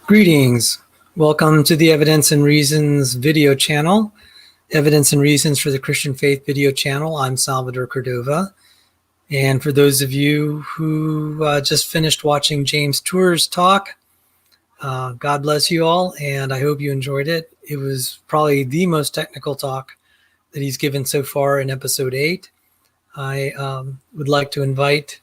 Greetings. Welcome to the Evidence and Reasons video channel, Evidence and Reasons for the Christian Faith video channel. I'm Salvador Cordova. And for those of you who just finished watching James Tour's talk, God bless you all, and I hope you enjoyed it. It was probably the most technical talk that he's given so far in episode 8. I would like to invite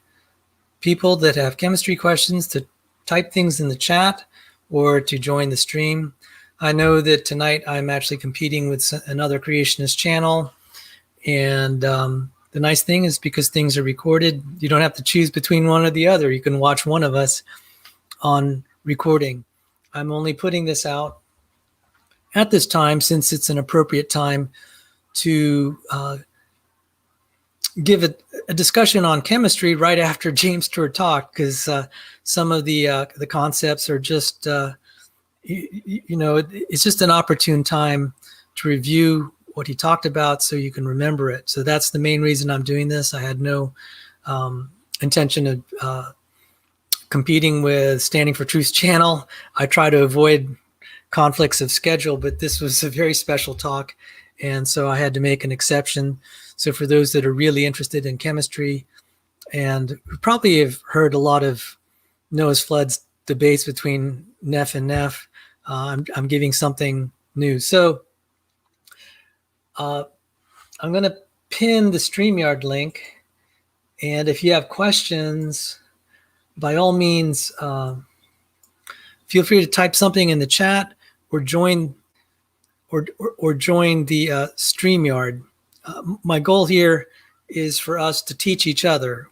people that have chemistry questions to type things in the chat or to join the stream. I know that tonight I'm actually competing with another creationist channel. And the nice thing is, because things are recorded, you don't have to choose between one or the other. You can watch one of us on recording. I'm only putting this out at this time since it's an appropriate time to give a discussion on chemistry right after James Tour talk, because some of the concepts are just, it's just an opportune time to review what he talked about so you can remember it. So that's the main reason I'm doing this. I had no intention of competing with Standing for Truth's channel. I try to avoid conflicts of schedule, but this was a very special talk, and so I had to make an exception. So for those that are really interested in chemistry and who probably have heard a lot of Noah's floods debates between Neff and Neff, I'm giving something new. So I'm going to pin the StreamYard link, and if you have questions, by all means, feel free to type something in the chat or join the StreamYard. My goal here is for us to teach each other.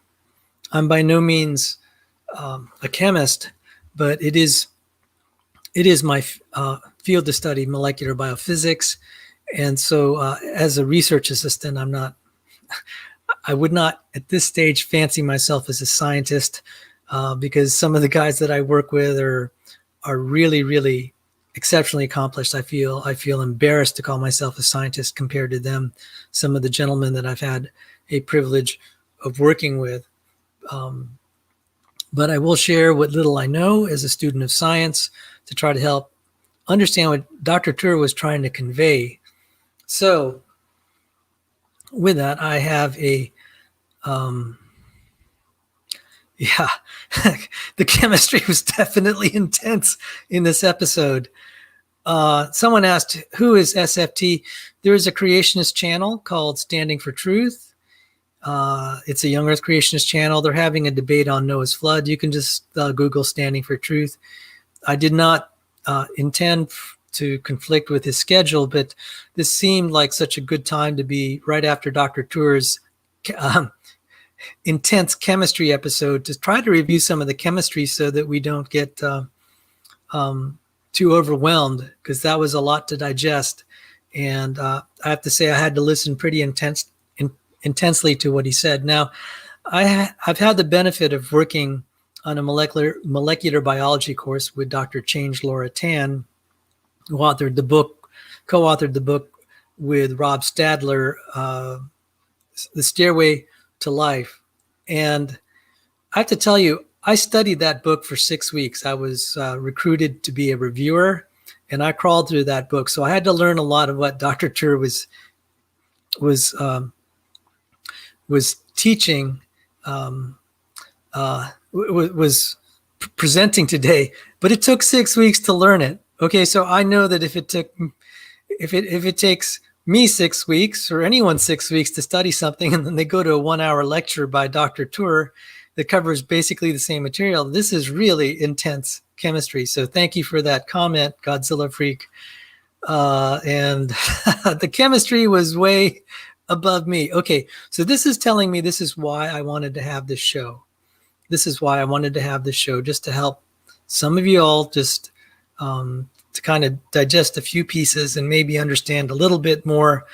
I'm by no means a chemist, but it is my field to study, molecular biophysics. And so as a research assistant, I would not at this stage fancy myself as a scientist, because some of the guys that I work with are really, really exceptionally accomplished. I feel embarrassed to call myself a scientist compared to them, some of the gentlemen that I've had a privilege of working with. But I will share what little I know as a student of science to try to help understand what Dr. Tour was trying to convey. So with that, I have the chemistry was definitely intense in this episode. Someone asked, who is SFT? There is a creationist channel called Standing for Truth. It's a young earth creationist channel. They're having a debate on Noah's flood. You can just Google Standing for Truth. I did not intend to conflict with his schedule, but this seemed like such a good time to be right after Dr. Tour's intense chemistry episode to try to review some of the chemistry so that we don't get too overwhelmed, because that was a lot to digest. And I have to say I had to listen pretty intensely to what he said. Now, I've had the benefit of working on a molecular biology course with Dr. Change Laura Tan, who co-authored the book with Rob Stadler, The Stairway to Life. And I have to tell you, I studied that book for 6 weeks. I was recruited to be a reviewer, and I crawled through that book. So I had to learn a lot of what Dr. Tour was teaching, was presenting today. But it took 6 weeks to learn it. Okay, so I know that if it takes me 6 weeks or anyone 6 weeks to study something, and then they go to a 1-hour lecture by Dr. Tour that covers basically the same material, this is really intense chemistry. So thank you for that comment, Godzilla Freak. And the chemistry was way above me. Okay, so this is telling me this is why I wanted to have this show. This is why I wanted to have this show, just to help some of you all just to kind of digest a few pieces and maybe understand a little bit more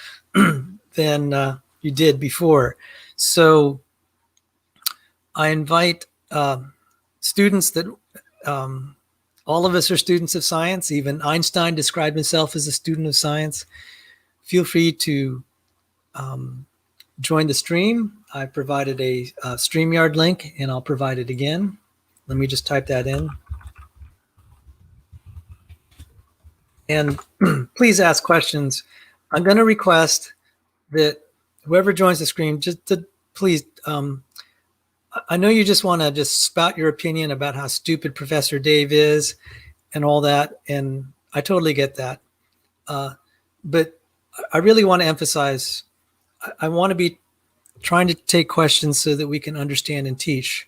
than you did before. So I invite students that all of us are students of science. Even Einstein described himself as a student of science. Feel free to join the stream. I provided a StreamYard link, and I'll provide it again. Let me just type that in. And please ask questions. I'm going to request that whoever joins the stream, just to please, I know you just want to just spout your opinion about how stupid Professor Dave is and all that, and I totally get that. But I really want to emphasize, I want to be trying to take questions so that we can understand and teach,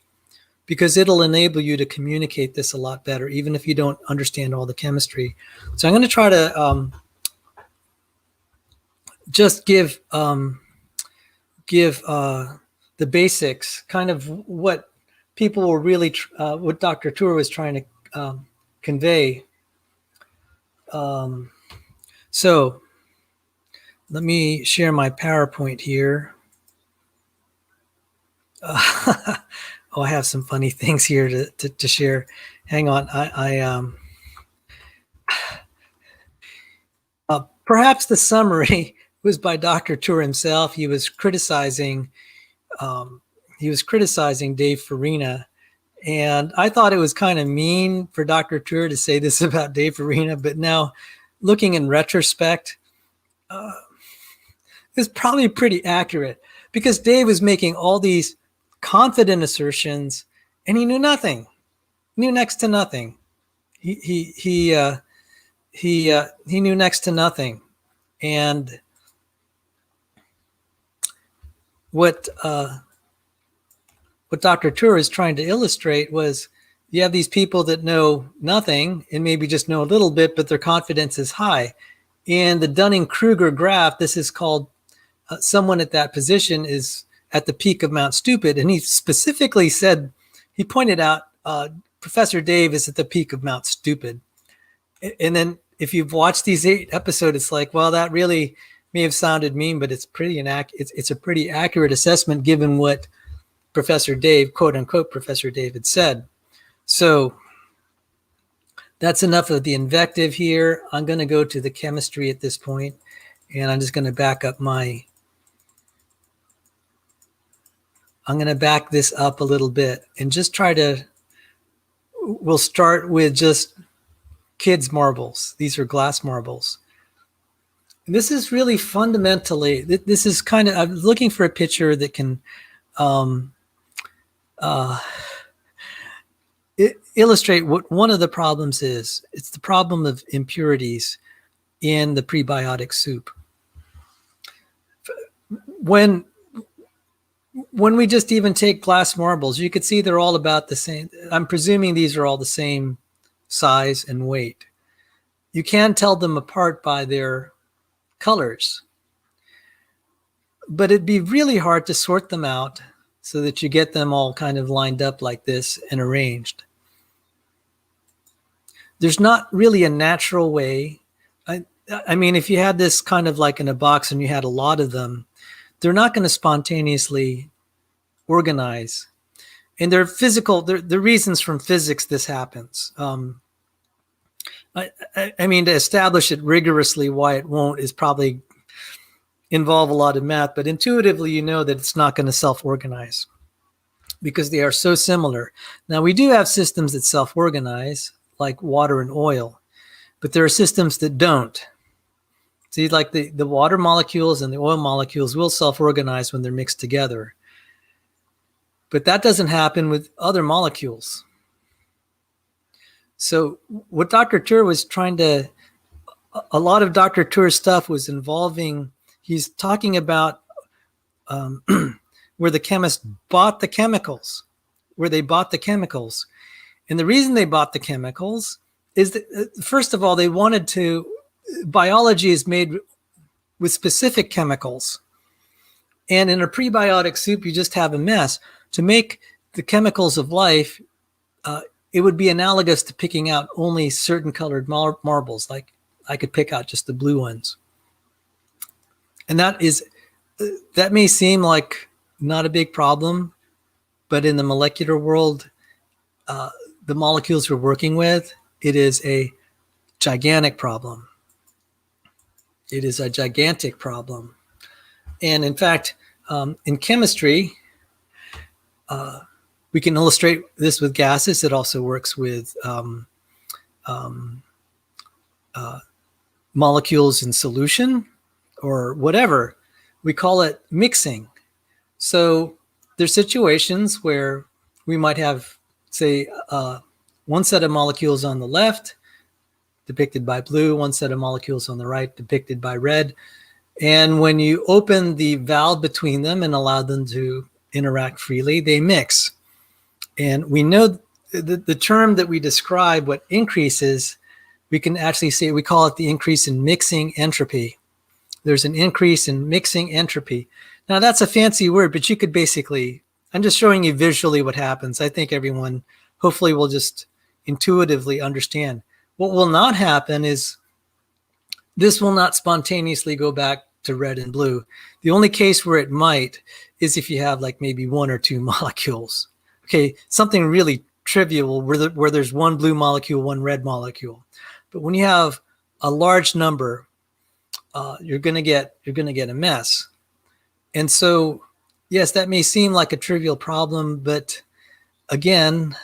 because it'll enable you to communicate this a lot better, even if you don't understand all the chemistry. So I'm going to try to just give the basics, kind of what people were really, what Dr. Tour was trying to convey. So let me share my PowerPoint here. Oh, I have some funny things here to share. Hang on. Perhaps the summary was by Dr. Tour himself. He was criticizing Dave Farina, and I thought it was kind of mean for Dr. Tour to say this about Dave Farina. But now, looking in retrospect, it's probably pretty accurate, because Dave was making all these confident assertions, and he knew nothing. He knew next to nothing. He knew next to nothing. And what Dr. Tour is trying to illustrate was, you have these people that know nothing and maybe just know a little bit, but their confidence is high. In the Dunning-Kruger graph, this is called someone at that position is at the peak of Mount Stupid. And he specifically said, he pointed out, Professor Dave is at the peak of Mount Stupid. And then if you've watched these 8 episodes, it's like, well, that really may have sounded mean, but it's it's a pretty accurate assessment given what Professor Dave, quote unquote, Professor Dave had said. So that's enough of the invective here. I'm going to go to the chemistry at this point, and I'm just going to back up I'm going to back this up a little bit and just we'll start with just kids' marbles. These are glass marbles. And this is really fundamentally, this is kind of, I'm looking for a picture that can illustrate what one of the problems is. It's the problem of impurities in the prebiotic soup. When we just even take glass marbles, you could see they're all about the same. I'm presuming these are all the same size and weight. You can tell them apart by their colors, but it'd be really hard to sort them out so that you get them all kind of lined up like this and arranged. There's not really a natural way. I mean, if you had this kind of like in a box and you had a lot of them, they're not going to spontaneously organize. And they're physical, the reasons from physics this happens. I mean, to establish it rigorously why it won't is probably involve a lot of math, but intuitively you know that it's not going to self-organize because they are so similar. Now, we do have systems that self-organize, like water and oil, but there are systems that don't. See, like the water molecules and the oil molecules will self-organize when they're mixed together. But that doesn't happen with other molecules. So what Dr. Tour was trying to, a lot of Dr. Tour's stuff was involving, he's talking about where the chemists bought the chemicals, where they bought the chemicals. And the reason they bought the chemicals is that, first of all, they wanted to, biology is made with specific chemicals. And in a prebiotic soup, you just have a mess. To make the chemicals of life, it would be analogous to picking out only certain colored marbles. Like I could pick out just the blue ones. And that may seem like not a big problem, but in the molecular world, the molecules we're working with, it is a gigantic problem. It is a gigantic problem. And in fact, in chemistry, we can illustrate this with gases. It also works with molecules in solution or whatever. We call it mixing. So there's situations where we might have, say, one set of molecules on the left depicted by blue, one set of molecules on the right depicted by red. And when you open the valve between them and allow them to interact freely, they mix. And we know the term that we describe what increases, we can actually say, we call it the increase in mixing entropy. There's an increase in mixing entropy. Now that's a fancy word, but you could basically, I'm just showing you visually what happens. I think everyone hopefully will just intuitively understand. What will not happen is this will not spontaneously go back to red and blue. The only case where it might is if you have like maybe one or two molecules. Okay, something really trivial where there's one blue molecule, one red molecule. But when you have a large number, you're going to get a mess. And so, yes, that may seem like a trivial problem, but again,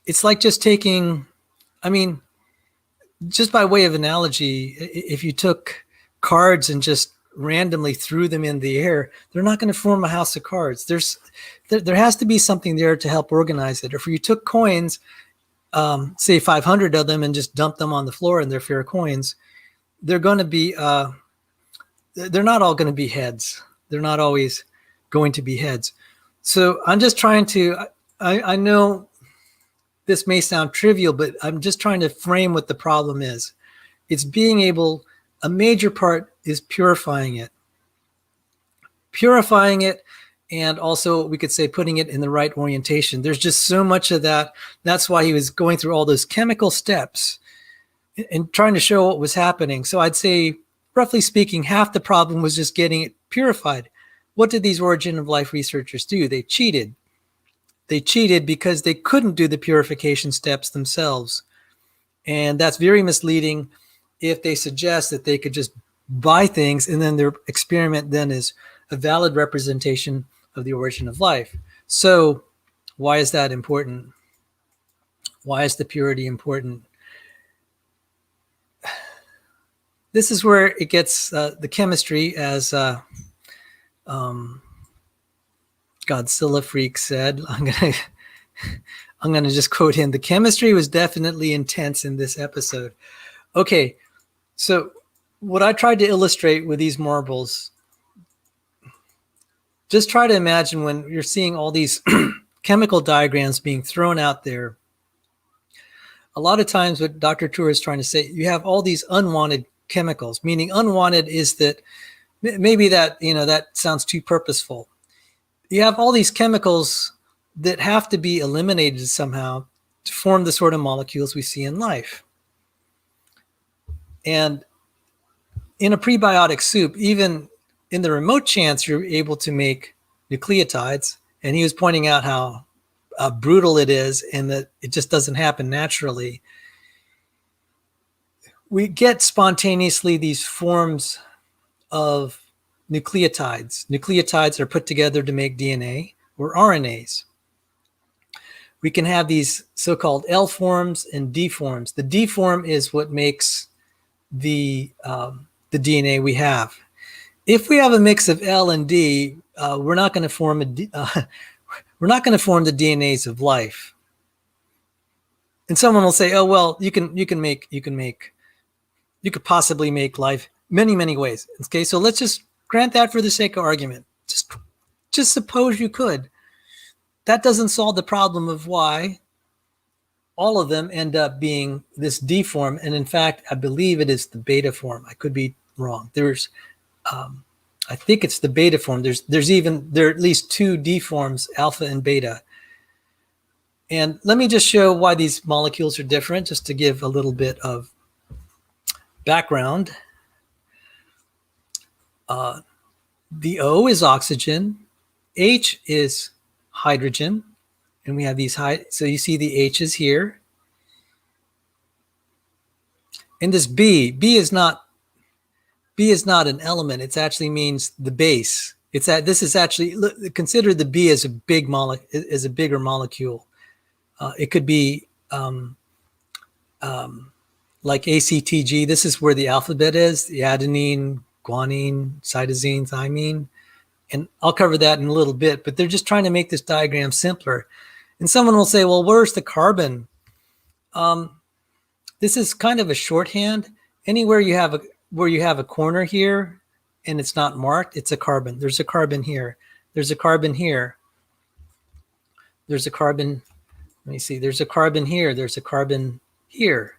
it's like just taking, I mean, just by way of analogy, if you took cards and just randomly threw them in the air, they're not going to form a house of cards. There has to be something there to help organize it. If you took coins, say 500 of them, and just dumped them on the floor and they're fair coins, they're going to be, they're not all going to be heads. They're not always going to be heads. So I'm just trying to, I know this may sound trivial, but I'm just trying to frame what the problem is. It's being able, a major part is purifying it. Purifying it, and also we could say putting it in the right orientation. There's just so much of that. That's why he was going through all those chemical steps and trying to show what was happening. So I'd say, roughly speaking, half the problem was just getting it purified. What did these origin of life researchers do? They cheated. They cheated because they couldn't do the purification steps themselves. And that's very misleading if they suggest that they could just buy things and then their experiment then is a valid representation of the origin of life. So why is that important? Why is the purity important? This is where it gets the chemistry, as Godzilla Freak said. I'm gonna just quote him. The chemistry was definitely intense in this episode. Okay, so what I tried to illustrate with these marbles, just try to imagine when you're seeing all these chemical diagrams being thrown out there. A lot of times what Dr. Tour is trying to say, you have all these unwanted chemicals, meaning unwanted is that maybe that, that sounds too purposeful. You have all these chemicals that have to be eliminated somehow to form the sort of molecules we see in life. And in a prebiotic soup, even in the remote chance you're able to make nucleotides, and he was pointing out how brutal it is and that it just doesn't happen naturally. We get spontaneously these forms of nucleotides. Nucleotides are put together to make DNA or RNAs. We can have these so-called L forms and D forms. The D form is what makes the DNA we have. If we have a mix of L and D, we're not going to form we're not going to form the DNAs of life. And someone will say, "Oh well, you could possibly make life many ways." Okay, so let's just grant that for the sake of argument. Just suppose you could. That doesn't solve the problem of why all of them end up being this D form. And in fact, I believe it is the beta form. I could be wrong. There's, I think it's the beta form. There are at least two D forms, alpha and beta. And let me just show why these molecules are different, just to give a little bit of background. The O is oxygen, H is hydrogen, and we have these so you see the H's here. And this B is not an element. It actually means the base. This is actually, consider the B as a bigger molecule. It could be like ACTG. This is where the alphabet is: the adenine, guanine, cytosine, thymine. And I'll cover that in a little bit, but they're just trying to make this diagram simpler. And someone will say, well, where's the carbon? This is kind of a shorthand. Anywhere you have a corner here and it's not marked, it's a carbon. There's a carbon here. There's a carbon here. There's a carbon. Let me see. There's a carbon here. There's a carbon here.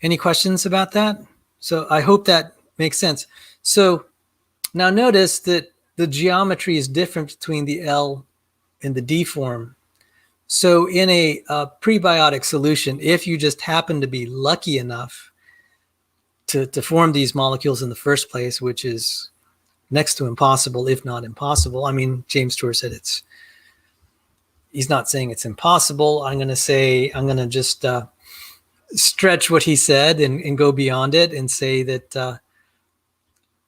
Any questions about that? So I hope that makes sense. So now notice that the geometry is different between the L and the D form. So in a prebiotic solution, if you just happen to be lucky enough to form these molecules in the first place, which is next to impossible, if not impossible. I mean, James Tour said he's not saying it's impossible. I'm going to just stretch what he said and go beyond it and say that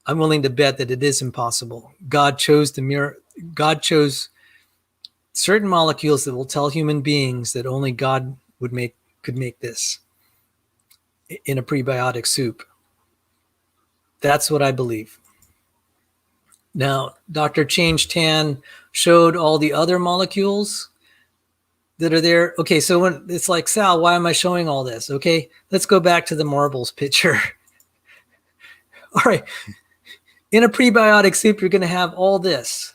I'm willing to bet that it is impossible. God chose certain molecules that will tell human beings that only God could make this in a prebiotic soup. That's what I believe. Now, Dr. Change Tan showed all the other molecules that are there. Okay, so when it's like, Sal, why am I showing all this? Okay, let's go back to the marbles picture. All right, in a prebiotic soup, you're going to have all this.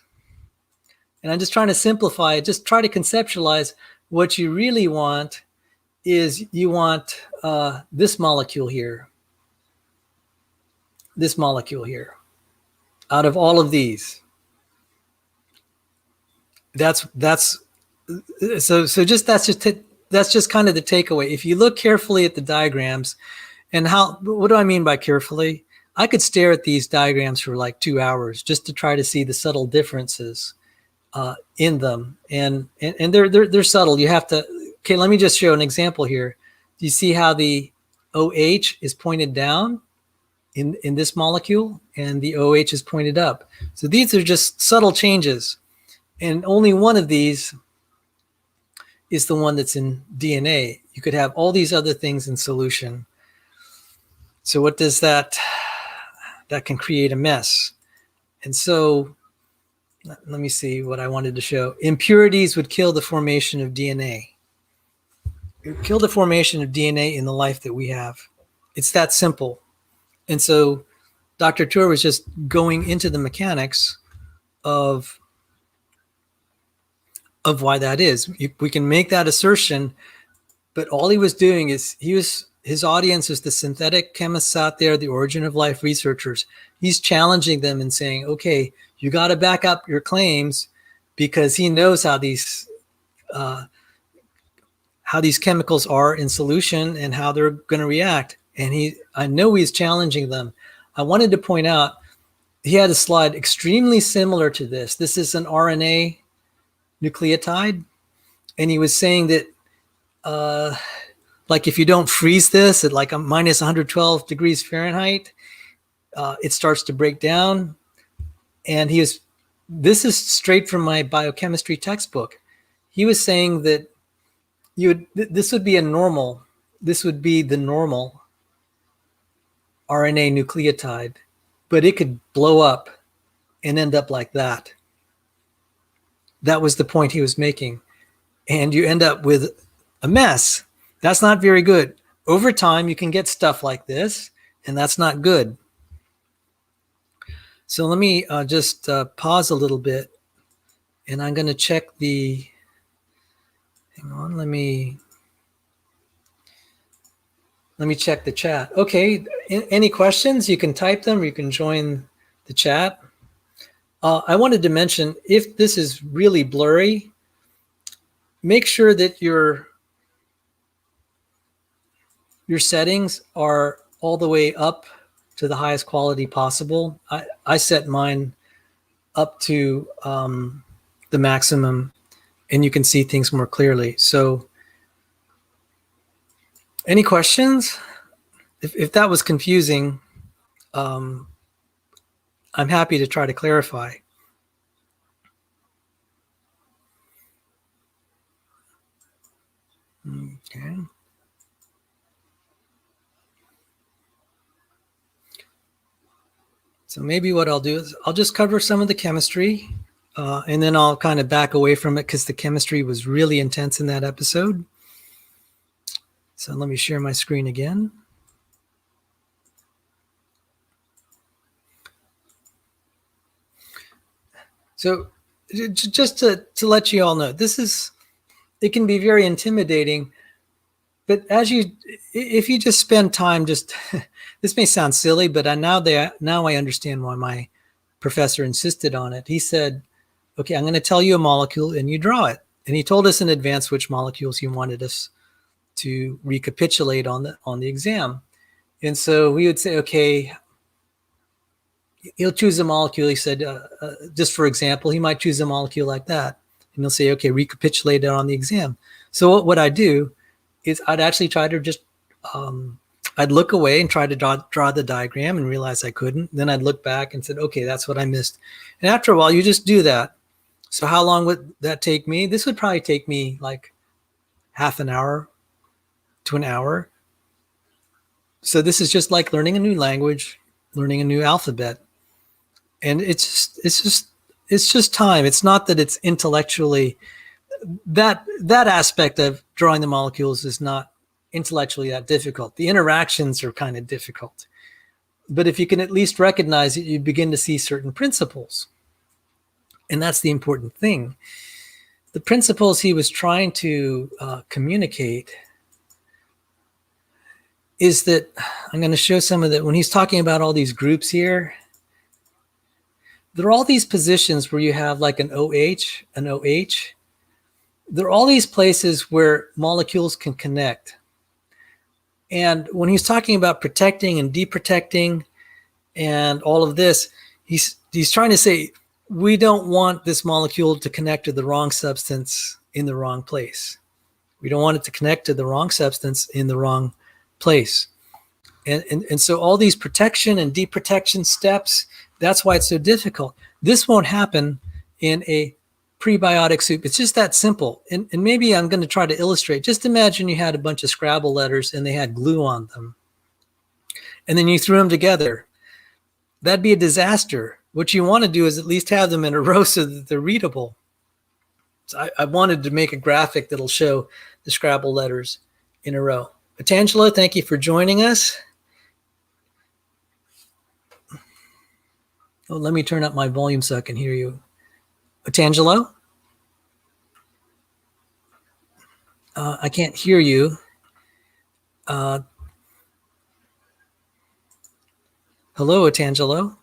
And I'm just trying to simplify it, just try to conceptualize what you really want is you want this molecule here. This molecule here. Out of all of these. That's just kind of the takeaway. If you look carefully at the diagrams, and what do I mean by carefully? I could stare at these diagrams for like 2 hours just to try to see the subtle differences in them, and they're subtle. You have to. Okay, let me just show an example here. Do you see how the OH is pointed down in this molecule, and the OH is pointed up? So these are just subtle changes. And only one of these is the one that's in DNA. You could have all these other things in solution. So what does that can create a mess. And so let me see what I wanted to show. Impurities would kill the formation of DNA. It would kill the formation of DNA in the life that we have. It's that simple. And so Dr. Tour was just going into the mechanics of why that is. We can make that assertion, but all he was doing is his audience is the synthetic chemists out there, the origin of life researchers. He's challenging them and saying, okay, you got to back up your claims, because he knows how these chemicals are in solution and how they're going to react. And I know he's challenging them. I wanted to point out, he had a slide extremely similar to this. This is an RNA nucleotide. And he was saying that, like if you don't freeze this at like a minus 112 degrees Fahrenheit, it starts to break down. And this is straight from my biochemistry textbook. He was saying that this would be the normal RNA nucleotide, but it could blow up and end up like that. That was the point he was making. And you end up with a mess. That's not very good. Over time, you can get stuff like this, and that's not good. So let me just pause a little bit, and I'm going to check hang on, let me check the chat. Okay, any questions? You can type them, or you can join the chat. I wanted to mention, if this is really blurry, make sure that your settings are all the way up to the highest quality possible. I set mine up to the maximum, and you can see things more clearly. So any questions? If that was confusing, I'm happy to try to clarify. Okay. So maybe what I'll do is I'll just cover some of the chemistry, and then I'll kind of back away from it because the chemistry was really intense in that episode. So let me share my screen again. So just to let you all know, it can be very intimidating, but if you just spend time, this may sound silly, but now I understand why my professor insisted on it. He said, okay, I'm going to tell you a molecule and you draw it. And he told us in advance which molecules he wanted us to recapitulate on the exam. And so we would say, okay, he'll choose a molecule. He said, just for example, he might choose a molecule like that. And he'll say, okay, recapitulate it on the exam. So what I do is I'd actually try to just, I'd look away and try to draw the diagram and realize I couldn't. Then I'd look back and said, okay, that's what I missed. And after a while, you just do that. So how long would that take me? This would probably take me like half an hour to an hour. So this is just like learning a new language, learning a new alphabet. And it's just time. It's not that it's intellectually, that aspect of drawing the molecules is not intellectually that difficult. The interactions are kind of difficult. But if you can at least recognize it, you begin to see certain principles. And that's the important thing. The principles he was trying to communicate is that, I'm going to show some of that when he's talking about all these groups here. There are all these positions where you have like an OH, an OH. There are all these places where molecules can connect. And when he's talking about protecting and deprotecting and all of this, he's trying to say, we don't want this molecule to connect to the wrong substance in the wrong place. We don't want it to connect to the wrong substance in the wrong place. And so all these protection and deprotection steps, that's why it's so difficult. This won't happen in a prebiotic soup. It's just that simple. And maybe I'm going to try to illustrate. Just imagine you had a bunch of Scrabble letters and they had glue on them. And then you threw them together. That'd be a disaster. What you want to do is at least have them in a row so that they're readable. So I wanted to make a graphic that'll show the Scrabble letters in a row. Atangelo, thank you for joining us. Oh, let me turn up my volume so I can hear you. Atangelo? I can't hear you. Hello, Atangelo.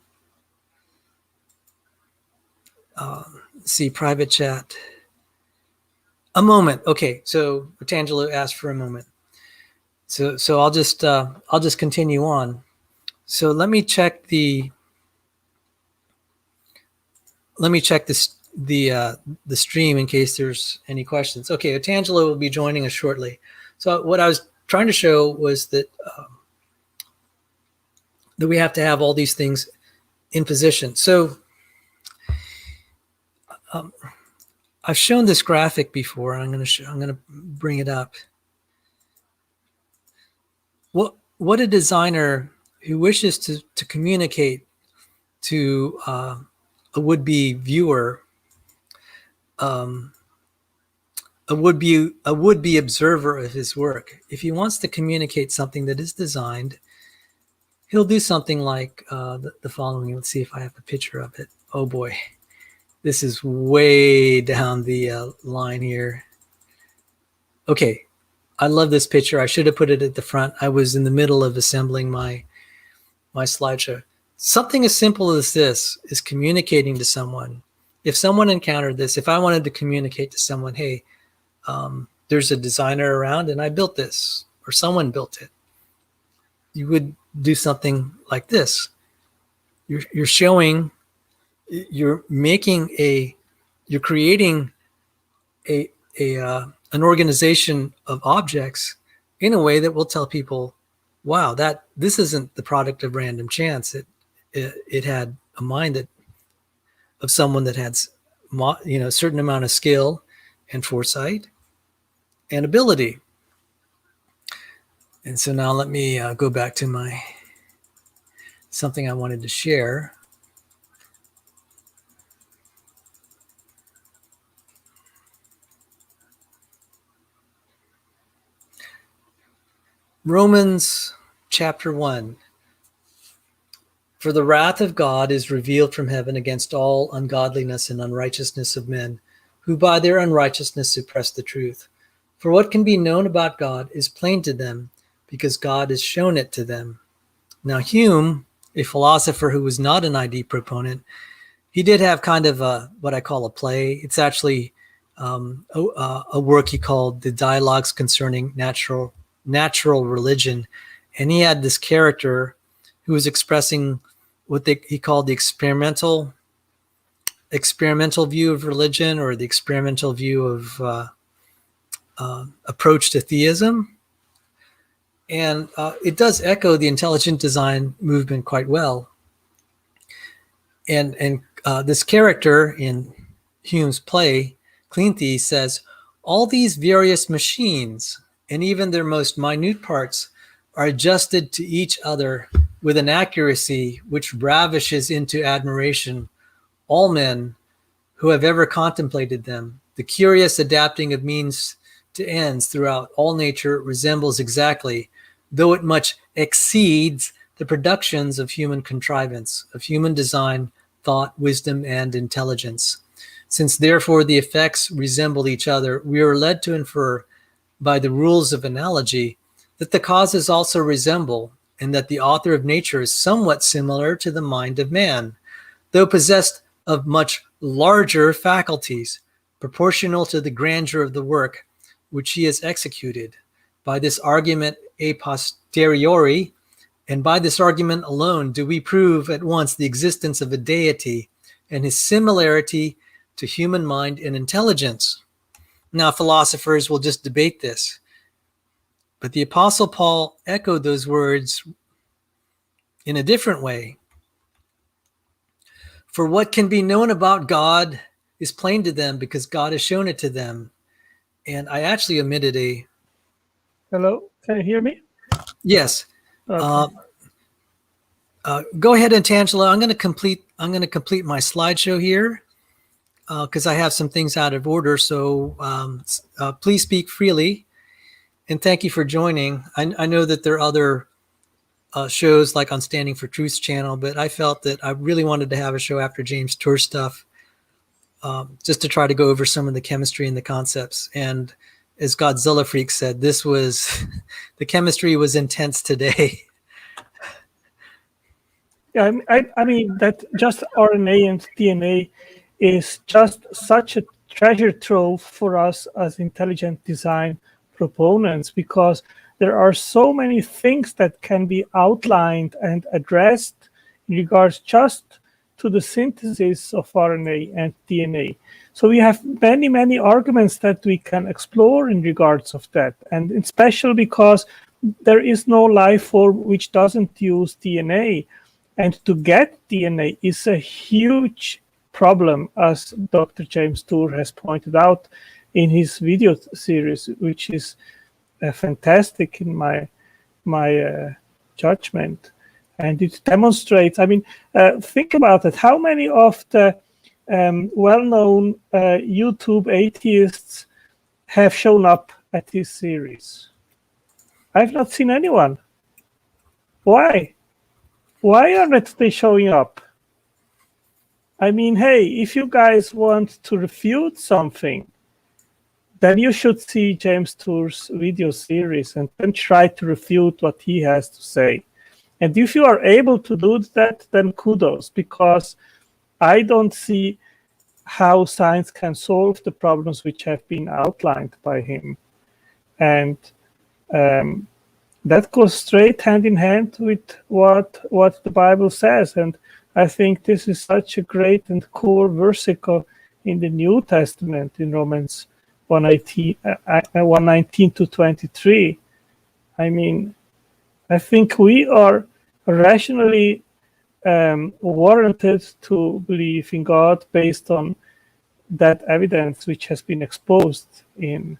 Let's see, private chat. A moment. Okay, so Atangelo asked for a moment. So I'll just continue on. So let me check the stream in case there's any questions. Okay, Atangelo will be joining us shortly. So what I was trying to show was that we have to have all these things in position. So I've shown this graphic before. I'm going to bring it up. What a designer who wishes to communicate to a would-be viewer, a would-be observer of his work. If he wants to communicate something that is designed, he'll do something like the following. Let's see if I have a picture of it. Oh boy, this is way down the line here. Okay, I love this picture. I should have put it at the front. I was in the middle of assembling my slideshow. Something as simple as this is communicating to someone. If someone encountered this, if I wanted to communicate to someone, hey, there's a designer around and I built this, or someone built it, you would do something like this. You're showing, you're creating an organization of objects in a way that will tell people, wow, that this isn't the product of random chance. It had a mind of someone that had a certain amount of skill and foresight and ability. And so now let me go back to something I wanted to share. Romans chapter 1. For the wrath of God is revealed from heaven against all ungodliness and unrighteousness of men, who by their unrighteousness suppress the truth. For what can be known about God is plain to them, because God has shown it to them. Now Hume, a philosopher who was not an ID proponent, he did have kind of what I call a play. It's actually a work he called The Dialogues Concerning Natural Religion. And he had this character who was expressing what he called the experimental view of religion, or the experimental view of approach to theism. And it does echo the intelligent design movement quite well. And this character in Hume's play, Cleanthe, says, all these various machines, and even their most minute parts, are adjusted to each other with an accuracy which ravishes into admiration all men who have ever contemplated them. The curious adapting of means to ends throughout all nature resembles exactly, though it much exceeds, the productions of human contrivance, of human design, thought, wisdom, and intelligence. Since therefore the effects resemble each other, we are led to infer by the rules of analogy that the causes also resemble, and that the author of nature is somewhat similar to the mind of man, though possessed of much larger faculties, proportional to the grandeur of the work which he has executed. By this argument a posteriori, and by this argument alone, do we prove at once the existence of a deity and his similarity to human mind and intelligence. Now, philosophers will just debate this, but the Apostle Paul echoed those words in a different way. For what can be known about God is plain to them, because God has shown it to them. And I actually omitted a... Hello, can you hear me? Yes. Okay. Go ahead, Antangelo. I'm going to complete my slideshow here because I have some things out of order. So please speak freely, and thank you for joining. I know that there are other shows like on Standing for Truth's channel, but I felt that I really wanted to have a show after James Tour's stuff, just to try to go over some of the chemistry and the concepts. And as Godzilla Freak said, this was the chemistry was intense today. Yeah, I mean that just RNA and DNA is just such a treasure trove for us as intelligent design proponents, because there are so many things that can be outlined and addressed in regards just to the synthesis of RNA and DNA. So we have many, many arguments that we can explore in regards of that. And it's special because there is no life form which doesn't use DNA. And to get DNA is a huge problem, as Dr. James Tour has pointed out in his video series, which is fantastic in my judgment. And it demonstrates, I mean, think about it. How many of the well-known YouTube atheists have shown up at this series? I've not seen anyone. Why? Why aren't they showing up? I mean, hey, if you guys want to refute something, then you should see James Tour's video series and then try to refute what he has to say. And if you are able to do that, then kudos, because I don't see how science can solve the problems which have been outlined by him. And that goes straight hand in hand with what the Bible says. And I think this is such a great and core versicle in the New Testament in Romans 1:19 to 23. I mean, I think we are rationally warranted to believe in God based on that evidence which has been exposed in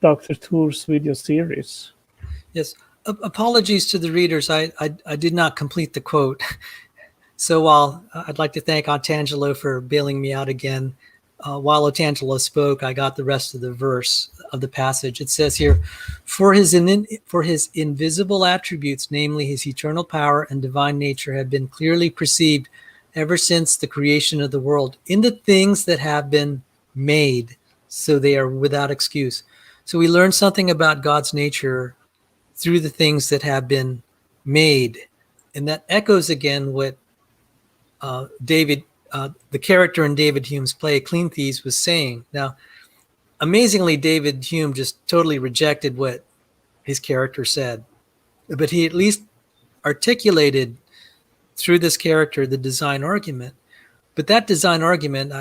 Dr. Tour's video series. Yes. Apologies to the readers. I did not complete the quote. So while I'd like to thank Antangelo for bailing me out again, while Otangelo spoke, I got the rest of the verse. of the passage. It says here, for his invisible attributes, namely his eternal power and divine nature, have been clearly perceived ever since the creation of the world in the things that have been made, so they are without excuse. So we learn something about God's nature through the things that have been made. And that echoes again what David, the character in David Hume's play Clean Thieves, was saying. Now, amazingly, David Hume just totally rejected what his character said, but he at least articulated through this character the design argument. But that design argument,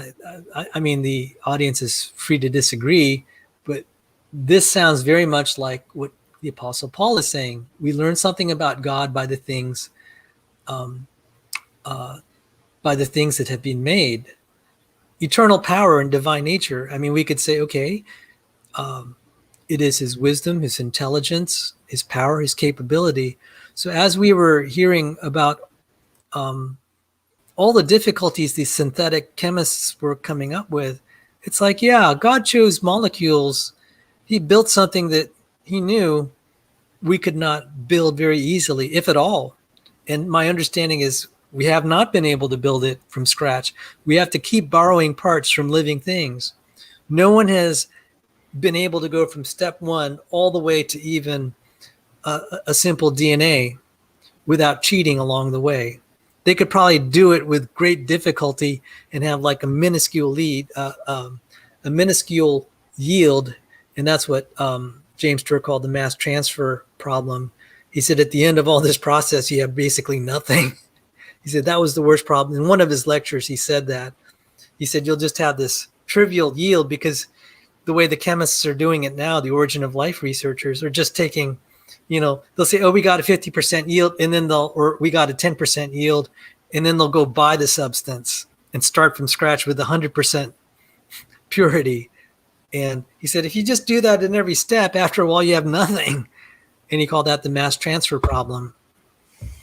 I mean, the audience is free to disagree, but this sounds very much like what the Apostle Paul is saying. We learn something about God by the things, that have been made. Eternal power and divine nature. I mean, we could say, okay, it is his wisdom, his intelligence, his power, his capability. So as we were hearing about all the difficulties these synthetic chemists were coming up with, it's like, yeah, God chose molecules. He built something that he knew we could not build very easily, if at all. And my understanding is we have not been able to build it from scratch. We have to keep borrowing parts from living things. No one has been able to go from step one all the way to even a simple DNA without cheating along the way. They could probably do it with great difficulty and have like a minuscule yield. And that's what James Turr called the mass transfer problem. He said at the end of all this process, you have basically nothing. He said that was the worst problem. In one of his lectures, he said that. He said you'll just have this trivial yield because the way the chemists are doing it now, the origin of life researchers are just taking, they'll say, oh, we got a 50% yield, and then we got a 10% yield, and then they'll go buy the substance and start from scratch with 100% purity. And he said, if you just do that in every step, after a while, you have nothing. And he called that the mass transfer problem.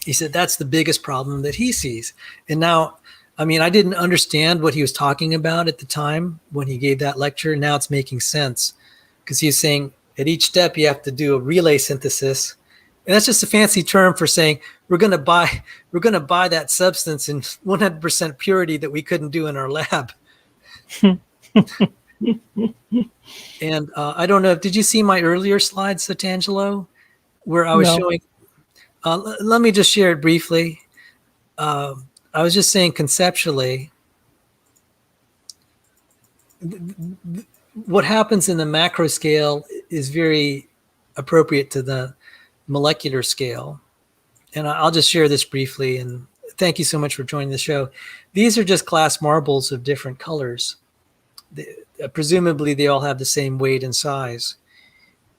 He said that's the biggest problem that he sees. And now, I mean, I didn't understand what he was talking about at the time when he gave that lecture. Now it's making sense because he's saying at each step you have to do a relay synthesis. And that's just a fancy term for saying we're going to buy that substance in 100% purity that we couldn't do in our lab. And I don't know, did you see my earlier slides, Sotangelo, where I was showing? Let me just share it briefly. I was just saying conceptually, what happens in the macro scale is very appropriate to the molecular scale. And I'll just share this briefly. And thank you so much for joining the show. These are just glass marbles of different colors. Presumably, they all have the same weight and size.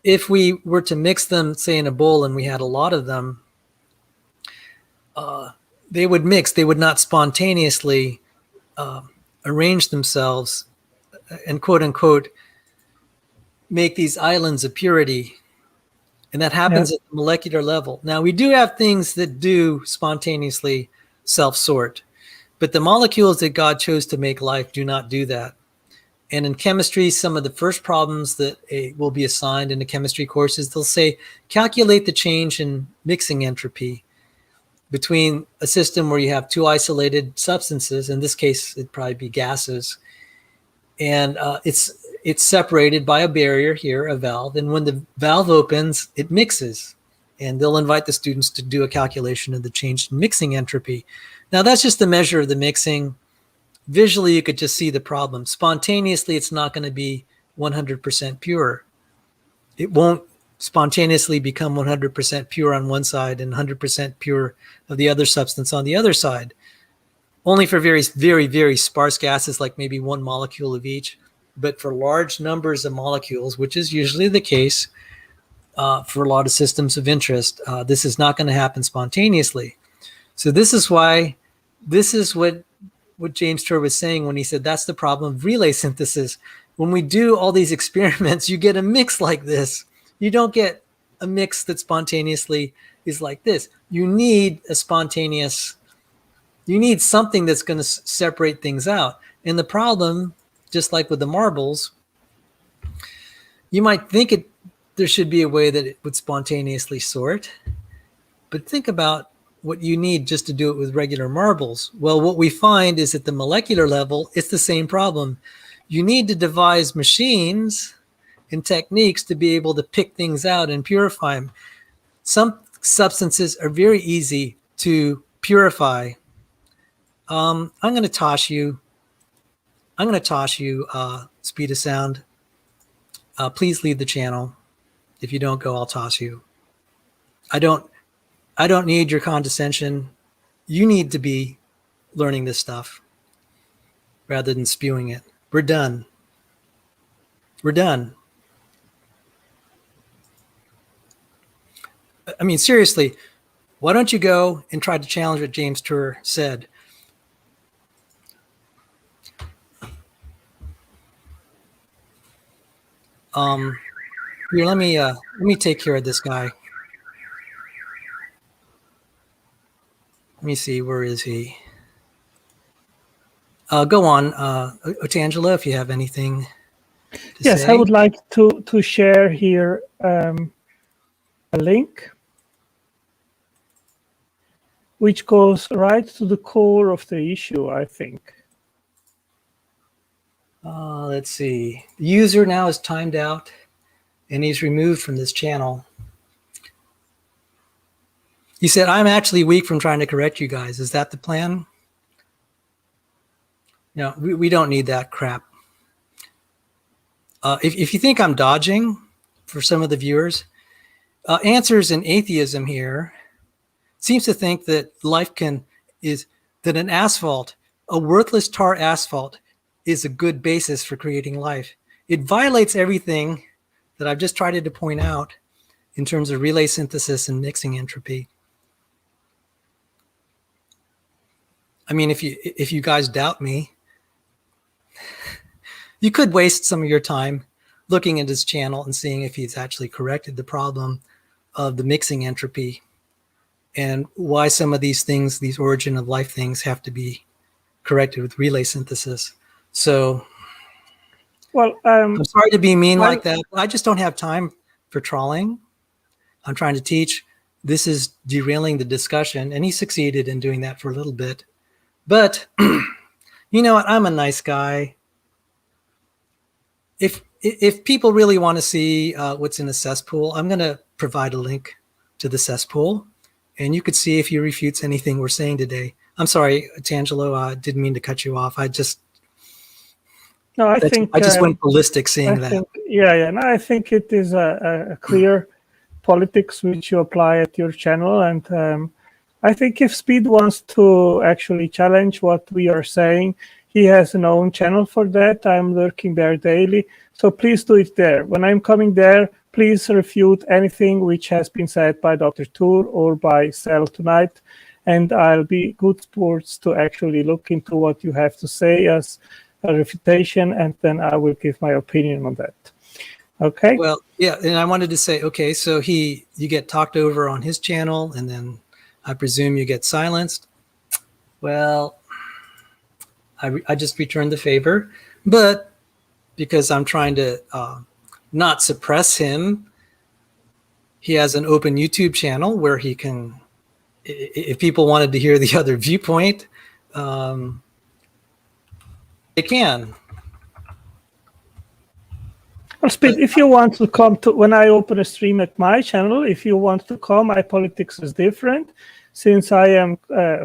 If we were to mix them, say, in a bowl and we had a lot of them, they would mix. They would not spontaneously arrange themselves and, quote unquote, make these islands of purity. And that happens at the molecular level. Now, we do have things that do spontaneously self-sort, but the molecules that God chose to make life do not do that. And in chemistry, some of the first problems that will be assigned in the chemistry courses, they'll say, calculate the change in mixing entropy between a system where you have two isolated substances. In this case, it'd probably be gases. And it's separated by a barrier here, a valve. And when the valve opens, it mixes. And they'll invite the students to do a calculation of the change in mixing entropy. Now, that's just the measure of the mixing. Visually, you could just see the problem. Spontaneously, it's not going to be 100% pure. It won't spontaneously become 100% pure on one side and 100% pure of the other substance on the other side. Only for very, very, very sparse gases, like maybe one molecule of each. But for large numbers of molecules, which is usually the case for a lot of systems of interest, this is not going to happen spontaneously. So this is what James Turr was saying when he said that's the problem of relay synthesis. When we do all these experiments, you get a mix like this. You don't get a mix that spontaneously is like this. You need something that's going to separate things out. And the problem, just like with the marbles, You might think there should be a way that it would spontaneously sort, but think about what you need just to do it with regular marbles. Well, what we find is at the molecular level, it's the same problem. You need to devise machines and techniques to be able to pick things out and purify them. Some substances are very easy to purify. I'm going to toss you speed of sound. Please leave the channel. If you don't go, I'll toss you. I don't need your condescension. You need to be learning this stuff rather than spewing it. We're done. We're done. I mean, seriously, why don't you go and try to challenge what James Tour said? Here, let me take care of this guy. Let me see, where is he? Go on, Otangelo, if you have anything to yes, say. I would like to share here a link which goes right to the core of the issue, I think. Let's see. The user now is timed out and he's removed from this channel. He said, I'm actually weak from trying to correct you guys. Is that the plan? No, we don't need that crap. If you think I'm dodging for some of the viewers, Answers in Atheism here seems to think that that an asphalt, a worthless tar asphalt, is a good basis for creating life. It violates everything that I've just tried to point out in terms of relay synthesis and mixing entropy. I mean, if you guys doubt me, you could waste some of your time looking at his channel and seeing if he's actually corrected the problem of the mixing entropy and why some of these things, these origin of life things, have to be corrected with relay synthesis. So, well, I'm sorry to be mean like that. I just don't have time for trawling. I'm trying to teach. This is derailing the discussion, and he succeeded in doing that for a little bit. But you know what? I'm a nice guy. If people really want to see what's in the cesspool, I'm going to provide a link to the cesspool, and you could see if he refutes anything we're saying today. I'm sorry, Tangelo, I didn't mean to cut you off. I just went ballistic seeing that. No, I think it is a clear politics which you apply at your channel, and I think if Speed wants to actually challenge what we are saying, he has an own channel for that. I'm lurking there daily, so please do it there. When I'm coming there, please refute anything which has been said by Dr. Tour or by Cell tonight, and I'll be good sports to actually look into what you have to say as a refutation, and then I will give my opinion on that. Okay? Well, yeah, and I wanted to say, okay, so you get talked over on his channel, and then I presume you get silenced. Well, I just returned the favor, but because I'm trying to not suppress him, he has an open YouTube channel where he can, if people wanted to hear the other viewpoint, they can. Well, Speed, if you want to come to, when I open a stream at my channel, if you want to come, my politics is different. Since I am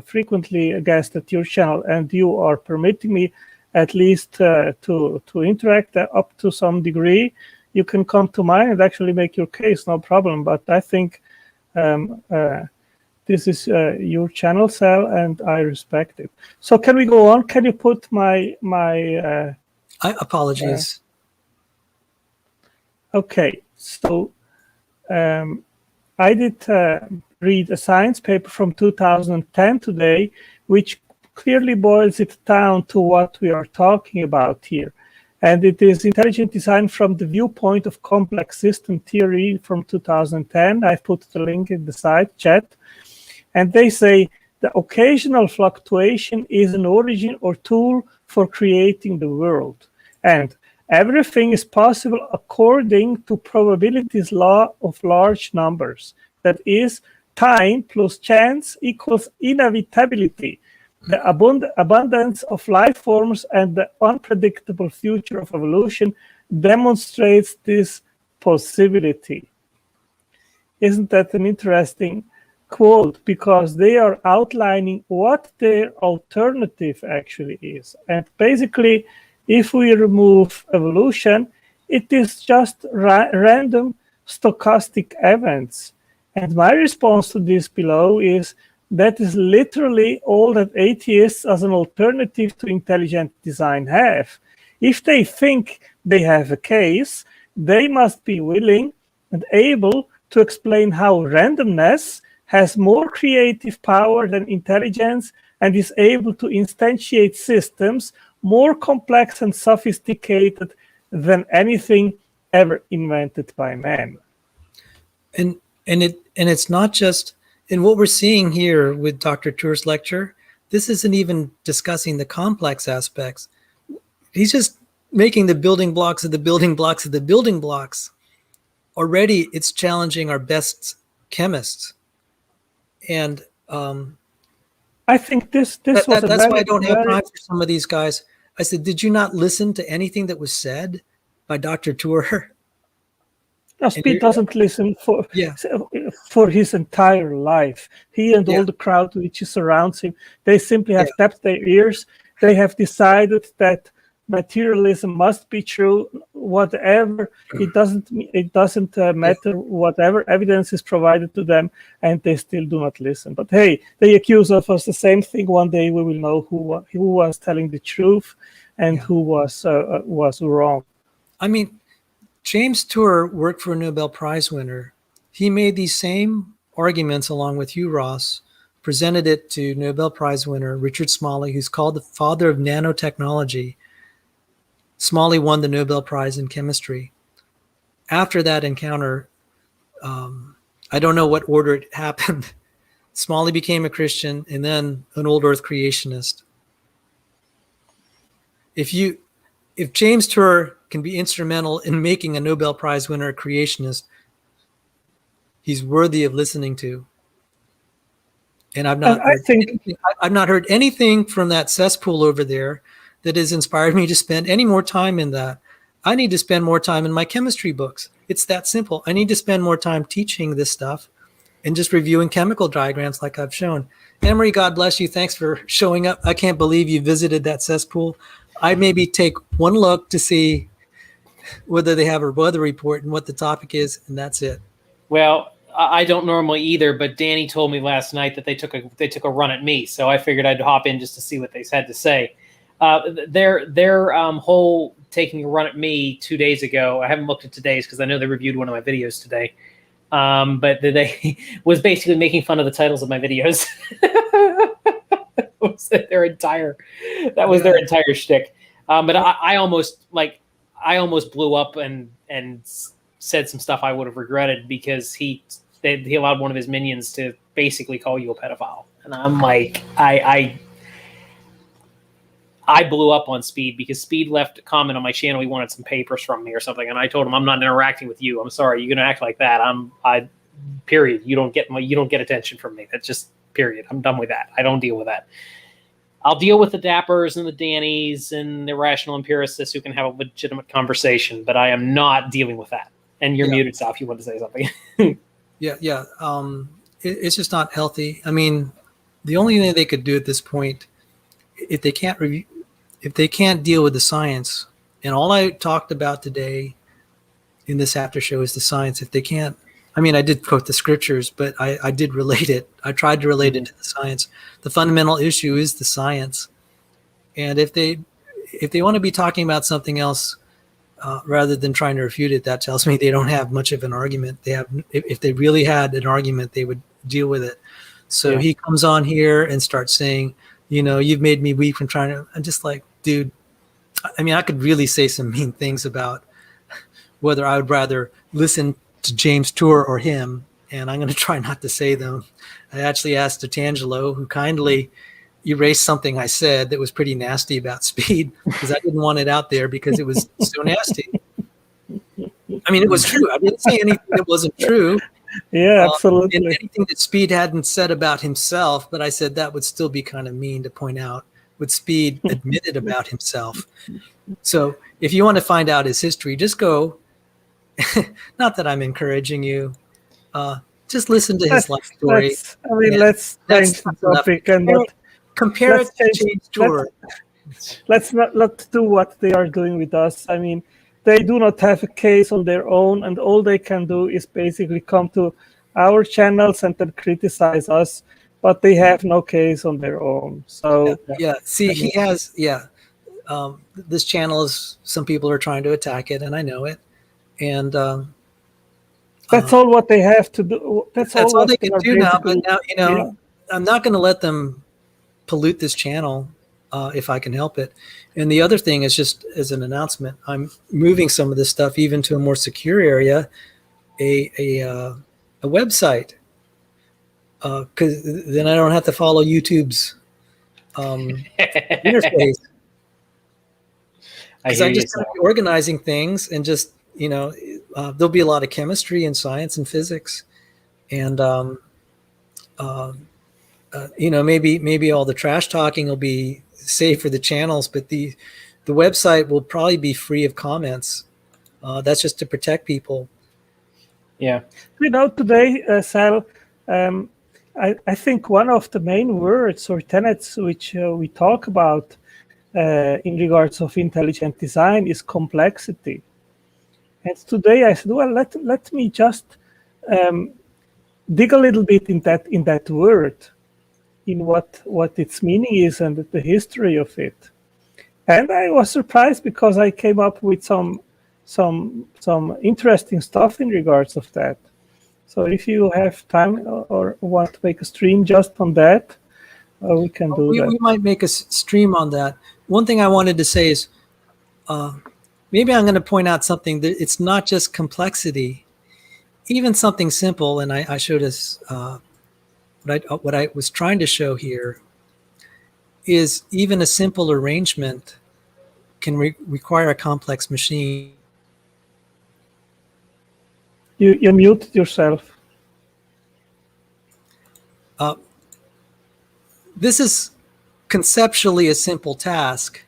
frequently a guest at your channel and you are permitting me at least to interact up to some degree, you can come to mine and actually make your case, no problem. But I think this is your channel, Cell, and I respect it. So can we go on? Can you put my apologies. Okay, so I did read a science paper from 2010 today, which clearly boils it down to what we are talking about here. And it is intelligent design from the viewpoint of complex system theory from 2010. I've put the link in the side chat. And they say the occasional fluctuation is an origin or tool for creating the world. And Everything is possible according to probability's law of large numbers. That is, time plus chance equals inevitability. The abundance of life forms and the unpredictable future of evolution demonstrates this possibility. Isn't that an interesting quote? Because they are outlining what their alternative actually is. And basically, if we remove evolution, it is just random stochastic events. And my response to this below is that is literally all that atheists as an alternative to intelligent design have. If they think they have a case, they must be willing and able to explain how randomness has more creative power than intelligence and is able to instantiate systems more complex and sophisticated than anything ever invented by man. And it's not just in what we're seeing here with Dr. Tour's lecture. This isn't even discussing the complex aspects. He's just making the building blocks of the building blocks of the building blocks. Already, it's challenging our best chemists. And I think that's why I don't have time for some of these guys. I said, did you not listen to anything that was said by Dr. Tour? No, Speed doesn't listen for his entire life. He and all the crowd which surrounds him, they simply have tapped their ears. They have decided that materialism must be true, whatever. It doesn't matter whatever evidence is provided to them, and they still do not listen. But hey, they accuse of us the same thing. One day we will know who was telling the truth and who was wrong. I mean, James Tour worked for a Nobel Prize winner. He made these same arguments along with you, Ross, presented it to Nobel Prize winner Richard Smalley, who's called the father of nanotechnology. Smalley won the Nobel Prize in chemistry. After that encounter, I don't know what order it happened. Smalley became a Christian and then an old earth creationist. If James Tour can be instrumental in making a Nobel Prize winner a creationist, he's worthy of listening to. And I've not heard anything from that cesspool over there that has inspired me to spend any more time in that. I need to spend more time in my chemistry books. It's that simple. I need to spend more time teaching this stuff and just reviewing chemical diagrams like I've shown. Emery, God bless you. Thanks for showing up. I can't believe you visited that cesspool. I maybe take one look to see whether they have a weather report and what the topic is, and that's it. Well, I don't normally either, but Danny told me last night that they took a run at me, so I figured I'd hop in just to see what they had to say. Their whole taking a run at me 2 days ago, I haven't looked at today's because I know they reviewed one of my videos today, but they was basically making fun of the titles of my videos. That was their entire shtick. But I almost blew up and said some stuff I would have regretted because he allowed one of his minions to basically call you a pedophile, and I'm like, I blew up on Speed because Speed left a comment on my channel. He wanted some papers from me or something, and I told him I'm not interacting with you. I'm sorry, you're gonna act like that. Period. You don't get attention from me. That's just period. I'm done with that. I don't deal with that. I'll deal with the Dappers and the Dannies and the rational empiricists who can have a legitimate conversation, but I am not dealing with that. And you're muted, Sal, if you want to say something. It's just not healthy. I mean, the only thing they could do at this point, if they can't deal with the science, and all I talked about today in this after show is the science. If they can't, I mean, I did quote the scriptures, but I did relate it. I tried to relate it to the science. The fundamental issue is the science. And if they want to be talking about something else rather than trying to refute it, that tells me they don't have much of an argument. If they really had an argument, they would deal with it. So he comes on here and starts saying, you've made me weak from trying to. I'm just like, dude. I mean, I could really say some mean things about whether I would rather listen to James Tour or him, and I'm going to try not to say them. I actually asked D'Angelo, who kindly, erase something I said that was pretty nasty about speed because I didn't want it out there because it was so nasty. I mean, it was true. I didn't say anything that wasn't true. Yeah, absolutely. And anything that Speed hadn't said about himself, but I said that would still be kind of mean to point out what Speed admitted about himself. So if you want to find out his history, just go. Not that I'm encouraging you. Just listen to his life story. Let's change the topic and compare it to James Tour. Let's not do what they are doing with us. I mean, they do not have a case on their own, and all they can do is basically come to our channels and then criticize us, but they have no case on their own. So yeah. See, he has this channel is, some people are trying to attack it, and I know it. And that's all what they have to do. That's all they can do now. But now, I'm not going to let them pollute this channel if I can help it. And the other thing is, just as an announcement, I'm moving some of this stuff even to a more secure area, a website, because then I don't have to follow YouTube's interface. Because I'm just organizing things and just, there'll be a lot of chemistry and science and physics, and maybe all the trash talking will be saved for the channels, but the website will probably be free of comments. That's just to protect people. Yeah. Today, Sal, I think one of the main words or tenets which we talk about in regards of intelligent design is complexity. And today I said, well, let me just dig a little bit in that word, in what its meaning is and the history of it. And I was surprised because I came up with some interesting stuff in regards of that. So if you have time or want to make a stream just on that, we can do that. We might make a stream on that. One thing I wanted to say is maybe I'm going to point out something that it's not just complexity, even something simple. And I showed us what I was trying to show here is even a simple arrangement can require a complex machine. You muted yourself. This is conceptually a simple task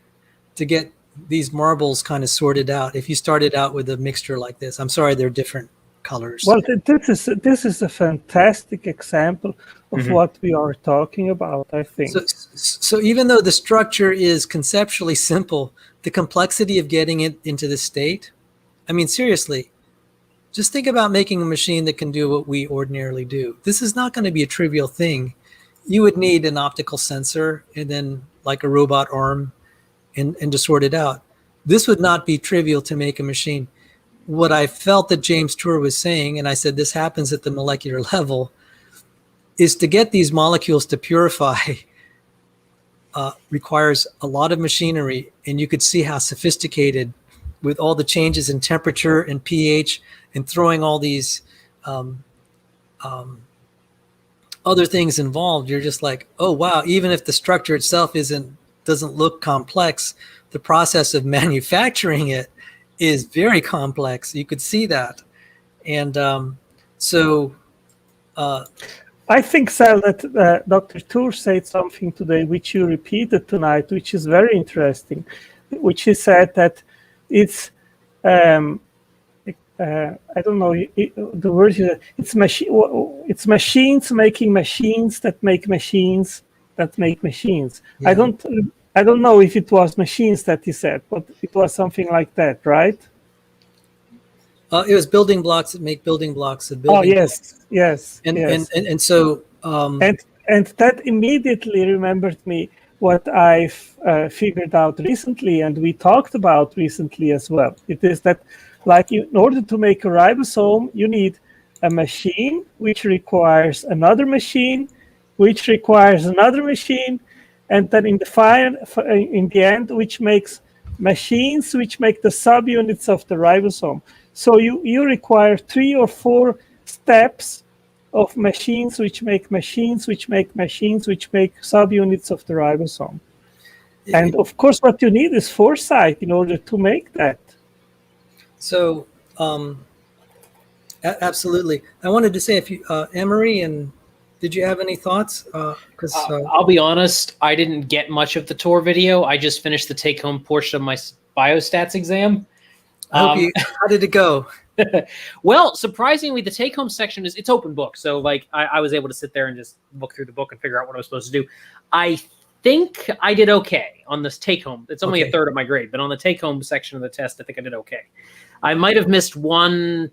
to get these marbles kind of sorted out. If you started out with a mixture like this, I'm sorry, they're different colors. Well, this is a fantastic example of what we are talking about, I think. So even though the structure is conceptually simple, the complexity of getting it into the state, I mean, seriously, just think about making a machine that can do what we ordinarily do. This is not going to be a trivial thing. You would need an optical sensor and then like a robot arm and to sort it out. This would not be trivial to make a machine. What I felt that James Tour was saying, and I said this happens at the molecular level, is to get these molecules to purify requires a lot of machinery, and you could see how sophisticated with all the changes in temperature and pH and throwing all these other things involved. You're just like, oh wow, even if the structure itself doesn't look complex, the process of manufacturing it is very complex. You could see that. And I think, Sal, that Dr. Tour said something today, which you repeated tonight, which is very interesting, which he said that it's, I don't know, the word is, it's machines making machines that make machines that make machines. Yeah. I don't know if it was machines that he said, but it was something like that, right? It was building blocks that make building blocks that building. Oh yes, blocks. Yes, and, yes. And so and that immediately remembered me what I've figured out recently, and we talked about recently as well. It is that, like, in order to make a ribosome, you need a machine which requires another machine, which requires another machine, and then in the end, which makes machines which make the subunits of the ribosome. So you require 3 or 4 steps of machines which make machines which make machines which make subunits of the ribosome. And of course, what you need is foresight in order to make that. So, absolutely. I wanted to say, if you, Emery, and did you have any thoughts? Because I'll be honest, I didn't get much of the tour video. I just finished the take-home portion of my biostats exam. how did it go? Well, surprisingly, the take-home section it's open book. So, like, I was able to sit there and just look through the book and figure out what I was supposed to do. I think I did okay on this take-home. It's only a third of my grade, but on the take-home section of the test, I think I did okay. I might have missed I might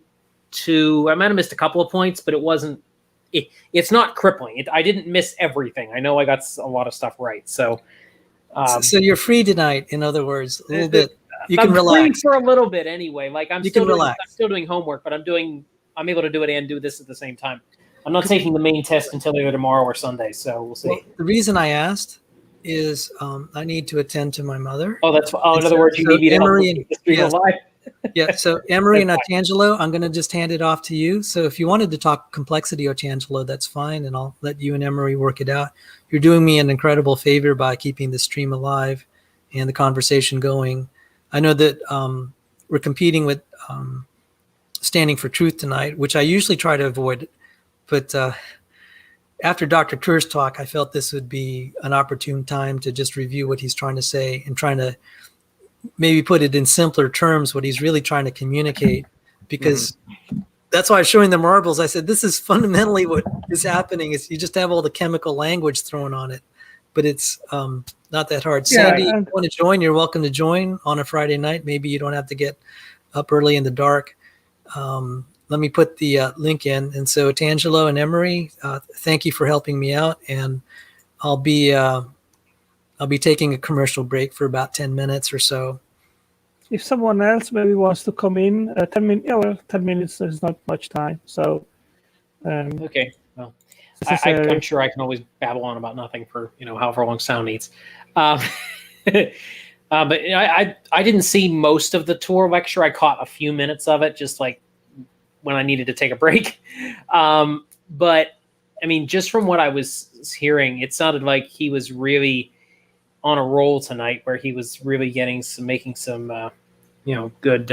have missed a couple of points, but it wasn't. It's not crippling. I didn't miss everything. I know I got a lot of stuff right. So you're free tonight. In other words, a little bit. You can relax for a little bit anyway. Like I'm still doing homework, but I'm able to do it and do this at the same time. I'm not taking the main test until either tomorrow or Sunday, so we'll see. Well, the reason I asked is I need to attend to my mother. Oh, that's in other words, you need me to help the stream live. Yeah, so Emery and Otangelo, I'm going to just hand it off to you. So if you wanted to talk complexity, Otangelo, that's fine, and I'll let you and Emery work it out. You're doing me an incredible favor by keeping the stream alive and the conversation going. I know that we're competing with Standing for Truth tonight, which I usually try to avoid, but after Dr. Kerr's talk, I felt this would be an opportune time to just review what he's trying to say and trying to maybe put it in simpler terms, what he's really trying to communicate, because that's why I was showing the marbles. I said, this is fundamentally what is happening is you just have all the chemical language thrown on it, but it's not that hard. Yeah, Sandy, if you want to join, you're welcome to join on a Friday night. Maybe you don't have to get up early in the dark. Let me put the link in. And so Tangelo and Emery, thank you for helping me out. And I'll be taking a commercial break for about 10 minutes or so. If someone else maybe wants to come in, 10 minutes. Yeah, well, 10 minutes is not much time. So, okay. Well, I'm sure I can always babble on about nothing for however long sound needs. But I didn't see most of the tour lecture. I caught a few minutes of it, just like when I needed to take a break. But I mean, just from what I was hearing, it sounded like he was really on a roll tonight, where he was really making some good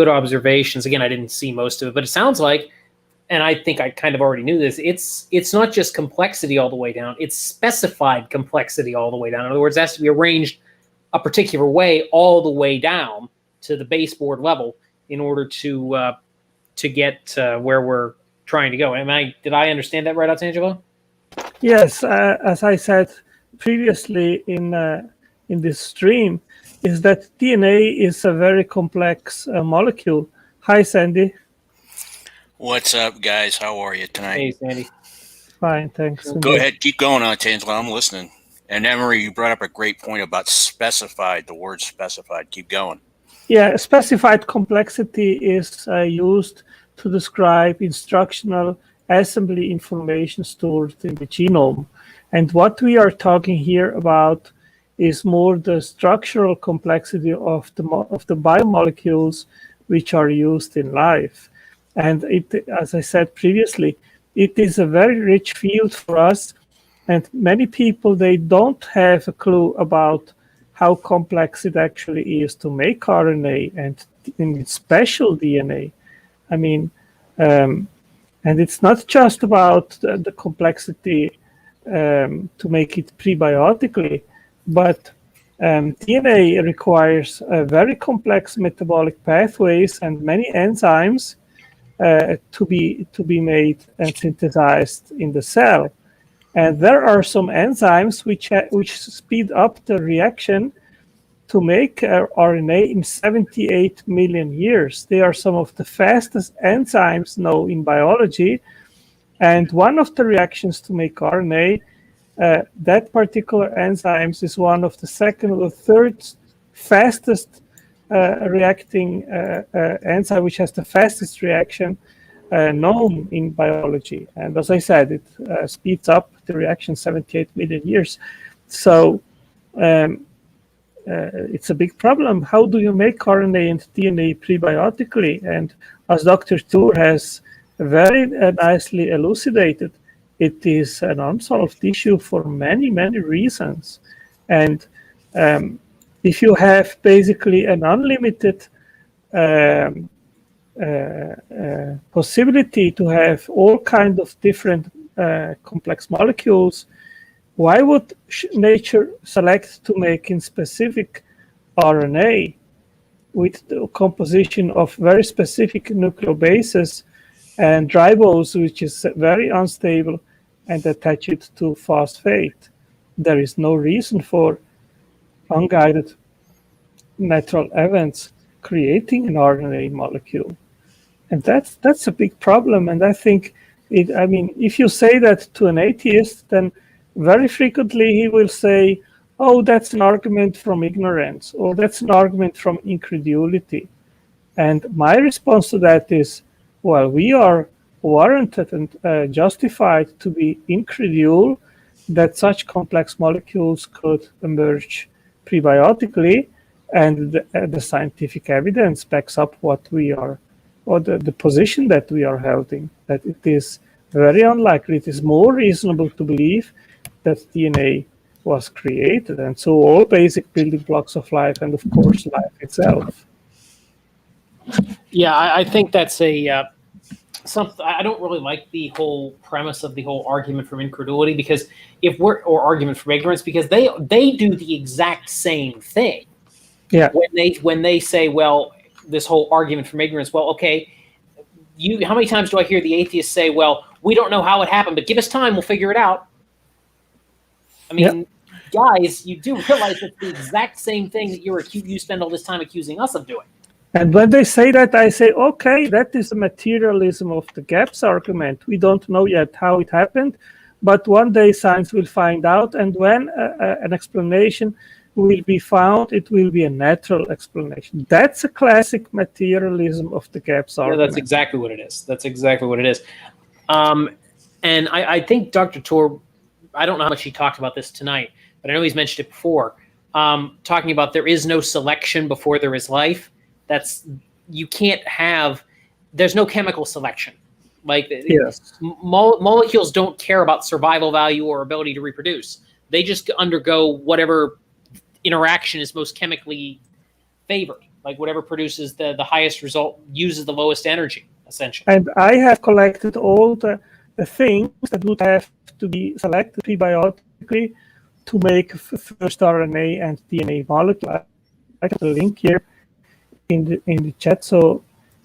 observations. Again, I didn't see most of it, but it sounds like, and I think I kind of already knew this, it's not just complexity all the way down, it's specified complexity all the way down. In other words, it has to be arranged a particular way all the way down to the baseboard level in order to get where we're trying to go. Did I understand that right, Angelo? Yes, as I said previously in this stream, is that DNA is a very complex molecule. Hi, Sandy. What's up, guys? How are you tonight? Hey, Sandy. Fine, thanks. Go ahead, keep going on, Tangelo. I'm listening. And Emery, you brought up a great point about specified, the word specified. Keep going. Yeah, specified complexity is used to describe instructional assembly information stored in the genome. And what we are talking here about is more the structural complexity of the biomolecules which are used in life. And it, as I said previously, it is a very rich field for us. And many people, they don't have a clue about how complex it actually is to make RNA and in special DNA. I mean, and it's not just about the complexity to make it prebiotically, but DNA requires very complex metabolic pathways and many enzymes to be made and synthesized in the cell. And there are some enzymes which speed up the reaction to make RNA in 78 million years. They are some of the fastest enzymes known in biology. And one of the reactions to make RNA, that particular enzyme is one of the second or third fastest reacting enzyme, which has the fastest reaction known in biology. And as I said, it speeds up the reaction 78 million years. So it's a big problem. How do you make RNA and DNA prebiotically? And as Dr. Tour has very nicely elucidated, it is an unsolved issue for many, many reasons. And if you have basically an unlimited possibility to have all kinds of different complex molecules, why would nature select to make in specific RNA with the composition of very specific nucleobases and ribose, which is very unstable, and attach it to phosphate? There is no reason for unguided natural events creating an RNA molecule. And that's a big problem. And I think, if you say that to an atheist, then very frequently he will say, oh, that's an argument from ignorance, or that's an argument from incredulity. And my response to that is, well, we are warranted and justified to be incredule that such complex molecules could emerge prebiotically, and the scientific evidence backs up what we are, or the position that we are holding, that it is very unlikely. It is more reasonable to believe that DNA was created, and so all basic building blocks of life, and of course life itself. Yeah, I think that's a something. I don't really like the whole premise of the whole argument from incredulity, because or argument from ignorance, because they do the exact same thing. Yeah. When they say, well, this whole argument from ignorance, well, okay, how many times do I hear the atheists say, well, we don't know how it happened, but give us time, we'll figure it out. I mean, guys, you do realize it's the exact same thing that you spend all this time accusing us of doing. And when they say that, I say, okay, that is the materialism of the gaps argument. We don't know yet how it happened, but one day science will find out, and when an explanation will be found, it will be a natural explanation. That's a classic materialism of the gaps argument. Yeah, that's exactly what it is. That's exactly what it is. And I think Dr. Tor, I don't know how much he talked about this tonight, but I know he's mentioned it before, talking about there is no selection before there is life. There's no chemical selection. Like, yes. Molecules don't care about survival value or ability to reproduce. They just undergo whatever interaction is most chemically favored. Like whatever produces the highest result uses the lowest energy, essentially. And I have collected all the things that would have to be selected prebiotically to make first RNA and DNA molecule. I have a link here in the chat, so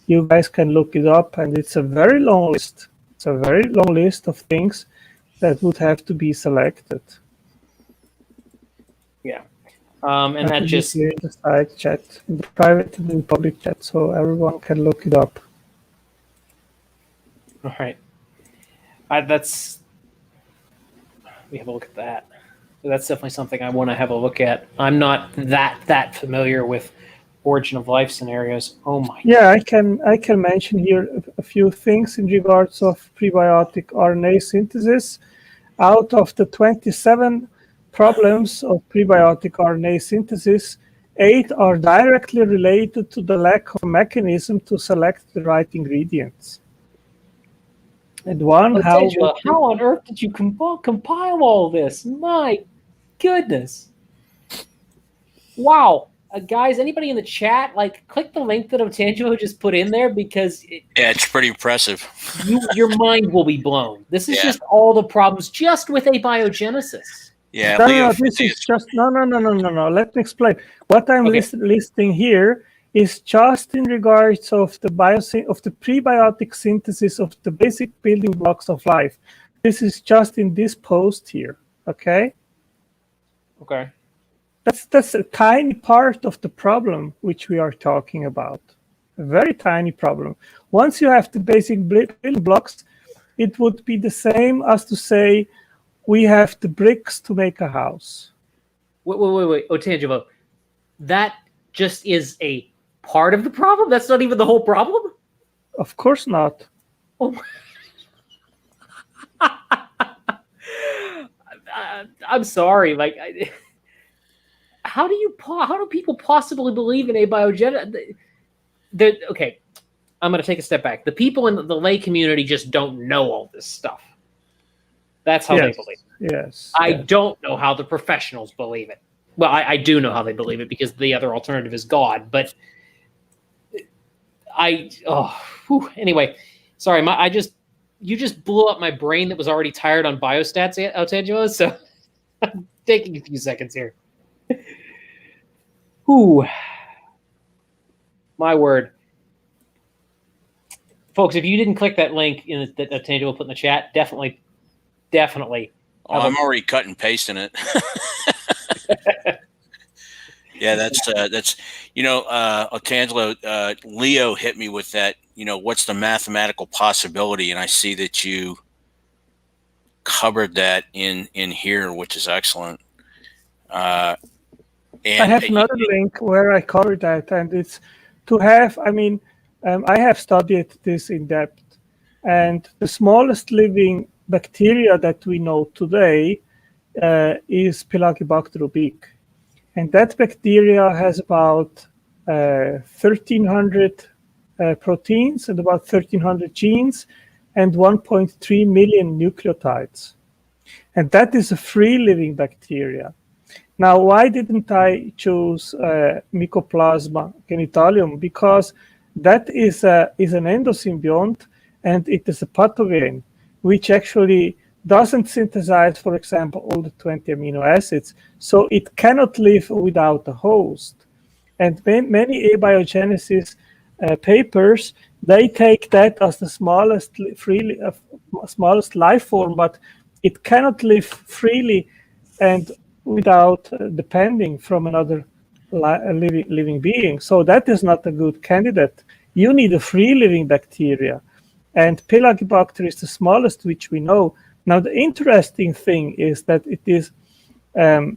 you guys can look it up, and it's a very long list. It's a very long list of things that would have to be selected. Yeah. And that just here in the side chat, in the private and in public chat, so everyone can look it up. All right. We have a look at that. That's definitely something I want to have a look at. I'm not that familiar with origin of life scenarios. Oh my. Yeah, I can mention here a few things in regards of prebiotic RNA synthesis. Out of the 27 problems of prebiotic RNA synthesis, 8 are directly related to the lack of a mechanism to select the right ingredients. And one, how on earth did you compile all this? My goodness. Wow. Guys, anybody in the chat, click the link that Otangelo just put in there, because it's pretty impressive. Your mind will be blown. This is just all the problems just with abiogenesis. Yeah, no, this is just no. Let me explain. What I'm listing here is just in regards of the prebiotic synthesis of the basic building blocks of life. This is just in this post here. Okay. Okay. That's a tiny part of the problem which we are talking about. A very tiny problem. Once you have the basic building blocks, it would be the same as to say we have the bricks to make a house. Wait. Otangelo, that just is a part of the problem? That's not even the whole problem? Of course not. Oh. I'm sorry. How do people possibly believe in abiogenesis? Okay, I'm going to take a step back. The people in the lay community just don't know all this stuff. That's how they believe it. Yes. I don't know how the professionals believe it. Well, I do know how they believe it because the other alternative is God. But anyway, sorry. You just blew up my brain that was already tired on biostats, Altangelo. So I'm taking a few seconds here. Whew. My word. Folks, if you didn't click that link that Altangelo put in the chat, definitely. Oh, I'm already cut and pasting it. Yeah, that's Altangelo, Leo hit me with that, what's the mathematical possibility? And I see that you covered that in here, which is excellent. And I have another link where I covered that, and it's to have, I have studied this in depth, and the smallest living bacteria that we know today is Pelagibacter rubique. And that bacteria has about 1,300 proteins and about 1,300 genes and 1.3 million nucleotides. And that is a free-living bacteria. Now, why didn't I choose Mycoplasma genitalium? Because that is an endosymbiont, and it is a pathogen, which actually doesn't synthesize, for example, all the 20 amino acids. So it cannot live without a host. And many abiogenesis papers, they take that as the smallest life form, but it cannot live freely and without depending from another living being. So that is not a good candidate. You need a free living bacteria. And Pelagibacter is the smallest which we know. Now, the interesting thing is that it is a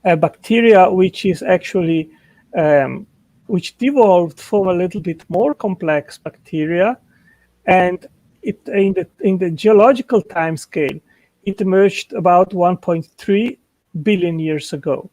bacteria which is actually, which devolved from a little bit more complex bacteria. And in the geological time scale, it emerged about 1.3 billion years ago.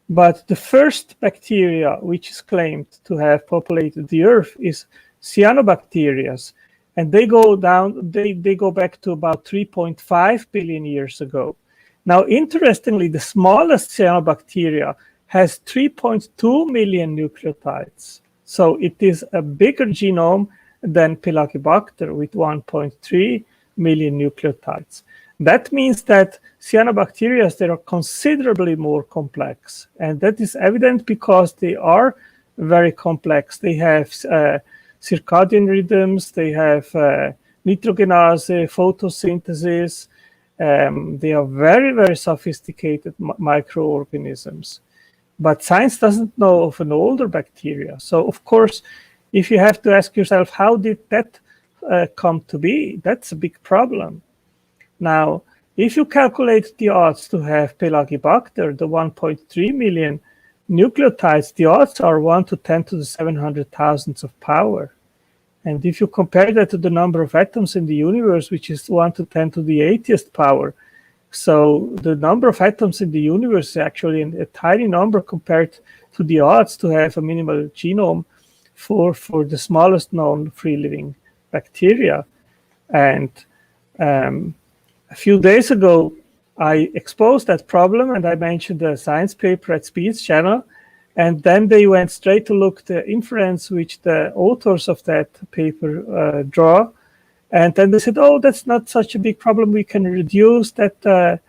But the first bacteria which is claimed to have populated the Earth is cyanobacteria. And they go down, they go back to about 3.5 billion years ago. Now, interestingly, the smallest cyanobacteria has 3.2 million nucleotides. So it is a bigger genome than Pelagibacter with 1.3 million nucleotides. That means that cyanobacteria, they are considerably more complex. And that is evident because they are very complex. They have circadian rhythms, they have nitrogenase, photosynthesis. They are very, very sophisticated microorganisms. But science doesn't know of an older bacteria. So, of course, if you have to ask yourself, how did that come to be? That's a big problem. Now, if you calculate the odds to have Pelagibacter, the 1.3 million nucleotides, the odds are 1 to 10 to the 700,000th of power. And if you compare that to the number of atoms in the universe, which is 1 to 10 to the 80th power, so the number of atoms in the universe is actually a tiny number compared to the odds to have a minimal genome for the smallest known free-living bacteria. And a few days ago, I exposed that problem and I mentioned a science paper at Speed's channel. And then they went straight to look the inference which the authors of that paper draw. And then they said, oh, that's not such a big problem. We can reduce that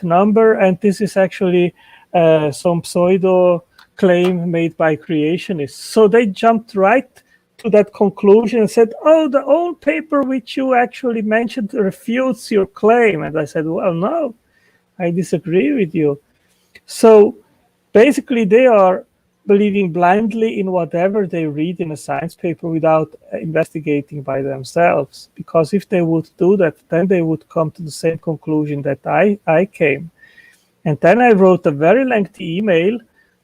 number. And this is actually some pseudo claim made by creationists. So they jumped right to that conclusion and said, oh, the old paper which you actually mentioned refutes your claim. And I said, well, no, I disagree with you. So basically, they are believing blindly in whatever they read in a science paper without investigating by themselves. Because if they would do that, then they would come to the same conclusion that I came. And then I wrote a very lengthy email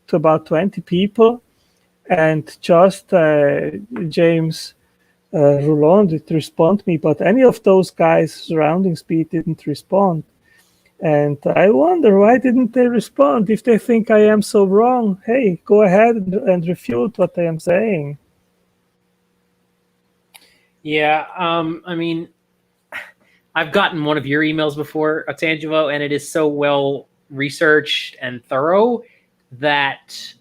to about 20 people, and just James Roulon did respond me, but any of those guys surrounding Speed didn't respond. And I wonder, why didn't they respond? If they think I am so wrong, hey, go ahead and refute what I am saying. Yeah, I mean, I've gotten one of your emails before, Tangelo, and it is so well researched and thorough that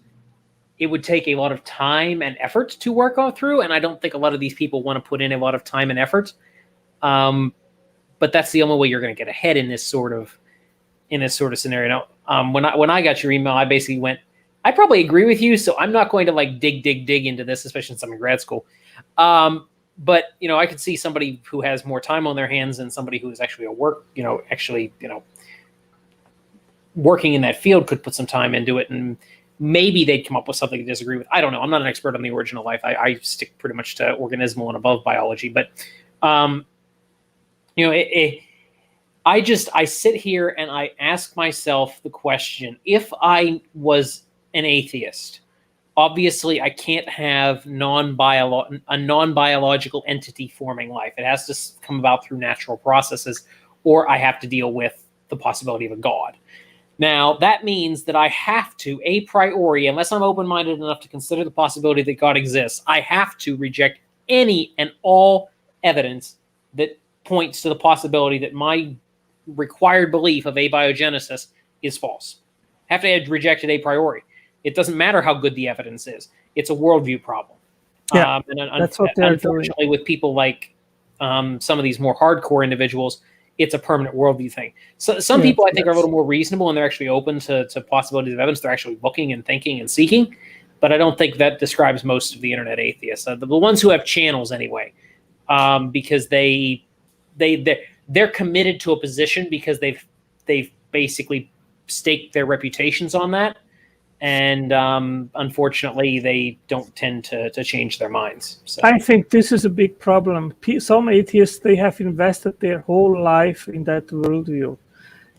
it would take a lot of time and effort to work all through, and I don't think a lot of these people want to put in a lot of time and effort. But that's the only way you're going to get ahead in this sort of scenario. Now, when I got your email, I basically went, I probably agree with you, so I'm not going to like dig into this, especially since I'm in grad school. But I could see somebody who has more time on their hands and somebody who is actually working in that field could put some time into it, and maybe they'd come up with something to disagree with. I don't know. I'm not an expert on the origin of life. I stick pretty much to organismal and above biology, but I sit here and I ask myself the question: if I was an atheist, obviously I can't have a non-biological entity forming life. It has to come about through natural processes, or I have to deal with the possibility of a God. Now, that means that I have to, a priori, unless I'm open-minded enough to consider the possibility that God exists, I have to reject any and all evidence that points to the possibility that my required belief of abiogenesis is false. I have to reject it a priori. It doesn't matter how good the evidence is. It's a worldview problem. Yeah, that's what they're unfortunately, with people like some of these more hardcore individuals, it's a permanent worldview thing. So some people, I think, are a little more reasonable and they're actually open to possibilities of evidence. They're actually looking and thinking and seeking. But I don't think that describes most of the internet atheists. The ones who have channels anyway, because they're committed to a position because they've basically staked their reputations on that. And unfortunately, they don't tend to change their minds. So. I think this is a big problem. Some atheists, they have invested their whole life in that worldview.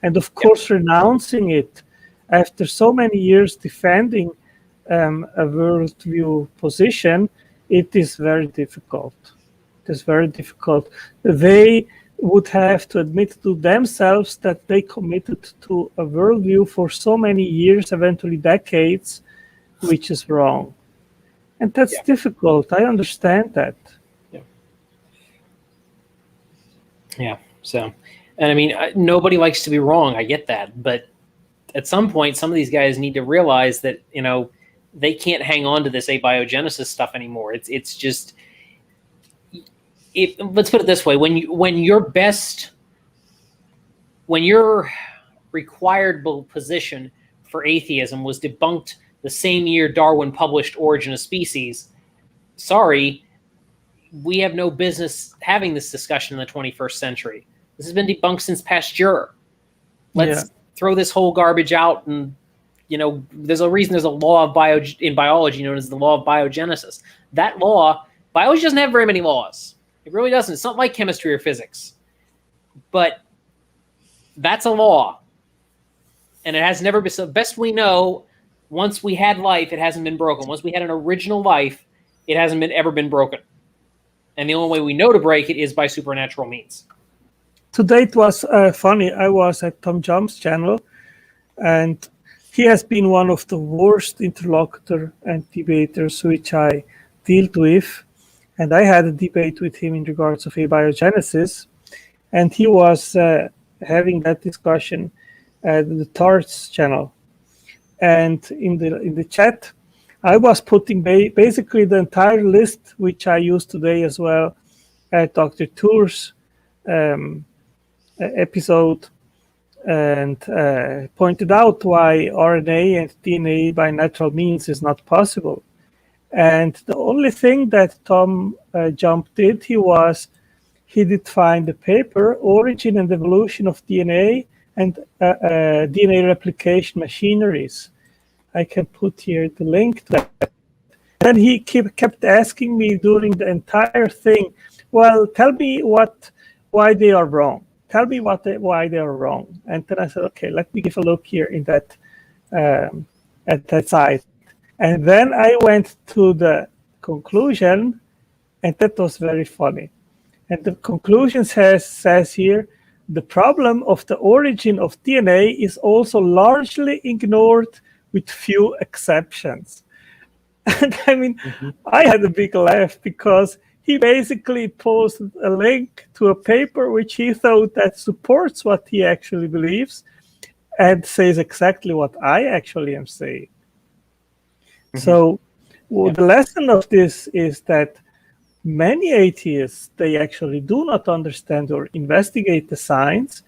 And of course, renouncing it after so many years defending a worldview position, it is very difficult. It is very difficult. They would have to admit to themselves that they committed to a worldview for so many years, eventually decades, which is wrong. And that's difficult. I understand that. Yeah. So, and I mean, nobody likes to be wrong. I get that. But at some point, some of these guys need to realize that, they can't hang on to this abiogenesis stuff anymore. It's just... let's put it this way: when your required position for atheism was debunked the same year Darwin published Origin of Species, sorry, we have no business having this discussion in the 21st century. This has been debunked since Pasteur. Let's throw this whole garbage out. And there's a reason there's a law of in biology known as the law of biogenesis. That law, biology doesn't have very many laws. It really doesn't. It's not like chemistry or physics. But that's a law. And it has never been, so best we know, once we had life, it hasn't been broken. Once we had an original life, it hasn't ever been broken. And the only way we know to break it is by supernatural means. Today it was funny. I was at Tom Jump's channel, and he has been one of the worst interlocutor and debaters which I dealt with. And I had a debate with him in regards of abiogenesis, and he was having that discussion at the Tart's channel. And in the chat, I was putting basically the entire list, which I use today as well, at Dr. Tour's episode, and pointed out why RNA and DNA by natural means is not possible. And the only thing that Tom Jump did, he did find the paper, Origin and Evolution of DNA and DNA Replication Machineries. I can put here the link to that. And he kept asking me during the entire thing, well, tell me why they are wrong. Tell me why they are wrong. And then I said, okay, let me give a look here in that at that site. And then I went to the conclusion, and that was very funny. And the conclusion says here, the problem of the origin of DNA is also largely ignored with few exceptions. And I mean, I had a big laugh because he basically posted a link to a paper which he thought that supports what he actually believes and says exactly what I actually am saying. So the lesson of this is that many atheists, they actually do not understand or investigate the science,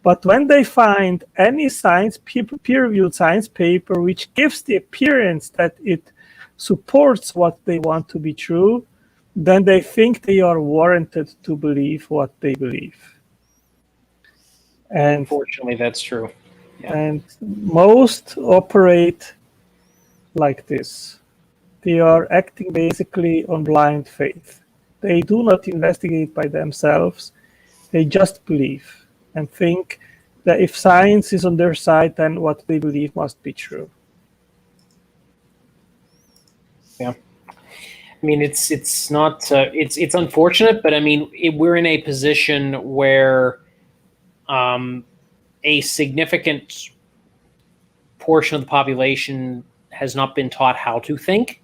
but when they find any science, peer-reviewed science paper which gives the appearance that it supports what they want to be true, then they think they are warranted to believe what they believe. And unfortunately, that's true. Yeah. And most operate like this. They are acting basically on blind faith. They do not investigate by themselves. They just believe and think that if science is on their side, then what they believe must be true. Yeah. I mean, it's not it's unfortunate, but I mean, we're in a position where a significant portion of the population has not been taught how to think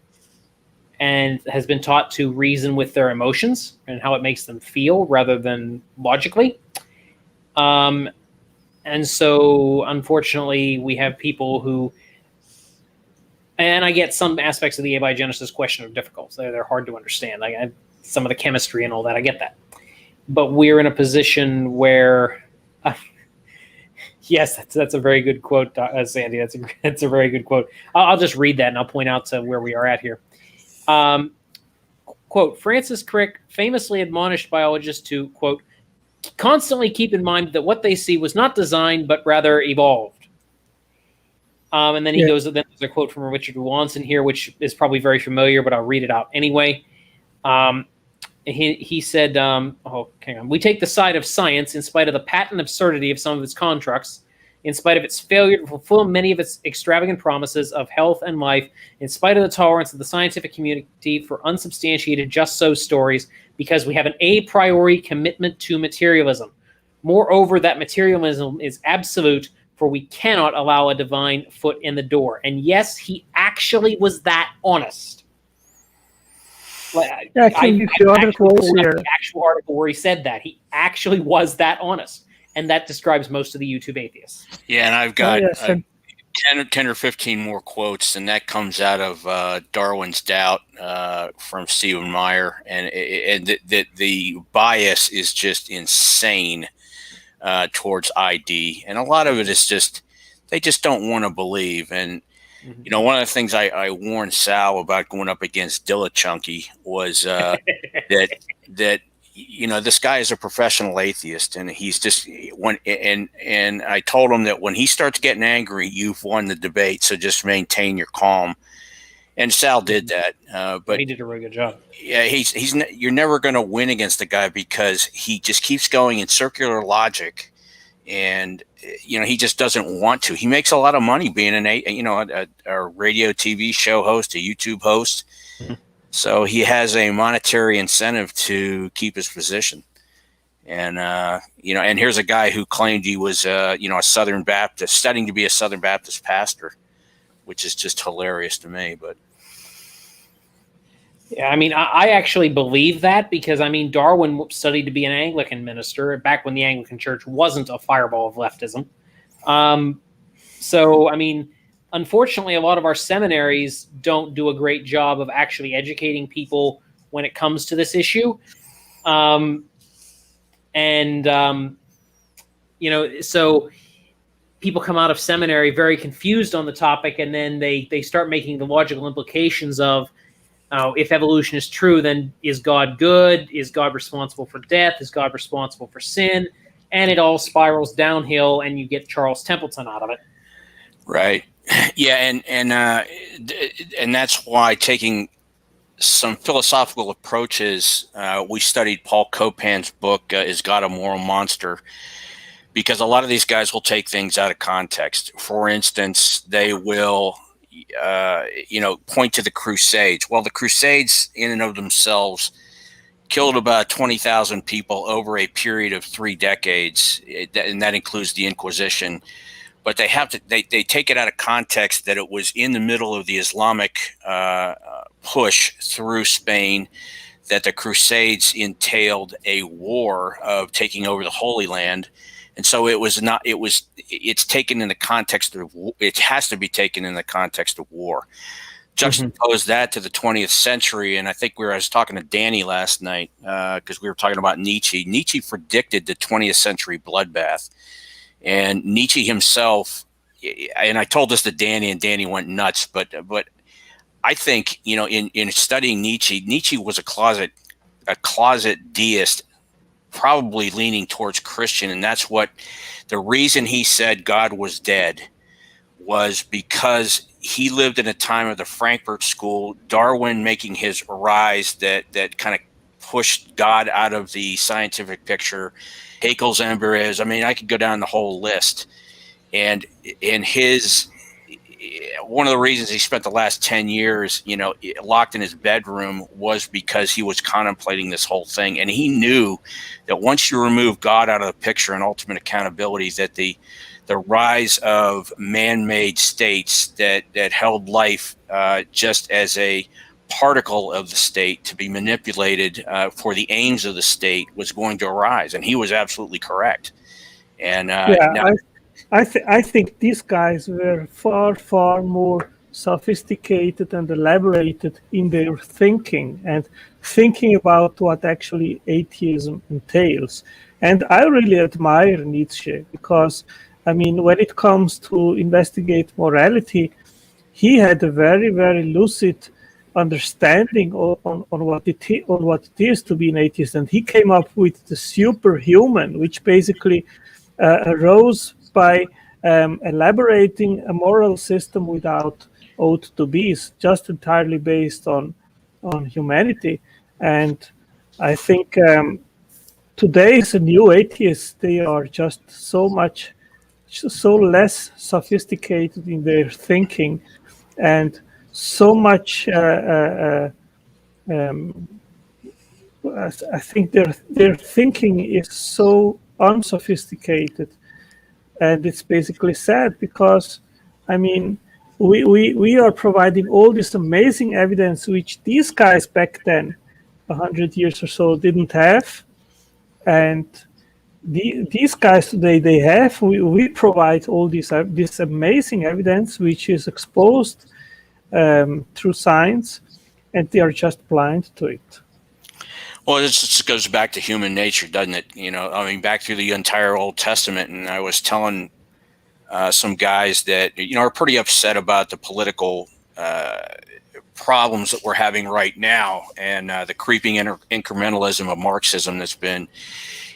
and has been taught to reason with their emotions and how it makes them feel rather than logically. And so, unfortunately, we have people who, and I get some aspects of the abiogenesis question are difficult. They're hard to understand. Some of the chemistry and all that, I get that. But we're in a position where, yes, that's a very good quote, Sandy. That's a very good quote. I'll just read that and I'll point out to where we are at here. Quote, Francis Crick famously admonished biologists to, quote, constantly keep in mind that what they see was not designed, but rather evolved. And then he goes, then there's a quote from Richard Lawson here, which is probably very familiar, but I'll read it out anyway. He said, hang on. We take the side of science in spite of the patent absurdity of some of its constructs, in spite of its failure to fulfill many of its extravagant promises of health and life, in spite of the tolerance of the scientific community for unsubstantiated just-so stories, because we have an a priori commitment to materialism. Moreover, that materialism is absolute, for we cannot allow a divine foot in the door. And yes, he actually was that honest. I can give you other quotes here. The actual article where he said that. He actually was that honest. And that describes most of the YouTube atheists. Yeah, and I've got 10 or 15 more quotes, and that comes out of Darwin's Doubt from Stephen Meyer. And the bias is just insane towards ID. And a lot of it is just, they just don't want to believe. And, you know, one of the things I warned Sal about going up against Dilla Chunky was that you know, this guy is a professional atheist, and he's just and I told him that when he starts getting angry, you've won the debate. So just maintain your calm. And Sal did that, but he did a really good job. Yeah, you're never going to win against the guy because he just keeps going in circular logic, and you know, he just doesn't want to. He makes a lot of money being a radio TV show host, a YouTube host. Mm-hmm. So he has a monetary incentive to keep his position. And, you know, and here's a guy who claimed he was, a Southern Baptist, studying to be a Southern Baptist pastor, which is just hilarious to me. But yeah, I mean, I actually believe that because, I mean, Darwin studied to be an Anglican minister back when the Anglican Church wasn't a fireball of leftism. So, I mean, unfortunately, a lot of our seminaries don't do a great job of actually educating people when it comes to this issue. You know, so people come out of seminary very confused on the topic, and then they start making the logical implications of, if evolution is true, then is God good? Is God responsible for death? Is God responsible for sin? And it all spirals downhill, and you get Charles Templeton out of it. Right. Yeah, and that's why taking some philosophical approaches, we studied Paul Copan's book, Is God a Moral Monster? Because a lot of these guys will take things out of context. For instance, they will, point to the Crusades. Well, the Crusades in and of themselves killed about 20,000 people over a period of 3 decades, and that includes the Inquisition. But they take it out of context that it was in the middle of the Islamic push through Spain, that the Crusades entailed a war of taking over the Holy Land. And so it's taken in the context of, it has to be taken in the context of war. Juxtapose that to the 20th century, and I think I was talking to Danny last night because we were talking about Nietzsche. Nietzsche predicted the 20th century bloodbath, and Nietzsche himself, and I told this to Danny, and Danny went nuts. But I think, you know, in studying Nietzsche was a closet deist, probably leaning towards Christian, and that's what the reason he said God was dead was because he lived in a time of the Frankfurt School, Darwin making his rise that kind of pushed God out of the scientific picture, Haeckel's embryos. I mean, I could go down the whole list. And one of the reasons he spent the last 10 years, you know, locked in his bedroom was because he was contemplating this whole thing. And he knew that once you remove God out of the picture and ultimate accountability, that the rise of man-made states that held life just as a particle of the state to be manipulated for the aims of the state was going to arise. And he was absolutely correct. And I think these guys were far, far more sophisticated and elaborated in their thinking and thinking about what actually atheism entails. And I really admire Nietzsche because, I mean, when it comes to investigate morality, he had a very, very lucid understanding on what it is to be an atheist. And he came up with the superhuman, which basically arose by elaborating a moral system without ought to be, just entirely based on humanity. And I think today's new atheists, they are just so less sophisticated in their thinking, and so much I think their thinking is so unsophisticated. And it's basically sad because, I mean, we are providing all this amazing evidence which these guys back then, 100 years or so, didn't have. And these guys today, they have. We provide all this amazing evidence which is exposed through science, and they are just blind to it. Well, this just goes back to human nature, doesn't it? You know, I mean, back through the entire Old Testament. And I was telling some guys that, you know, are pretty upset about the political problems that we're having right now, and the creeping incrementalism of Marxism that's been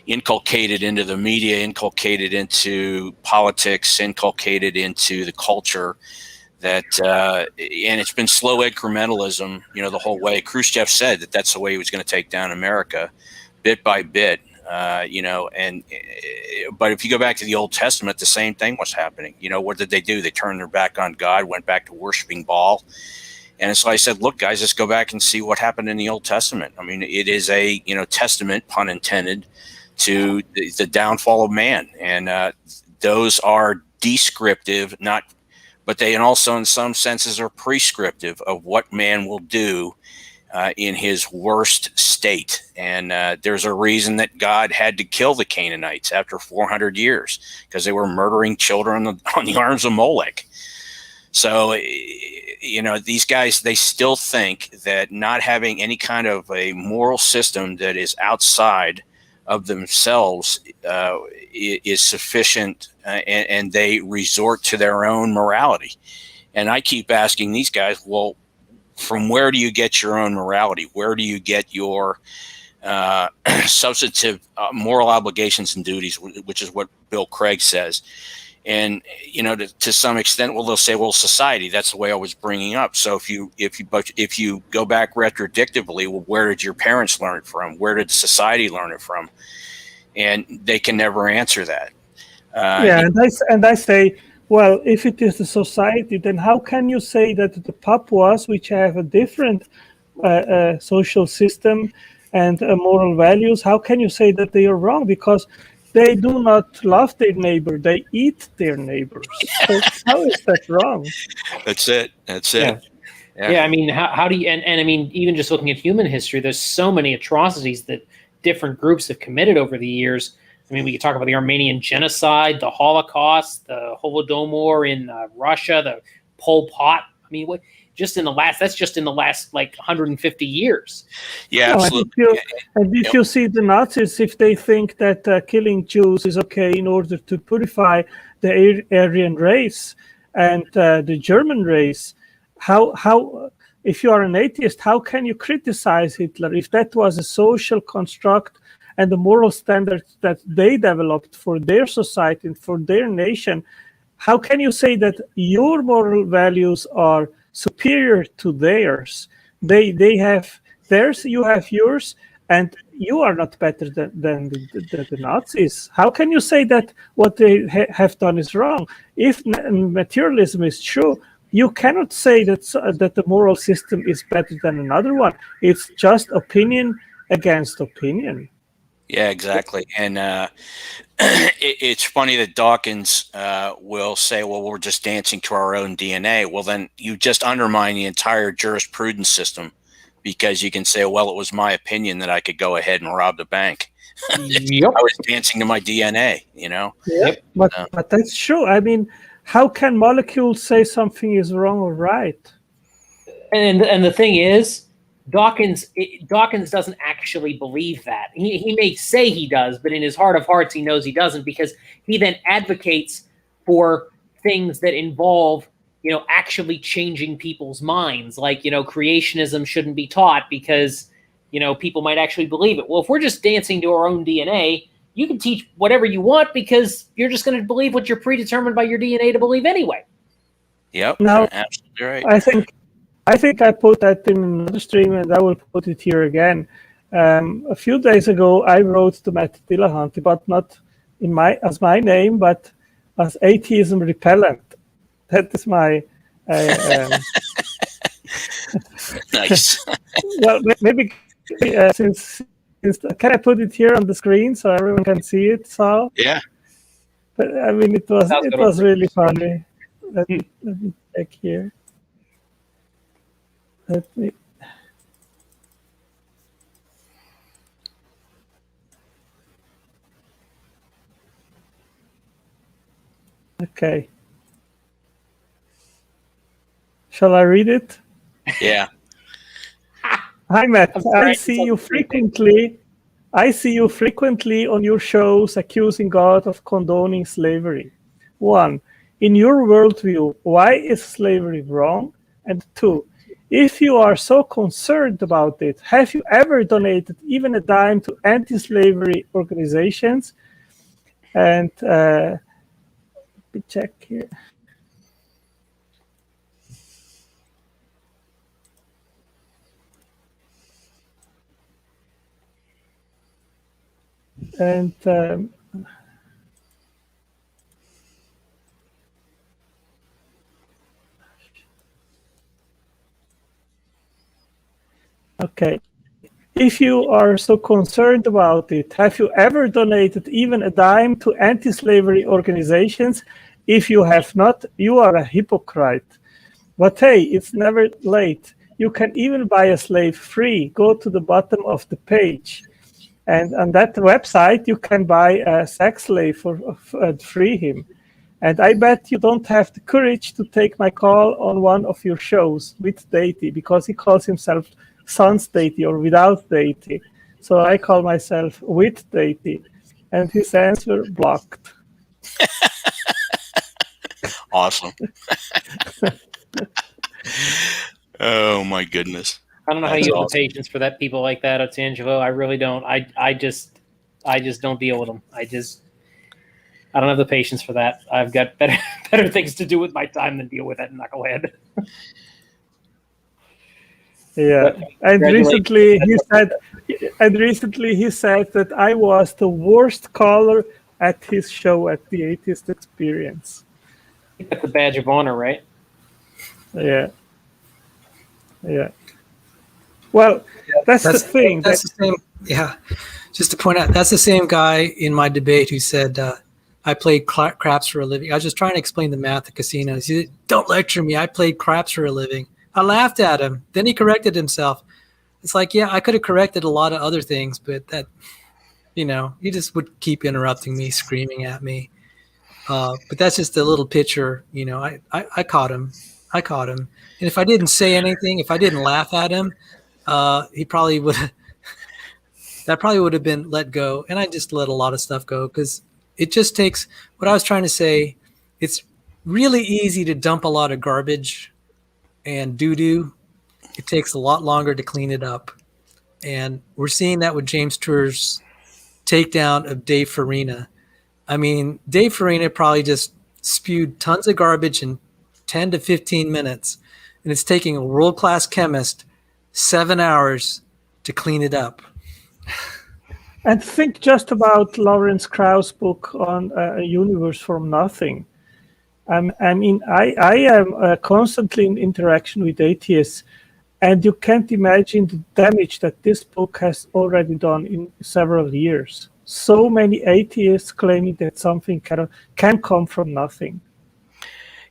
inculcated into the media, inculcated into politics, inculcated into the culture. That and it's been slow incrementalism, you know, the whole way. Khrushchev said that that's the way he was going to take down America, bit by bit, you know. And but if you go back to the Old Testament, the same thing was happening. You know, what did they do? They turned their back on God, went back to worshiping Baal. And so I said, look, guys, let's go back and see what happened in the Old Testament. I mean, it is a, you know, testament, pun intended, to the downfall of man, and those are descriptive, not. But they also, in some senses, are prescriptive of what man will do in his worst state. And there's a reason that God had to kill the Canaanites after 400 years, because they were murdering children on the arms of Molech. So, you know, these guys, they still think that not having any kind of a moral system that is outside of themselves is sufficient, and they resort to their own morality. And I keep asking these guys, well, from where do you get your own morality? Where do you get your substantive moral obligations and duties, which is what Bill Craig says? And, you know, to some extent, well, they'll say, well, society, that's the way I was bringing up. So if you go back retroactively, well, where did your parents learn it from? Where did society learn it from? And they can never answer that. And I say, well, if it is the society, then how can you say that the Papuas, which have a different social system and moral values, how can you say that they are wrong? Because they do not love their neighbor; they eat their neighbors. So how is that wrong? That's it. Yeah. Yeah, I mean, how do you, and I mean, even just looking at human history, there's so many atrocities that different groups have committed over the years. I mean, we could talk about the Armenian genocide, the Holocaust, the Holodomor in Russia, the Pol Pot. I mean, that's just in the last like 150 years. Yeah, absolutely. And if you see the Nazis, if they think that killing Jews is okay in order to purify the Aryan race and the German race, how if you are an atheist, how can you criticize Hitler if that was a social construct and the moral standards that they developed for their society and for their nation? How can you say that your moral values are superior to theirs? They have theirs, you have yours, and you are not better than the Nazis. How can you say that what they have done is wrong? If materialism is true, you cannot say that the moral system is better than another one. It's just opinion against opinion. Yeah, exactly. And it's funny that Dawkins will say, well, we're just dancing to our own DNA. Well, then you just undermine the entire jurisprudence system, because you can say, well, it was my opinion that I could go ahead and rob the bank. Yep. I was dancing to my DNA, Yep. But that's true. I mean, how can molecules say something is wrong or right? And the thing is, Dawkins doesn't actually believe that. He may say he does, but in his heart of hearts, he knows he doesn't, because he then advocates for things that involve, actually changing people's minds. Like, creationism shouldn't be taught because, people might actually believe it. Well, if we're just dancing to our own DNA, you can teach whatever you want because you're just going to believe what you're predetermined by your DNA to believe anyway. Yep. Now, absolutely right. I think I put that in another stream, and I will put it here again. A few days ago, I wrote to Matt Dillahunty, but not as my name, but as atheism repellent. That is my. Nice. Well, maybe since can I put it here on the screen so everyone can see it? So Yeah. But I mean, it was really funny. Let me check here. Let me. Okay. Shall I read it? Yeah. Hi, Matt. I see you frequently on your shows accusing God of condoning slavery. 1. In your worldview, why is slavery wrong? And 2, if you are so concerned about it, have you ever donated even a dime to anti-slavery organizations? And let me check here. And okay. If you are so concerned about it, have you ever donated even a dime to anti-slavery organizations? If you have not, you are a hypocrite. But hey, it's never late. You can even buy a slave free. Go to the bottom of the page. And on that website, you can buy a sex slave and free him. And I bet you don't have the courage to take my call on one of your shows with deity, because he calls himself sans deity or without deity. So I call myself with deity. And his answer blocked. Awesome. Oh, my goodness. I don't know how you have the patience for that, people like that, Otangelo. I really don't. I just don't deal with them. I don't have the patience for that. I've got better things to do with my time than deal with that knucklehead. Yeah, and recently he said that I was the worst caller at his show at the Atheist Experience. That's the badge of honor, right? Yeah. Well, that's the thing. That's the same. Yeah, just to point out, that's the same guy in my debate who said I played craps for a living. I was just trying to explain the math of casinos. He said, don't lecture me. I played craps for a living. I laughed at him. Then he corrected himself. It's like, yeah, I could have corrected a lot of other things, but that, he just would keep interrupting me, screaming at me. But that's just a little picture. I caught him. And if I didn't say anything, if I didn't laugh at him, he probably would. That probably would have been let go. And I just let a lot of stuff go because it just takes. What I was trying to say, it's really easy to dump a lot of garbage and doo-doo. It takes a lot longer to clean it up. And we're seeing that with James Tour's takedown of Dave Farina. I mean, Dave Farina probably just spewed tons of garbage in 10 to 15 minutes. And it's taking a world-class chemist 7 hours to clean it up. And think just about Lawrence Krauss' book on a universe from nothing. I mean, I am constantly in interaction with atheists, and you can't imagine the damage that this book has already done in several years. So many atheists claiming that something can come from nothing.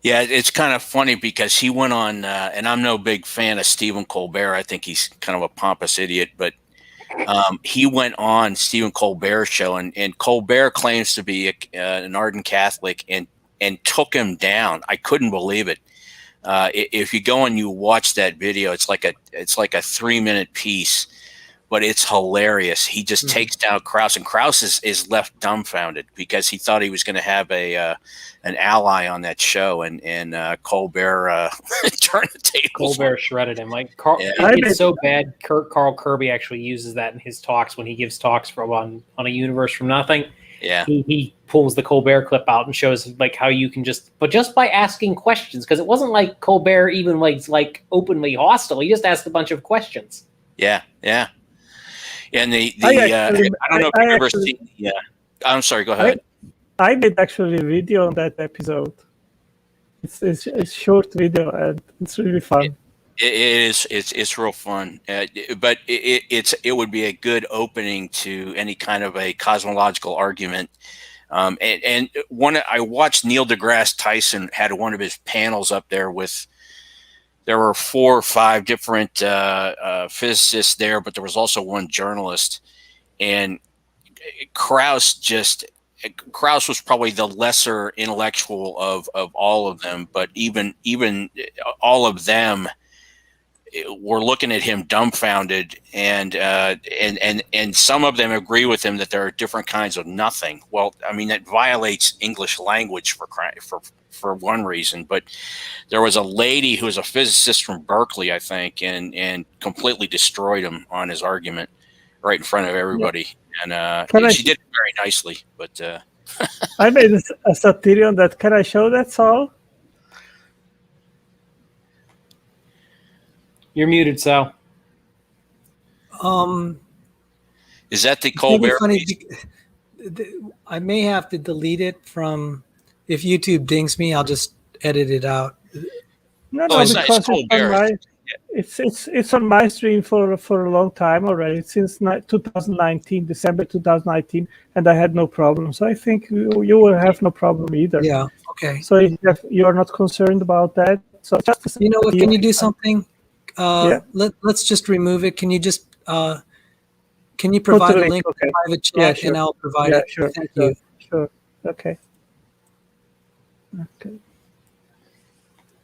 Yeah, it's kind of funny because he went on, and I'm no big fan of Stephen Colbert. I think he's kind of a pompous idiot, but he went on Stephen Colbert's show, and Colbert claims to be an ardent Catholic, and took him down. I couldn't believe it. If you go and you watch that video, it's like a 3-minute piece, but it's hilarious. He just takes down Krauss, and Krauss is left dumbfounded because he thought he was going to have an ally on that show, and Colbert turned the tables. Colbert shredded him. It's so bad. Carl Kirby actually uses that in his talks when he gives talks on a universe from nothing. Yeah, he pulls the Colbert clip out and shows like how you can just by asking questions, because it wasn't like Colbert even like openly hostile. He just asked a bunch of questions. Yeah. And I don't know if you've ever seen. Yeah, I'm sorry. Go ahead. I did actually a video on that episode. It's a short video and it's really fun. It is. It's real fun, but it would be a good opening to any kind of a cosmological argument. And I watched Neil deGrasse Tyson had one of his panels up there with. There were 4 or 5 different physicists there, but there was also one journalist, and Krauss was probably the lesser intellectual of all of them, but even all of them were looking at him dumbfounded, and some of them agree with him that there are different kinds of nothing. Well, I mean, that violates English language for one reason, but there was a lady who was a physicist from Berkeley, I think, and completely destroyed him on his argument right in front of everybody. Yeah. And she did it very nicely, but I made a satire on that. Can I show that, Saul? You're muted, Sal. Is that the Colbert? I may have to delete it from. If YouTube dings me, I'll just edit it out. No, it's because it's on my stream for a long time already, since 2019, December 2019, and I had no problem. So I think you will have no problem either. Yeah. Okay. So you are not concerned about that. So just can you do something? Let's just remove it. Can you just can you provide a link to the private chat, and I'll provide it? Sure. Thank you. Sure. Okay.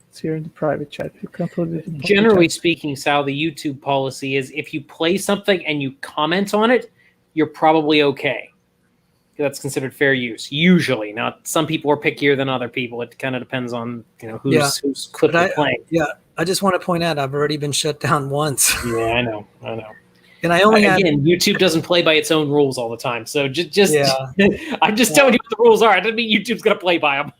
It's here in the private chat. You can put it in Generally speaking, Sal, the YouTube policy is if you play something and you comment on it, you're probably okay. That's considered fair use. Usually, now some people are pickier than other people. It kind of depends on whose clip they're playing. I just want to point out I've already been shut down once. Yeah, I know. And I only YouTube doesn't play by its own rules all the time. So I'm just telling you what the rules are. It doesn't mean YouTube's going to play by them.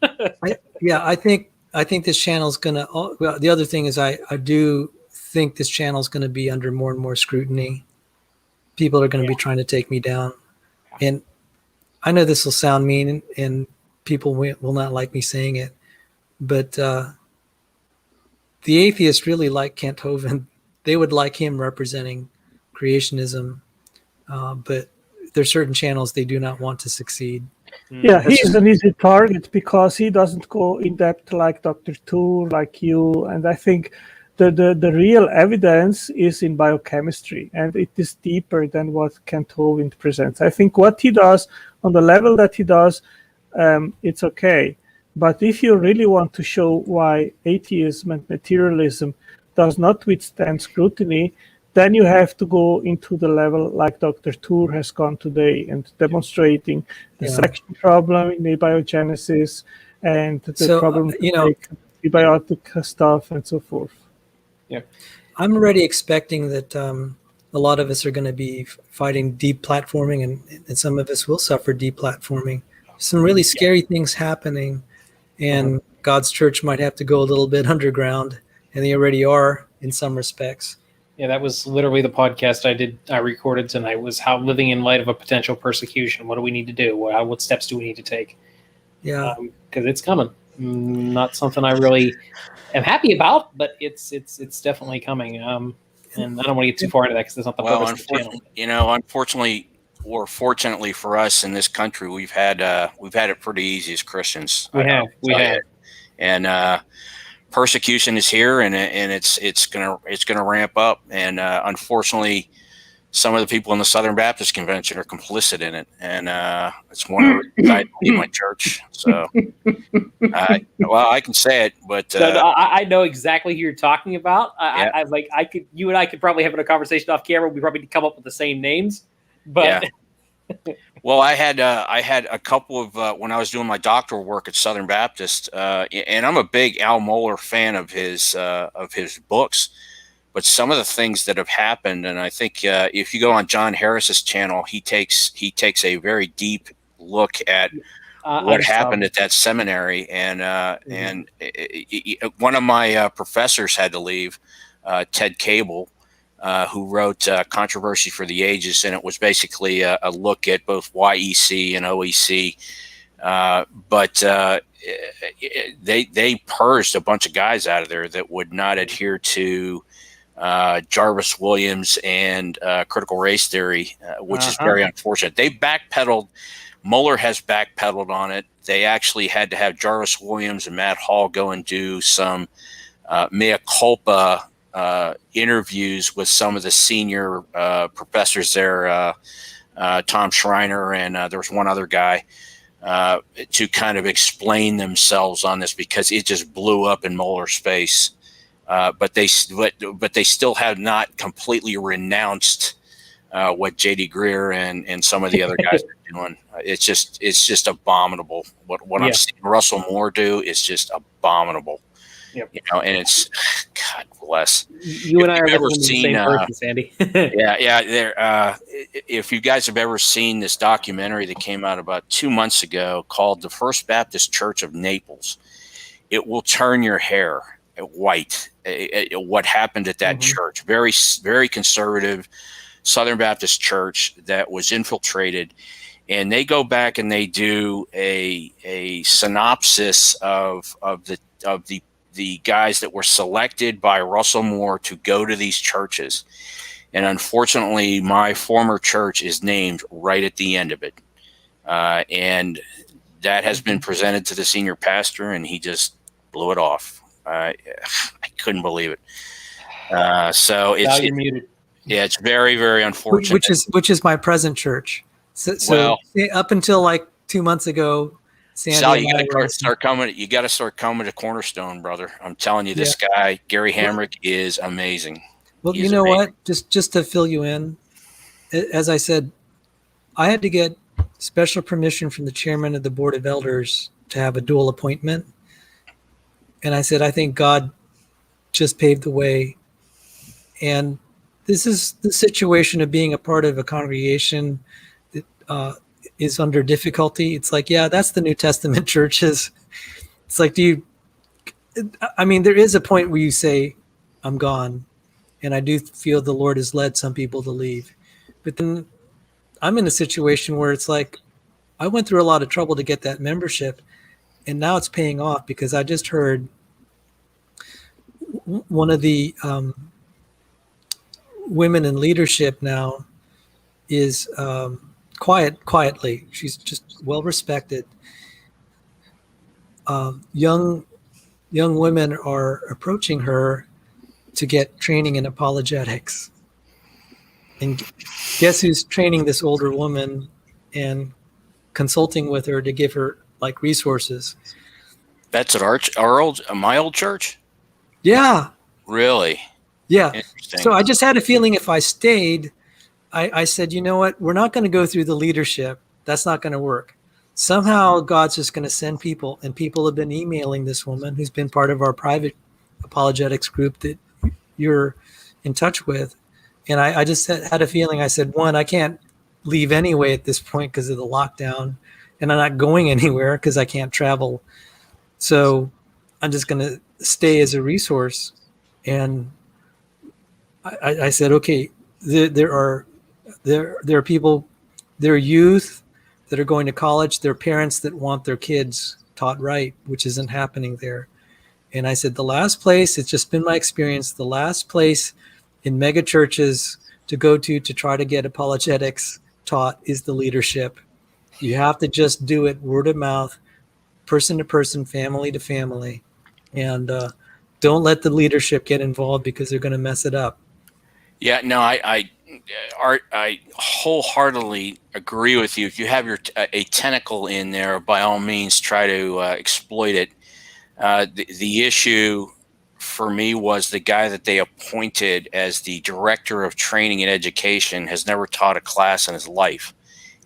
I think this channel's going to. Well, the other thing is I do think this channel's going to be under more and more scrutiny. People are going to be trying to take me down, and I know this will sound mean, and people will not like me saying it, but the atheists really like Kent Hovind. They would like him representing creationism, but there's certain channels they do not want to succeed. Yeah, he's an easy target because he doesn't go in depth like Dr. Tour, like you, and I think the real evidence is in biochemistry, and it is deeper than what Kent Hovind presents. I think what he does on the level that he does, it's okay. But if you really want to show why atheism and materialism does not withstand scrutiny, then you have to go into the level like Dr. Tour has gone today and demonstrating the selection problem in abiogenesis and the problem to take prebiotic stuff and so forth. Yeah, I'm already expecting that a lot of us are going to be fighting deplatforming, and some of us will suffer deplatforming. Some really scary things happening, and God's church might have to go a little bit underground, and they already are in some respects. Yeah, that was literally the podcast I recorded tonight, was how living in light of a potential persecution. What do we need to do? What steps do we need to take? Yeah, because it's coming. Not something I really am happy about, but it's definitely coming. And I don't want to get too far into that because that's not the purpose of the channel. Unfortunately, or fortunately for us in this country, we've had it pretty easy as Christians. We have, and persecution is here, and it's gonna ramp up. And unfortunately, some of the people in the Southern Baptist Convention are complicit in it, and it's one of the reasons I leave my church. So, I can say it, but I know exactly who you're talking about. You and I could probably have a conversation off camera. We probably come up with the same names, but. Yeah. Well, I had a couple of when I was doing my doctoral work at Southern Baptist, and I'm a big Al Mohler fan of his books. But some of the things that have happened, and I think if you go on John Harris's channel, he takes a very deep look at what happened at that seminary, and one of my professors had to leave, Ted Cable, who wrote Controversy for the Ages, and it was basically a look at both YEC and OEC. But they purged a bunch of guys out of there that would not adhere to Jarvis Williams and critical race theory, which is very unfortunate. They backpedaled. Mohler has backpedaled on it. They actually had to have Jarvis Williams and Matt Hall go and do some mea culpa interviews with some of the senior professors there, Tom Schreiner, and there was one other guy, to kind of explain themselves on this, because it just blew up in Mohler's face. But they still have not completely renounced what J.D. Greer and some of the other guys are doing. It's just abominable. What I'm seeing Russell Moore do is just abominable. Yep. And it's, God bless. You and I are the same person, Sandy. If you guys have ever seen this documentary that came out about 2 months ago called "The First Baptist Church of Naples," it will turn your hair white. What happened at that church? Very, very conservative Southern Baptist church that was infiltrated, and they go back and they do a synopsis of the guys that were selected by Russell Moore to go to these churches. And unfortunately, my former church is named right at the end of it. And that has been presented to the senior pastor, and he just blew it off. I couldn't believe it. So it's muted. Yeah, it's very, very unfortunate. Which is my present church. So up until like 2 months ago, Sandy, Sal, you got to start coming. You got to start coming to Cornerstone, brother. I'm telling you, this guy Gary Hamrick is amazing. Well, you know what? Just to fill you in, as I said, I had to get special permission from the chairman of the board of elders to have a dual appointment, and I said, I think God just paved the way, and this is the situation of being a part of a congregation that is under difficulty. It's like, that's the New Testament churches. It's like, there is a point where you say, I'm gone. And I do feel the Lord has led some people to leave. But then I'm in a situation where it's like, I went through a lot of trouble to get that membership, and now it's paying off, because I just heard one of the women in leadership now is quietly. She's just well respected. Young women are approaching her to get training in apologetics. And guess who's training this older woman and consulting with her to give her like resources? That's at my old church. Yeah. Really? Yeah. Interesting. So I just had a feeling if I stayed, I said, you know what? We're not going to go through the leadership. That's not going to work. Somehow God's just going to send people, and people have been emailing this woman who's been part of our private apologetics group that you're in touch with. And I just had a feeling. I said, one, I can't leave anyway at this point because of the lockdown, and I'm not going anywhere because I can't travel. So I'm just going to stay as a resource. And I said, okay, there are people, there are youth that are going to college. There are parents that want their kids taught right, which isn't happening there. And I said, the last place, it's just been my experience, the last place in mega churches to go to try to get apologetics taught is the leadership. You have to just do it word of mouth, person to person, family to family. And don't let the leadership get involved because they're going to mess it up. Yeah, no, Art, I wholeheartedly agree with you. If you have a tentacle in there, by all means, try to exploit it. The issue for me was the guy that they appointed as the director of training and education has never taught a class in his life,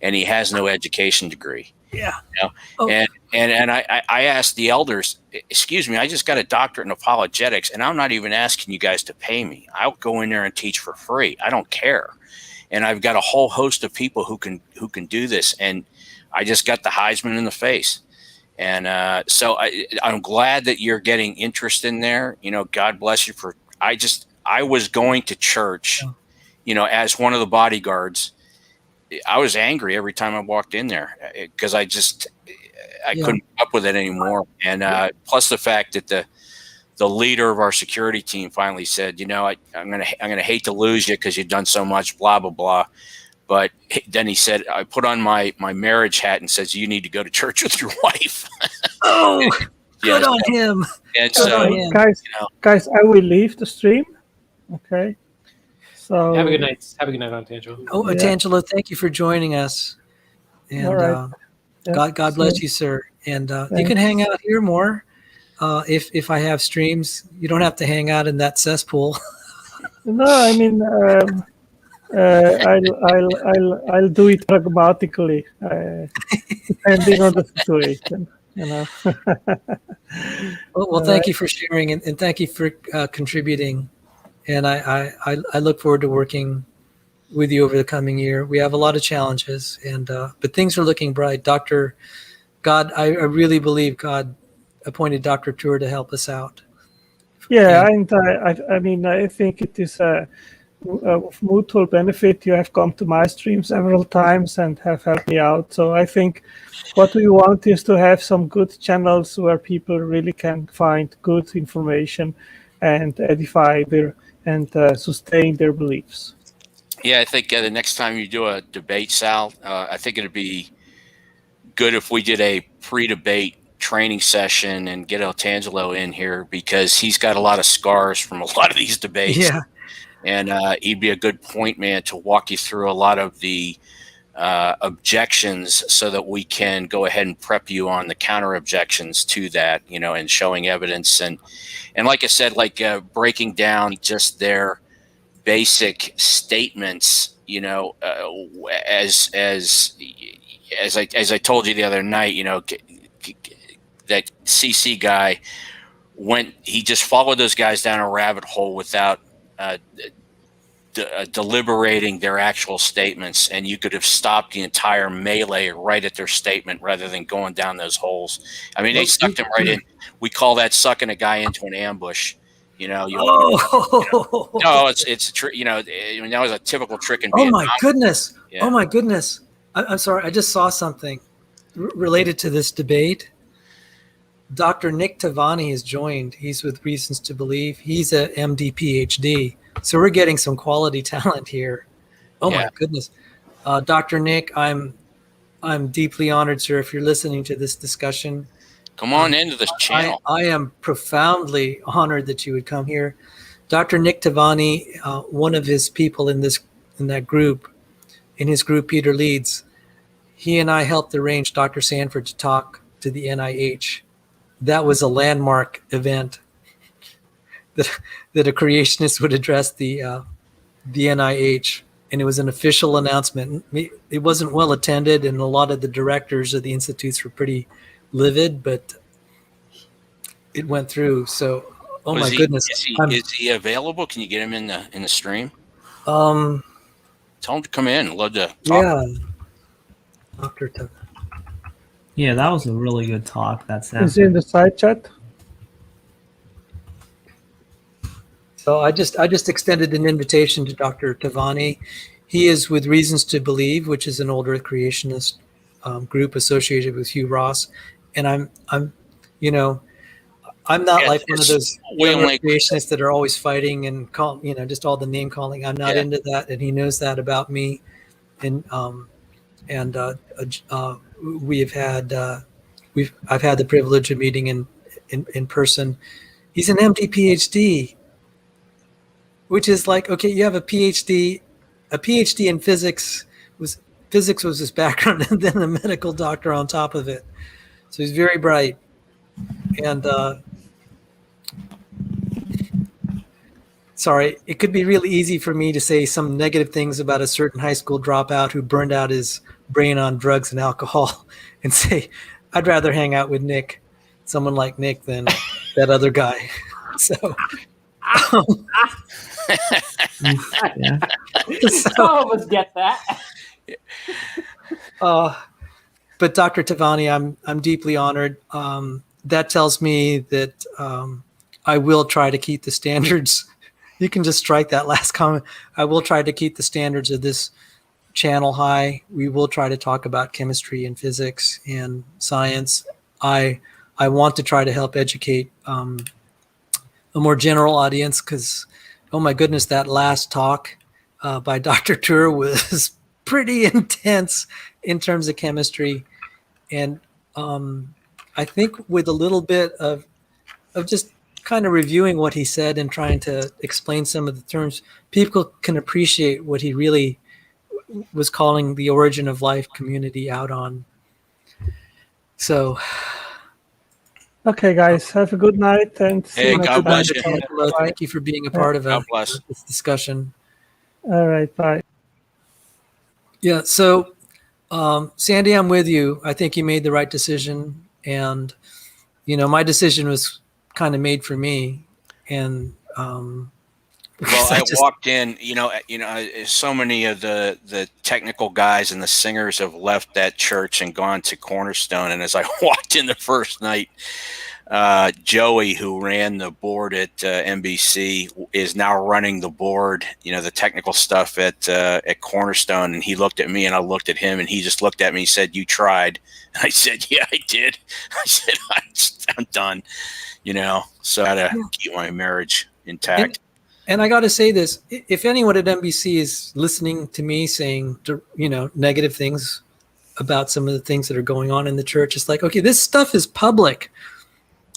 and he has no education degree. Yeah. You know? Oh. And I asked the elders, excuse me, I just got a doctorate in apologetics, and I'm not even asking you guys to pay me. I'll go in there and teach for free. I don't care. And I've got a whole host of people who can do this, and I just got the Heisman in the face. And so I'm glad that you're getting interest in there. You know, God bless you for. I was going to church, you know, as one of the bodyguards. I was angry every time I walked in there because I couldn't keep up with it anymore. And plus the fact that the leader of our security team finally said, you know, I'm gonna hate to lose you because you've done so much, blah blah blah. But then he said, I put on my marriage hat and says, you need to go to church with your wife. Oh, good on him. And so, guys, I will leave the stream. Okay. So have a good night. Have a good night, Antangelo. Oh, Antangelo, thank you for joining us. And all right. God bless you, sir. And you can hang out here more if I have streams. You don't have to hang out in that cesspool. No, I mean, I'll do it pragmatically, depending on the situation. You know. Well, thank you for sharing and thank you for contributing. And I look forward to working with you over the coming year. We have a lot of challenges, but things are looking bright. I really believe God appointed Dr. Tour to help us out. Yeah, and I mean, I think it is of mutual benefit. You have come to my stream several times and have helped me out. So I think what we want is to have some good channels where people really can find good information and edify and sustain their beliefs. Yeah, I think the next time you do a debate, Sal, I think it'd be good if we did a pre-debate training session and get Antangelo in here because he's got a lot of scars from a lot of these debates. Yeah. And he'd be a good point man to walk you through a lot of the objections so that we can go ahead and prep you on the counter objections to that, you know, and showing evidence. And like I said, like breaking down just their basic statements, you know, as I told you the other night, you know, that CC guy he just followed those guys down a rabbit hole without deliberating their actual statements, and you could have stopped the entire melee right at their statement rather than going down those holes. I mean, they sucked him right in. We call that sucking a guy into an ambush. You know, no, it's a trick. You know, I mean, that was a typical trick in Vietnam. Oh my goodness! Yeah. Oh my goodness! I'm sorry. I just saw something related to this debate. Dr. Nick Tavani has joined. He's with Reasons to Believe. He's a MD PhD. So we're getting some quality talent here. Oh my goodness. Dr. Nick, I'm deeply honored, sir, if you're listening to this discussion. Come on into this channel. I am profoundly honored that you would come here. Dr. Nick Tavani, one of his people in that group, in his group Peter leads, he and I helped arrange Dr. Sanford to talk to the NIH. That was a landmark event that a creationist would address the NIH, and it was an official announcement. It wasn't well attended, and a lot of the directors of the institutes were pretty livid, but it went through. So, oh my goodness, is he available? Can you get him in the stream? Tell him to come in. I'd love to talk. Yeah, Dr. Yeah, that was a really good talk. Is he in the side chat? So I just extended an invitation to Dr. Tavani. He is with Reasons to Believe, which is an old Earth creationist group associated with Hugh Ross, and I'm not like one of those young Earth creationists that are always fighting and just all the name calling. I'm not into that, and he knows that about me. And I've had the privilege of meeting in person. He's an MD PhD, which is like, okay, you have a PhD in physics was his background, and then a medical doctor on top of it. So he's very bright. And sorry, it could be really easy for me to say some negative things about a certain high school dropout who burned out his brain on drugs and alcohol and say, I'd rather hang out with Nick, someone like Nick, than that other guy. So, Yeah. Some of us get that. But Dr. Tavani, I'm deeply honored. That tells me that I will try to keep the standards. You can just strike that last comment. I will try to keep the standards of this channel high. We will try to talk about chemistry and physics and science. I want to try to help educate a more general audience, because, oh my goodness, that last talk by Dr. Tur was pretty intense in terms of chemistry. And I think with a little bit of just kind of reviewing what he said and trying to explain some of the terms, people can appreciate what he really was calling the origin of life community out on. So, okay, guys, have a good night, and Hey, God bless you. Thank you for being a part of this discussion. All right, bye. Yeah. So, Sandy, I'm with you. I think you made the right decision, and my decision was kind of made for me. And I walked in. So many of the technical guys and the singers have left that church and gone to Cornerstone. And as I walked in the first night, Joey, who ran the board at NBC, is now running the board, the technical stuff at Cornerstone. And he looked at me and I looked at him, and he just looked at me and said, "You tried." And I said, "Yeah, I did." I said, "I'm done." So I had to keep my marriage intact. And I got to say this, if anyone at NBC is listening to me saying, negative things about some of the things that are going on in the church, it's like, okay, this stuff is public.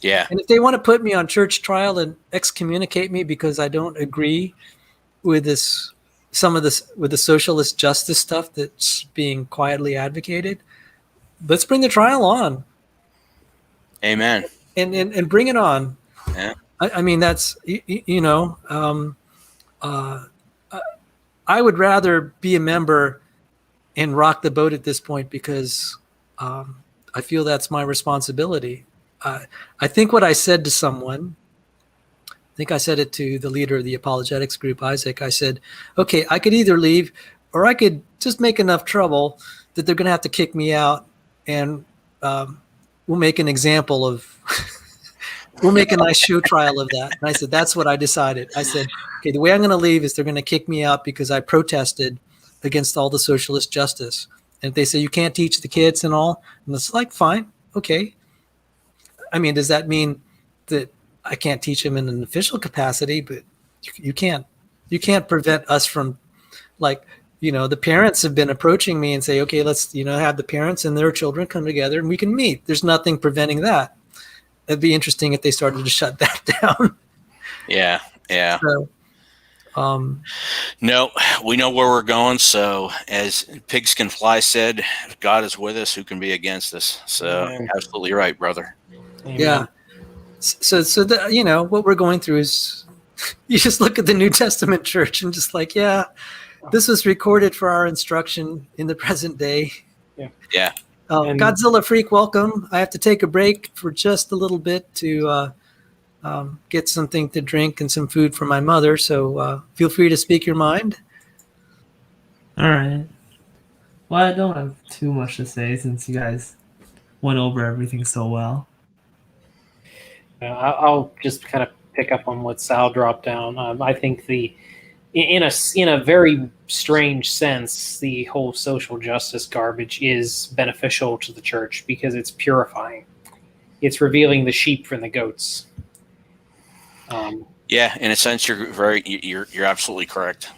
Yeah. And if they want to put me on church trial and excommunicate me because I don't agree with with the socialist justice stuff that's being quietly advocated, let's bring the trial on. Amen. And bring it on. Yeah. I mean, that's, I would rather be a member and rock the boat at this point, because I feel that's my responsibility. I think what I said to someone, I think I said it to the leader of the apologetics group, Isaac. I said, okay, I could either leave or I could just make enough trouble that they're going to have to kick me out, and we'll make an example of, we'll make a nice show trial of that. And I said, that's what I decided. I said, okay, the way I'm going to leave is they're going to kick me out because I protested against all the socialist justice. And if they say you can't teach the kids and all, and it's like, fine, okay. I mean, does that mean that I can't teach them in an official capacity? But you can't prevent us from, the parents have been approaching me and say, okay, let's, have the parents and their children come together and we can meet. There's nothing preventing that. It'd be interesting if they started to shut that down. Yeah. Yeah. So, No, we know where we're going. So, as Pigskin Fly said, if God is with us, who can be against us? So, Amen. absolutely right, brother. Amen. yeah. So what we're going through is, you just look at the New Testament church and just like, yeah, this was recorded for our instruction in the present day. Yeah. And- Godzilla Freak, welcome. I have to take a break for just a little bit to get something to drink and some food for my mother. So feel free to speak your mind. All right. Well, I don't have too much to say since you guys went over everything so well. I'll just kind of pick up on what Sal dropped down. I think in a very strange sense, the whole social justice garbage is beneficial to the church because it's purifying. It's revealing the sheep from the goats. Yeah, in a sense, you're absolutely correct.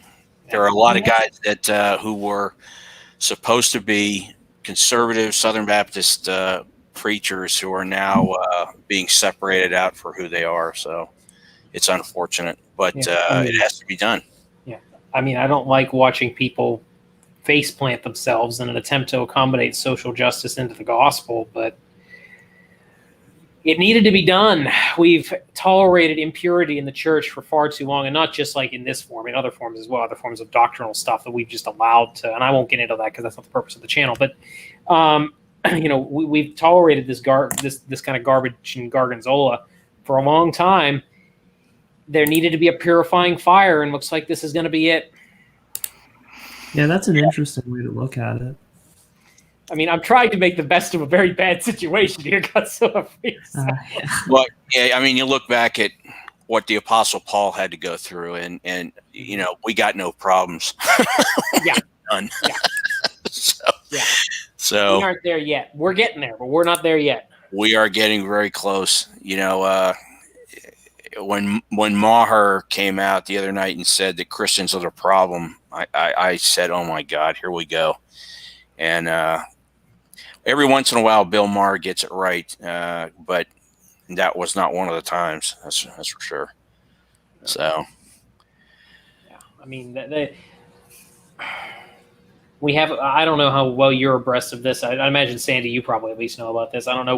There are a lot of guys that who were supposed to be conservative Southern Baptist preachers who are now being separated out for who they are. So it's unfortunate, but it has to be done. Yeah, I mean, I don't like watching people faceplant themselves in an attempt to accommodate social justice into the gospel, but it needed to be done. We've tolerated impurity in the church for far too long, and not just like in this form, in other forms as well, other forms of doctrinal stuff that we've just allowed to, and I won't get into that because that's not the purpose of the channel, but we've tolerated this kind of garbage and gargonzola for a long time. There needed to be a purifying fire, and looks like this is going to be it. Yeah, that's an interesting way to look at it. I mean, I'm trying to make the best of a very bad situation here, Godzilla. Yeah. Well, yeah, I mean, you look back at what the Apostle Paul had to go through, and we got no problems. Yeah. None. Yeah. So we aren't there yet. We're getting there, but we're not there yet. We are getting very close. When Maher came out the other night and said that Christians are the problem, I said, "Oh my God, here we go." And every once in a while, Bill Maher gets it right, but that was not one of the times. That's for sure. So, yeah, I mean, we have. I don't know how well you're abreast of this. I imagine Sandy, you probably at least know about this. I don't know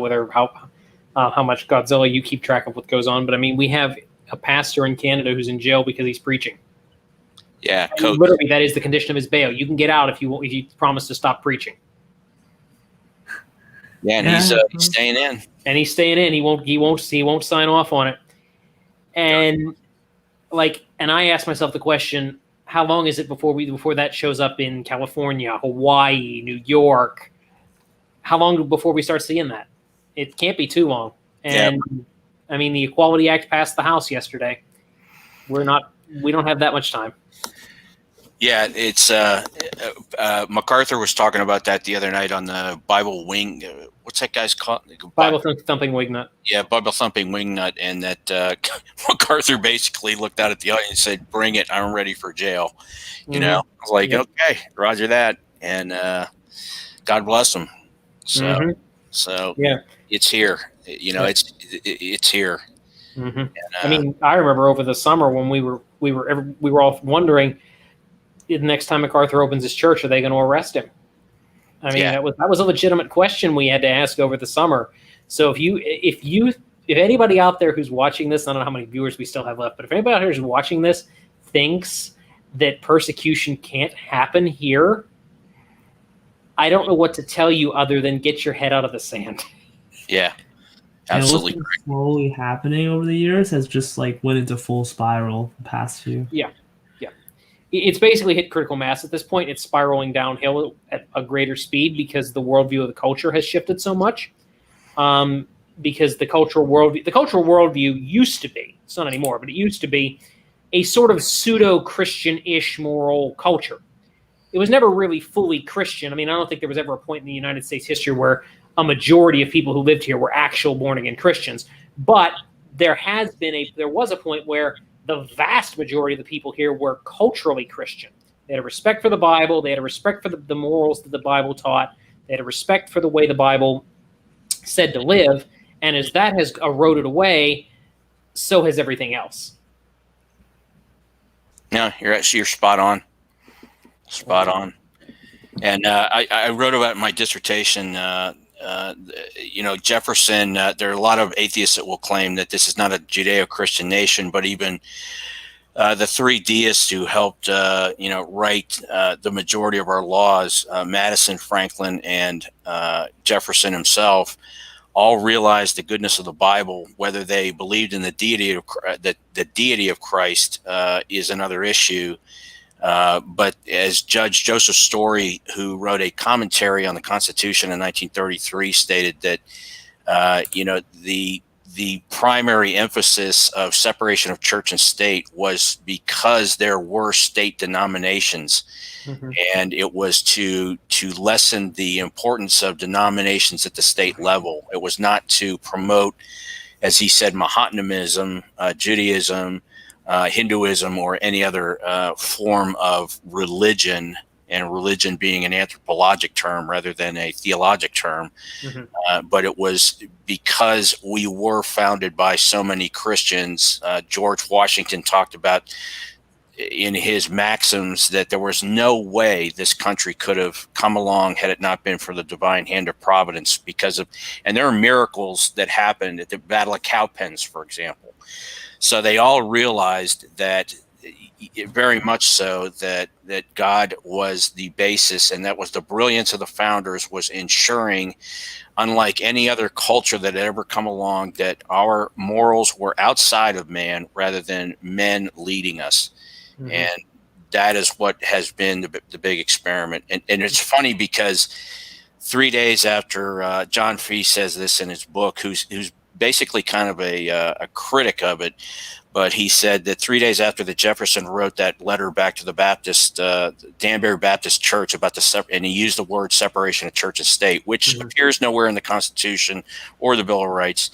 how much Godzilla you keep track of what goes on, but I mean, we have a pastor in Canada who's in jail because he's preaching. yeah, Literally, that is the condition of his bail. You can get out if you promise to stop preaching. Yeah, and he's staying in. And he's staying in. He won't sign off on it. And I asked myself the question: how long is it before that shows up in California, Hawaii, New York? How long before we start seeing that? It can't be too long. And I mean, the Equality Act passed the House yesterday. We don't have that much time. Yeah, it's MacArthur was talking about that the other night on the Bible Wing. What's that guy's called? Bible thumping wingnut. Yeah, Bible thumping wingnut, and that MacArthur basically looked out at the audience and said, "Bring it! I'm ready for jail." You know, I was like, "Okay, Roger that," and God bless him. So yeah, it's here. It's here. Mm-hmm. And, I mean, I remember over the summer when we were all wondering, the next time MacArthur opens his church, are they going to arrest him? I mean, that was a legitimate question we had to ask over the summer. So if anybody out there who's watching this, I don't know how many viewers we still have left, but if anybody out here who's watching this thinks that persecution can't happen here, I don't know what to tell you other than get your head out of the sand. Yeah, absolutely. And what's been slowly happening over the years has just went into full spiral the past few. Yeah. It's basically hit critical mass at this point. It's spiraling downhill at a greater speed because the worldview of the culture has shifted so much. Because the cultural worldview used to be, it's not anymore, but it used to be a sort of pseudo-Christian-ish moral culture. It was never really fully Christian. I mean, I don't think there was ever a point in the United States history where a majority of people who lived here were actual born-again Christians. But there was a point where the vast majority of the people here were culturally Christian. They had a respect for the Bible. They had a respect for the morals that the Bible taught. They had a respect for the way the Bible said to live. And as that has eroded away, so has everything else. No, you're spot on. Spot on. And I wrote about my dissertation. Jefferson. There are a lot of atheists that will claim that this is not a Judeo-Christian nation, but even the three deists who helped, write the majority of our laws, Madison, Franklin, and Jefferson himself, all realized the goodness of the Bible. Whether they believed in the deity of the deity of Christ is another issue. But as Judge Joseph Story, who wrote a commentary on the Constitution in 1933, stated that the primary emphasis of separation of church and state was because there were state denominations, and it was to lessen the importance of denominations at the state level. It was not to promote, as he said, Mahometanism, Judaism, Hinduism, or any other form of religion, and religion being an anthropologic term rather than a theologic term. But it was because we were founded by so many Christians. George Washington talked about in his maxims that there was no way this country could have come along had it not been for the divine hand of providence, and there are miracles that happened at the Battle of Cowpens, for example. So they all realized that, very much so, that God was the basis, and that was the brilliance of the founders, was ensuring, unlike any other culture that had ever come along, that our morals were outside of man rather than men leading us. And that is what has been the big experiment. And it's funny because 3 days after John Fee says this in his book, who's basically kind of a critic of it, but he said that 3 days after that Jefferson wrote that letter back to the Baptist, Danbury Baptist Church about and he used the word separation of church and state, which appears nowhere in the Constitution or the Bill of Rights,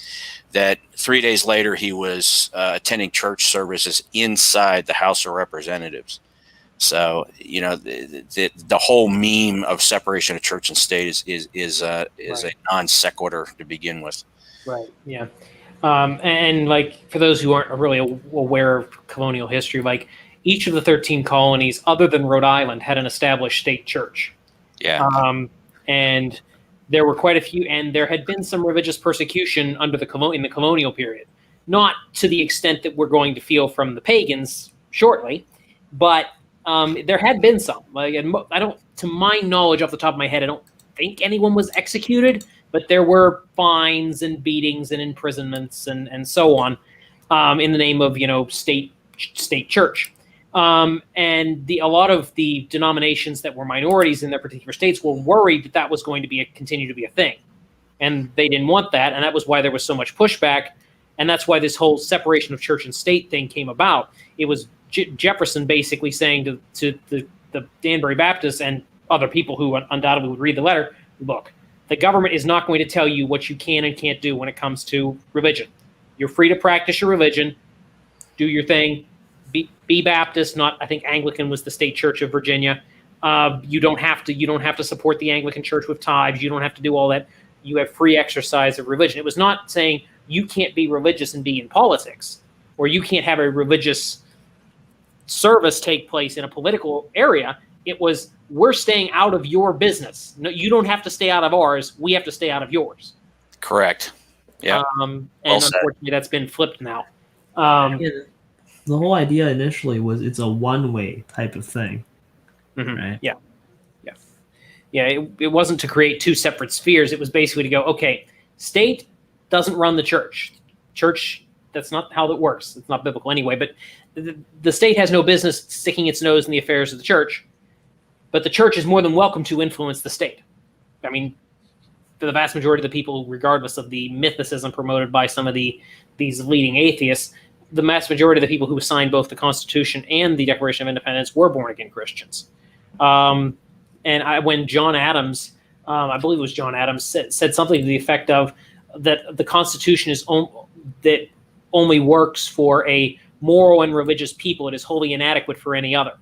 that 3 days later he was attending church services inside the House of Representatives. So, the whole meme of separation of church and state is a non sequitur to begin with. Right. Yeah. And like, for those who aren't really aware of colonial history, like, each of the 13 colonies, other than Rhode Island, had an established state church. Yeah. And there were quite a few, and there had been some religious persecution in the colonial period, not to the extent that we're going to feel from the pagans shortly, but there had been some. Like, I don't, to my knowledge, off the top of my head, I don't think anyone was executed, but there were fines and beatings and imprisonments and so on, in the name of state church. And a lot of the denominations that were minorities in their particular states were worried that was going to continue to be a thing, and they didn't want that, and that was why there was so much pushback, and that's why this whole separation of church and state thing came about. It was Jefferson basically saying to the Danbury Baptists and other people who undoubtedly would read the letter, look, the government is not going to tell you what you can and can't do when it comes to religion. You're free to practice your religion, do your thing, be Baptist, not, I think Anglican was the state church of Virginia. You don't have to support the Anglican church with tithes. You don't have to do all that. You have free exercise of religion. It was not saying you can't be religious and be in politics, or you can't have a religious service take place in a political area. It was, we're staying out of your business. No, you don't have to stay out of ours. We have to stay out of yours. Correct. Yeah. And unfortunately, that's been flipped now. The whole idea initially was it's a one-way type of thing, right? Yeah. It wasn't to create two separate spheres. It was basically to go, okay, state doesn't run the church. Church, that's not how that works. It's not biblical anyway. But the state has no business sticking its nose in the affairs of the church. But the church is more than welcome to influence the state. I mean, for the vast majority of the people, regardless of the mythicism promoted by some of these leading atheists, the vast majority of the people who signed both the Constitution and the Declaration of Independence were born-again Christians. When John Adams, I believe it was John Adams, said something to the effect of that the Constitution is that only works for a moral and religious people. It is wholly inadequate for any other.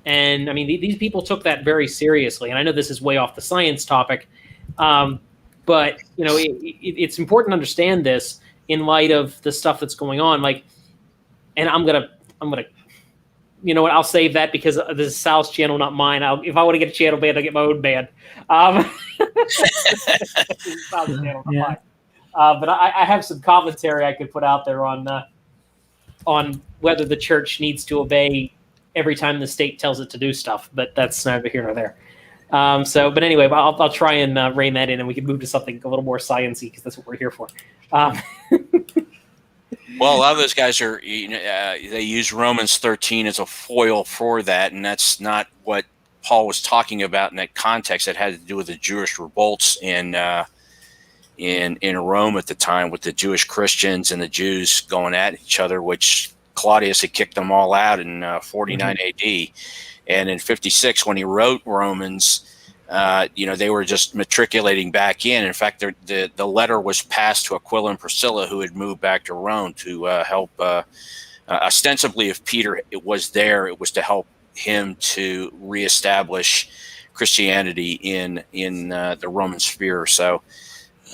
And I mean, these people took that very seriously. And I know this is way off the science topic, but it's important to understand this in light of the stuff that's going on. Like, and I'm gonna gonna, you know what? I'll save that because this is Sal's channel, not mine. If I want to get a channel banned, I'll get my own band. This is Sal's channel, not mine. But I have some commentary I could put out there on whether the church needs to obey every time the state tells it to do stuff. But that's neither here nor there. But anyway, I'll try and rein that in, and we can move to something a little more sciencey because that's what we're here for. Well, a lot of those guys are, they use Romans 13 as a foil for that, and that's not what Paul was talking about in that context. That had to do with the Jewish revolts in Rome at the time, with the Jewish Christians and the Jews going at each other, which Claudius had kicked them all out in 49 AD. And in 56, when he wrote Romans, they were just matriculating back in. In fact, the letter was passed to Aquila and Priscilla, who had moved back to Rome to help. Ostensibly, if Peter was there, it was to help him to reestablish Christianity in the Roman sphere. So,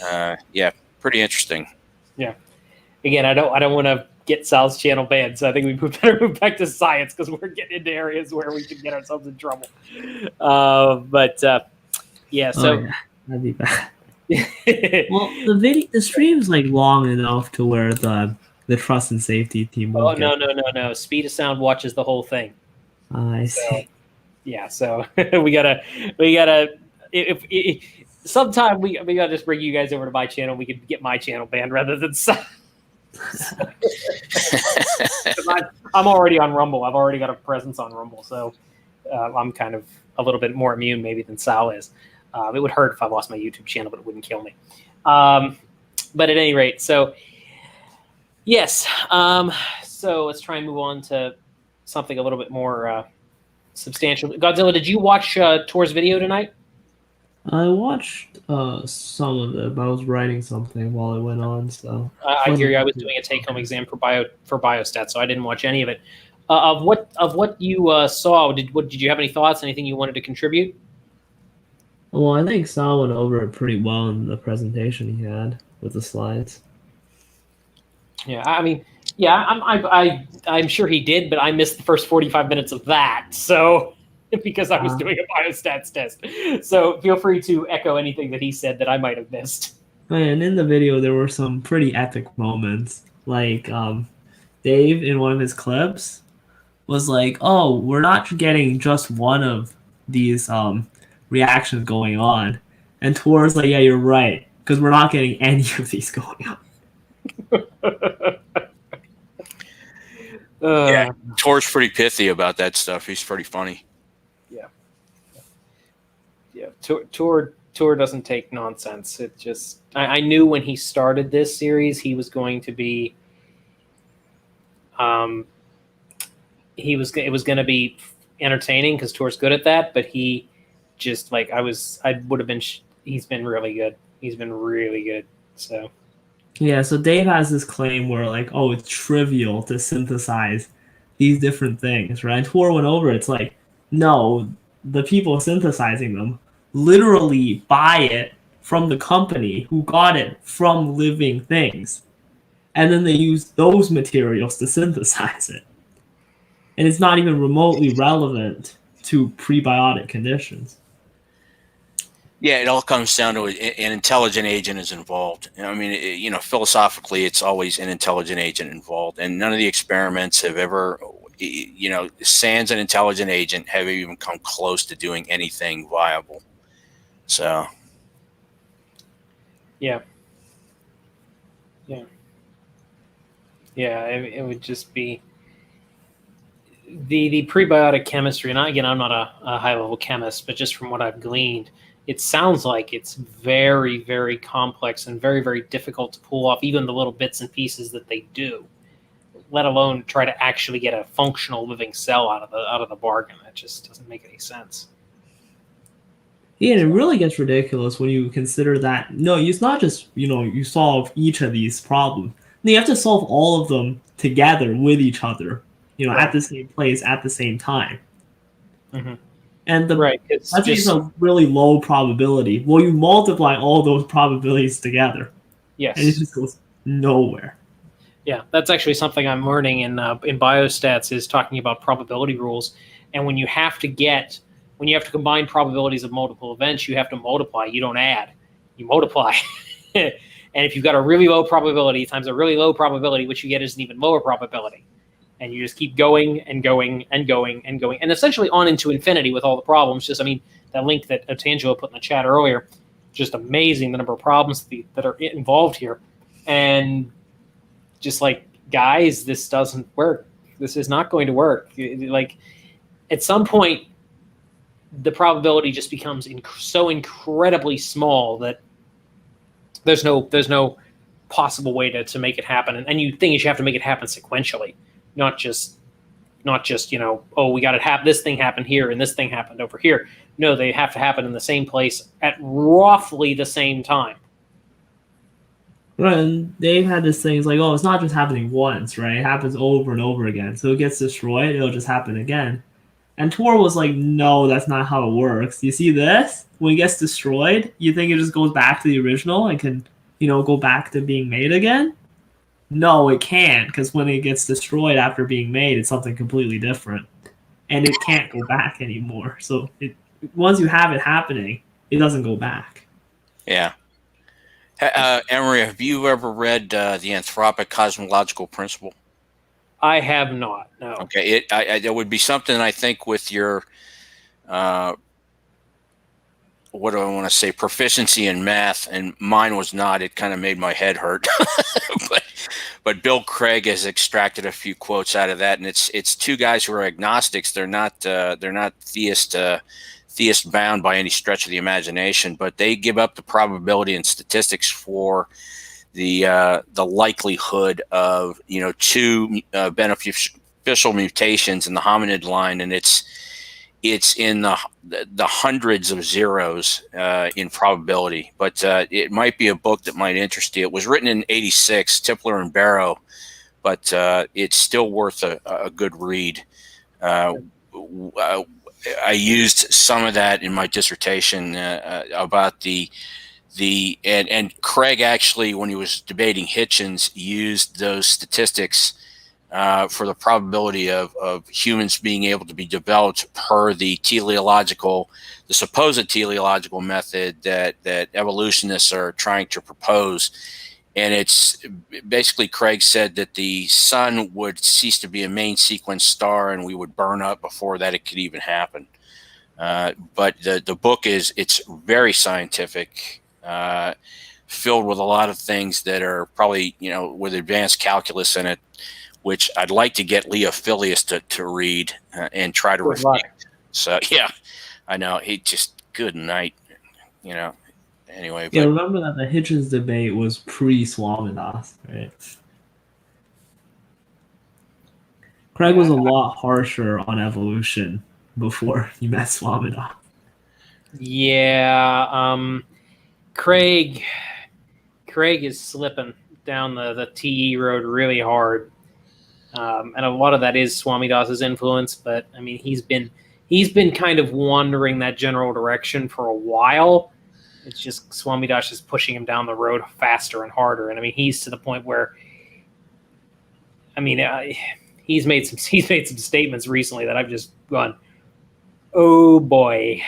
pretty interesting. Yeah. Again, I don't want to get Sal's channel banned, so I think we better move back to science because we're getting into areas where we can get ourselves in trouble. That'd be bad. Well, the stream's like long enough to where the trust and safety team. No. Speed of Sound watches the whole thing. I see. So we gotta. If sometime we gotta just bring you guys over to my channel. We could get my channel banned rather than. I'm already on Rumble. I've already got a presence on Rumble, so I'm kind of a little bit more immune maybe than Sal is. It would hurt if I lost my YouTube channel, but it wouldn't kill me. But at any rate, so yes. So let's try and move on to something a little bit more substantial. Godzilla, did you watch Tor's video tonight? I watched some of it, but I was writing something while it went on. So I hear you. I was doing a take-home exam for biostat, so I didn't watch any of it. Of what you saw, did you have any thoughts? Anything you wanted to contribute? Well, I think Sal went over it pretty well in the presentation he had with the slides. Yeah, I mean, I'm sure he did, but I missed the first 45 minutes of that. So. Because I was doing a biostats test. So feel free to echo anything that he said that I might have missed. And in the video, there were some pretty epic moments. Like Dave, in one of his clips, was like, oh, we're not getting just one of these reactions going on. And Tor's like, yeah, you're right, because we're not getting any of these going on. Tor's pretty pithy about that stuff. He's pretty funny. Yeah, Tor doesn't take nonsense. It just I knew when he started this series he was going to be it was going to be entertaining because Tor's good at that, but he just he's been really good. He's been really good. So so Dave has this claim where like, oh, it's trivial to synthesize these different things, right? Tor went over it's like, no, the people synthesizing them literally buy it from the company who got it from living things. And then they use those materials to synthesize it. And it's not even remotely relevant to prebiotic conditions. Yeah, it all comes down to an intelligent agent is involved. I mean, philosophically, it's always an intelligent agent involved. And none of the experiments have ever, sans an intelligent agent, have even come close to doing anything viable. So. Yeah. It would just be the prebiotic chemistry. And again, I'm not a high level chemist, but just from what I've gleaned, it sounds like it's very, very complex and very, very difficult to pull off even the little bits and pieces that they do, let alone try to actually get a functional living cell out of the bargain. That just doesn't make any sense. Yeah, and it really gets ridiculous when you consider that, no, it's not just, you solve each of these problems. You have to solve all of them together with each other, right, at the same place at the same time. Mm-hmm. And that's just a really low probability. Well, you multiply all those probabilities together. Yes. And it just goes nowhere. Yeah, that's actually something I'm learning in biostats, is talking about probability rules. And when you have to combine probabilities of multiple events, you have to multiply. You don't add, you multiply. And if you've got a really low probability times a really low probability, what you get is an even lower probability. And you just keep going and going and going and going, and essentially on into infinity with all the problems. Just, I mean, that link that Tangelo put in the chat earlier, just amazing, the number of problems that are involved here. And just like, guys, this doesn't work. This is not going to work. Like, at some point, the probability just becomes so incredibly small that there's no possible way to make it happen. And you think you have to make it happen sequentially, not just oh, we got to have this thing happen here and this thing happened over here. No, they have to happen in the same place at roughly the same time. Right, and they've had this thing, it's like, oh, it's not just happening once, right? It happens over and over again. So it gets destroyed, it'll just happen again. And Tor was like, no, that's not how it works. You see this? When it gets destroyed, you think it just goes back to the original and can, go back to being made again? No, it can't, because when it gets destroyed after being made, it's something completely different. And it can't go back anymore. So once you have it happening, it doesn't go back. Yeah. Emery, have you ever read the Anthropic Cosmological Principle? I have not, no. Okay, it would be something, I think, with your what do I want to say, proficiency in math, and mine was not. It kind of made my head hurt. but Bill Craig has extracted a few quotes out of that, and it's two guys who are agnostics. They're not theist bound by any stretch of the imagination, but they give up the probability and statistics for the likelihood of two beneficial mutations in the hominid line, and it's in the hundreds of zeros in probability. But it might be a book that might interest you. It was written in '86, Tipler and Barrow, but it's still worth a good read. I used some of that in my dissertation about and Craig actually, when he was debating Hitchens, used those statistics for the probability of humans being able to be developed per the supposed teleological method that evolutionists are trying to propose. And it's basically, Craig said that the sun would cease to be a main sequence star and we would burn up before that it could even happen. But the book it's very scientific, filled with a lot of things that are probably, with advanced calculus in it, which I'd like to get Leo Phileas to read and try to reflect. So, yeah, I know. He just, good night, Anyway. Yeah, remember that the Hitchens debate was pre-Swamidass, right? Craig was a lot harsher on evolution before he met Swamidass. Yeah, Craig is slipping down the TE road really hard. And a lot of that is Swamidas's influence, but I mean, he's been kind of wandering that general direction for a while. It's just Swamidass is pushing him down the road faster and harder. And I mean, he's to the point where, I mean, he's made some statements recently that I've just gone, oh boy,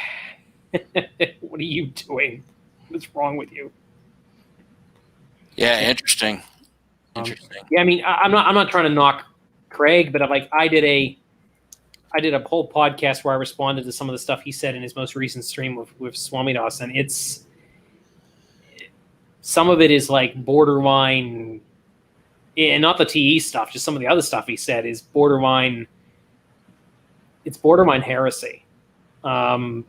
what are you doing? What's wrong with you? Yeah, interesting. Yeah, I mean, I'm not trying to knock Craig, but I did a whole podcast where I responded to some of the stuff he said in his most recent stream with Swamidass, and some of it is like borderline, and not the TE stuff, just some of the other stuff he said is borderline. It's borderline heresy. So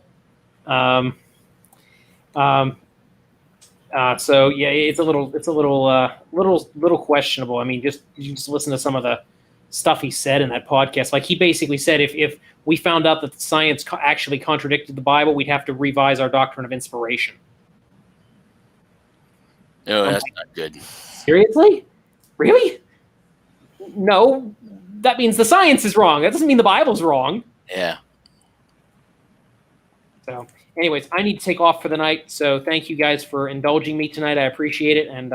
yeah, it's a little questionable. I mean, you just listen to some of the stuff he said in that podcast. Like, he basically said, if we found out that science actually contradicted the Bible, we'd have to revise our doctrine of inspiration. No, that's not good. Seriously? Really? No, that means the science is wrong. That doesn't mean the Bible's wrong. Yeah. So, anyways, I need to take off for the night. So thank you guys for indulging me tonight. I appreciate it. And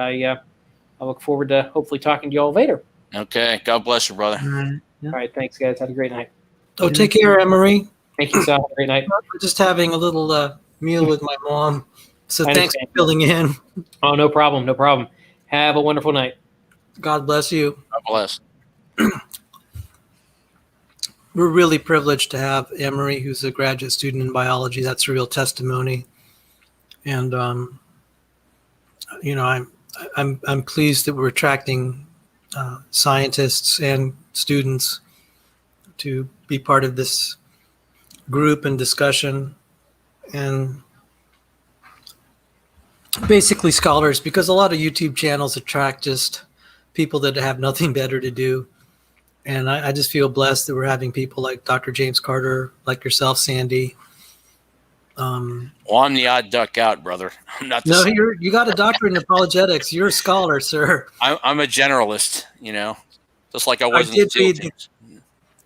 I look forward to hopefully talking to you all later. Okay. God bless you, brother. All right. Yeah. All right. Thanks, guys. Have a great night. Oh, take care, Emery. Thank you, Sal. Have a great night. We're just having a little meal with my mom. So I thanks for understand. filling in. Oh, no problem. No problem. Have a wonderful night. God bless you. God bless. We're really privileged to have Emery, who's a graduate student in biology. That's a real testimony. And, I'm pleased that we're attracting scientists and students to be part of this group and discussion, and basically scholars, because a lot of YouTube channels attract just people that have nothing better to do. And I just feel blessed that we're having people like Dr. James Carter, like yourself, Sandy. Well, I'm the odd duck out, brother. I'm not. No, you got a doctorate in apologetics. You're a scholar, sir. I'm a generalist, just like I was in the did SEAL read- teams.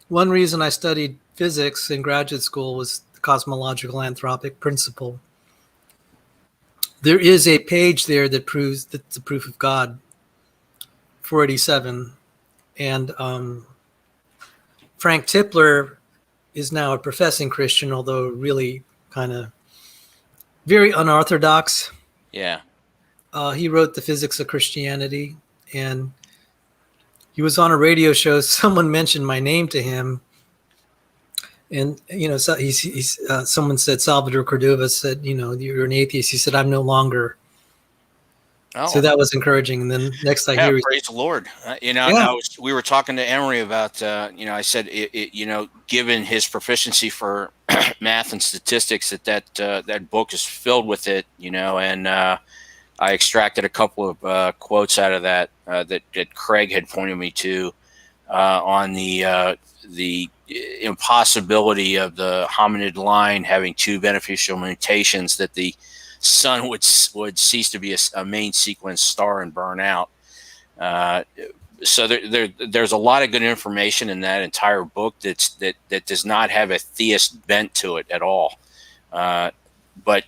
One reason I studied physics in graduate school was the cosmological anthropic principle. There is a page there that proves that the proof of God, 487. And Frank Tipler is now a professing Christian, although really kind of very unorthodox. Yeah. He wrote The Physics of Christianity, and he was on a radio show. Someone mentioned my name to him, and so someone said, Salvador Cordova said, you're an atheist. He said, I'm no longer. Oh. So that was encouraging. And then next I hear, praise the Lord. Yeah. We were talking to Emery about, I said, given his proficiency for math and statistics, that book is filled with it, and I extracted a couple of quotes out of that Craig had pointed me to on the impossibility of the hominid line having two beneficial mutations, that the sun would cease to be a main sequence star and burn out. So there's a lot of good information in that entire book that does not have a theist bent to it at all. But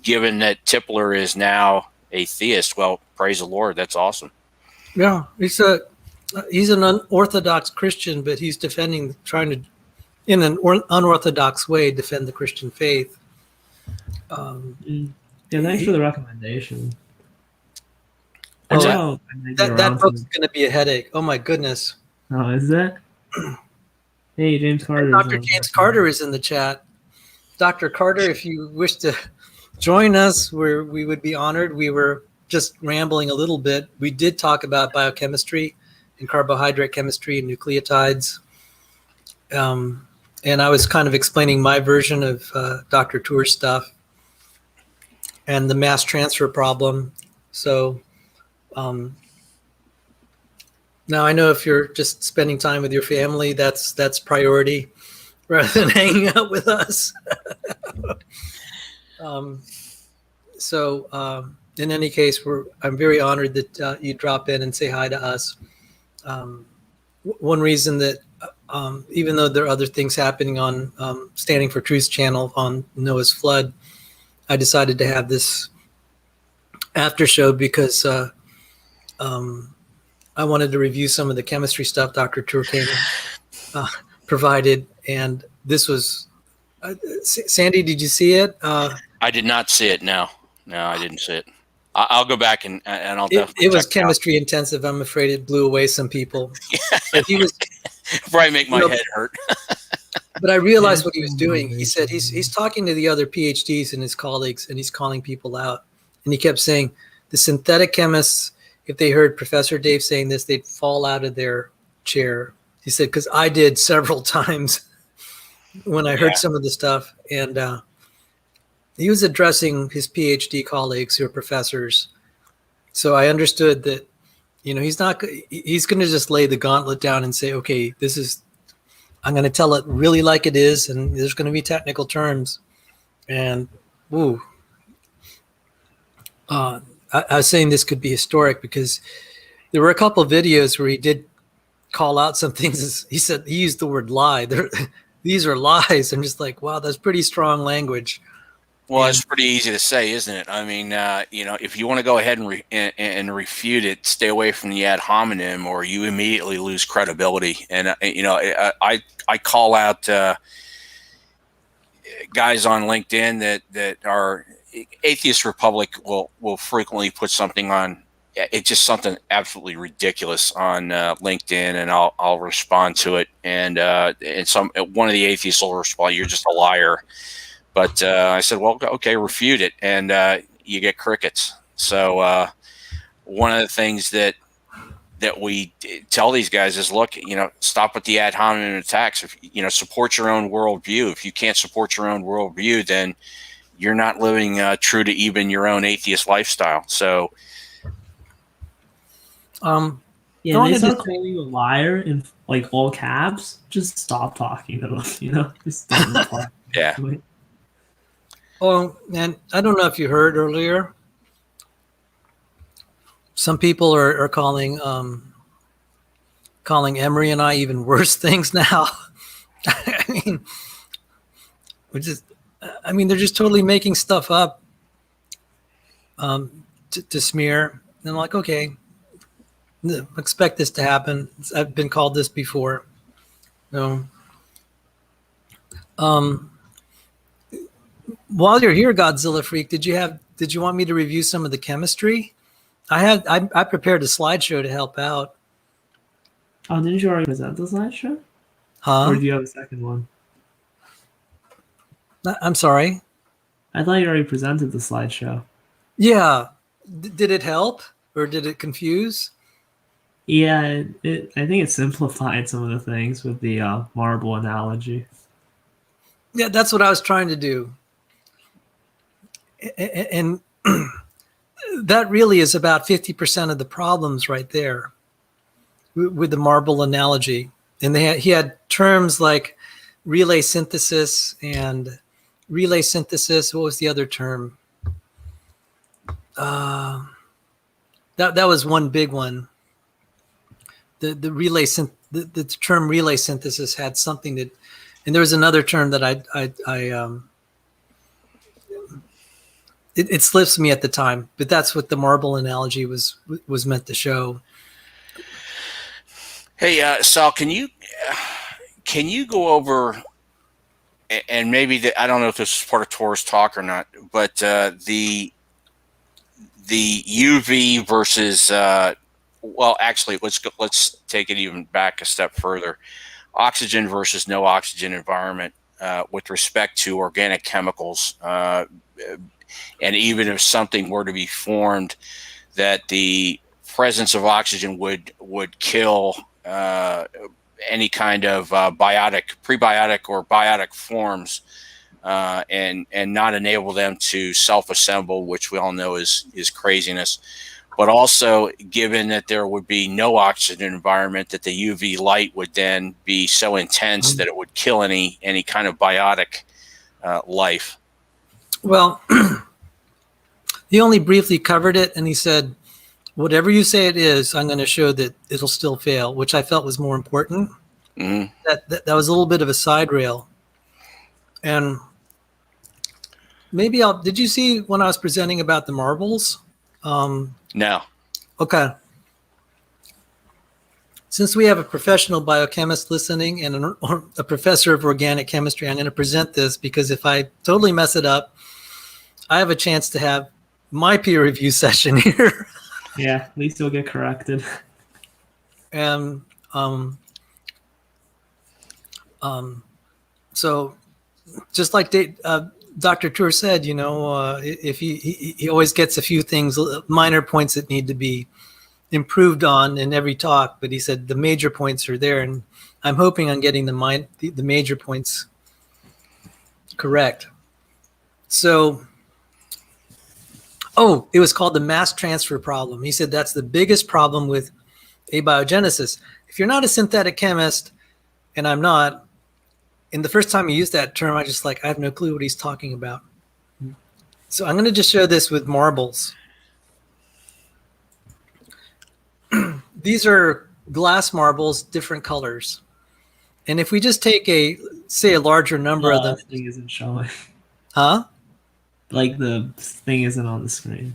given that Tipler is now a theist, well, praise the Lord, that's awesome. Yeah, he's an unorthodox Christian, but he's trying to, in an unorthodox way, defend the Christian faith. Yeah, thanks for the recommendation. That book's going to be a headache. Oh my goodness. Oh, is that? Hey, James Carter. Dr. James Carter is in the chat. Dr. Carter, if you wish to join us, we would be honored. We were just rambling a little bit. We did talk about biochemistry and carbohydrate chemistry and nucleotides. And I was kind of explaining my version of Dr. Tour's stuff and the mass transfer problem. So now I know if you're just spending time with your family, that's priority rather than hanging out with us. In any case, I'm very honored that you drop in and say hi to us. One reason that even though there are other things happening on Standing for Truth's channel on Noah's Flood, I decided to have this after show because I wanted to review some of the chemistry stuff Dr. Tour provided. And this was, Sandy, did you see it? I did not see it. No, I didn't see it. I'll go back and I'll definitely. It was chemistry intensive. I'm afraid it blew away some people. But he was probably make my head hurt. But I realized what he was doing. He said he's talking to the other PhDs and his colleagues, and he's calling people out. And he kept saying the synthetic chemists, if they heard Professor Dave saying this, they'd fall out of their chair. He said, because I did several times when I heard some of the stuff. And he was addressing his PhD colleagues who are professors. So I understood that, he's going to just lay the gauntlet down and say, okay, I'm going to tell it really like it is. And there's going to be technical terms. And, I was saying this could be historic because there were a couple of videos where he did call out some things. He said, he used the word lie. These are lies. I'm just like, wow, that's pretty strong language. Well, it's pretty easy to say, isn't it? I mean, if you want to go ahead and refute it, stay away from the ad hominem, or you immediately lose credibility. And I call out guys on LinkedIn that are Atheist Republic will frequently put something on. It's just something absolutely ridiculous on LinkedIn, and I'll respond to it. And one of the atheists will respond, "You're just a liar." But I said, well, okay, refute it. And you get crickets. So one of the things that we tell these guys is, look, stop with the ad hominem attacks. If, support your own worldview. If you can't support your own worldview, then you're not living true to even your own atheist lifestyle. So, yeah, they start calling you a liar in like all caps. Just stop talking to them. Just don't talk. Yeah. Oh, and I don't know if you heard earlier, some people are calling Emery and I even worse things now. I mean, they're just totally making stuff up to smear. And I'm like, okay, expect this to happen. I've been called this before. While you're here, Godzilla Freak, did you want me to review some of the chemistry? I prepared a slideshow to help out. Oh, didn't you already present the slideshow? Huh? Or do you have a second one? I'm sorry. I thought you already presented the slideshow. Yeah. Did it help or did it confuse? Yeah, I think it simplified some of the things with the marble analogy. Yeah, that's what I was trying to do. And that really is about 50% of the problems right there with the marble analogy. And he had terms like relay synthesis. What was the other term? That was one big one. The term relay synthesis had something that, and there was another term that it slips me at the time, but that's what the marble analogy was meant to show. Hey, Sal, can you go over, and maybe I don't know if this is part of Tor's talk or not, but the UV versus well, actually, let's take it even back a step further. Oxygen versus no oxygen environment with respect to organic chemicals. And even if something were to be formed, that the presence of oxygen would kill any kind of prebiotic or biotic forms, and not enable them to self-assemble, which we all know is craziness. But also, given that there would be no oxygen environment, that the UV light would then be so intense that it would kill any kind of biotic life. Well, he only briefly covered it, and he said, whatever you say it is, I'm going to show that it'll still fail, which I felt was more important. Mm-hmm. That was a little bit of a side rail. And maybe did you see when I was presenting about the marbles? No. Okay. Since we have a professional biochemist listening and a professor of organic chemistry, I'm going to present this because if I totally mess it up, I have a chance to have my peer review session here. Yeah, at least you'll get corrected. And so just like Dr. Tour said, if he always gets a few things, minor points that need to be improved on in every talk, but he said the major points are there, and I'm hoping on getting the major points correct. So, it was called the mass transfer problem. He said that's the biggest problem with abiogenesis. If you're not a synthetic chemist, and I'm not, and the first time he used that term, I have no clue what he's talking about. So I'm going to just show this with marbles. These are glass marbles, different colors. And if we just take say a larger number of them. That thing isn't showing. Huh? Like the thing isn't on the screen.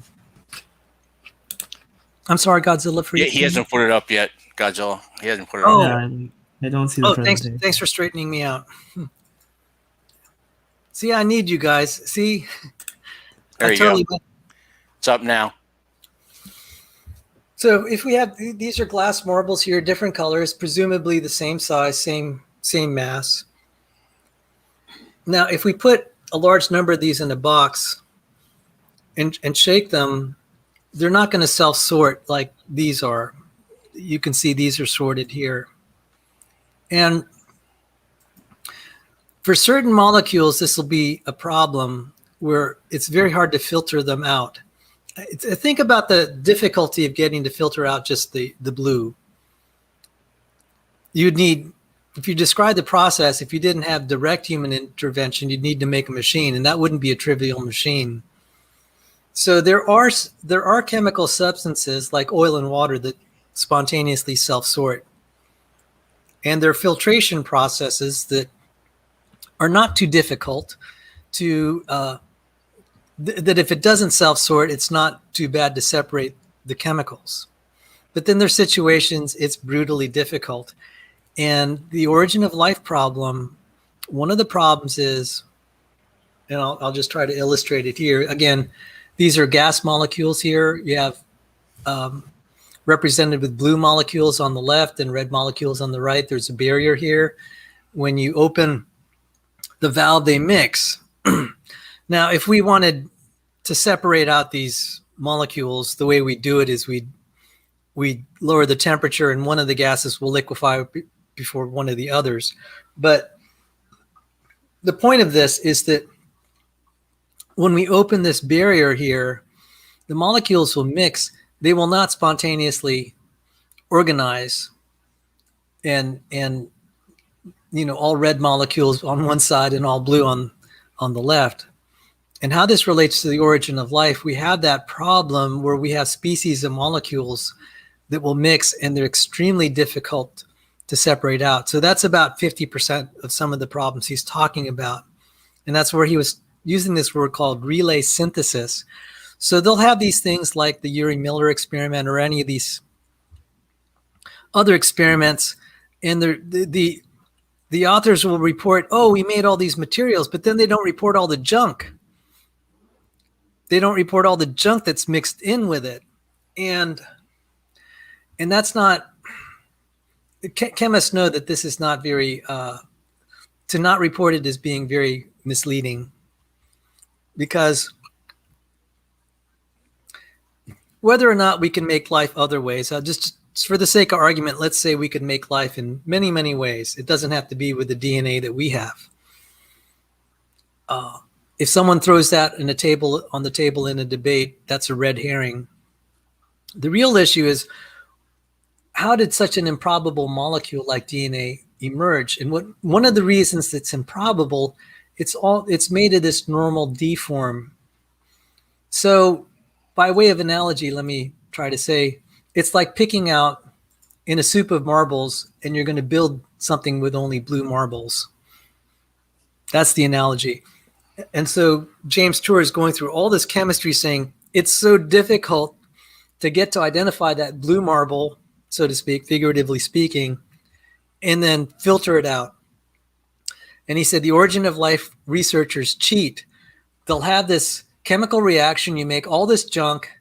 I'm sorry, Godzilla. For Yeah, you. he hasn't put it up yet, Godzilla. He hasn't put it Oh. up. Yeah, I don't see the Oh, presentation. thanks for straightening me out. See, I need you guys. See, There I you totally. go. It's up now. So if we have these are glass marbles here, different colors, presumably the same size, same mass. Now, if we put a large number of these in a box and shake them, they're not going to self-sort like these are. You can see these are sorted here. And for certain molecules, this will be a problem where it's very hard to filter them out. Think about the difficulty of getting to filter out just the blue. You'd need, if you describe the process, if you didn't have direct human intervention, you'd need to make a machine, and that wouldn't be a trivial machine. So there are chemical substances like oil and water that spontaneously self-sort. And there are filtration processes that are not too difficult to, that if it doesn't self-sort, it's not too bad to separate the chemicals. But then there's situations it's brutally difficult. And the origin of life problem, one of the problems is, and I'll just try to illustrate it here. Again, these are gas molecules here. You have represented with blue molecules on the left and red molecules on the right. There's a barrier here. When you open the valve, they mix. Now, if we wanted to separate out these molecules, the way we do it is we lower the temperature and one of the gases will liquefy before one of the others. But the point of this is that when we open this barrier here, the molecules will mix. They will not spontaneously organize and all red molecules on one side and all blue on the left. And how this relates to the origin of life, we have that problem where we have species of molecules that will mix and they're extremely difficult to separate out. So that's about 50% of some of the problems he's talking about. And that's where he was using this word called relay synthesis. So they'll have these things like the Urey-Miller experiment or any of these other experiments, and the authors will report, oh, we made all these materials, but then they don't report all the junk. They don't report all the junk that's mixed in with it. And that's not, chemists know that this is not very, to not report it as being very misleading, because whether or not we can make life other ways, just for the sake of argument, let's say we could make life in many, many ways. It doesn't have to be with the DNA that we have. If someone throws that on the table in a debate, that's a red herring. The real issue is, how did such an improbable molecule like DNA emerge? And one of the reasons it's improbable, it's made of this normal D form. So by way of analogy, let me try to say, it's like picking out in a soup of marbles and you're going to build something with only blue marbles. That's the analogy. And so James Tour is going through all this chemistry saying it's so difficult to get to identify that blue marble, so to speak, figuratively speaking, and then filter it out. And he said the origin of life researchers cheat. They'll have this chemical reaction, you make all this junk,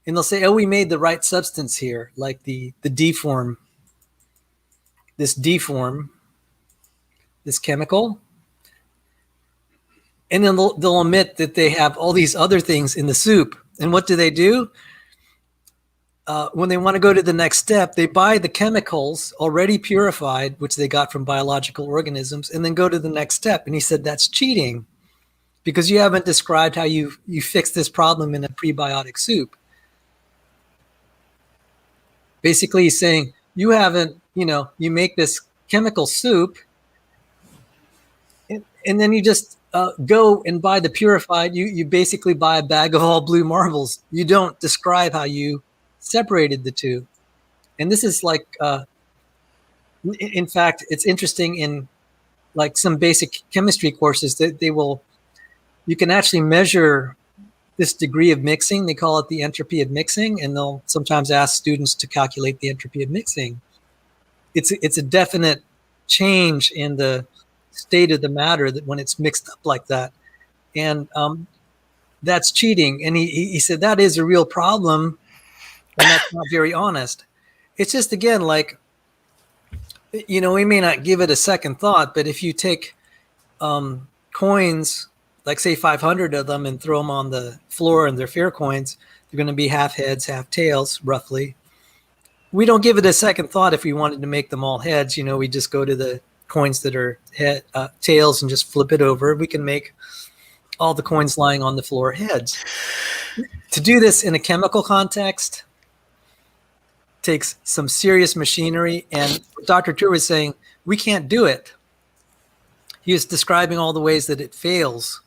and they'll say, oh, we made the right substance here, like the D form, this chemical. And then they'll admit that they have all these other things in the soup. And what do? When they want to go to the next step, they buy the chemicals already purified, which they got from biological organisms, and then go to the next step. And he said, that's cheating, because you haven't described how you fix this problem in a prebiotic soup. Basically, he's saying you haven't, you make this chemical soup, and then you just go and buy the purified. You basically buy a bag of all blue marbles. You don't describe how you separated the two. And this is like, in fact, it's interesting in like some basic chemistry courses that you can actually measure this degree of mixing. They call it the entropy of mixing, and they'll sometimes ask students to calculate the entropy of mixing. It's a definite change in the state of the matter that when it's mixed up like that, and that's cheating. And he said that is a real problem, and that's not very honest. It's just, again, like, we may not give it a second thought, but if you take coins, like say 500 of them, and throw them on the floor, and they're fair coins, they're going to be half heads, half tails, roughly. We don't give it a second thought if we wanted to make them all heads. We just go to the coins that are tails and just flip it over. We can make all the coins lying on the floor heads. To do this in a chemical context takes some serious machinery, and Dr. Tour was saying we can't do it. He was describing all the ways that it fails,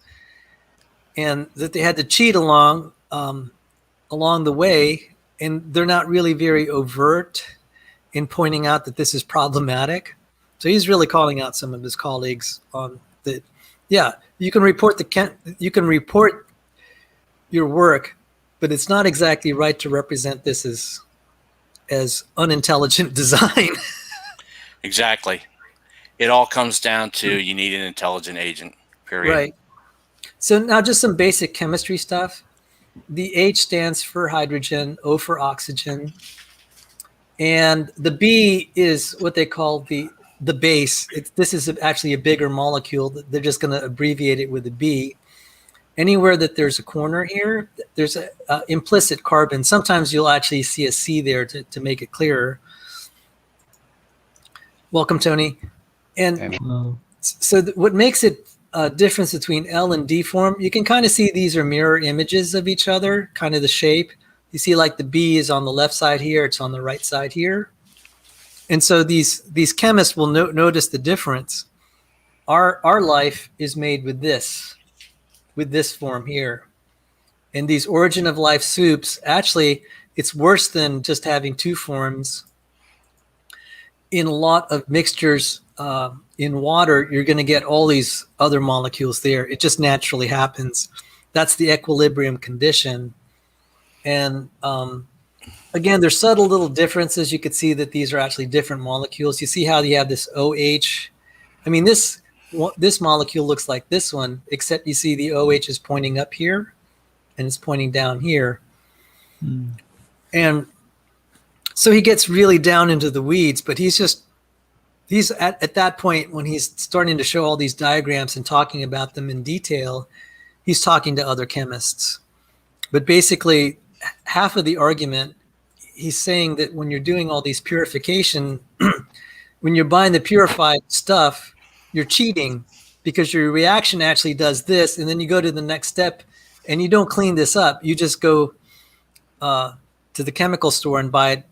and that they had to cheat along the way, and they're not really very overt in pointing out that this is problematic. So he's really calling out some of his colleagues on that. Yeah, you can report your work, but it's not exactly right to represent this as unintelligent design. Exactly. It all comes down to you need an intelligent agent, period. Right. So now just some basic chemistry stuff. The H stands for hydrogen, O for oxygen, and the B is what they call the base. This is actually a bigger molecule. They're just going to abbreviate it with a B. Anywhere that there's a corner here, there's a implicit carbon. Sometimes you'll actually see a C there to make it clearer. Welcome, Tony. And so what makes it a difference between L and D form, you can kind of see these are mirror images of each other, kind of the shape. You see like the B is on the left side here, it's on the right side here. And so these chemists will notice the difference. Our life is made with this form here. And these origin of life soups, actually, it's worse than just having two forms. In a lot of mixtures in water, you're going to get all these other molecules there. It just naturally happens. That's the equilibrium condition. And again, there's subtle little differences. You could see that these are actually different molecules. You see how you have this OH. I mean, this molecule looks like this one, except you see the OH is pointing up here and it's pointing down here. And so he gets really down into the weeds, but he's at that point when he's starting to show all these diagrams and talking about them in detail, he's talking to other chemists. But basically, half of the argument, he's saying that when you're doing all these purification, when you're buying the purified stuff, you're cheating because your reaction actually does this, and then you go to the next step and you don't clean this up. You just go to the chemical store and buy it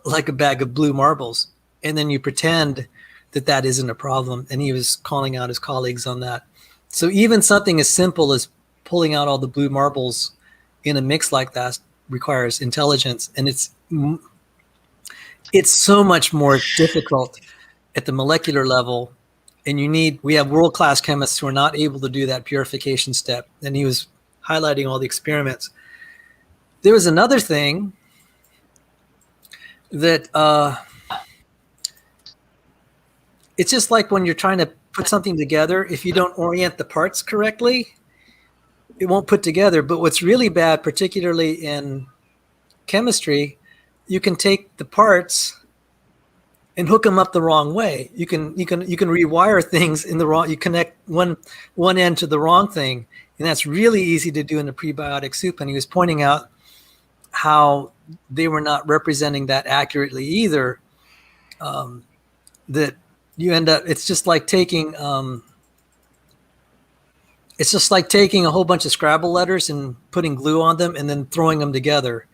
like a bag of blue marbles, and then you pretend that isn't a problem. And he was calling out his colleagues on that. So even something as simple as pulling out all the blue marbles in a mix like that requires intelligence, and it's so much more difficult at the molecular level. And we have world-class chemists who are not able to do that purification step. And he was highlighting all the experiments. There was another thing that it's just like when you're trying to put something together, if you don't orient the parts correctly, it won't put together. But what's really bad, particularly in chemistry, you can take the parts and hook them up the wrong way. You can rewire things in the wrong. You connect one end to the wrong thing, and that's really easy to do in the prebiotic soup. And he was pointing out how they were not representing that accurately either. That you end up. It's just like taking. It's just like taking a whole bunch of Scrabble letters and putting glue on them and then throwing them together.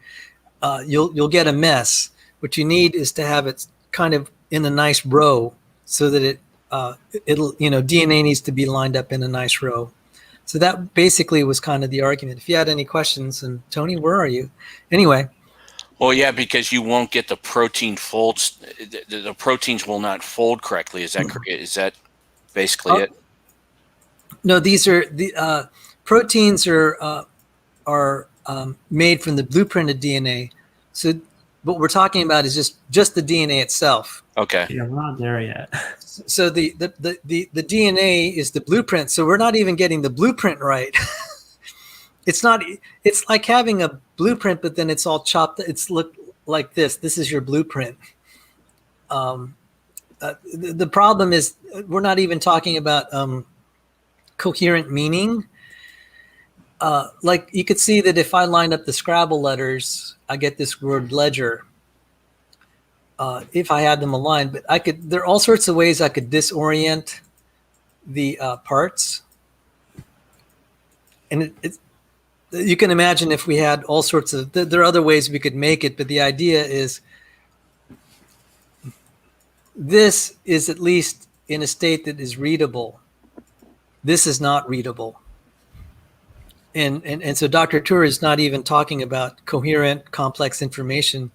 You'll get a mess. What you need is to have it kind of in a nice row so that it'll DNA needs to be lined up in a nice row. So that basically was kind of the argument. If you had any questions, and Tony, where are you? Anyway. Well, yeah, because you won't get the protein folds. The proteins will not fold correctly. Is that basically it? No, these are the proteins are are made from the blueprint of DNA. So what we're talking about is just the DNA itself. Okay. Yeah, we're not there yet. So the DNA is the blueprint. So we're not even getting the blueprint right. It's not. It's like having a blueprint, but then it's all chopped. It's look like this. This is your blueprint. The problem is we're not even talking about coherent meaning. Like you could see that if I line up the Scrabble letters, I get this word ledger. If I had them aligned, but there are all sorts of ways I could disorient the parts. And you can imagine if we had all sorts of, there are other ways we could make it, but the idea is this is at least in a state that is readable. This is not readable. And so Dr. Tour is not even talking about coherent, complex information.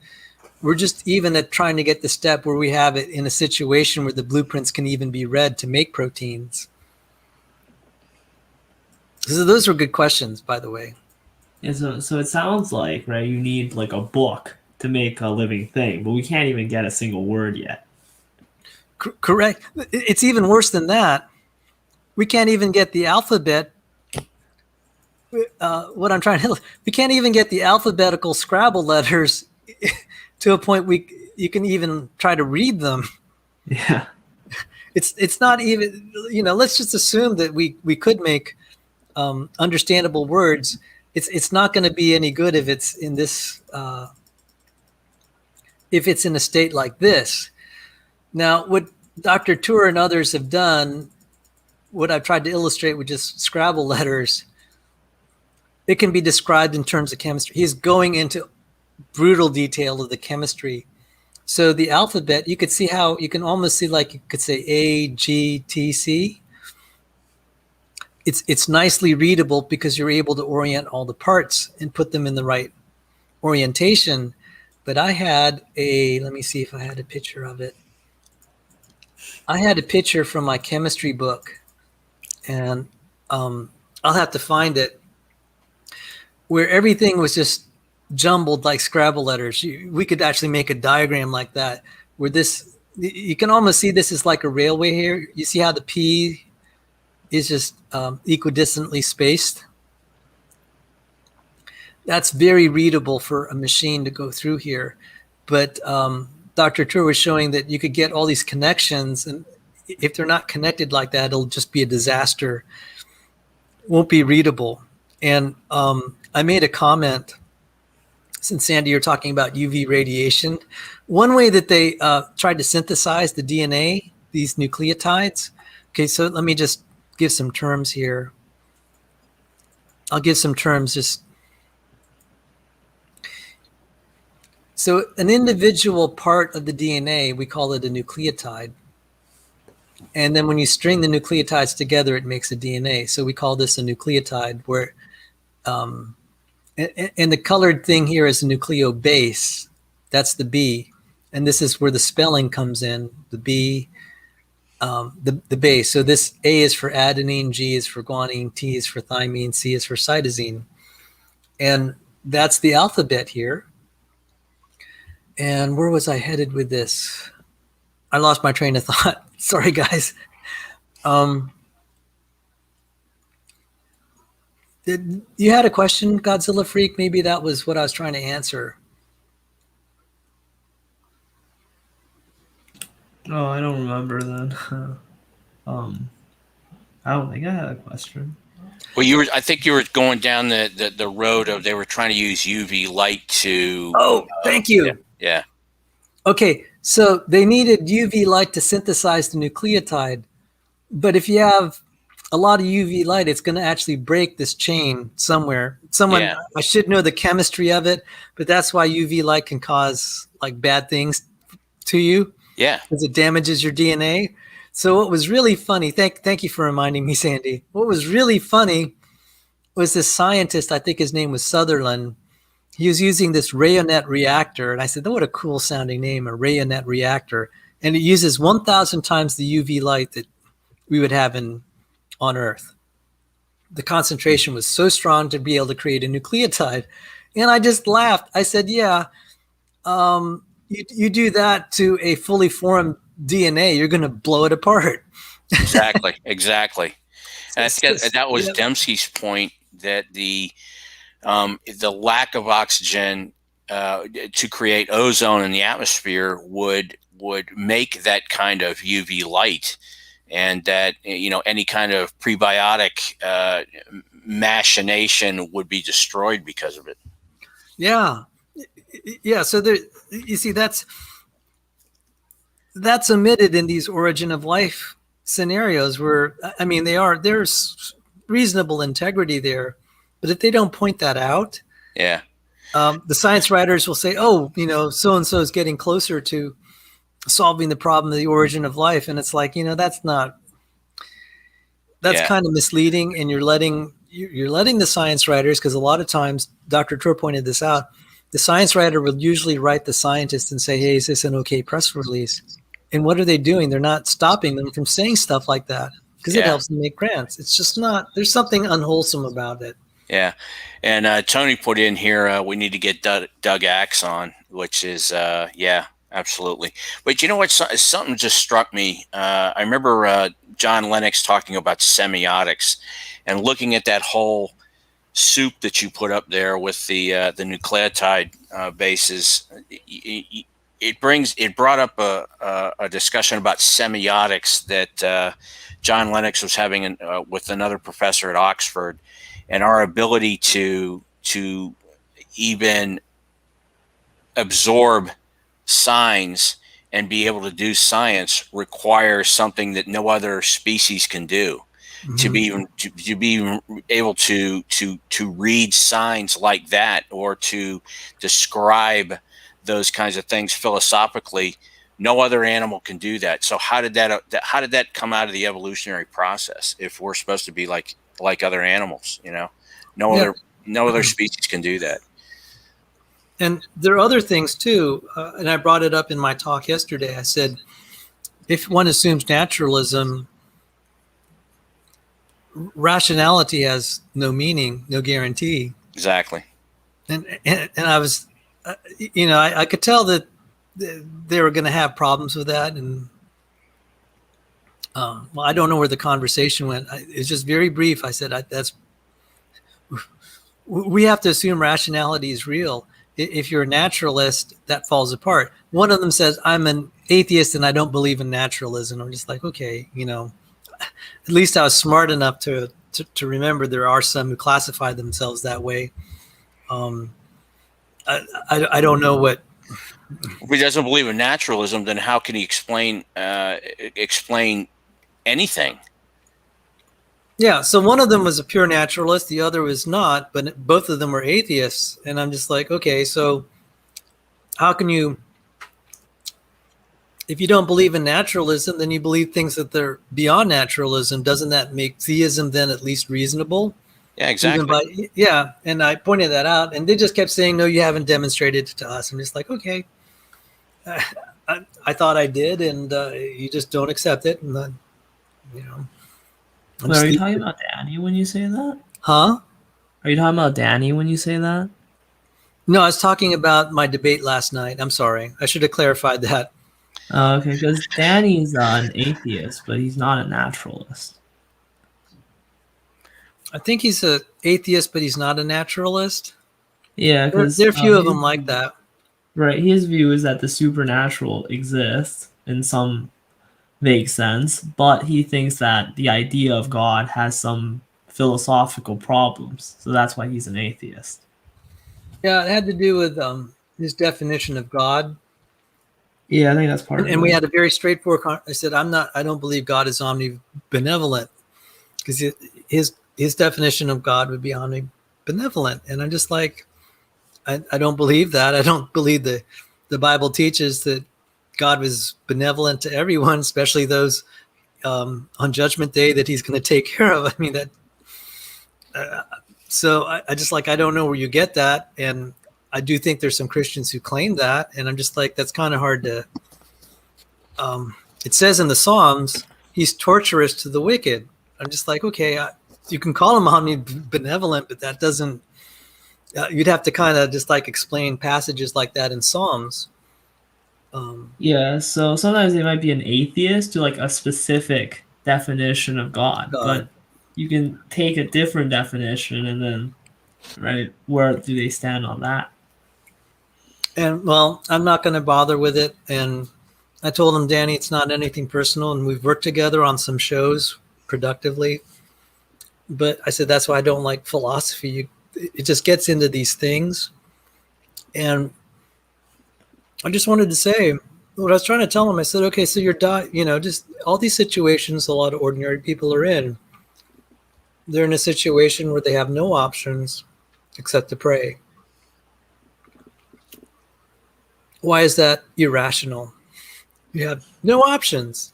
We're just even at trying to get the step where we have it in a situation where the blueprints can even be read to make proteins. So those are good questions, by the way. And so it sounds like, right, you need like a book to make a living thing, but we can't even get a single word yet. Correct. It's even worse than that. We can't even get the alphabet. We can't even get the alphabetical Scrabble letters to a point you can even try to read them. Yeah. It's not even, let's just assume that we could make understandable words. It's not going to be any good if it's in this if it's in a state like this. Now, what Dr. Tour and others have done, what I've tried to illustrate with just Scrabble letters, it can be described in terms of chemistry. He's going into brutal detail of the chemistry. So the alphabet, you could see how you can almost see, like you could say A, G, T, C. It's nicely readable because you're able to orient all the parts and put them in the right orientation. But I had let me see if I had a picture of it. I had a picture from my chemistry book, and I'll have to find it, where everything was just jumbled like Scrabble letters. We could actually make a diagram like that, where you can almost see this is like a railway here. You see how the P is just equidistantly spaced. That's very readable for a machine to go through here. But Dr. Tour was showing that you could get all these connections, and if they're not connected like that, it'll just be a disaster. It won't be readable. And I made a comment, since Sandy, you're talking about UV radiation. One way that they tried to synthesize the DNA, these nucleotides. Okay, so let me just give some terms here. I'll give some terms just. So an individual part of the DNA, we call it a nucleotide. And then when you string the nucleotides together, it makes a DNA. So we call this a nucleotide, where, and the colored thing here is a nucleobase. That's the B. And this is where the spelling comes in, the B, the base. So this A is for adenine, G is for guanine, T is for thymine, C is for cytosine. And that's the alphabet here. And where was I headed with this? I lost my train of thought. Sorry, guys. You had a question, Godzilla Freak? Maybe that was what I was trying to answer. Oh, I don't remember then. I don't think I had a question. Well, I think you were going down the road of they were trying to use UV light to. Oh, thank you. Yeah. Okay, so they needed UV light to synthesize the nucleotide. But if you have a lot of UV light, it's going to actually break this chain somewhere. I should know the chemistry of it, but that's why UV light can cause like bad things to you. Yeah. Because it damages your DNA. So what was really funny, thank you for reminding me, Sandy. What was really funny was this scientist, I think his name was Sutherland. He was using this Rayonet reactor. And I said, oh, what a cool sounding name, a Rayonet reactor. And it uses 1,000 times the UV light that we would have on Earth. the concentration was so strong to be able to create a nucleotide. And I just laughed. I said, yeah, you do that to a fully formed DNA, you're going to blow it apart. Exactly. And I think that was Yep. Dembski's point, that the lack of oxygen to create ozone in the atmosphere would make that kind of UV light, and that any kind of prebiotic machination would be destroyed because of it. Yeah. So there, you see, that's omitted in these origin of life scenarios where, I mean, there's reasonable integrity there, but if they don't point that out, Yeah. The science writers will say, oh, so-and-so is getting closer to solving the problem of the origin of life. And it's like, that's kind of misleading. And you're letting the science writers, because a lot of times, Dr. Tur pointed this out, the science writer will usually write the scientist and say, hey, is this an okay press release? And what are they doing? They're not stopping them from saying stuff like that because it helps them make grants. It's just not, there's something unwholesome about it. Yeah. And Tony put in here, we need to get Doug Axe on, which is, absolutely. But you know what? Something just struck me. I remember John Lennox talking about semiotics, and looking at that whole soup that you put up there with the nucleotide bases. It brought up a discussion about semiotics that John Lennox was having with another professor at Oxford, and our ability to even absorb signs and be able to do science requires something that no other species can do. Mm-hmm. To be able to read signs like that, or to describe those kinds of things philosophically, no other animal can do that. So how did that come out of the evolutionary process? If we're supposed to be like other animals, no other species can do that. And there are other things too, and I brought it up in my talk yesterday. I said, if one assumes naturalism, rationality has no meaning, no guarantee. Exactly. And I was, I could tell that they were going to have problems with that. And I don't know where the conversation went. It's just very brief. I said, we have to assume rationality is real. If you're a naturalist, that falls apart. One of them says, I'm an atheist and I don't believe in naturalism. I'm just like, okay, at least I was smart enough to remember there are some who classify themselves that way. I don't know what. If he doesn't believe in naturalism, then how can he explain anything? Yeah, so one of them was a pure naturalist, the other was not, but both of them were atheists. And I'm just like, okay, so how can you, if you don't believe in naturalism, then you believe things that they're beyond naturalism. Doesn't that make theism then at least reasonable? Yeah, exactly. And I pointed that out, and they just kept saying, no, you haven't demonstrated it to us. I'm just like, okay, I thought I did, and you just don't accept it. And then, Are you talking about Danny when you say that? Huh? Are you talking about Danny when you say that? No, I was talking about my debate last night. I'm sorry. I should have clarified that. Okay, because Danny's an atheist, but he's not a naturalist. I think he's an atheist, but he's not a naturalist. Yeah, because there are a few of them like that. Right. His view is that the supernatural exists in some vague sense, but he thinks that the idea of God has some philosophical problems. So that's why he's an atheist. Yeah, it had to do with his definition of God. Yeah, I think that's part of it. And we had a very straightforward. I said, I don't believe God is omnibenevolent, because his definition of God would be omnibenevolent. And I'm just like, I don't believe that. I don't believe the Bible teaches that God was benevolent to everyone, especially those on Judgment Day that he's going to take care of. I mean, that. So I just like, I don't know where you get that. And I do think there's some Christians who claim that. And I'm just like, that's kind of hard to. It says in the Psalms, he's torturous to the wicked. I'm just like, okay, You can call them omnibenevolent, but that doesn't. You'd have to kind of just like explain passages like that in Psalms. Yeah, so sometimes they might be an atheist to like a specific definition of God, but you can take a different definition and then, right, where do they stand on that? And well, I'm not going to bother with it. And I told him, Danny, it's not anything personal, and we've worked together on some shows productively. But I said that's why I don't like philosophy. It just gets into these things, and I just wanted to say what I was trying to tell him. I said, okay, so just all these situations a lot of ordinary people are in. They're in a situation where they have no options except to pray. Why is that irrational? You have no options.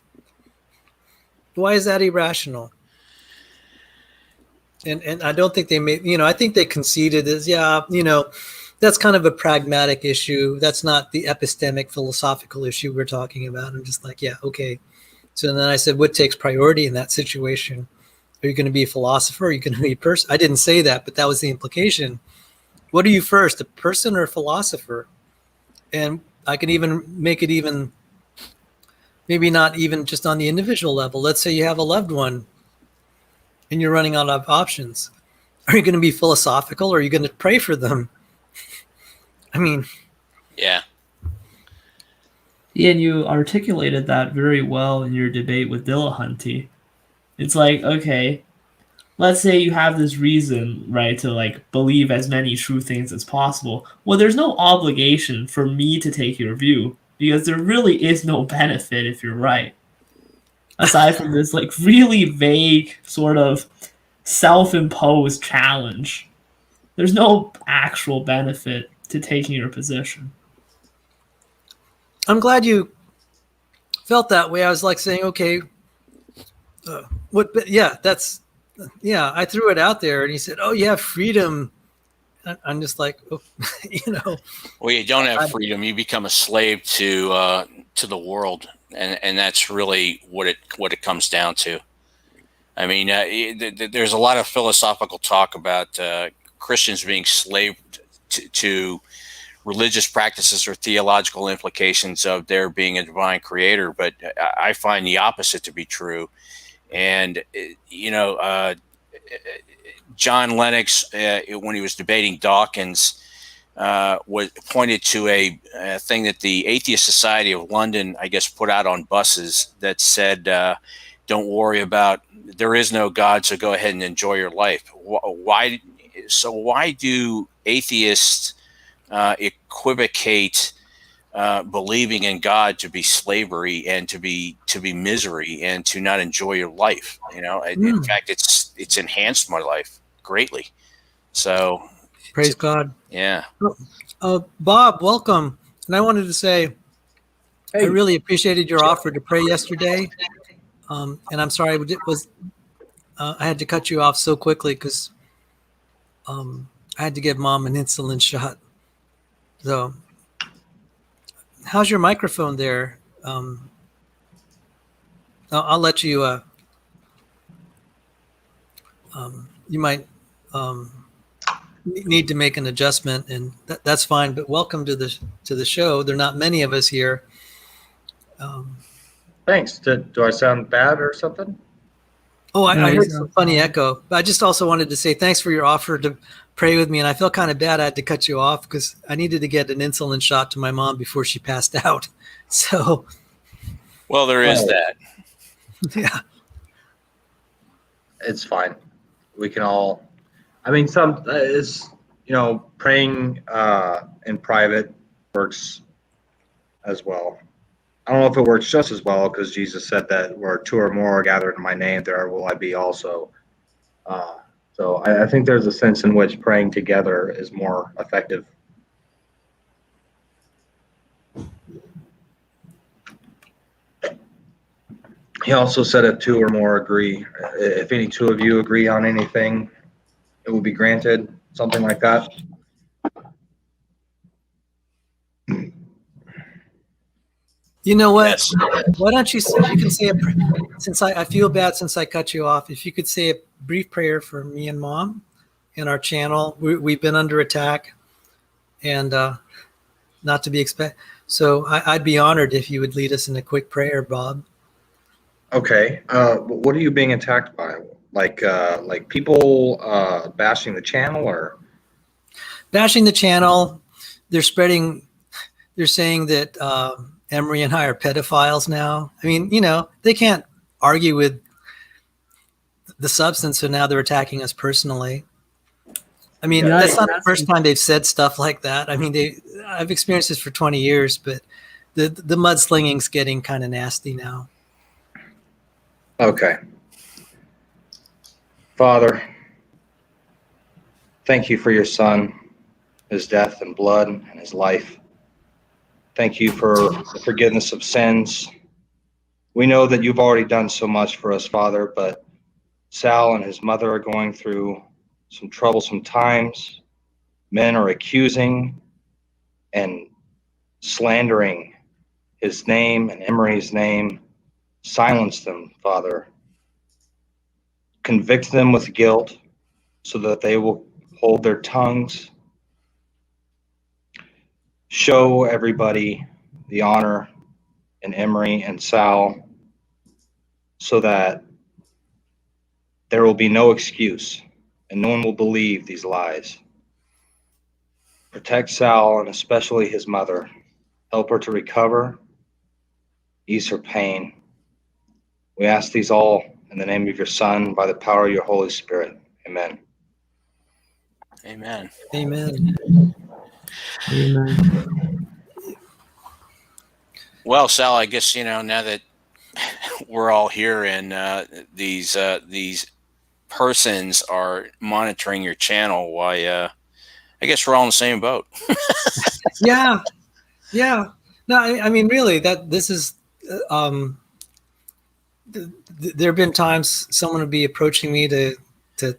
Why is that irrational? And I don't think they made, I think they conceded as, that's kind of a pragmatic issue. That's not the epistemic philosophical issue we're talking about. I'm just like, yeah, okay. So then I said, what takes priority in that situation? Are you going to be a philosopher? Are you going to be a person? I didn't say that, but that was the implication. What are you first, a person or a philosopher? And I can even make it even, maybe not even just on the individual level. Let's say you have a loved one and you're running out of options. Are you going to be philosophical or are you going to pray for them? I mean, yeah. Yeah, and you articulated that very well in your debate with Dillahunty. It's like, okay, let's say you have this reason, right, to like believe as many true things as possible. Well, there's no obligation for me to take your view because there really is no benefit if you're right. Aside from this like really vague sort of self-imposed challenge, there's no actual benefit to taking your position. I'm glad you felt that way. I was like saying, okay, I threw it out there, and he said, "Oh, you have freedom." I'm just like, oh, Well, you don't have freedom. You become a slave to the world, and that's really what it comes down to. I mean, there's a lot of philosophical talk about Christians being slaved to religious practices or theological implications of there being a divine creator, but I find the opposite to be true. And John Lennox, when he was debating Dawkins, was pointed to a thing that the Atheist Society of London, I guess, put out on buses that said, "Don't worry about, there is no God, so go ahead and enjoy your life." Why do atheists equivocate believing in God to be slavery and to be misery and to not enjoy your life? In fact, it's enhanced my life greatly. So praise God. Yeah. Bob, welcome. And I wanted to say, I really appreciated your offer to pray yesterday. And I'm sorry I had to cut you off so quickly because I had to give Mom an insulin shot. So, how's your microphone there? I'll let you. You might need to make an adjustment, and that's fine. But welcome to the show. There are not many of us here. Thanks. Do I sound bad or something? Oh, I heard some funny echo. But I just also wanted to say thanks for your offer to pray with me. And I felt kind of bad I had to cut you off because I needed to get an insulin shot to my mom before she passed out. So, well, there is that. Yeah. It's fine. We can all, praying in private works as well. I don't know if it works just as well because Jesus said that where two or more are gathered in my name, there will I be also. So I think there's a sense in which praying together is more effective. He also said if two or more agree, if any two of you agree on anything, it will be granted, something like that. You know what? Yes. Why don't you can say since I feel bad since I cut you off. If you could say a brief prayer for me and Mom and our channel. We've been under attack, and not to be expect. So I'd be honored if you would lead us in a quick prayer, Bob. Okay. What are you being attacked by? Like people bashing the channel, or? Bashing the channel. They're spreading. They're saying that Emery and I are pedophiles now. I mean, they can't argue with the substance, so now they're attacking us personally. I mean, Yeah, that's not the that's- first time they've said stuff like that. I mean, I've experienced this for 20 years, but the mudslinging's getting kind of nasty now. Okay. Father, thank you for your son, his death and blood and his life. Thank you for the forgiveness of sins. We know that you've already done so much for us, Father, but Sal and his mother are going through some troublesome times. Men are accusing and slandering his name and Emery's name. Silence them, Father. Convict them with guilt so that they will hold their tongues. Show everybody the honor in Emery and Sal so that there will be no excuse and no one will believe these lies. Protect Sal and especially his mother. Help her to recover, ease her pain. We ask these all in the name of your Son, by the power of your Holy Spirit. Amen. Amen. Amen. Amen. Well, Sal, I guess now that we're all here and these persons are monitoring your channel, why? I guess we're all in the same boat. Yeah. No, I mean, really, this is. There have been times someone will be approaching me to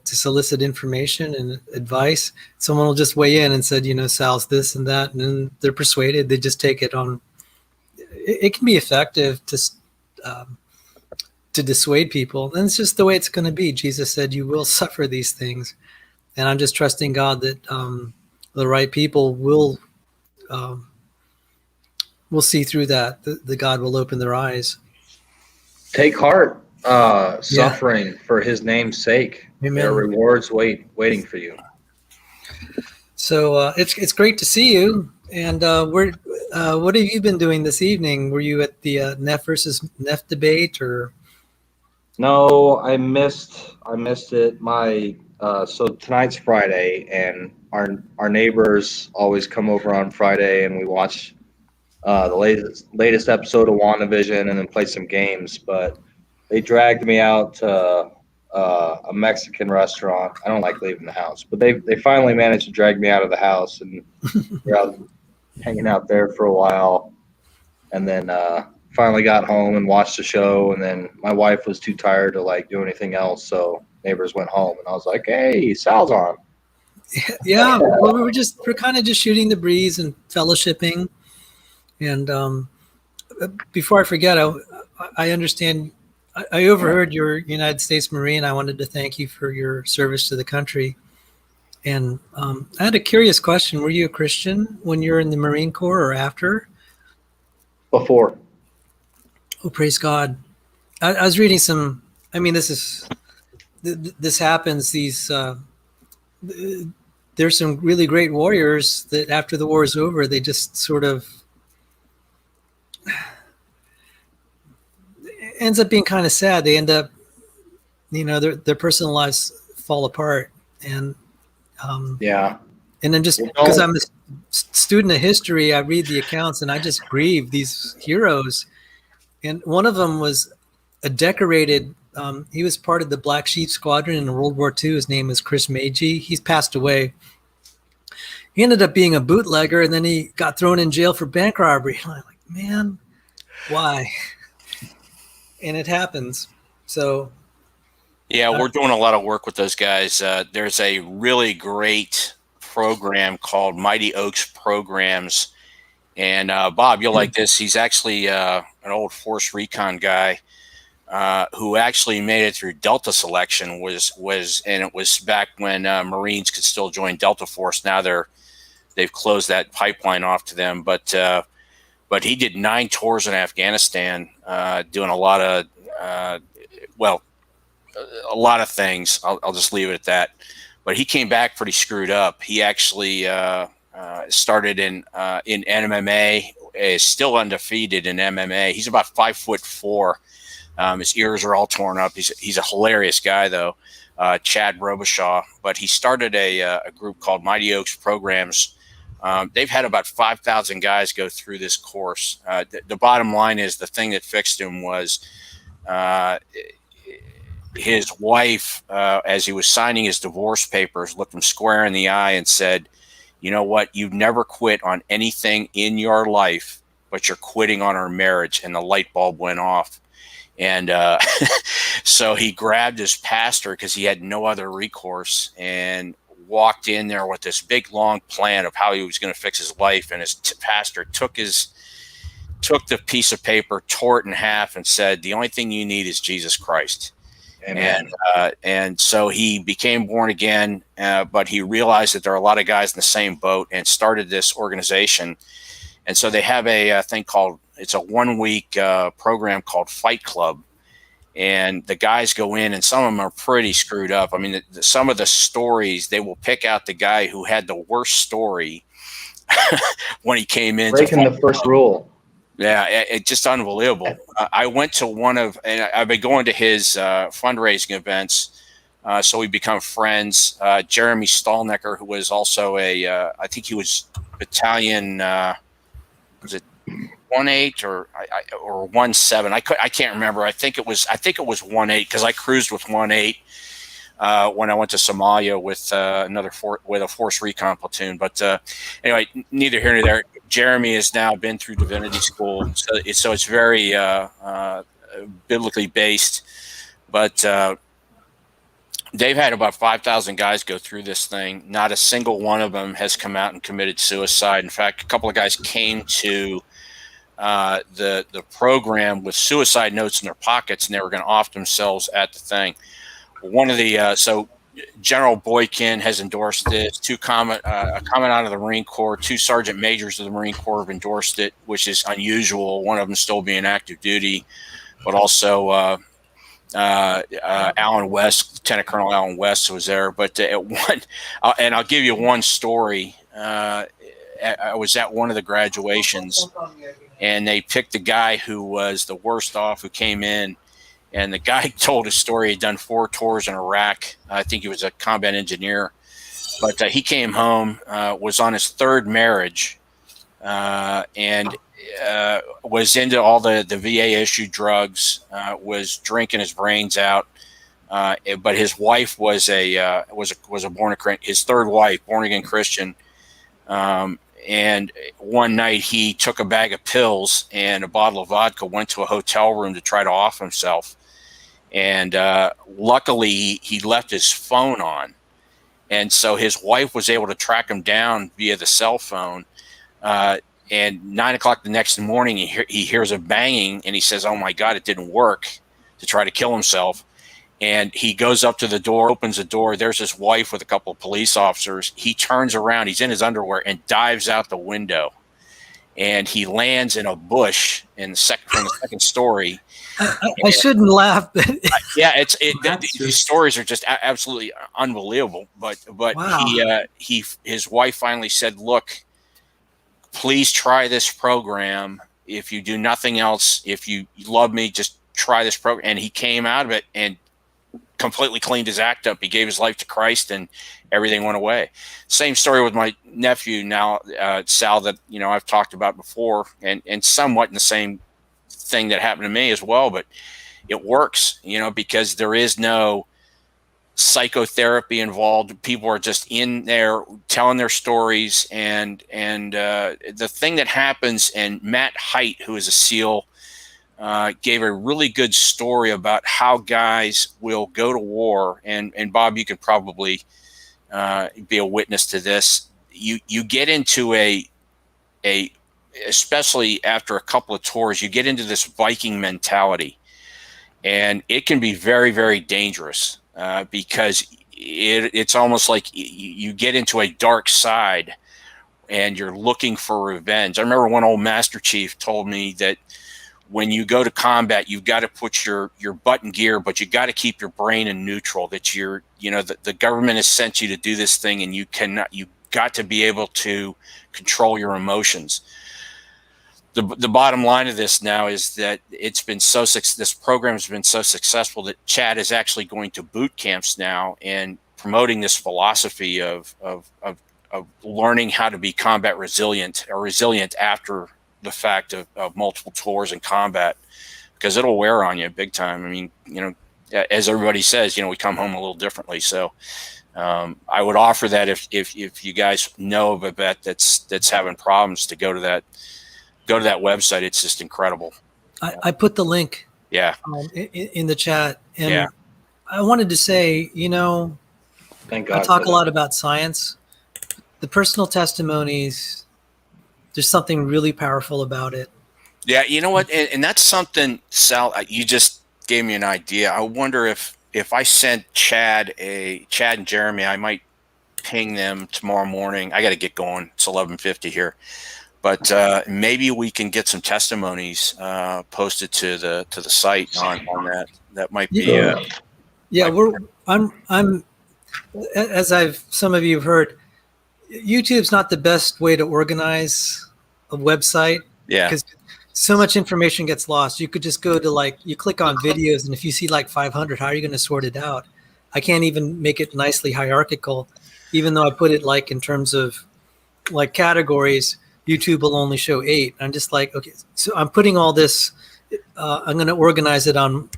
solicit information and advice. Someone will just weigh in and said, Sal's this and that, and then they're persuaded. They just take it on. It can be effective to dissuade people, and it's just the way it's going to be. Jesus said, "You will suffer these things," and I'm just trusting God that the right people will see through that. The God will open their eyes. Take heart, suffering for his name's sake. Amen. There are rewards waiting for you. So it's great to see you. And what have you been doing this evening? Were you at the Neff versus Neff debate, or? No, I missed it. So tonight's Friday, and our neighbors always come over on Friday, and we watch the latest episode of WandaVision, and then play some games. But they dragged me out to a Mexican restaurant. I don't like leaving the house, but they finally managed to drag me out of the house, and we're out hanging out there for a while, and then finally got home and watched the show. And then my wife was too tired to do anything else, so neighbors went home, and I was like, "Hey, Sal's on." Yeah, well, we're kind of just shooting the breeze and fellowshipping. And before I forget, I understand. I overheard you're United States Marine. I wanted to thank you for your service to the country. And I had a curious question. Were you a Christian when you were in the Marine Corps or after? Before. Oh, praise God. I was reading some, I mean, this happens. There's some really great warriors that after the war is over, they just sort of ends up being kind of sad. They end up, their personal lives fall apart. And Yeah. And then just because I'm a student of history, I read the accounts and I just grieve these heroes. And one of them was a decorated, he was part of the Black Sheep Squadron in World War II. His name was Chris Magee. He's passed away. He ended up being a bootlegger, and then he got thrown in jail for bank robbery. And I'm like, man, why? And it happens. So. Yeah, we're doing a lot of work with those guys. There's a really great program called Mighty Oaks Programs, And Bob, you'll like this. He's actually an old Force Recon guy who actually made it through Delta selection. And it was back when Marines could still join Delta Force. Now they've closed that pipeline off to them. But he did 9 tours in Afghanistan, doing a lot of a lot of things. I'll just leave it at that. But he came back pretty screwed up. He actually started in MMA, is still undefeated in MMA. He's about 5'4". His ears are all torn up. He's a hilarious guy though, Chad Robichaud. But he started a group called Mighty Oaks Programs. They've had about 5,000 guys go through this course. The bottom line is the thing that fixed him was his wife, as he was signing his divorce papers, looked him square in the eye and said, "You know what? You've never quit on anything in your life, but you're quitting on our marriage." And the light bulb went off. And so he grabbed his pastor because he had no other recourse and walked in there with this big, long plan of how he was going to fix his life. And his pastor took the piece of paper, tore it in half, and said, "The only thing you need is Jesus Christ." Amen. And so he became born again, but he realized that there are a lot of guys in the same boat and started this organization. And so they have a thing called, it's a 1-week program called Fight Club. And the guys go in, and some of them are pretty screwed up. I mean, some of the stories, they will pick out the guy who had the worst story when he came in. Breaking the first rule. Yeah, it's just unbelievable. I went to and I've been going to his fundraising events, so we become friends. Jeremy Stallnecker, who was also I think he was battalion, was it 1-8 or 1-7? I can't remember. I think it was 1-8 because I cruised with 1-8 when I went to Somalia with a Force Recon platoon. But anyway, neither here nor there. Jeremy has now been through divinity school, so it's very biblically based. But they've had about 5,000 guys go through this thing. Not a single one of them has come out and committed suicide. In fact, a couple of guys came to the program with suicide notes in their pockets, and they were going to off themselves at the thing. One of the so General Boykin has endorsed this. A commandant out of the Marine Corps, 2 sergeant majors of the Marine Corps have endorsed it, which is unusual. One of them still being active duty, but also Alan West, Lieutenant Colonel Alan West was there. But at one, and I'll give you one story. I was at one of the graduations, and they picked the guy who was the worst off, who came in. And the guy told his story. He'd done 4 tours in Iraq. I think he was a combat engineer. But he came home, was on his 3rd marriage, and was into all the VA-issued drugs, was drinking his brains out. But his wife was a his 3rd wife, born-again Christian. And one night he took a bag of pills and a bottle of vodka, went to a hotel room to try to off himself. And luckily, he left his phone on. And so his wife was able to track him down via the cell phone. And 9 o'clock the next morning, he hears a banging, and he says, "Oh, my God, it didn't work," to try to kill himself. And he goes up to the door, opens the door. There's his wife with a couple of police officers. He turns around. He's in his underwear and dives out the window. And he lands in a bush from the 2nd story. I shouldn't laugh. Yeah, these stories are just absolutely unbelievable. But wow. His wife finally said, "Look, please try this program. If you do nothing else, if you love me, just try this program." And he came out of it and completely cleaned his act up. He gave his life to Christ, and everything went away. Same story with my nephew now, Sal, that I've talked about before, and somewhat in the same thing that happened to me as well. But it works, because there is no psychotherapy involved. People are just in there telling their stories, and the thing that happens. And Matt Height, who is a SEAL, gave a really good story about how guys will go to war. And Bob, you could probably be a witness to this. You get into a especially after a couple of tours, you get into this Viking mentality, and it can be very, very dangerous because it's almost like you get into a dark side and you're looking for revenge. I remember one old Master Chief told me that when you go to combat, you've got to put your butt in gear, but you got to keep your brain in neutral. That the government has sent you to do this thing, and you got to be able to control your emotions. The bottom line of this now is that this program has been so successful that Chad is actually going to boot camps now and promoting this philosophy of learning how to be combat resilient after the fact of multiple tours and combat, because it'll wear on you big time. I mean, as everybody says, we come home a little differently. So I would offer that if you guys know of a vet that's having problems, to go to that website. It's just incredible. I put the link in the chat, and I wanted to say, Thank God I talk a lot about science. The personal testimonies, there's something really powerful about it. Yeah, you know what? And that's something, Sal, you just gave me an idea. I wonder if I sent Chad and Jeremy, I might ping them tomorrow morning. I got to get going. It's 11:50 here. But maybe we can get some testimonies posted to the site on that. That might be. I'm as some of you have heard, YouTube's not the best way to organize a website. Yeah. Because so much information gets lost. You could just go to you click on videos, and if you see 500, how are you going to sort it out? I can't even make it nicely hierarchical, even though I put it in terms of categories. YouTube will only show 8. I'm just okay, so I'm putting all this, I'm going to organize it on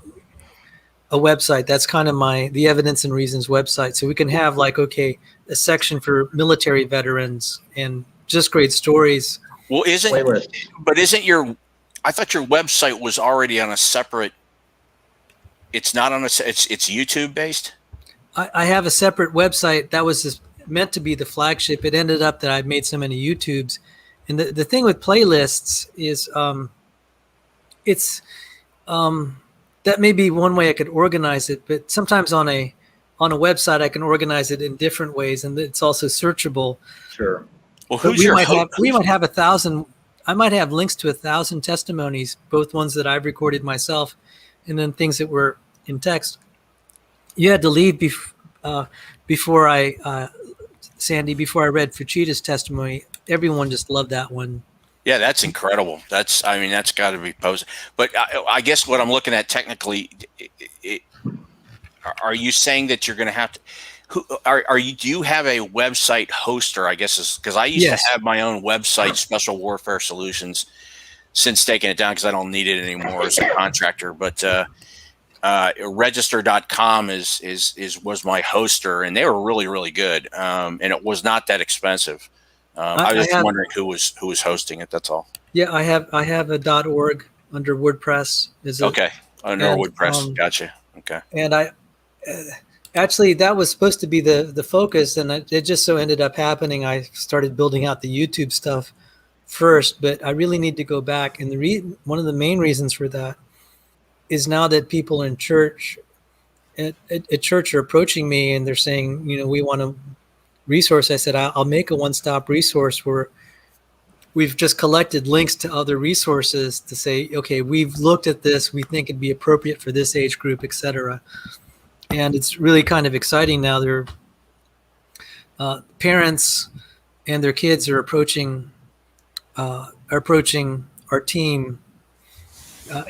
a website. That's kind of the Evidence and Reasons website. So we can have a section for military veterans and just great stories. Well, I thought your website was already on a separate, it's not on it's YouTube based? I have a separate website that was meant to be the flagship. It ended up that I've made so many YouTubes. And the thing with playlists is that may be one way I could organize it, but sometimes on a website I can organize it in different ways, and it's also searchable. Sure. Well, we might have 1,000. I might have links to 1,000 testimonies, both ones that I've recorded myself, and then things that were in text. You had to leave before I read Fuchita's testimony. Everyone just loved that one. Yeah, that's incredible. That's got to be posted. But I guess what I'm looking at technically, are you saying that you're going to have to? Do you have a website hoster? I guess is because I used to have my own website, Special Warfare Solutions, since taking it down because I don't need it anymore as a contractor. But register.com was my hoster, and they were really, really good. And it was not that expensive. I was just wondering who was hosting it. That's all. Yeah, I have a .org under WordPress. Under WordPress. Gotcha. Okay. And I actually that was supposed to be the focus, and it just so ended up happening. I started building out the YouTube stuff first, but I really need to go back. And one of the main reasons for that is now that people in church at church are approaching me and they're saying, we want to resource. I said, I'll make a one-stop resource where we've just collected links to other resources to say, okay, we've looked at this, we think it'd be appropriate for this age group, etc. And it's really kind of exciting now. Their parents and their kids are approaching our team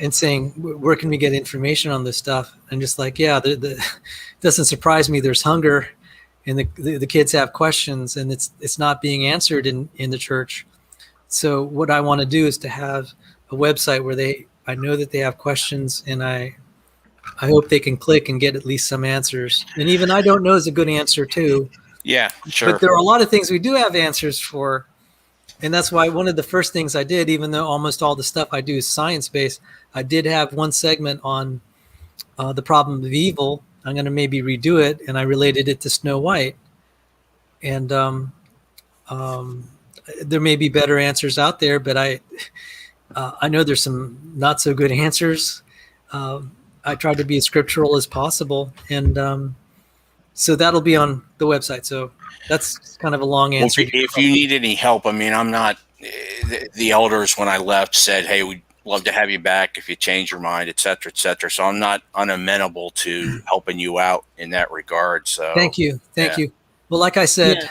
and saying, where can we get information on this stuff? And just it doesn't surprise me. There's hunger. And the kids have questions, and it's not being answered in the church. So what I want to do is to have a website where I know that they have questions, and I hope they can click and get at least some answers. And even I don't know is a good answer too. Yeah, sure. But there are a lot of things we do have answers for, and that's why one of the first things I did, even though almost all the stuff I do is science-based, I did have one segment on the problem of evil. I'm going to maybe redo it, and I related it to Snow White. And there may be better answers out there, but I know there's some not so good answers. I try to be as scriptural as possible, and so that'll be on the website. So that's kind of a long Well, answer. if you need any help, I mean, I'm not. The elders, when I left, said, "Hey, we'd love to have you back if you change your mind, et cetera, et cetera." So I'm not unamenable to helping you out in that regard. So Thank you. Well, like I said,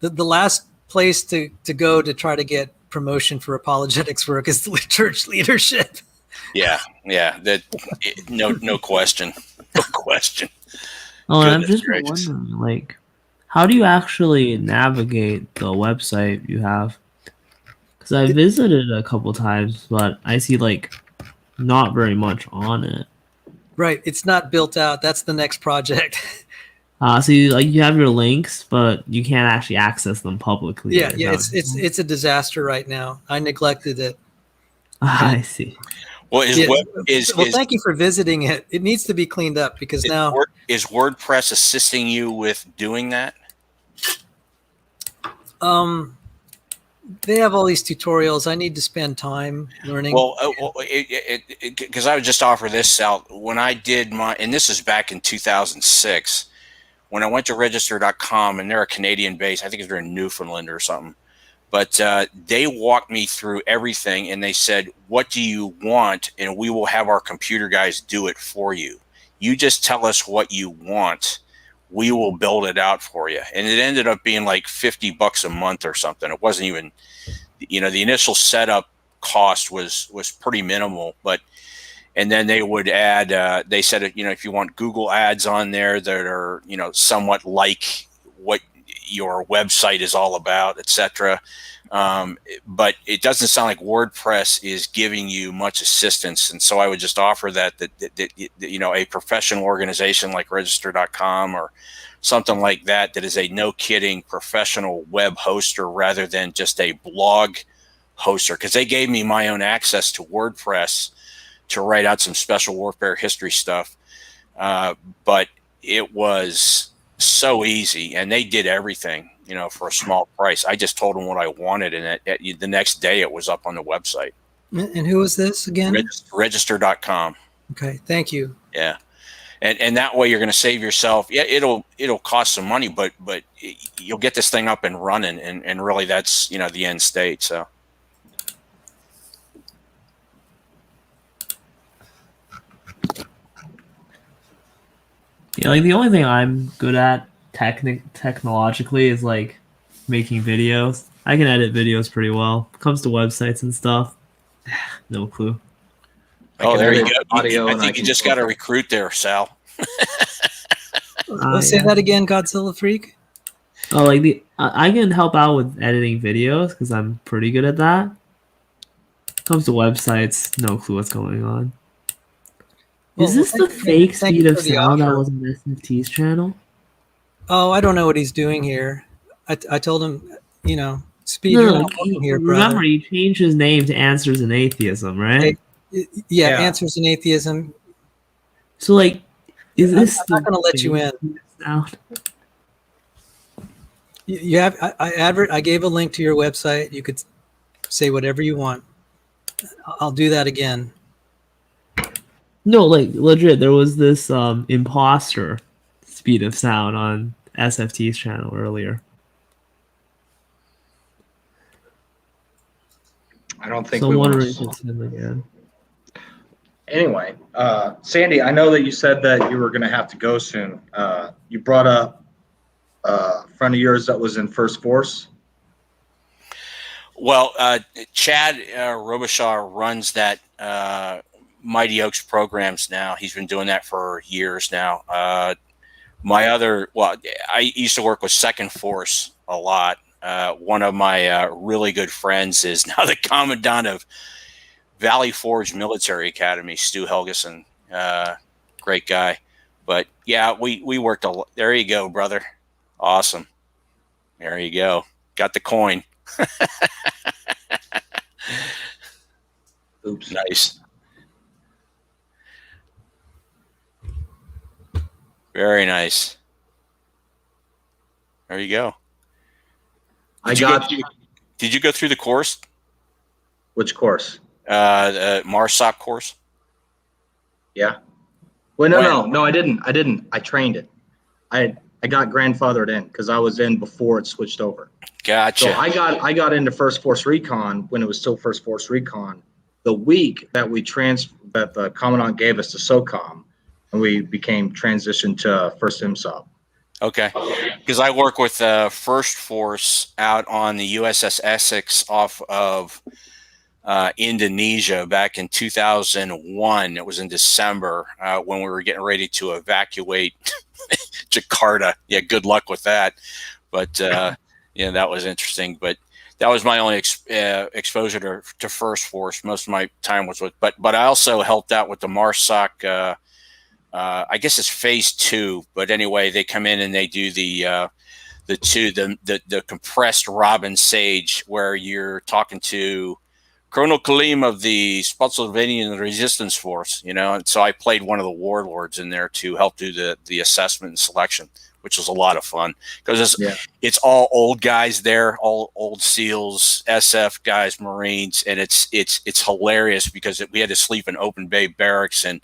the last place to go to try to get promotion for apologetics work is the church leadership. Yeah. That no question, no question. Oh, and I'm Goodness just gracious. wondering, like, how do you actually navigate the website you have? Because I visited a couple times, but I see like not very much on it. Right. It's not built out. That's the next project. So you have your links, but you can't actually access them publicly. Yeah. Is that what It's a disaster right now. I neglected it. I see. Well, Thank you for visiting it. It needs to be cleaned up because now is WordPress assisting you with doing that? they have all these tutorials. I need to spend time learning. Well, because I would just offer this out. When I did and this is back in 2006, when I went to register.com, and they're a Canadian base, I think they're in Newfoundland or something. But they walked me through everything, and they said, "What do you want? And we will have our computer guys do it for you. You just tell us what you want. We will build it out for you." And it ended up being like $50 a month or something. It wasn't even, the initial setup cost was pretty minimal. And then they would add, they said, if you want Google ads on there that are, somewhat like what your website is all about, etc. But it doesn't sound like WordPress is giving you much assistance. And so I would just offer that a professional organization like register.com or something like that is a no kidding professional web hoster rather than just a blog hoster, because they gave me my own access to WordPress to write out some special warfare history stuff. But it was so easy, and they did everything, for a small price. I just told them what I wanted, and the next day it was up on the website. And who is this again? Register.com. Okay, thank you. Yeah. And that way you're going to save yourself. Yeah, it'll cost some money, but you'll get this thing up and running, and really that's, the end state. So. Yeah, like the only thing I'm good at technologically is like making videos. I can edit videos pretty well. It comes to websites and stuff, no clue. Oh, there you go. Audio, I think you just got to recruit there, Sal. Let's say that again, Godzilla Freak. Oh, like I can help out with editing videos because I'm pretty good at that. Comes to websites, no clue what's going on. Is this the fake speed of sound that was on SFT's channel? Oh, I don't know what he's doing here. I told him, speed. You're not welcome here, brother. Remember, he changed his name to Answers in Atheism, right? Yeah, Answers in Atheism. So, like, is this? I'm not going to let you in. Sound? You have. I gave a link to your website. You could say whatever you want. I'll do that again. No, like legit, there was this imposter speed of sound on SFT's channel earlier. I don't think so we I'm want wondering if it's him again. Anyway, Sandy, I know that you said that you were going to have to go soon. You brought up a friend of yours that was in First Force. Well, Chad Robichaud runs that Mighty Oaks programs now. He's been doing that for years now. I used to work with Second Force a lot. One of my really good friends is now the commandant of Valley Forge Military Academy, Stu Helgeson. Great guy. But yeah, we worked a lot. There you go, brother. Awesome. There you go. Got the coin. Oops. Nice. Very nice. There you go. Did Did you go through the course? Which course? MARSOC course? Yeah. Well, no, I didn't. I trained it. I got grandfathered in because I was in before it switched over. Gotcha. So I got into First Force Recon when it was still First Force Recon. The week that that the commandant gave us to SOCOM, and we became transitioned to First MSOP. Okay, because I work with First Force out on the USS Essex off of Indonesia back in 2001. It was in December when we were getting ready to evacuate Jakarta. Yeah, good luck with that. But yeah, that was interesting. But that was my only exposure to First Force. Most of my time was with, but I also helped out with the MARSOC. I guess it's phase 2, but anyway, they come in and they do the compressed Robin Sage, where you're talking to Colonel Kalim of the Spotsylvanian Resistance Force, and so I played one of the warlords in there to help do the assessment and selection, which was a lot of fun because it's all old guys there, all old SEALs, SF guys, Marines, and it's hilarious because we had to sleep in open bay barracks, and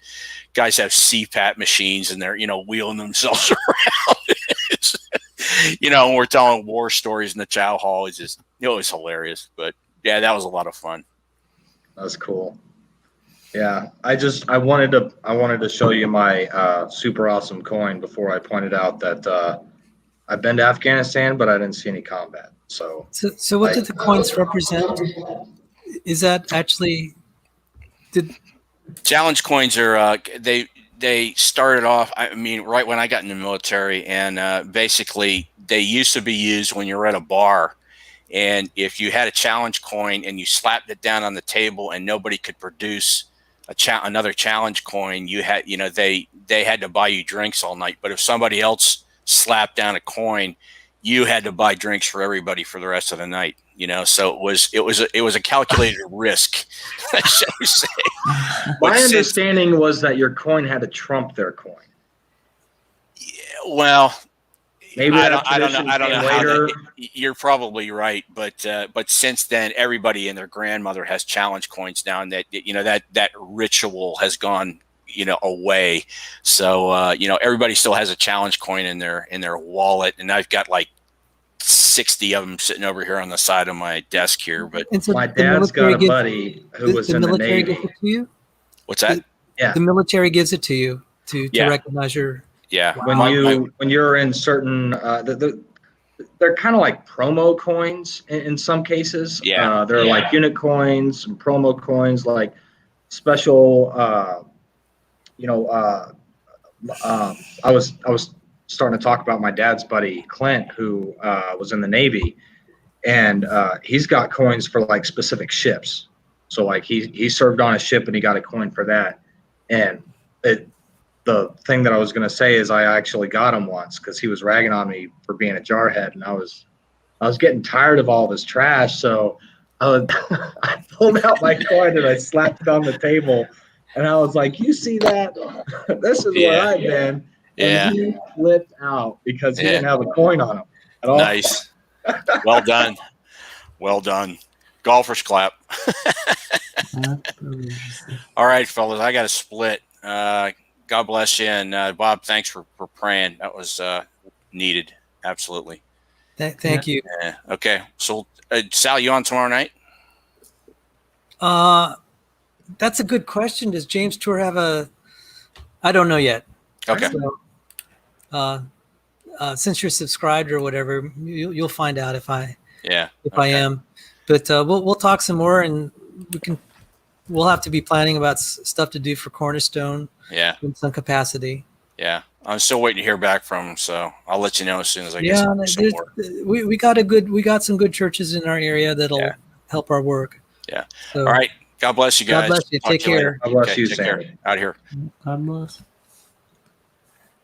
guys have CPAP machines and they're wheeling themselves around. And we're telling war stories in the chow hall. It's just it was hilarious, but yeah, that was a lot of fun. That's cool. Yeah, I wanted to show you my super awesome coin before I pointed out that I've been to Afghanistan, but I didn't see any combat. So what did the coins represent? Is that actually challenge coins are they started off, I mean, right when I got in the military, and basically they used to be used when you're at a bar. And if you had a challenge coin and you slapped it down on the table and nobody could produce another challenge coin, you had, they had to buy you drinks all night. But if somebody else slapped down a coin, you had to buy drinks for everybody for the rest of the night. So it was a calculated risk, shall we say. My understanding was that your coin had to trump their coin. Yeah, well. Maybe I don't know. Later. You're probably right, but since then, everybody and their grandmother has challenge coins now, and that ritual has gone away. So everybody still has a challenge coin in their wallet, and I've got like 60 of them sitting over here on the side of my desk here. But so my dad's got a buddy who was in the Navy. Gives it to you? What's that? The military gives it to you to recognize your. Yeah. Wow. When you're in certain, they're kind of like promo coins in some cases. Yeah. They're like unit coins and promo coins, like special. I was starting to talk about my dad's buddy Clint, who was in the Navy, and he's got coins for like specific ships. So like he served on a ship and he got a coin for that, and the thing that I was going to say is I actually got him once because he was ragging on me for being a jarhead, and I was getting tired of all this trash. So I pulled out my coin and I slapped it on the table, and I was like, "You see that? This is where I've been." And he flipped out because he didn't have a coin on him at all. Nice. Well done. Well done. Golfers clap. All right, fellas, I got to split. God bless you, and Bob, thanks for praying. That was needed, absolutely. Thank you. Yeah. Okay, so Sal, you on tomorrow night? That's a good question. Does James Tour have a? I don't know yet. Okay. So, since you're subscribed or whatever, you'll find out if I I am. But we'll talk some more, and we'll have to be planning about stuff to do for Cornerstone. Yeah. In some capacity. Yeah. I'm still waiting to hear back from him, so I'll let you know as soon as I get some more. We got some good churches in our area that'll help our work. Yeah. So, all right. God bless you guys. God bless you. Take care. God bless you, Sam. Out here. God bless.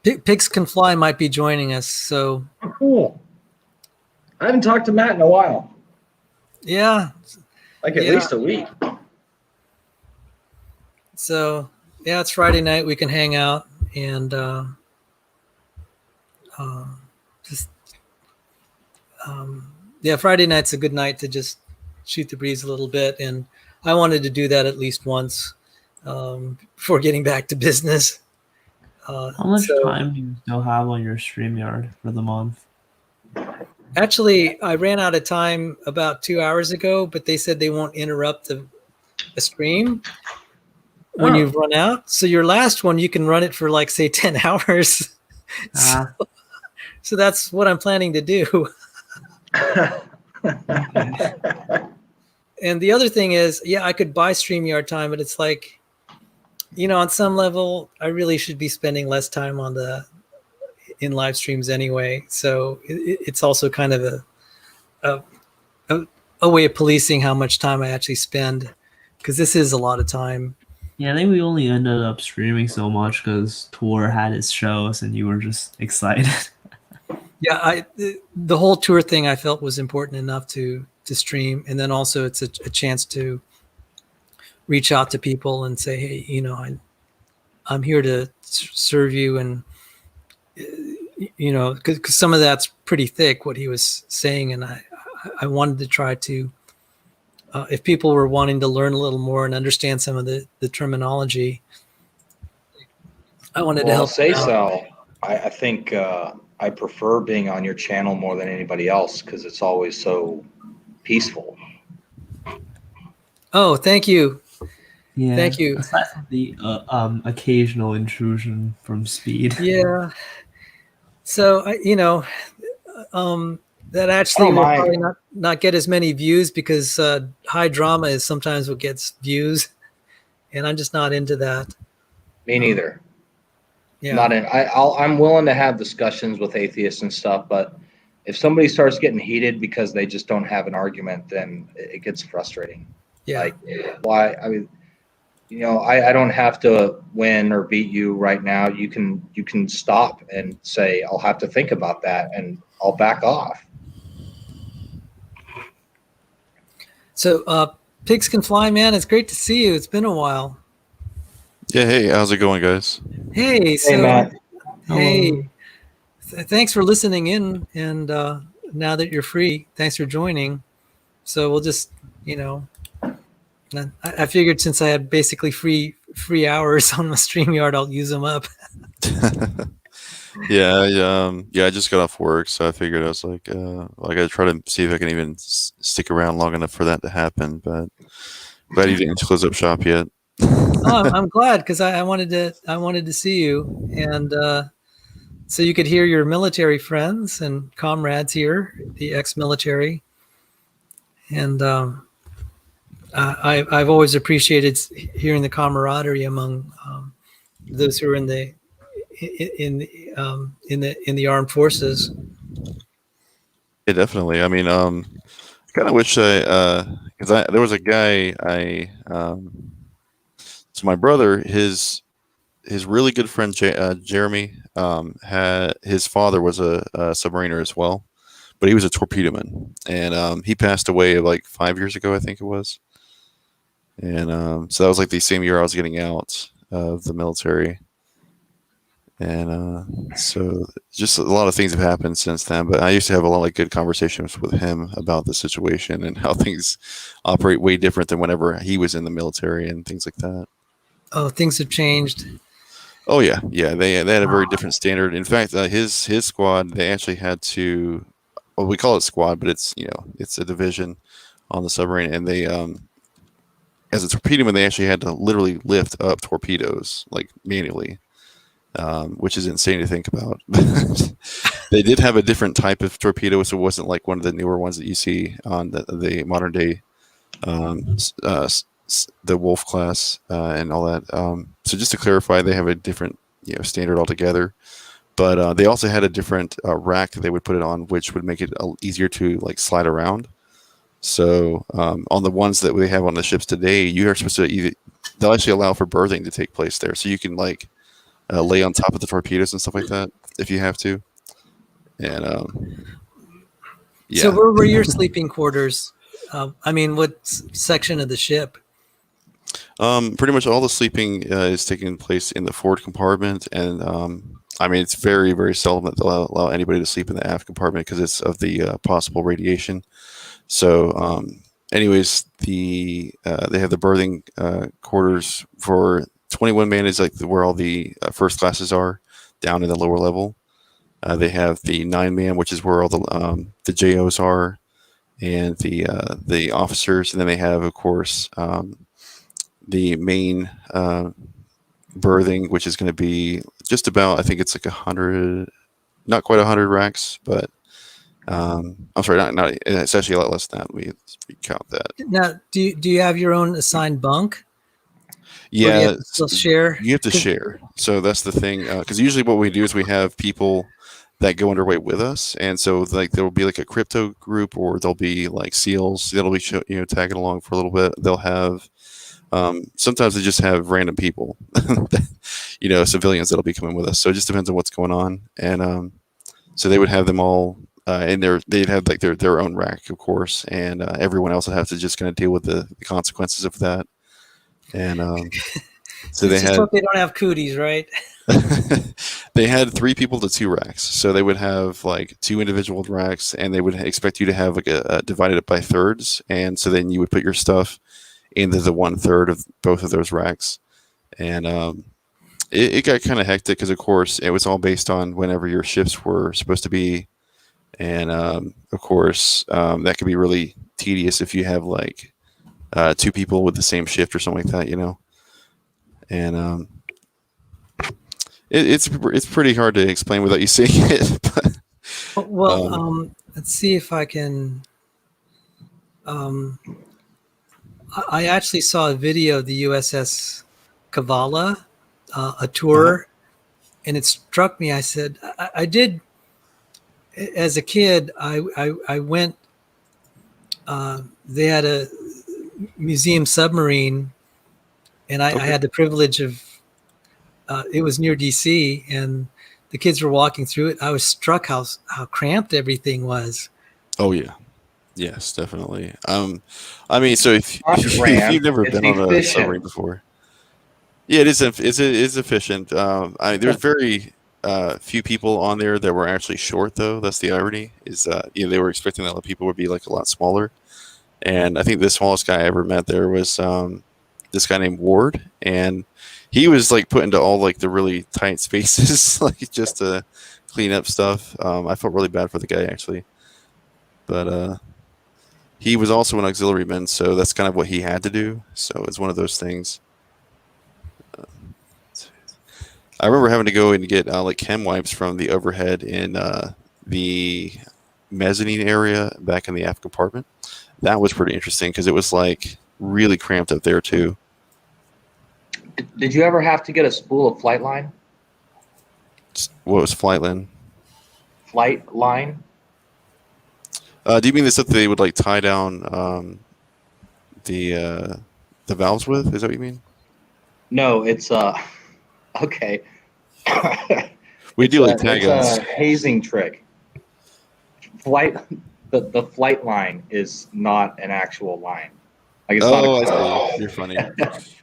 Pigs Can Fly might be joining us. So cool. I haven't talked to Matt in a while. Yeah. Like at least a week. So it's Friday night. We can hang out and Friday night's a good night to just shoot the breeze a little bit, and I wanted to do that at least once before getting back to business. How much So time do you still have on your StreamYard for the month? actually, I ran out of time about 2 hours ago, but they said they won't interrupt the stream when Oh. you've run out. So your last one, you can run it for like say 10 hours. Ah, So that's what I'm planning to do. And the other thing is, yeah, I could buy StreamYard time, but it's like, on some level, I really should be spending less time in live streams anyway. So it's also kind of a way of policing how much time I actually spend, because this is a lot of time. yeah, I think we only ended up streaming so much because Tor had his shows and you were just excited. Yeah, the whole tour thing I felt was important enough to stream, and then also it's a chance to reach out to people and say, hey, I'm here to serve you, and because some of that's pretty thick what he was saying, and I wanted to try to, if people were wanting to learn a little more and understand some of the terminology, I wanted to Well, I'll help say them out. so. I think I prefer being on your channel more than anybody else because it's always so peaceful. Oh, thank you. Yeah. Thank you. Aside from the occasional intrusion from Speed. Yeah. So that actually don't will mind. probably not get as many views because high drama is sometimes what gets views, and I'm just not into that. Me neither. Yeah. Not in. I'm willing to have discussions with atheists and stuff, but if somebody starts getting heated because they just don't have an argument, then it gets frustrating. Yeah. Like, why? I mean, I don't have to win or beat you right now. You can stop and say, I'll have to think about that, and I'll back off. So, Pigs Can Fly, man, it's great to see you. It's been a while. Yeah, hey, how's it going, guys? Hey, Hey, Matt. Hey, thanks for listening in, and now that you're free, thanks for joining. So we'll just, I figured since I had basically free hours on my StreamYard, I'll use them up. I just got off work, so I figured I was like I gotta try to see if I can even stick around long enough for that to happen. But glad you didn't close up shop yet. Oh, I'm glad because I wanted to see you, and so you could hear your military friends and comrades here, the ex-military, and I've always appreciated hearing the camaraderie among those who are in the armed forces. Yeah, definitely. I mean, kind of wish because there was a guy so my brother, his really good friend Jeremy, had his father was a submariner as well, but he was a torpedoman, and he passed away like 5 years ago, I think it was. And so that was like the same year I was getting out of the military. And so just a lot of things have happened since then, but I used to have a lot of good conversations with him about the situation and how things operate way different than whenever he was in the military and things like that. Oh, things have changed. Oh yeah. They had a very different standard. In fact, his squad, they actually had to, well, we call it squad, but it's it's a division on the submarine, and they as a torpedoman, they actually had to literally lift up torpedoes like manually. Which is insane to think about. They did have a different type of torpedo, so it wasn't like one of the newer ones that you see on the modern day, the Wolf class and all that. So just to clarify, they have a different standard altogether. But they also had a different rack that they would put it on, which would make it easier to slide around. So on the ones that we have on the ships today, you are supposed to they'll actually allow for berthing to take place there, so you can lay on top of the torpedoes and stuff like that if you have to. And yeah. So where were your sleeping quarters? I mean, what section of the ship? Pretty much all the sleeping is taking place in the forward compartment, and I mean it's very, very seldom that they'll allow anybody to sleep in the aft compartment because it's of the possible radiation. So anyways, they have the berthing quarters for 21 man is like where all the first classes are down in the lower level. They have the 9-man, which is where all the JOs are, and the officers, and then they have, of course, the main berthing, which is going to be just about, I think it's like 100, not quite 100 racks, but I'm sorry, not it's actually a lot less than that. We count that. Now, do you have your own assigned bunk? Yeah, Still share. You have to share. So that's the thing. Because usually what we do is we have people that go underway with us, and so like there will be like a crypto group, or there'll be like SEALs that'll be tagging along for a little bit. They'll have sometimes they just have random people, civilians that'll be coming with us. So it just depends on what's going on, and so they would have them all. And they'd have like their own rack, of course, and everyone else would have to just kind of deal with the consequences of that. And so they had. They don't have cooties, right? They had 3 people to 2 racks, so they would have like 2 individual racks, and they would expect you to have like a divided up by thirds, and so then you would put your stuff into the 1/3 of both of those racks, and it got kind of hectic because, of course, it was all based on whenever your shifts were supposed to be. And of course, that could be really tedious if you have like 2 people with the same shift or something like that, And it's pretty hard to explain without you seeing it. But, let's see if I can. I actually saw a video of the USS Kavala, a tour, and it struck me. I said, I did. As a kid, I went. They had a museum submarine, and I had the privilege of. It was near DC, and the kids were walking through it. I was struck how cramped everything was. Oh yeah, yes, definitely. I mean, so if you've never been on a submarine before, yeah, it is. It's efficient. There's very few people on there that were actually short, though. That's the irony. Is they were expecting that the people would be like a lot smaller, and I think the smallest guy I ever met there was this guy named Ward, and he was like put into all like the really tight spaces, like just to clean up stuff. I felt really bad for the guy actually, but he was also an auxiliaryman, so that's kind of what he had to do. So it's one of those things. I remember having to go and get like chem wipes from the overhead in the mezzanine area back in the aft compartment. That was pretty interesting because it was like really cramped up there too. Did you ever have to get a spool of flight line? What was flight line? Flight line? Do you mean the stuff that they would like tie down the valves with? Is that what you mean? No, it's okay. We do like tag ons. It's a hazing trick. The flight line is not an actual line. Like it's I see. You're funny.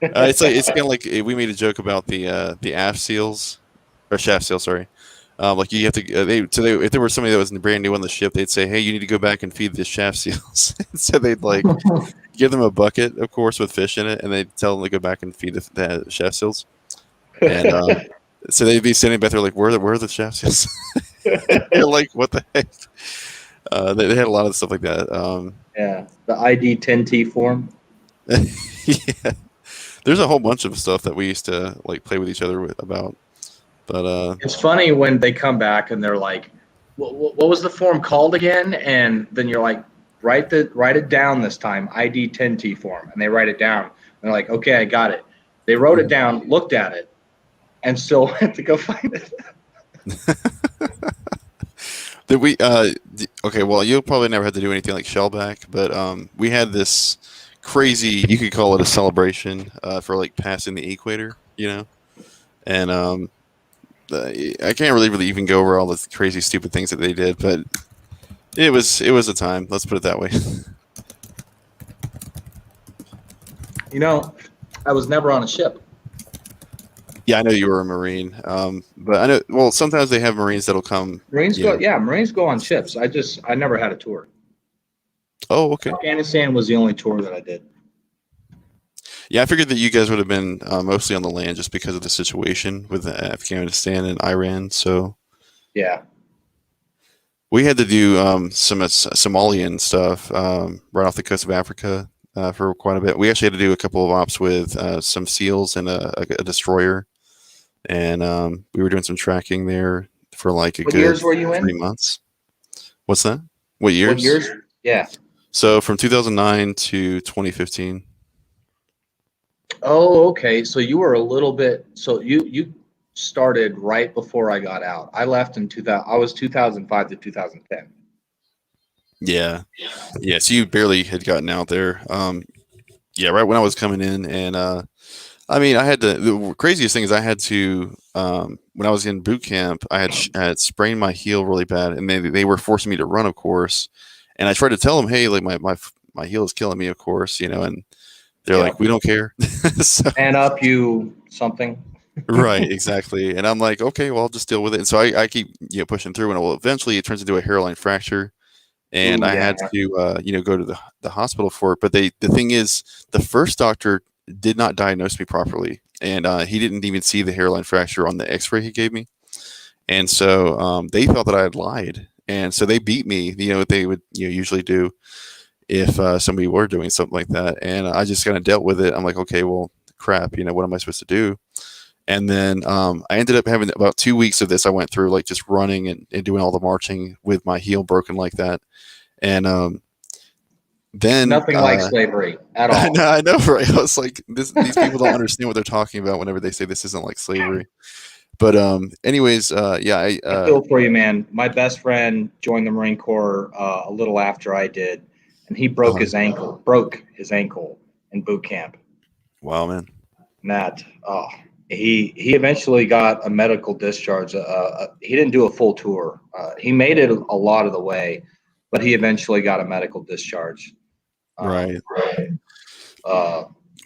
It's kind of like we made a joke about the aft seals or shaft seals. Sorry, like you have to. If there was somebody that was brand new on the ship, they'd say, "Hey, you need to go back and feed the shaft seals." So they'd like give them a bucket, of course, with fish in it, and they'd tell them to go back and feed the shaft seals. And so they'd be sitting back there like, "Where are the shaft seals?" They're like, "What the heck?" They had a lot of stuff like that. Yeah, the ID10T form. Yeah, there's a whole bunch of stuff that we used to like play with each other about. But it's funny when they come back and they're like, "What was the form called again?" And then you're like, "Write it down this time, ID10T form." And they write it down. And they're like, "Okay, I got it." They wrote it down, looked at it, and still had to go find it. Did we? Okay, well, you'll probably never have to do anything like Shellback, but we had this crazy. You could call it a celebration for like passing the equator, and I can't really even go over all the crazy, stupid things that they did, but it was a time. Let's put it that way. I was never on a ship. Yeah, I know you were a Marine, but I know. Well, sometimes they have Marines that'll come. Marines go on ships. I never had a tour. Oh, okay. Afghanistan was the only tour that I did. Yeah, I figured that you guys would have been mostly on the land just because of the situation with Afghanistan and Iran. So Yeah. we had to do some Somalian stuff right off the coast of Africa for quite a bit. We actually had to do a couple of ops with some SEALs and a destroyer, and we were doing some tracking there for like a What good years were you 3 in? months. What's that? What years? What years? Yeah. So from 2009 to 2015. Oh, okay. So you were a little bit. So you started right before I got out. I left in 2000. I was 2005 to 2010. Yeah, yeah. So you barely had gotten out there. Yeah, right when I was coming in, and I mean, I had to. The craziest thing is I had to. When I was in boot camp, I had sprained my heel really bad, and they were forcing me to run, of course. And I tried to tell them, hey, like my heel is killing me, of course, and they're Yeah. like, we don't care. So, And up you something. right, exactly. And I'm like, okay, well, I'll just deal with it. And so I keep pushing through, and well, eventually it turns into a hairline fracture, and Ooh, I yeah. had to go to the hospital for it. But the thing is, the first doctor did not diagnose me properly, and he didn't even see the hairline fracture on the X-ray he gave me, and so they thought that I had lied, and so they beat me. What they would usually do if somebody were doing something like that, and I just kind of dealt with it. I'm like, okay, well, crap, what am I supposed to do? And then I ended up having about 2 weeks of this. I went through like just running and doing all the marching with my heel broken like that. And then Nothing like slavery at all. I know, right? I was like, these people don't understand what they're talking about whenever they say this isn't like slavery. But anyways, yeah, I feel for you, man. My best friend joined the Marine Corps a little after I did, and he broke his ankle. Broke his ankle in boot camp. Wow, man. And that he eventually got a medical discharge. He didn't do a full tour. He made it a lot of the way, but he eventually got a medical discharge. Right.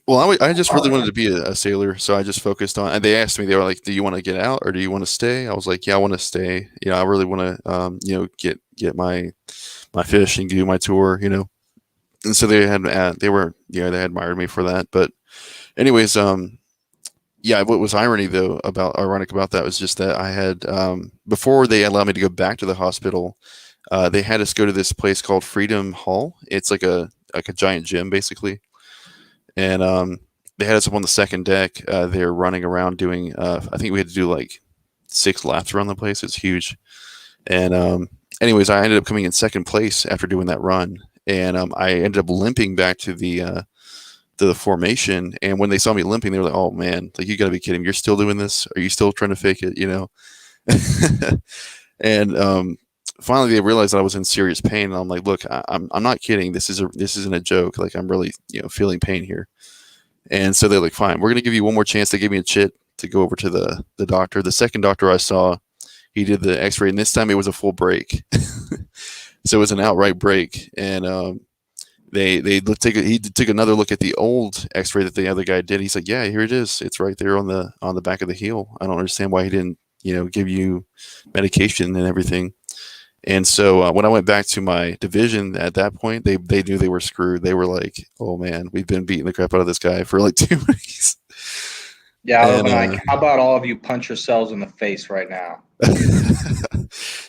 Well, I just really wanted to be a sailor, so I just focused on. And they asked me, they were like, "Do you want to get out or do you want to stay?" I was like, "Yeah, I want to stay. I really want to, get my fish and do my tour, And so they admired me for that. But, anyways, yeah, what was ironic about that was just that I had before they allowed me to go back to the hospital, they had us go to this place called Freedom Hall. It's like a giant gym, basically. And they had us up on the second deck. They're running around doing. I think we had to do like 6 laps around the place. It's huge. And anyways, I ended up coming in second place after doing that run, and I ended up limping back to the formation. And when they saw me limping, they were like, "Oh man, like you got to be kidding! You're still doing this? Are you still trying to fake it?" And finally, they realized that I was in serious pain, and I'm like, "Look, I'm not kidding. This isn't a joke. Like I'm really feeling pain here." And so they're like, "Fine, we're gonna give you one more chance." They gave me a chit to go over to the doctor. The second doctor I saw, he did the X-ray, and this time it was a full break. So it was an outright break, and he took another look at the old X-ray that the other guy did. He's like, "Yeah, here it is. It's right there on the back of the heel. I don't understand why he didn't give you medication and everything." And so when I went back to my division at that point, they knew they were screwed. They were like, "Oh man, we've been beating the crap out of this guy for like 2 weeks." Yeah, I was like, how about all of you punch yourselves in the face right now?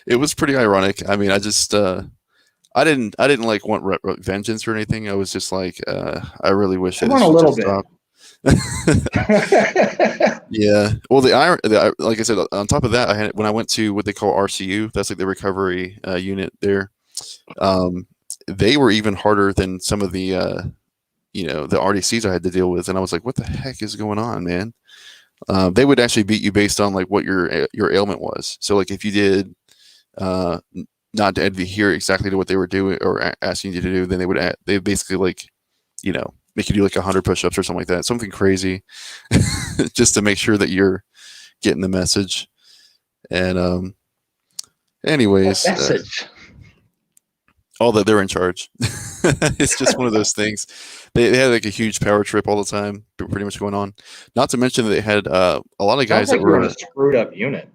It was pretty ironic. I mean, I just I didn't like want vengeance or anything. I was just like, I really wish that I want a little bit. Stop. Yeah. Well, like I said, on top of that, when I went to what they call RCU, that's like the recovery unit there. They were even harder than some of the the RDCs I had to deal with, and I was like, what the heck is going on, man? They would actually beat you based on like what your ailment was. So like if you did not to adhere exactly to what they were doing or asking you to do, then they basically like make you do like 100 push-ups or something like that, something crazy, just to make sure that you're getting the message. And anyways, all that they're in charge. It's just one of those things. They had like a huge power trip all the time, pretty much going on. Not to mention that they had a lot of guys that were in a screwed up unit.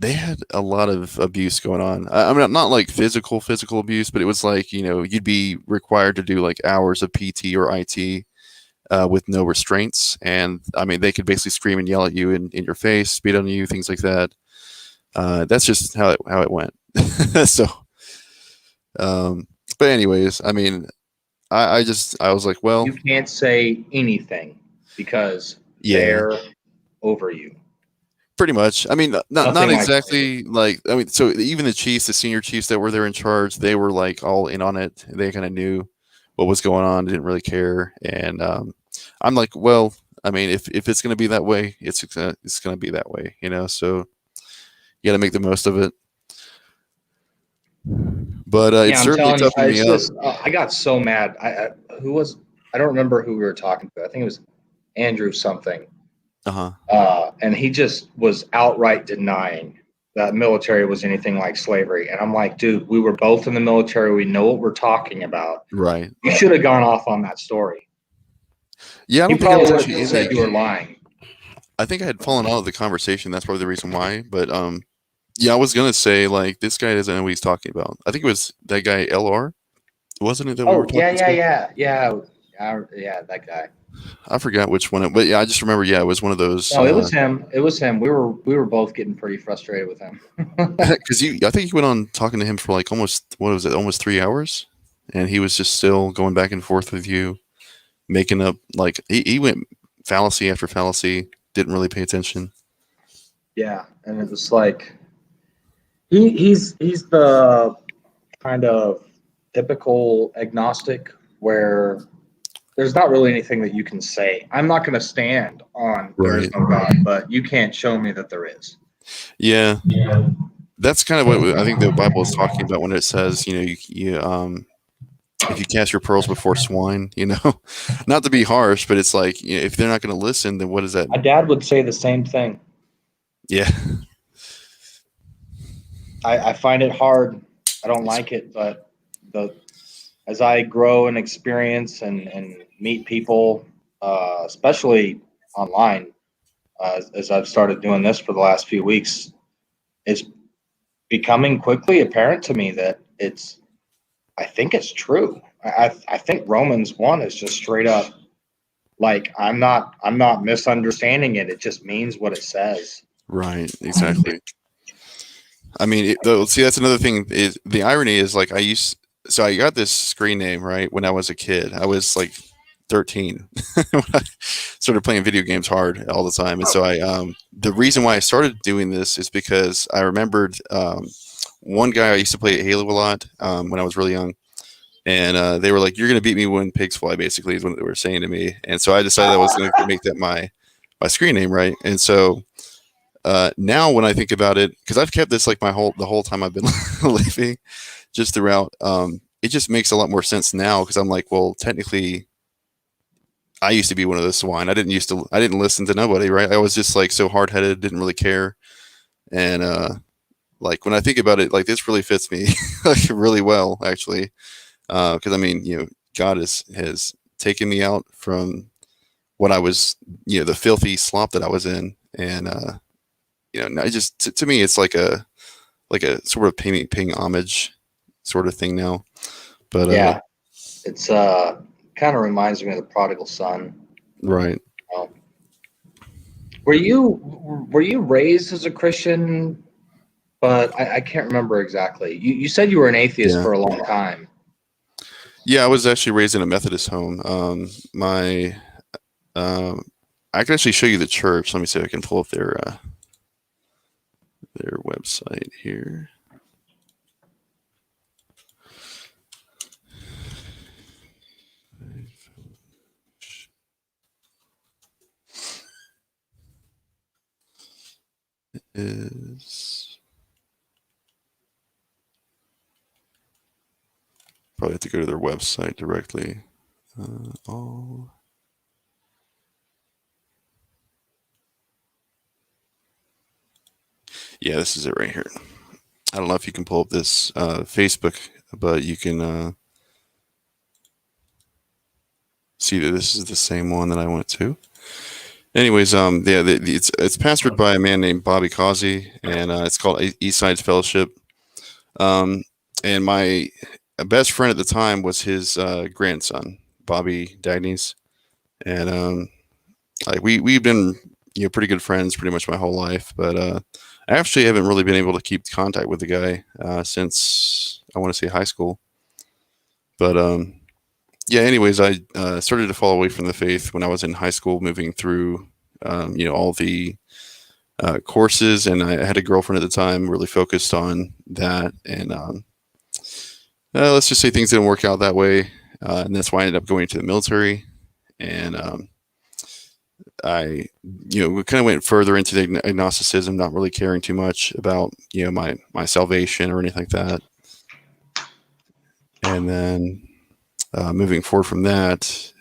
they had a lot of abuse going on. I mean, not like physical abuse, but it was like, you'd be required to do like hours of PT or IT with no restraints. And I mean, they could basically scream and yell at you in your face, spit on you, things like that. That's just how it went. So, but anyways, I mean, I was like, well, You can't say anything because yeah, they're over you. pretty much. I mean, not Nothing like exactly like, I mean, so even the senior chiefs that were there in charge, they were like all in on it. They kind of knew what was going on, didn't really care. And I'm like, well, I mean, if it's going to be that way, it's going to be that way, so you got to make the most of it. But Yeah, it's I'm certainly telling you, toughened me it's up. just I got so mad. I don't remember who we were talking to. I think it was Andrew something. And he just was outright denying that military was anything like slavery. And I'm like, dude, we were both in the military. We know what we're talking about. Right. You should have gone off on that story. Yeah, I You don't think I was probably would actually have in said the. you were lying. I think I had fallen out of the conversation. That's probably the reason why. But yeah, I was gonna say like this guy doesn't know what he's talking about. I think it was that guy LR, wasn't it that we were Oh, talking to? yeah, that guy. I forgot which one, but yeah, I just remember. Yeah, it was one of those. No, it was him. It was him. We were both getting pretty frustrated with him. Because I think you went on talking to him for like almost, what was it, almost 3 hours, and he was just still going back and forth with you, making up like he went fallacy after fallacy, didn't really pay attention. Yeah, and it was like he's the kind of typical agnostic where there's not really anything that you can say. I'm not going to stand on there is no God, but you can't show me that there is. Yeah. That's kind of what I think the Bible is talking about when it says, you if you cast your pearls before swine, not to be harsh, but it's like, if they're not going to listen, then what is that? My dad would say the same thing. Yeah. I find it hard. I don't like it, but as I grow and experience and meet people, especially online, as I've started doing this for the last few weeks, it's becoming quickly apparent to me that I think it's true. I think Romans 1 is just straight up like I'm not misunderstanding it. It just means what it says. Right. Exactly. I mean, see, that's another thing. Is the irony is like so I got this screen name right when I was a kid. I was like 13 when I started playing video games hard all the time, and so the reason why I started doing this is because I remembered one guy I used to play Halo a lot when I was really young, and they were like, "You're gonna beat me when pigs fly," basically is what they were saying to me, and so I decided I was gonna make that my screen name, right? And so now when I think about it, because I've kept this like the whole time I've been living, just throughout, it just makes a lot more sense now because I'm like, well, technically, I used to be one of those swine. I didn't listen to nobody, right? I was just like so hard headed, didn't really care, and like when I think about it, like this really fits me like really well actually, because I mean, God has taken me out from what I was, the filthy slop that I was in, and I just to me it's like a sort of paying homage sort of thing now. But yeah, it's kind of reminds me of the prodigal son. Right. Were you raised as a Christian? But I can't remember exactly. You said you were an atheist for a long time. Yeah, I was actually raised in a Methodist home. I can actually show you the church. Let me see if I can pull up their website here. It is probably have to go to their website directly. Yeah, this is it right here. I don't know if you can pull up this Facebook, but you can see that this is the same one that I went to. Anyways, it's pastored by a man named Bobby Causey, and it's called Eastside Fellowship. And my best friend at the time was his grandson, Bobby Dagnes, and like we've been pretty good friends pretty much my whole life, but I actually haven't really been able to keep contact with the guy since I want to say high school. But yeah, anyways, I started to fall away from the faith when I was in high school, moving through all the courses, and I had a girlfriend at the time, really focused on that, and let's just say things didn't work out that way, and that's why I ended up going to the military, and I we kind of went further into the agnosticism, not really caring too much about my salvation or anything like that, and then moving forward from that,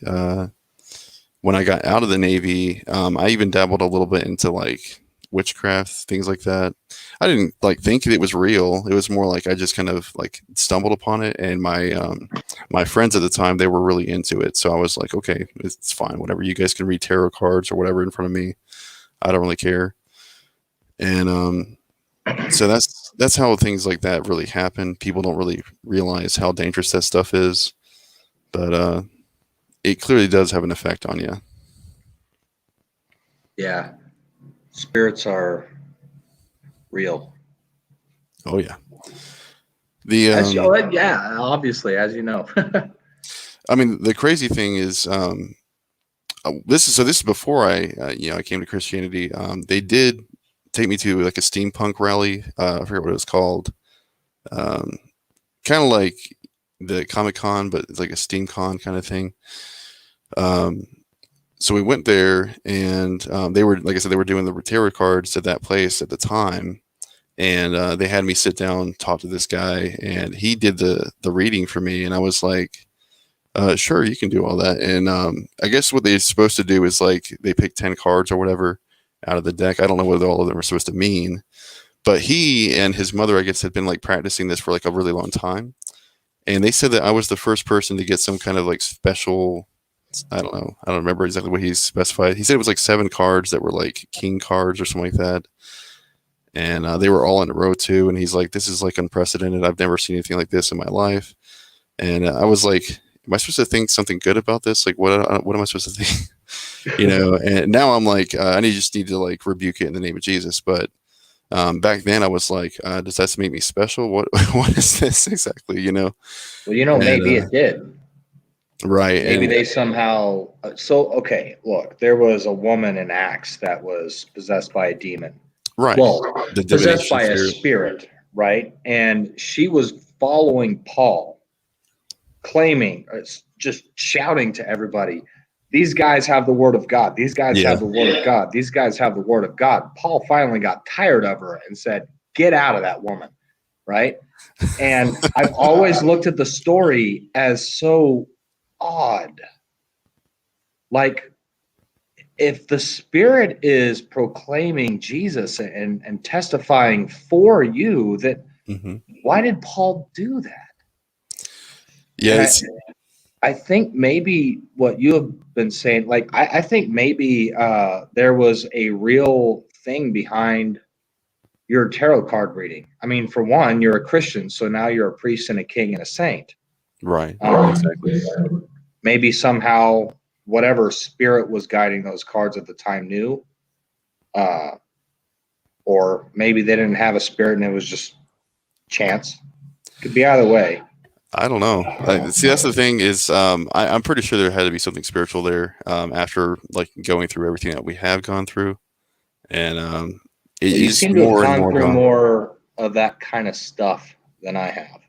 when I got out of the Navy, I even dabbled a little bit into like witchcraft, things like that. I didn't like think it was real. It was more like I just kind of like stumbled upon it, and my friends at the time, they were really into it. So I was like, okay, it's fine. Whatever, you guys can read tarot cards or whatever in front of me. I don't really care. And so that's how things like that really happen. People don't really realize how dangerous that stuff is, but it clearly does have an effect on you. Yeah. Spirits are real. Oh yeah. Yeah, obviously, as you know. I mean, the crazy thing is, this is before I came to Christianity. They did take me to like a steampunk rally. I forget what it was called. Kind of like the Comic-Con, but it's like a SteamCon kind of thing. So we went there, and they were, like I said, they were doing the tarot cards at that place at the time, and they had me sit down, talk to this guy, and he did the reading for me, and I was like, sure, you can do all that. And I guess what they're supposed to do is like they pick 10 cards or whatever out of the deck. I don't know what all of them are supposed to mean, but he and his mother, I guess, had been like practicing this for like a really long time, and they said that I was the first person to get some kind of like special. I don't know. I don't remember exactly what he specified. He said it was like 7 cards that were like king cards or something like that. And they were all in a row too. And he's like, this is like unprecedented. I've never seen anything like this in my life. And I was like, am I supposed to think something good about this? Like, what am I supposed to think? And now I'm like, I just need to like rebuke it in the name of Jesus. But back then I was like, does that make me special? What is this exactly? Well, maybe it did. Right. Maybe they somehow. Okay, look, there was a woman in Acts that was possessed by a demon. Right. Well, possessed by a spirit, right? And she was following Paul, claiming, just shouting to everybody, these guys have the word of God. These guys have the word of God. These guys have the word of God. Paul finally got tired of her and said, get out of that woman, right? And I've always looked at the story as so odd. Like, if the Spirit is proclaiming Jesus and testifying for you, that why did Paul do that? Yeah, I think maybe what you have been saying, like I think maybe there was a real thing behind your tarot card reading. I mean, for one, you're a Christian, so now you're a priest and a king and a saint. Right. Exactly. Maybe somehow whatever spirit was guiding those cards at the time knew, or maybe they didn't have a spirit and it was just chance. Could be either way. I don't know. See, that's the thing is, I'm pretty sure there had to be something spiritual there after like going through everything that we have gone through, and you seem to have gone through more of that kind of stuff than I have.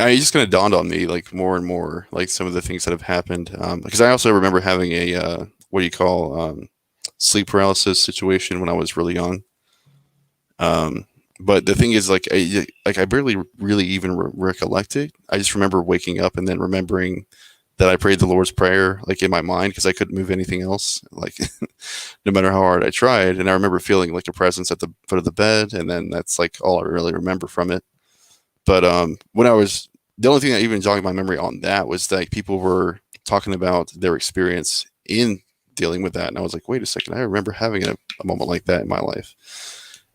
It just kind of dawned on me like more and more, like some of the things that have happened. Because I also remember having a what do you call sleep paralysis situation when I was really young. But the thing is, like I barely really even recollect it. I just remember waking up and then remembering that I prayed the Lord's Prayer like in my mind because I couldn't move anything else, like no matter how hard I tried. And I remember feeling like a presence at the foot of the bed, and then that's like all I really remember from it. But when I was, the only thing that even jogged my memory on that was that people were talking about their experience in dealing with that, and I was like, wait a second, I remember having a moment like that in my life.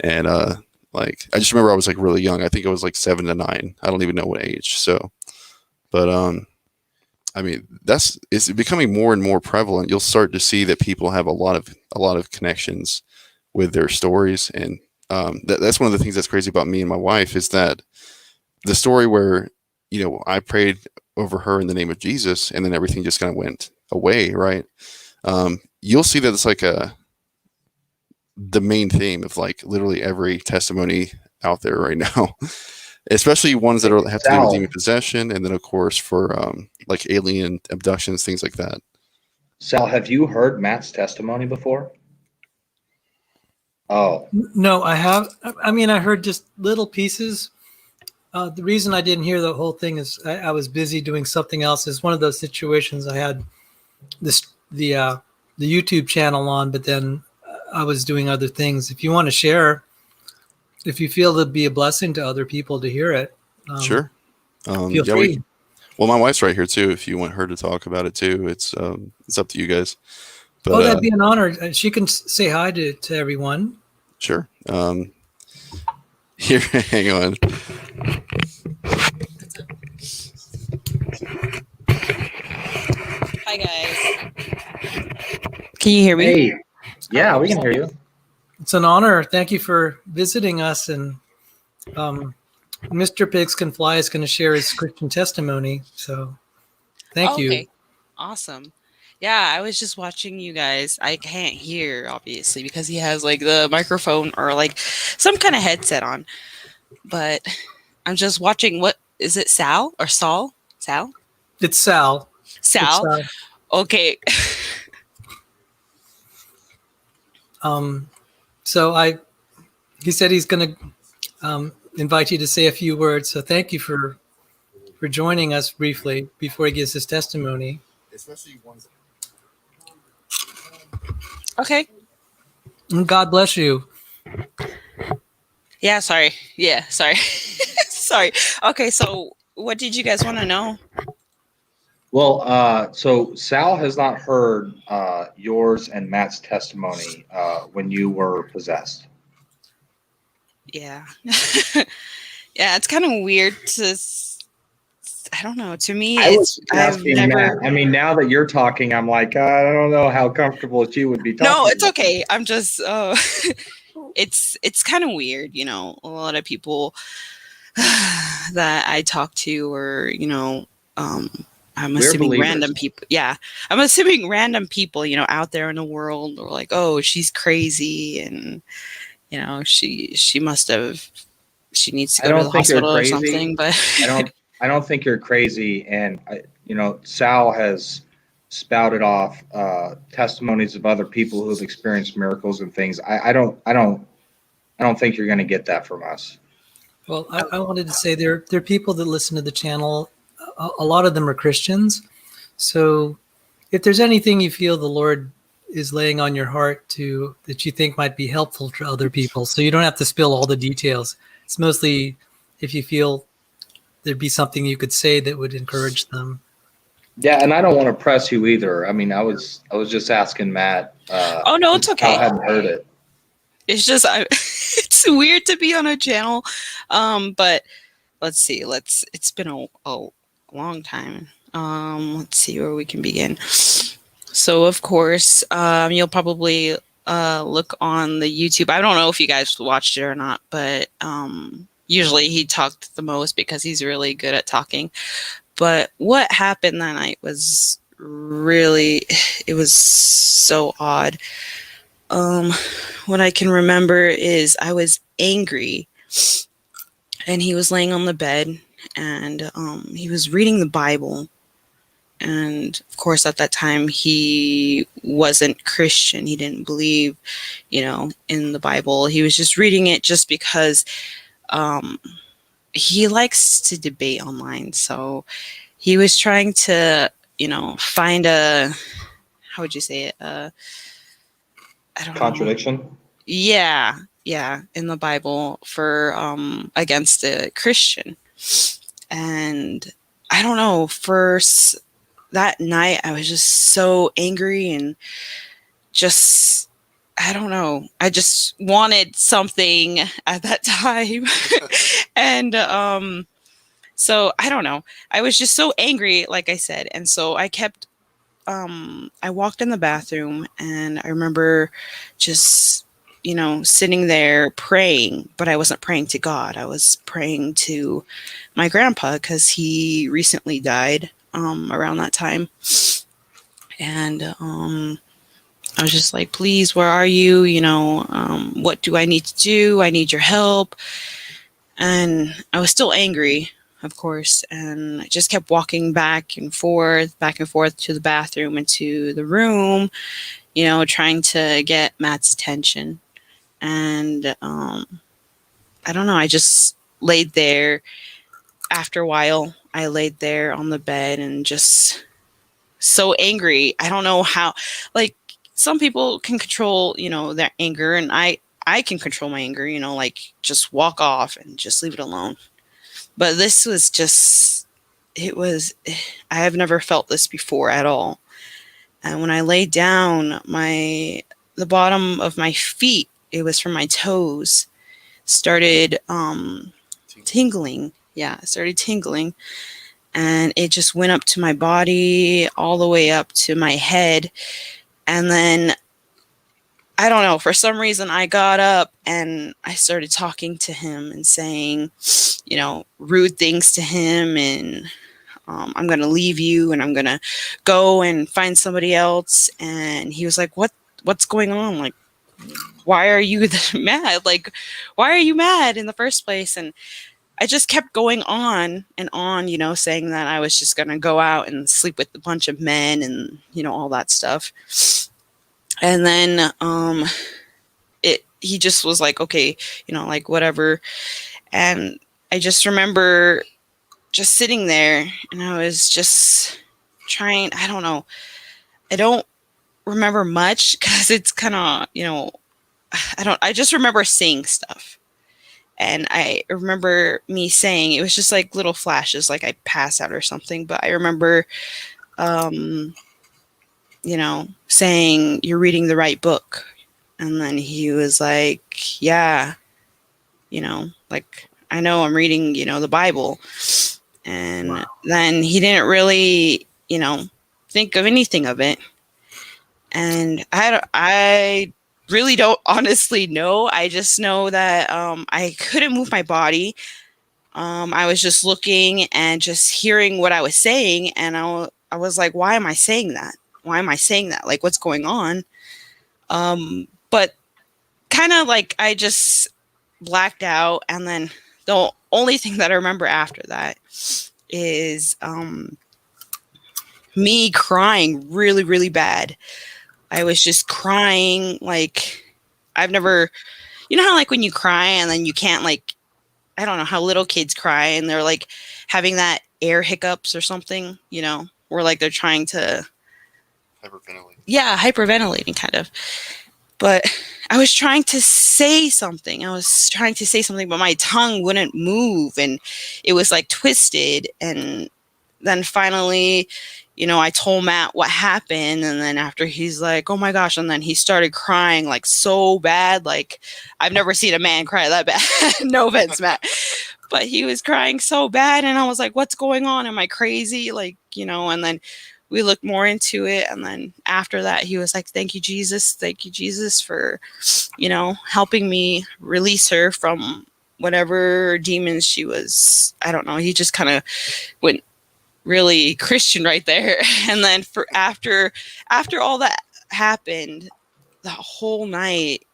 And like I just remember I was like really young. I think I was like 7 to 9. I don't even know what age. So, but I mean, it's becoming more and more prevalent. You'll start to see that people have a lot of connections with their stories, and that's one of the things that's crazy about me and my wife is that the story where I prayed over her in the name of Jesus, and then everything just kind of went away, right? You'll see that it's like the main theme of like literally every testimony out there right now. Especially ones that have to do with demon possession, and then of course for like alien abductions, things like that. Sal, have you heard Matt's testimony before? Oh, No, I have. I mean, I heard just little pieces. The reason I didn't hear the whole thing is I was busy doing something else. It's one of those situations I had the YouTube channel on, but then I was doing other things. If you want to share, if you feel it'd be a blessing to other people to hear it, Sure. feel free. Well, my wife's right here too. If you want her to talk about it too, it's up to you guys. But, that'd be an honor. She can say hi to everyone. Sure. Here, hang on. Hi guys. Can you hear me? hey. Yeah, we can hear you. It's an honor. Thank you for visiting us. And Mr. Pigs Can Fly is going to share his Christian testimony. So thank you. Okay. Awesome. Yeah, I was just watching you guys. I can't hear, obviously, because he has like the microphone or like some kind of headset on. But I'm just watching. What is it, Sal or Saul? Sal? It's Sal. Sal? It's Sal. Okay. So he said he's going to invite you to say a few words. So thank you for joining us briefly before he gives his testimony. Especially ones. Okay. And God bless you. Yeah, sorry. Yeah, sorry. Sorry. Okay, so what did you guys want to know? Well, so Sal has not heard yours and Matt's testimony when you were possessed. Yeah. Yeah, it's kind of weird to, I don't know. To me, I've never. Matt. I mean, now that you're talking, I'm like, I don't know how comfortable she would be talking. No, it's okay. I'm just, it's kind of weird, A lot of people that I talk to, or I'm assuming random people. Yeah, I'm assuming random people, out there in the world, are like, oh, she's crazy, and she must have. She needs to go to the hospital or something. But I don't think you're crazy. And Sal has spouted off testimonies of other people who have experienced miracles and things. I don't think you're going to get that from us. Well, I wanted to say there are people that listen to the channel. A lot of them are Christians. So if there's anything you feel the Lord is laying on your heart that you think might be helpful to other people, so you don't have to spill all the details. It's mostly if you feel there'd be something you could say that would encourage them. Yeah, and I don't want to press you either. I mean, I was just asking Matt. Oh no, it's okay. I hadn't heard it. It's just it's weird to be on a channel, but let's see. It's been a long time. Let's see where we can begin. So of course, you'll probably look on the YouTube. I don't know if you guys watched it or not, but usually he talked the most because he's really good at talking. But what happened that night was it was so odd. What I can remember is I was angry, and he was laying on the bed, and he was reading the Bible. And of course, at that time, he wasn't Christian. He didn't believe, in the Bible. He was just reading it just because he likes to debate online. So he was trying to, find how would you say it? I don't Contradiction? know. Yeah, in the Bible for against a Christian. And I don't know, that night I was just so angry, and just, I don't know. I just wanted something at that time. And so I don't know. I was just so angry, like I said. And so I kept, I walked in the bathroom, and I remember just, sitting there praying, but I wasn't praying to God. I was praying to my grandpa, because he recently died around that time. And I was just like, please, where are you? What do I need to do? I need your help. And I was still angry, of course. And I just kept walking back and forth to the bathroom and to the room, trying to get Matt's attention. And I don't know. I just laid there. After a while, I laid there on the bed and just so angry. I don't know how, like, some people can control, their anger, and I can control my anger, like just walk off and just leave it alone. But this was just, I have never felt this before at all. And when I laid down, the bottom of my feet, it was from my toes, started tingling. Yeah, it started tingling. And it just went up to my body, all the way up to my head. And then, I don't know, for some reason I got up and I started talking to him and saying, rude things to him. And I'm going to leave you, and I'm going to go and find somebody else. And he was like, what's going on? Like, why are you mad? Like, why are you mad in the first place? And I just kept going on and on, saying that I was just going to go out and sleep with a bunch of men and, all that stuff. And then he just was like, okay, like whatever. And I just remember just sitting there, and I was just trying, I don't know. I don't remember much, because it's kind of, I just remember saying stuff. And I remember me saying, it was just like little flashes, like I passed out or something. But I remember, saying, you're reading the right book. And then he was like, yeah, like, I know I'm reading, the Bible. And wow. Then he didn't really, think of anything of it. And I really don't honestly know. I just know that I couldn't move my body. I was just looking and just hearing what I was saying. And I was like, why am I saying that? Why am I saying that? Like, what's going on? But kind of like I just blacked out. And then the only thing that I remember after that is me crying really, really bad. I was just crying like I've never, how like when you cry and then you can't, like, I don't know how little kids cry and they're like having that air hiccups or something, where like they're trying to hyperventilate. Yeah, hyperventilating kind of. But I was trying to say something. But my tongue wouldn't move, and it was like twisted. And then finally, I told Matt what happened. And then after, he's like, oh my gosh. And then he started crying like so bad. Like, I've never seen a man cry that bad. No offense, Matt. But he was crying so bad. And I was like, what's going on? Am I crazy? Like, and then we looked more into it. And then after that, he was like, thank you, Jesus. Thank you, Jesus, for, helping me release her from whatever demons she was. I don't know. He just kind of went really Christian right there. And then after all that happened, the whole night,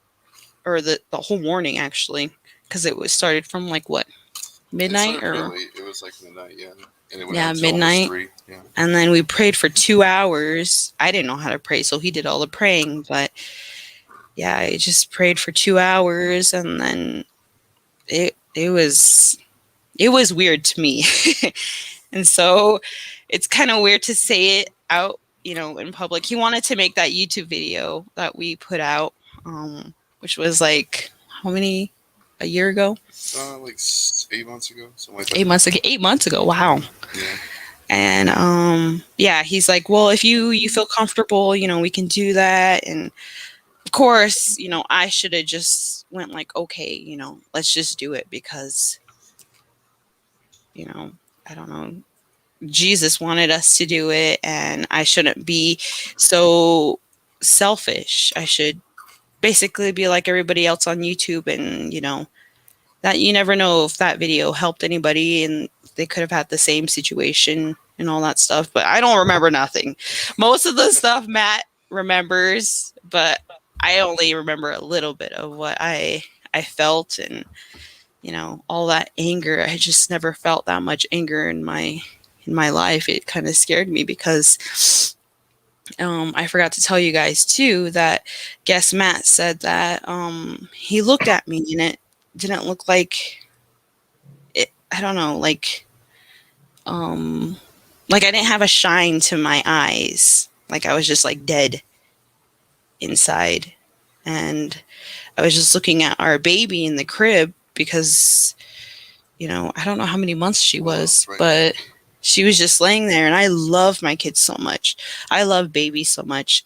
or the whole morning, actually, because it was started from like what, midnight? It was like midnight, yeah. And it went midnight. 3, yeah. And then we prayed for 2 hours. I didn't know how to pray, so he did all the praying. But yeah, I just prayed for 2 hours, and then it was weird to me. And so it's kind of weird to say it out, in public. He wanted to make that YouTube video that we put out, which was like, how many? A year ago? Like 8 months ago, something like that. 8 months ago. 8 months ago. Wow. Yeah. And yeah, he's like, well, if you feel comfortable, we can do that. And of course, I should have just went like, okay, let's just do it because, I don't know, Jesus wanted us to do it, and I shouldn't be so selfish. I should basically be like everybody else on YouTube, and that you never know if that video helped anybody and they could have had the same situation and all that stuff. But I don't remember nothing. Most of the stuff Matt remembers, but I only remember a little bit of what I felt, and all that anger. I just never felt that much anger in my life. It kind of scared me because I forgot to tell you guys too that guest Matt said that he looked at me and it didn't look like it. I don't know, like I didn't have a shine to my eyes. Like I was just like dead inside, and I was just looking at our baby in the crib because I don't know how many months she was, but she was just laying there, and I love my kids so much. I love babies so much.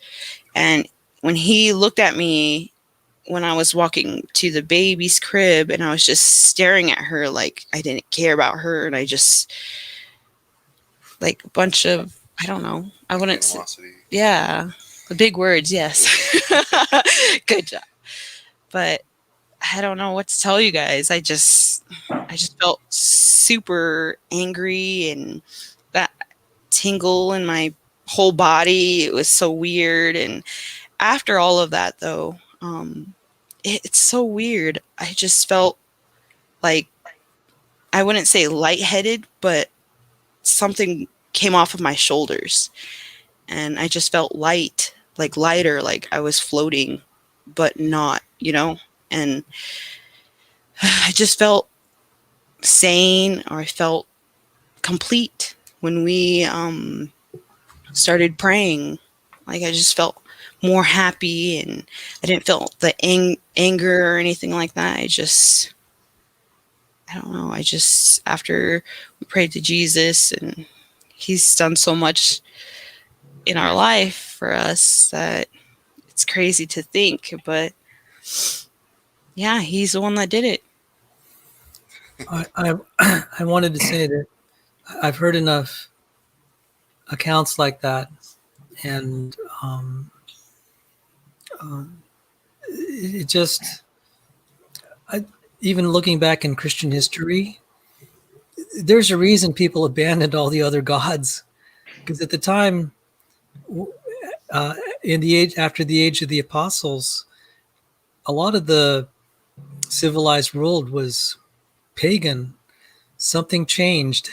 And when he looked at me when I was walking to the baby's crib, and I was just staring at her like I didn't care about her, and I just like a bunch of, I don't know, I wouldn't say, yeah, the big words, yes. Good job. But I don't know what to tell you guys. I just felt super angry, and that tingle in my whole body. It was so weird. And after all of that, though, it's so weird. I just felt like, I wouldn't say lightheaded, but something came off of my shoulders, and I just felt light, like lighter, like I was floating, but not, and I just felt sane, or I felt complete when we started praying. Like I just felt more happy, and I didn't feel the anger or anything like that. I don't know. After we prayed to Jesus, and he's done so much in our life for us that it's crazy to think, but yeah, he's the one that did it. I wanted to say that I've heard enough accounts like that, and it just, even looking back in Christian history, there's a reason people abandoned all the other gods, because at the time, in the age after the age of the apostles, a lot of the civilized world was pagan. Something changed,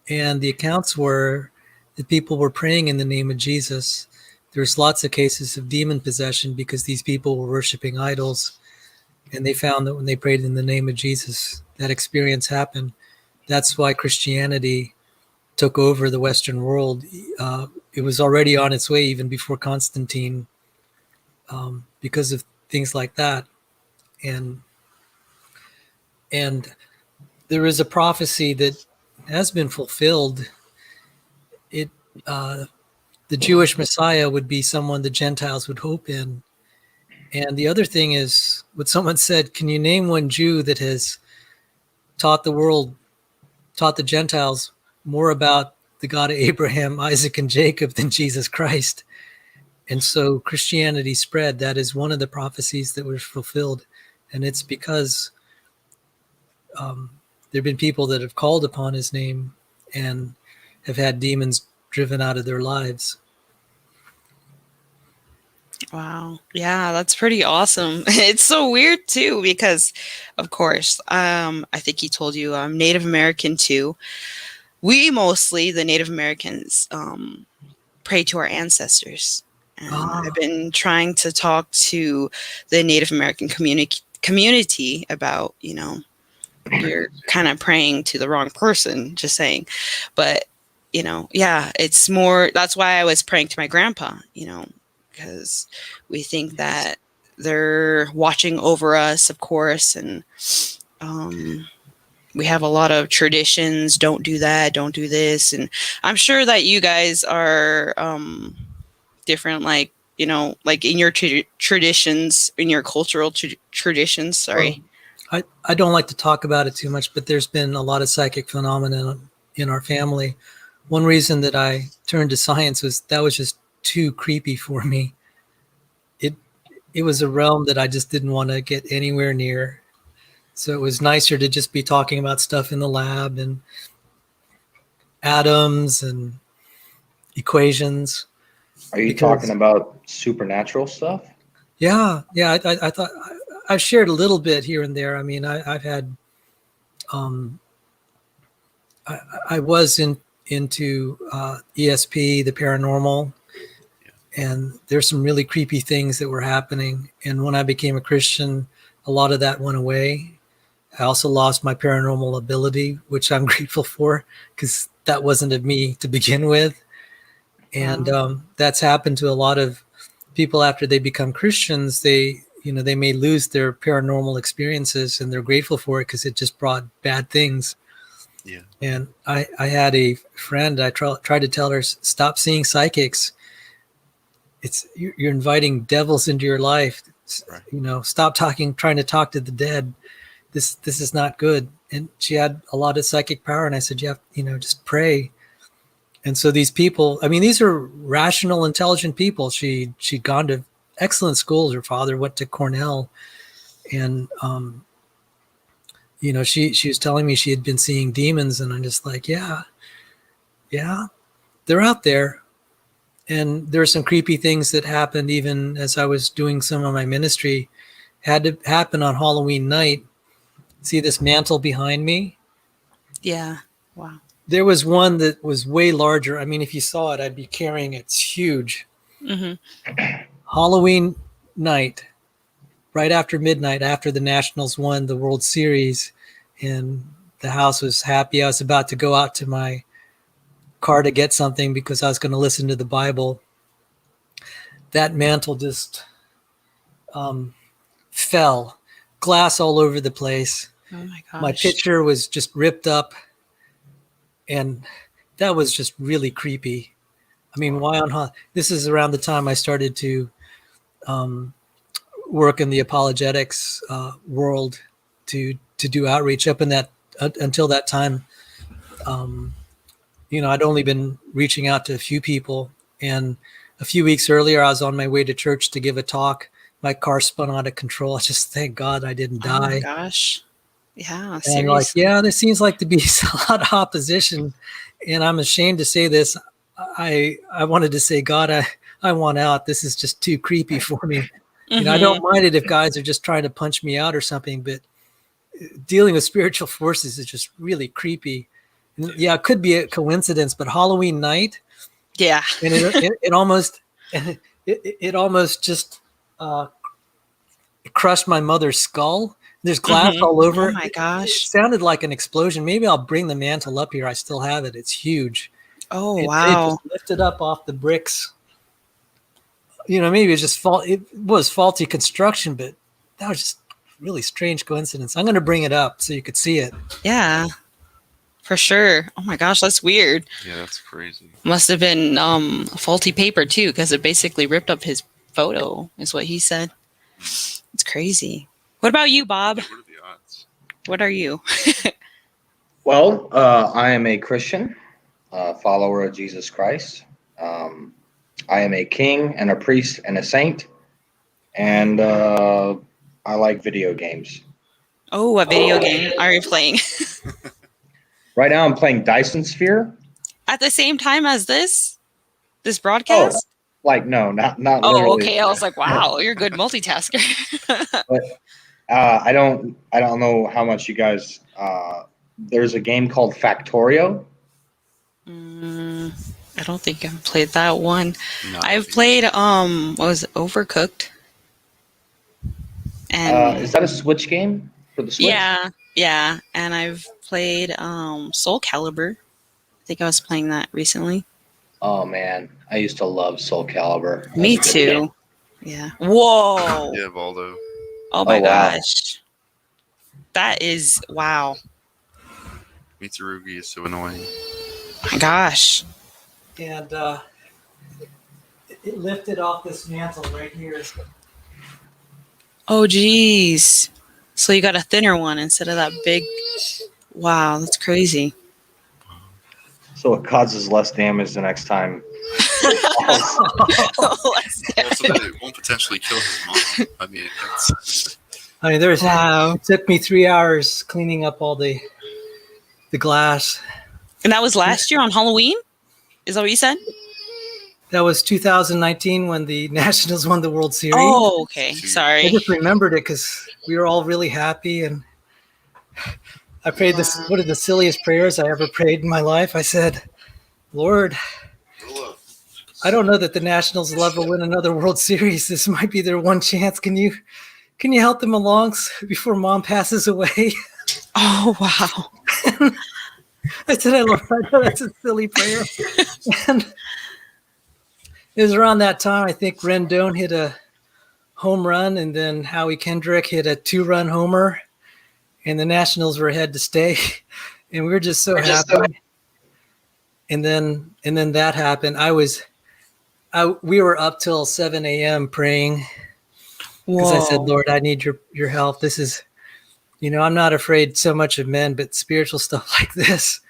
and the accounts were that people were praying in the name of Jesus. There's lots of cases of demon possession because these people were worshiping idols, and they found that when they prayed in the name of Jesus, that experience happened. That's why Christianity took over the Western world. It was already on its way even before Constantine, because of things like that. And there is a prophecy that has been fulfilled. The Jewish Messiah would be someone the Gentiles would hope in. And the other thing is what someone said, can you name one Jew that has taught the Gentiles more about the God of Abraham, Isaac, and Jacob than Jesus Christ? And so Christianity spread. That is one of the prophecies that was fulfilled. And it's because there have been people that have called upon his name and have had demons driven out of their lives. Wow. Yeah, that's pretty awesome. It's so weird too, because of course, I think he told you I'm Native American too. We mostly, the Native Americans, pray to our ancestors. And I've been trying to talk to the Native American community about, you're kind of praying to the wrong person, just saying. But, yeah, it's more, that's why I was praying to my grandpa, because we think that they're watching over us, of course. And we have a lot of traditions. Don't do that. Don't do this. And I'm sure that you guys are different, like, you know, like in your traditions, in your cultural traditions. Sorry. I don't like to talk about it too much, but there's been a lot of psychic phenomena in our family. One reason that I turned to science was that was just too creepy for me. It was a realm that I just didn't want to get anywhere near. So it was nicer to just be talking about stuff in the lab and atoms and equations. Are you talking about supernatural stuff? Yeah. I thought I've shared a little bit here and there. I mean, I've had, I was into ESP, the paranormal, and there's some really creepy things that were happening. And when I became a Christian, a lot of that went away. I also lost my paranormal ability, which I'm grateful for, because that wasn't of me to begin with. And that's happened to a lot of people after they become Christians. They may lose their paranormal experiences, and they're grateful for it because it just brought bad things. Yeah. And I had a friend, I tried to tell her, stop seeing psychics. You're inviting devils into your life. Right. You know, stop trying to talk to the dead. This is not good. And she had a lot of psychic power. And I said, just pray. And so these people, I mean, these are rational, intelligent people. She'd gone to excellent schools. Her father went to Cornell. And, she was telling me she had been seeing demons. And I'm just like, yeah, they're out there. And there were some creepy things that happened even as I was doing some of my ministry. Had to happen on Halloween night. See this mantle behind me? Yeah. Wow. There was one that was way larger. I mean, if you saw it, I'd be carrying it. It's huge. Mm-hmm. Halloween night, right after midnight, after the Nationals won the World Series, and the house was happy. I was about to go out to my car to get something because I was going to listen to the Bible. That mantle just fell, glass all over the place. Oh my gosh. My picture was just ripped up, and that was just really creepy. I mean, this is around the time I started to work in the apologetics world to do outreach. Up in that until that time, I'd only been reaching out to a few people, and a few weeks earlier, I was on my way to church to give a talk. My car spun out of control. I just thank God I didn't die. Oh my gosh. Yeah, seriously. And there seems like to be a lot of opposition, and I'm ashamed to say this. I wanted to say, God, I want out. This is just too creepy for me. Mm-hmm. I don't mind it if guys are just trying to punch me out or something, but dealing with spiritual forces is just really creepy. And yeah, it could be a coincidence, but Halloween night. Yeah. And it almost just crushed my mother's skull. There's glass all over. Oh my gosh. It sounded like an explosion. Maybe I'll bring the mantle up here. I still have it. It's huge. Oh, wow. It just lifted up off the bricks. Maybe it was faulty construction, but that was just really strange coincidence. I'm going to bring it up so you could see it. Yeah, for sure. Oh my gosh, that's weird. Yeah, that's crazy. Must have been faulty paper too, because it basically ripped up his photo, is what he said. It's crazy. What about you, Bob? What are the odds? What are you? Well, I am a Christian, follower of Jesus Christ. I am a king and a priest and a saint, and I like video games. Oh, what video game are you playing? Right now, I'm playing Dyson Sphere. At the same time as this broadcast? No, not Oh, literally. okay. I was like, wow, you're a good multitasker. But I don't know how much you guys. There's a game called Factorio. I don't think I've played that one. No, I've played what was it, Overcooked? And is that a Switch game for the Switch? Yeah. And I've played Soul Calibur. I think I was playing that recently. Oh man, I used to love Soul Calibur. Me too. Yeah. Whoa. Yeah, Valdo. Oh my wow. gosh. That is wow. Mitsurugi is so annoying. My gosh. And it lifted off this mantle right here. Oh, geez. So you got a thinner one instead of that big. Wow, that's crazy. So it causes less damage the next time. Less Also, that it won't potentially kill his mom. I mean, that's... I mean, there's. Wow. It took me 3 hours cleaning up all the glass. And that was last year on Halloween? Is that what you said? That was 2019 when the Nationals won the World Series. Oh, okay. I Sorry. just remembered it because we were all really happy, and I prayed this. One of the silliest prayers I ever prayed in my life. I said, "Lord, I don't know that the Nationals will ever win another World Series. This might be their one chance. Can you help them along before Mom passes away?" Oh, wow. I said, "Lord, I know that's a silly prayer." And it was around that time, I think Rendon hit a home run, and then Howie Kendrick hit a 2-run homer, and the Nationals were ahead to stay, and we were just so happy. And then that happened. We were up till 7 a.m. praying because I said, "Lord, I need your help. This is, I'm not afraid so much of men, but spiritual stuff like this."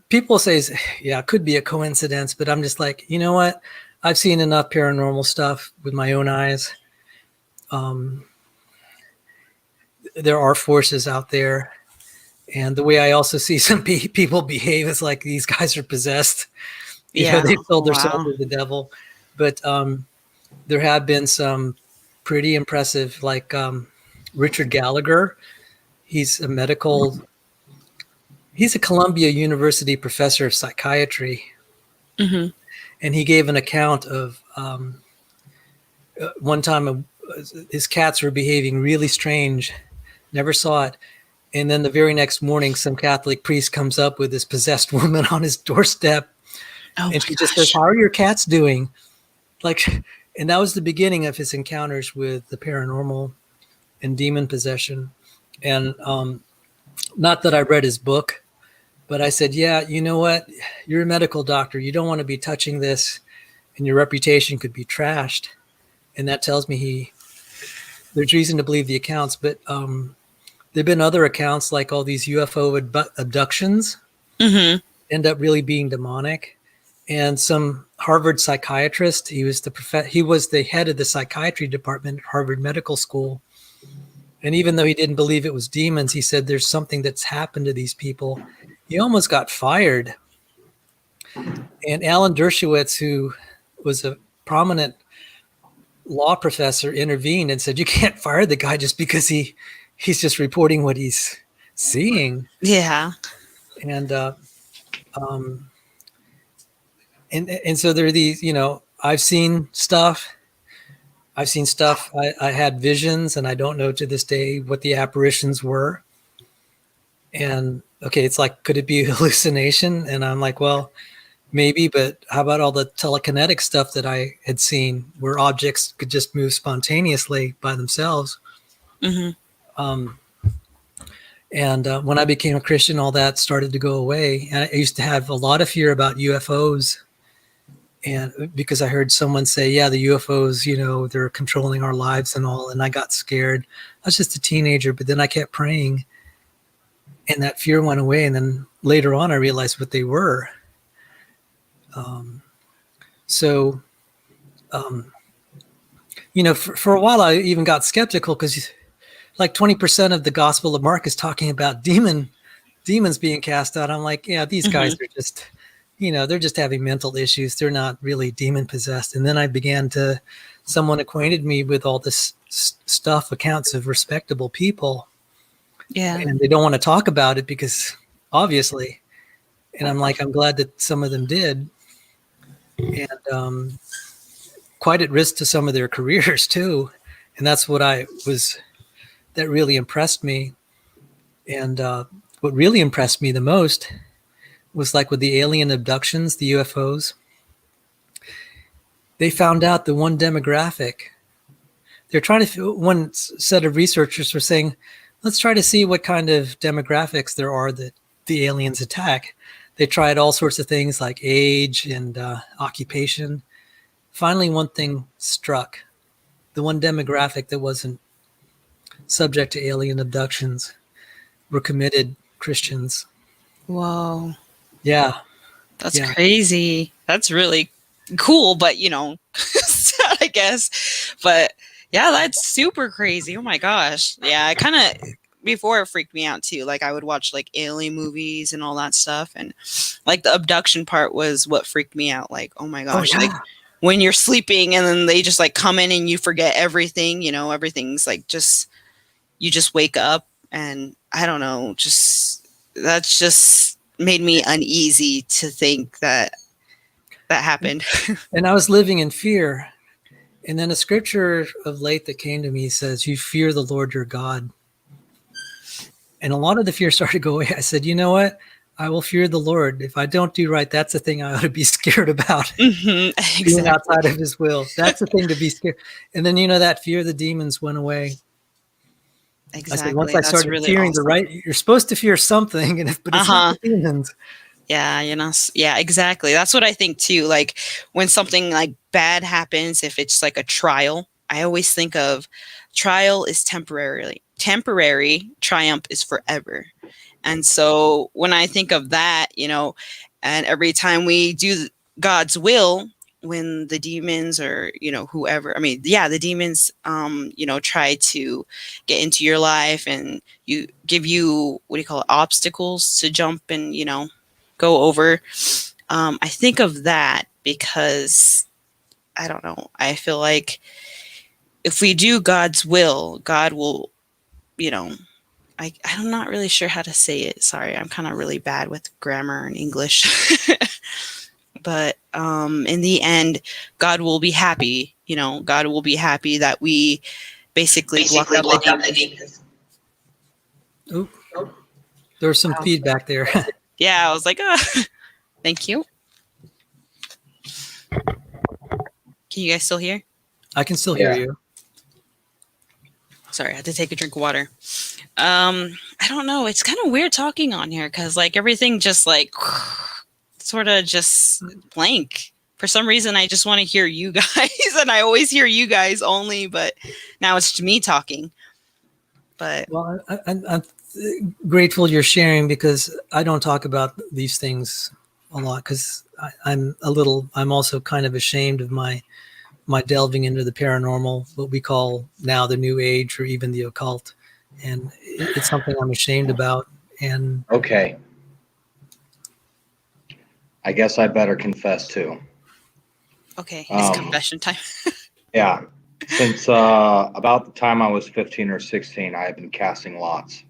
People say, yeah, it could be a coincidence, but I'm just like, you know what? I've seen enough paranormal stuff with my own eyes. There are forces out there. And the way I also see some people behave is like these guys are possessed. They sold their soul to the devil. But there have been some pretty impressive, like Richard Gallagher. He's a Columbia University professor of psychiatry. Mm-hmm. And he gave an account of one time his cats were behaving really strange, never saw it. And then the very next morning, some Catholic priest comes up with this possessed woman on his doorstep. And she just says, "How are your cats doing?" And that was the beginning of his encounters with the paranormal and demon possession. And not that I read his book, but I said, yeah, you know what? You're a medical doctor. You don't want to be touching this, and your reputation could be trashed. And that tells me there's reason to believe the accounts. But there have been other accounts, like all these UFO abductions end up really being demonic. And some Harvard psychiatrist, he was the head of the psychiatry department at Harvard Medical School. And even though he didn't believe it was demons, he said there's something that's happened to these people. He almost got fired. And Alan Dershowitz, who was a prominent law professor, intervened and said, "You can't fire the guy just because he's just reporting what he's seeing." Yeah. And and so there are these, I've seen stuff. I had visions, and I don't know to this day what the apparitions were. And okay, it's like, could it be a hallucination? And I'm like, well, maybe, but how about all the telekinetic stuff that I had seen where objects could just move spontaneously by themselves? Mm-hmm. And when I became a Christian, all that started to go away. And I used to have a lot of fear about UFOs. And because I heard someone say, yeah, the UFOs, they're controlling our lives and all. And I got scared. I was just a teenager, but then I kept praying. And that fear went away. And then later on, I realized what they were. For a while, I even got skeptical because like 20% of the Gospel of Mark is talking about demons being cast out. I'm like, yeah, these guys are just, they're just having mental issues. They're not really demon possessed. And then someone acquainted me with all this stuff, accounts of respectable people. Yeah. And they don't want to talk about it because obviously, and I'm like, I'm glad that some of them did. And quite at risk to some of their careers too. And that's what that really impressed me. And what really impressed me the most was like with the alien abductions, the UFOs, they found out the one demographic. They're trying to, one set of researchers were saying, let's try to see what kind of demographics there are that the aliens attack. They tried all sorts of things like age and occupation. Finally, one thing struck. The one demographic that wasn't subject to alien abductions were committed Christians. Whoa, Yeah. that's Yeah. crazy. That's really cool, but you know, sad, I guess. But yeah, that's super crazy. Oh my gosh. Yeah, I kind of before it freaked me out too. Like I would watch like alien movies and all that stuff, and like the abduction part was what freaked me out. Like, oh my gosh, yeah. like when you're sleeping and then they just like come in and you forget everything. You know, everything's like just you just wake up and I don't know, just that's just made me uneasy to think that that happened. And I was living in fear. And then a scripture of late that came to me says, you fear the Lord your God. And a lot of the fear started to go away. I said, you know what? I will fear the Lord. If I don't do right, that's the thing I ought to be scared about. Exactly. Being outside of his will. That's the thing to be scared. And then, you know, that fear of the demons went away. Exactly. I said, once I That's started really fearing awesome. the right, you're supposed to fear something, but it's not the demons. Yeah, you know, yeah, exactly. That's what I think too. Like when something like bad happens, if it's like a trial, I always think of trial is temporary, triumph is forever. And so when I think of that, you know, and every time we do God's will, when the demons or, you know, whoever, I mean, yeah, the demons, you know, try to get into your life and you give you, what do you call it, obstacles to jump and, you know, go over. I think of that because I don't know. I feel like if we do God's will, God will, you know, I'm not really sure how to say it. Sorry, I'm kind of really bad with grammar and English. But in the end, God will be happy. You know, God will be happy that we basically block out the demons. Oop. There's some feedback there. Yeah, I was like, thank you. Can you guys still hear? I can still hear you. Sorry, I had to take a drink of water. I don't know. It's kind of weird talking on here because like everything just like sort of just blank. For some reason, I just want to hear you guys, and I always hear you guys only. But now it's me talking. But well, I'm grateful you're sharing because I don't talk about these things a lot because I'm also kind of ashamed of my delving into the paranormal, what we call now the new age or even the occult. And it's something I'm ashamed about. And okay. I guess I better confess too. Okay, it's confession time. Yeah. Since about the time I was 15 or 16, I have been casting lots.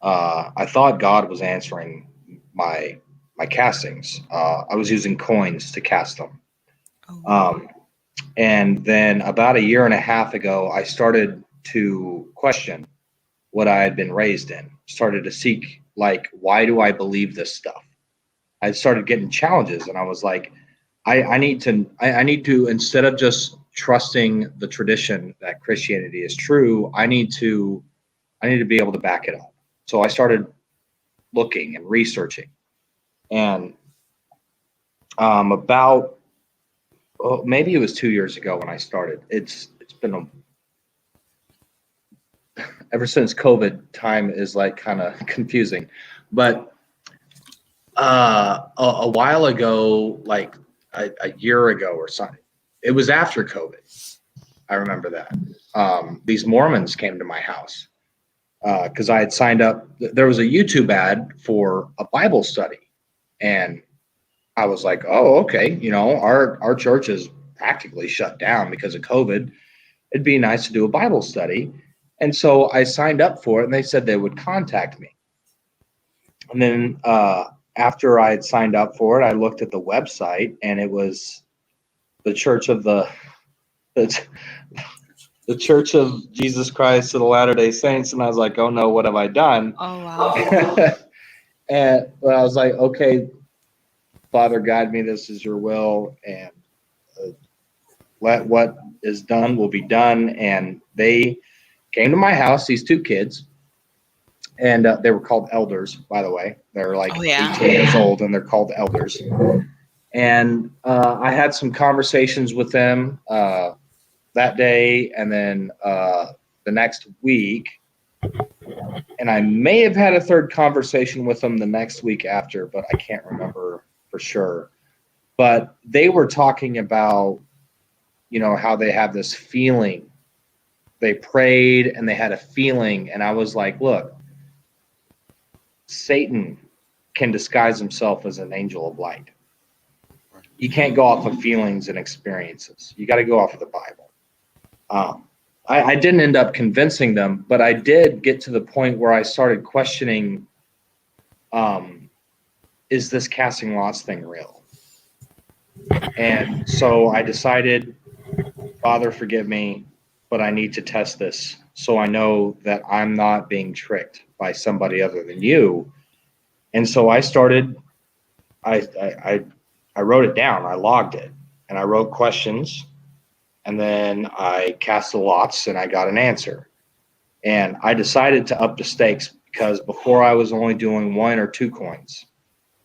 I thought God was answering my castings. I was using coins to cast them. And then about a year and a half ago, I started to question what I had been raised in. Started to seek, like, why do I believe this stuff? I started getting challenges, and I was like, I need to instead of just trusting the tradition that Christianity is true, I need to be able to back it up. So I started looking and researching, and about maybe it was 2 years ago when I started. It's been ever since COVID. Time is like kind of confusing, but a while ago, like a year ago or something, it was after COVID. I remember that these Mormons came to my house because I had signed up. There was a YouTube ad for a Bible study, and I was like, oh, okay, you know, our church is practically shut down because of COVID. It'd be nice to do a Bible study. And so I signed up for it, and they said they would contact me. And then after I had signed up for it, I looked at the website, and it was the Church of the Church of Jesus Christ of the Latter-day Saints. And I was like, oh no, what have I done? Oh, wow. And I was like, okay, Father, guide me. This is your will, and let what is done will be done. And they came to my house, these two kids, And they were called elders, by the way. They're like Oh, yeah. 18 years old, and they're called elders. And I had some conversations with them that day, and then the next week. And I may have had a third conversation with them the next week after, but I can't remember for sure. But they were talking about, how they have this feeling. They prayed and they had a feeling. And I was like, look, Satan can disguise himself as an angel of light. You can't go off of feelings and experiences. You got to go off of the Bible. I didn't end up convincing them, but I did get to the point where I started questioning, is this casting lots thing real? And so I decided, Father, forgive me, but I need to test this so I know that I'm not being tricked by somebody other than you. And so I started, I wrote it down, I logged it, and I wrote questions, and then I cast the lots and I got an answer. And I decided to up the stakes because before I was only doing 1 or 2 coins,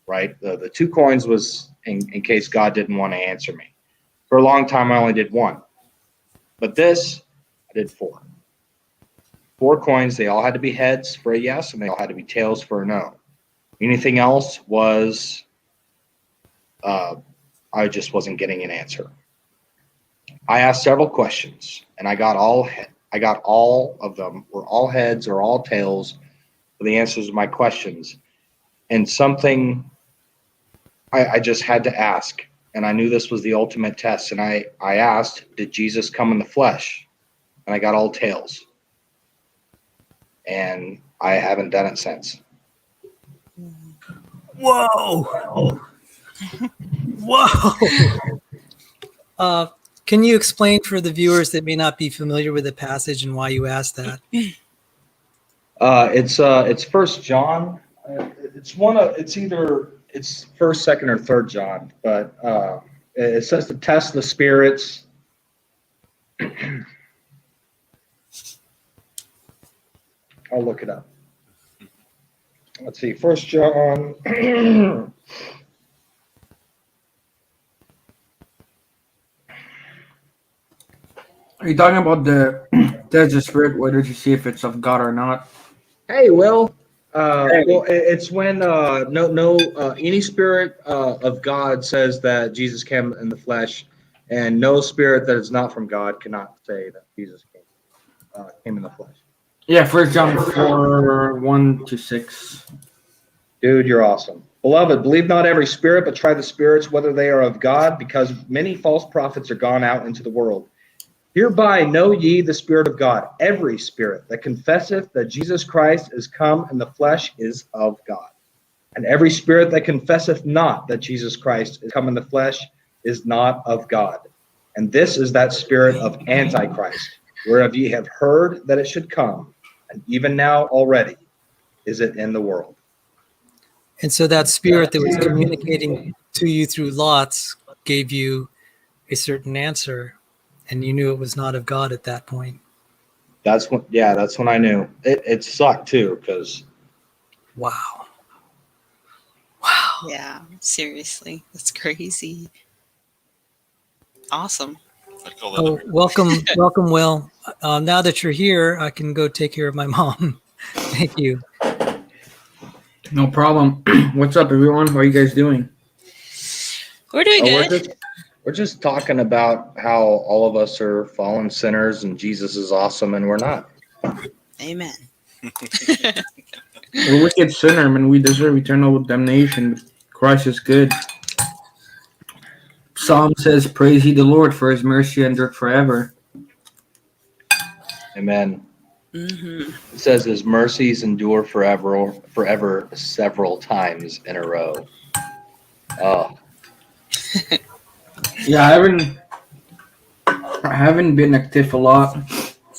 right? The 2 coins was in case God didn't want to answer me. For a long time, I only did 1. But this, I did 4. 4 coins, they all had to be heads for a yes, and they all had to be tails for a no. Anything else was, I just wasn't getting an answer. I asked several questions, and I got all of them, were all heads or all tails for the answers to my questions. And something I just had to ask, and I knew this was the ultimate test. And I asked, did Jesus come in the flesh? And I got all tails. And I haven't done it since. Whoa. Whoa. Can you explain for the viewers that may not be familiar with the passage and why you asked that? It's First John. It's First, Second, or Third John, but it says to test the spirits. I'll look it up. Let's see, First John. Are you talking about the test the spirit, whether to see if it's of God or not? Hey, Will. Well, it's when any spirit of God says that Jesus came in the flesh, and no spirit that is not from God cannot say that Jesus came in the flesh. Yeah, 1 John 4:1-6. Dude, you're awesome. Beloved, believe not every spirit, but try the spirits whether they are of God, because many false prophets are gone out into the world. Hereby know ye the Spirit of God. Every spirit that confesseth that Jesus Christ is come in the flesh is of God. And every spirit that confesseth not that Jesus Christ is come in the flesh is not of God. And this is that spirit of Antichrist, whereof ye have heard that it should come, and even now already is it in the world. And so that spirit that was communicating to you through lots gave you a certain answer, and you knew it was not of God at that point. That's when I knew. It sucked too, because wow. Yeah, seriously. That's crazy. Awesome. Oh, welcome, Will. Now that you're here, I can go take care of my mom. Thank you. No problem. What's up, everyone? How are you guys doing? We're doing good. We're just talking about how all of us are fallen sinners and Jesus is awesome and we're not. Amen. We're wicked sinner, man. We deserve eternal damnation. But Christ is good. Psalm says, praise ye the Lord, for his mercy endureth forever. Amen. Mm-hmm. It says his mercies endure forever several times in a row. Oh. Yeah, I haven't been active a lot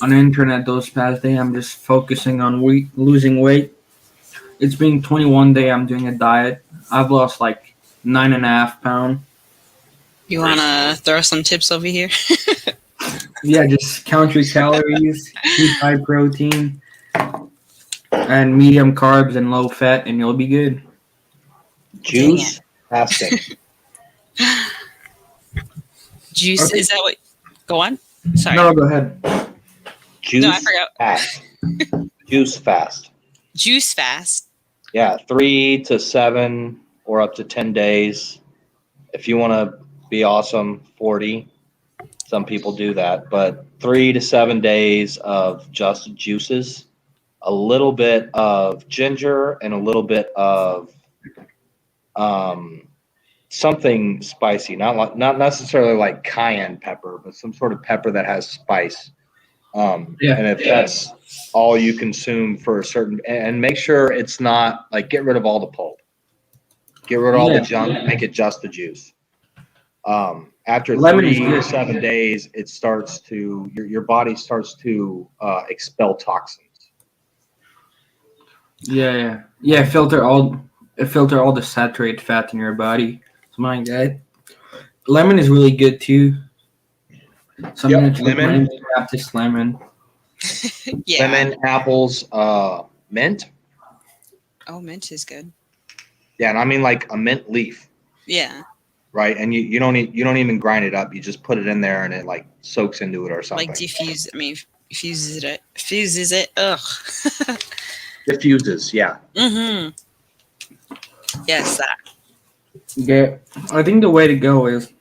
on the internet those past days. I'm just focusing on losing weight. It's been 21 days I'm doing a diet. I've lost like 9.5 pounds. You want to throw some tips over here? Yeah, just count your calories, eat high protein, and medium carbs and low fat, and you'll be good. Juice fasting. Juice, Okay. is that what? Go on. Sorry. No, go ahead. Juice No, I forgot. fast. Juice fast. Juice fast. Yeah, 3 to 7 or up to 10 days. If you want to be awesome, 40. Some people do that, but 3 to 7 days of just juices, a little bit of ginger, and a little bit of something spicy, not necessarily like cayenne pepper, but some sort of pepper that has spice. And if that's all you consume for a certain, and make sure it's not like, get rid of all the pulp, get rid of all the junk, make it just the juice. After Lemon is 3 to good. 7 days, it starts to your body starts to expel toxins. Yeah. Filter all the saturated fat in your body. Something like that. Lemon is really good too. Something Yep, that lemon. This lemon. Yeah. Lemon, apples, mint. Oh, mint is good. Yeah, and I mean like a mint leaf, Yeah. right? And you don't even grind it up. You just put it in there, and it like soaks into it or something. Like fuses it. Ugh. Diffuses, yeah. Mm-hmm. Yes, that. Yeah, I think the way to go is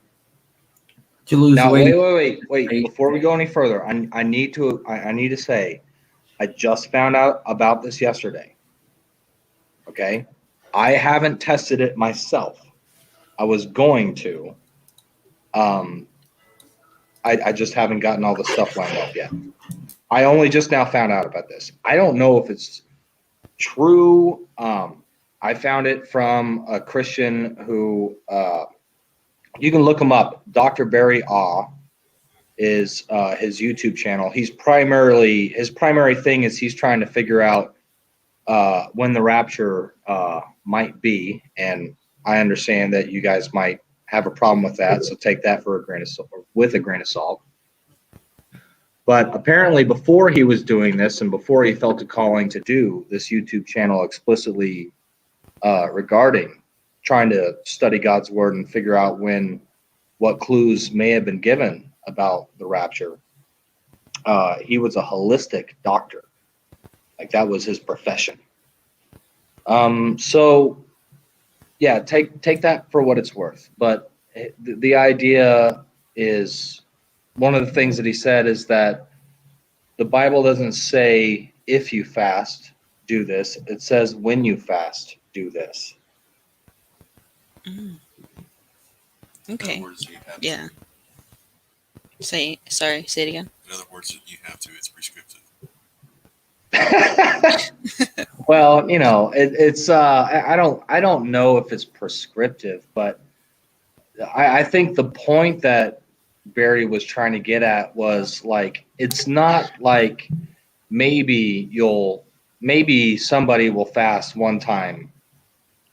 to lose Now, weight. wait. Before we go any further, I need to say, I just found out about this yesterday. Okay, I haven't tested it myself. I was going to. I just haven't gotten all the stuff lined up yet. I only just now found out about this. I don't know if it's true. I found it from a Christian who you can look him up. Dr. Barry Ah is his YouTube channel. His primary thing is he's trying to figure out when the rapture might be, and I understand that you guys might have a problem with that, so take that with a grain of salt. But apparently, before he was doing this, and before he felt a calling to do this YouTube channel explicitly regarding trying to study God's word and figure out what clues may have been given about the rapture, he was a holistic doctor. Like, that was his profession. So yeah, take that for what it's worth. But the idea is, one of the things that he said is that the Bible doesn't say if you fast, do this. It says when you fast, do this. Mm. In Okay. other words, you have to. Yeah. Say it again. In other words, you have to. It's prescriptive. Well, it's I don't know if it's prescriptive, but I think the point that Barry was trying to get at was, like, it's not like maybe somebody will fast one time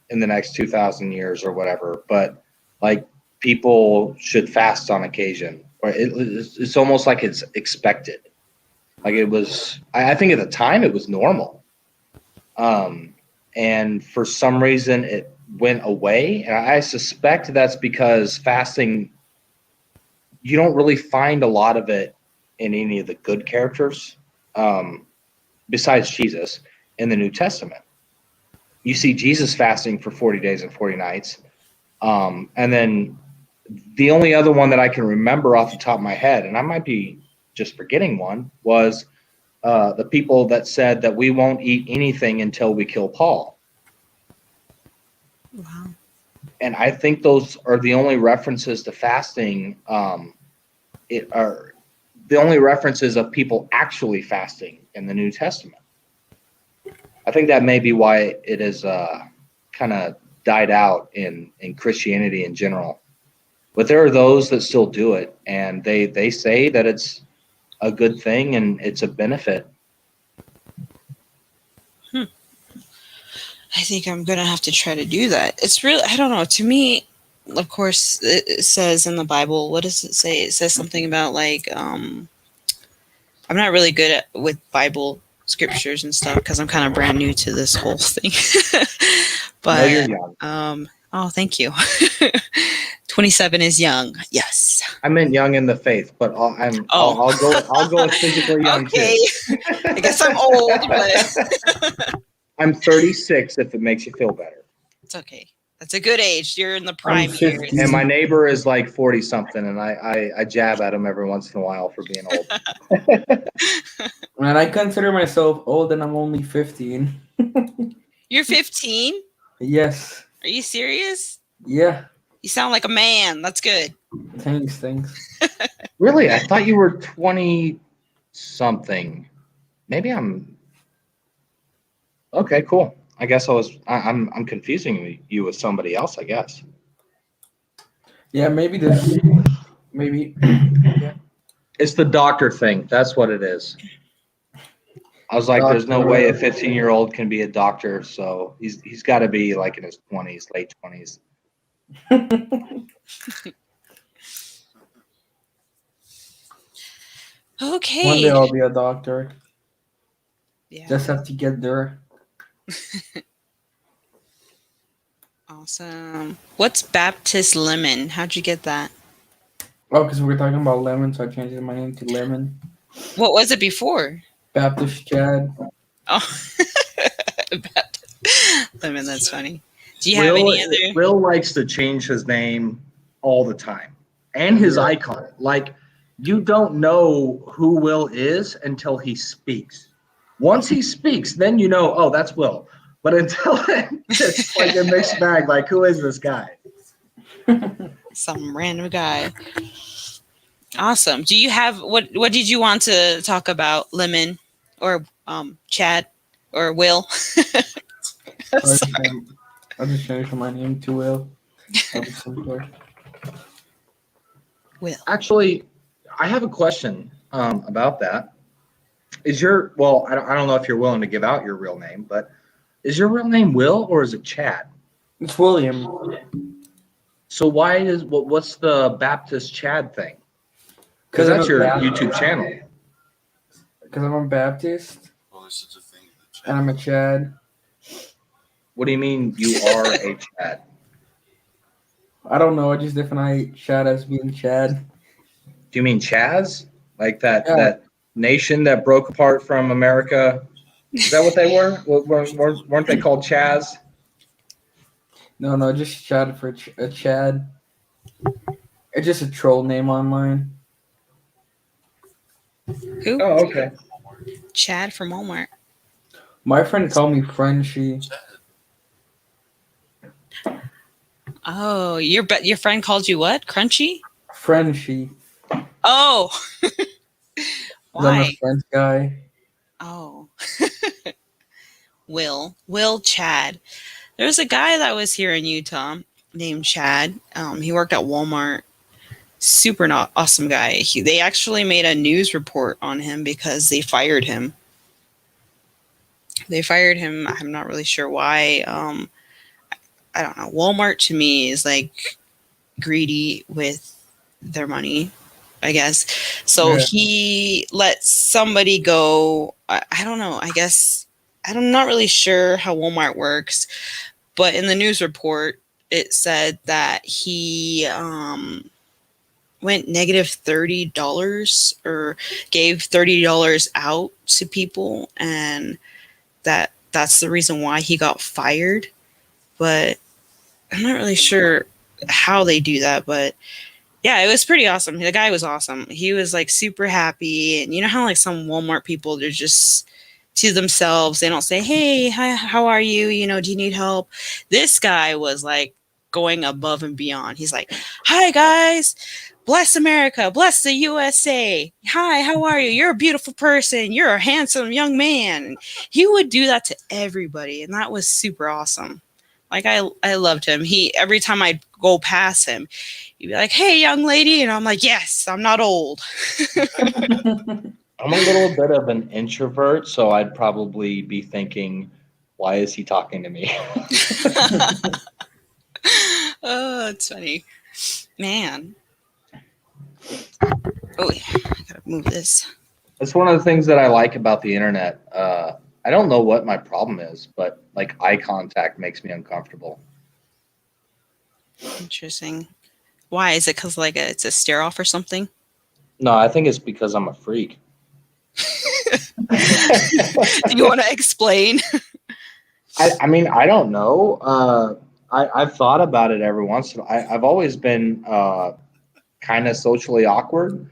in the next 2,000 years or whatever, but like, people should fast on occasion, or it's almost like it's expected. Like, it was, I think at the time it was normal. And for some reason it went away. And I suspect that's because fasting, you don't really find a lot of it in any of the good characters, besides Jesus in the New Testament. You see Jesus fasting for 40 days and 40 nights. And then the only other one that I can remember off the top of my head, and I might be just forgetting one, was the people that said that we won't eat anything until we kill Paul. Wow. And I think those are the only references to fasting. It are the only references of people actually fasting in the New Testament. I think that may be why it is kind of died out in Christianity in general. But there are those that still do it, and they say that it's a good thing and it's a benefit. I think I'm gonna have to try to do that. It's really, I don't know. To me, of course, it says in the Bible. What does it say? It says something about, like, I'm not really good with Bible scriptures and stuff because I'm kind of brand new to this whole thing. No, you're But young. oh, thank you. 27 is young. Yes. I meant young in the faith, but I'll go with physically young Okay. too. I guess I'm old, but I'm 36 if it makes you feel better. it's okay. That's a good age. You're in the prime years. 15. And my neighbor is like 40 something, and I jab at him every once in a while for being old. Man, I consider myself old and I'm only 15. You're 15? Yes. Are you serious? Yeah. You sound like a man. That's good. Thanks. Really? I thought you were 20 something. Maybe I'm okay, cool. I guess I'm confusing you with somebody else, I guess. Yeah, maybe. Yeah. It's the doctor thing. That's what it is. I was like, there's no way a 15-year-old can be a doctor, so he's got to be like in his 20s, late 20s. Okay. One day I'll be a doctor. Yeah. Just have to get there. Awesome. What's Baptist Lemon? How'd you get that? Oh, because we're talking about lemon, so I changed my name to Lemon. What was it before? Baptist Chad. Oh, Lemon. That's funny. Do you have any other? Will likes to change his name all the time and his icon. Like, you don't know who Will is until he speaks. Once he speaks, then you know, oh, that's Will. But until then, it's like a mixed bag. Like, who is this guy? Some random guy. Awesome. Do you have what did you want to talk about, Lemon or Chad or Will? Sorry. I'll just change my name to Will. That'll be simpler. Will. Actually, I have a question about that. I don't know if you're willing to give out your real name, but is your real name Will or is it Chad? It's William. So what's the Baptist Chad thing? Because that's your YouTube channel. Because I'm a Baptist. Oh, there's such a thing. And I'm a Chad. What do you mean you are a Chad? I don't know. I just define Chad as being Chad. Do you mean Chaz? Like that nation that broke apart from America? Is that what they were? Weren't they called Chaz? No, just Chad for a Chad. It's just a troll name online. Who? Oh, okay. Chad from Walmart. My friend called me Frenchie. Oh, your friend called you what? Crunchy? Frenchie. Oh. I'm a Why? French guy. Oh. Will Chad. There's a guy that was here in Utah named Chad. He worked at Walmart. Super not awesome guy. They actually made a news report on him because they fired him. I'm not really sure why. I don't know. Walmart to me is like greedy with their money, I guess. So he let somebody go. I don't know. I guess I'm not really sure how Walmart works, but in the news report, it said that he went negative $30 or gave $30 out to people, and that's the reason why he got fired. But I'm not really sure how they do that, but yeah, it was pretty awesome. The guy was awesome. He was like super happy. And you know how like some Walmart people, they're just to themselves. They don't say, hey, hi, how are you? You know, do you need help? This guy was like going above and beyond. He's like, hi guys, bless America, bless the USA. Hi, how are you? You're a beautiful person. You're a handsome young man. And he would do that to everybody. And that was super awesome. Like I loved him. Every time I'd go past him, he'd be like, hey, young lady. And I'm like, yes, I'm not old. I'm a little bit of an introvert, so I'd probably be thinking, why is he talking to me? Oh, it's funny. Man. Oh, I gotta move this. That's one of the things that I like about the internet. I don't know what my problem is, but like eye contact makes me uncomfortable. Interesting. Why is it? Because like it's a stare off or something? No, I think it's because I'm a freak. Do you want to explain? I mean, I don't know. I've thought about it every once in a while. I've always been kind of socially awkward.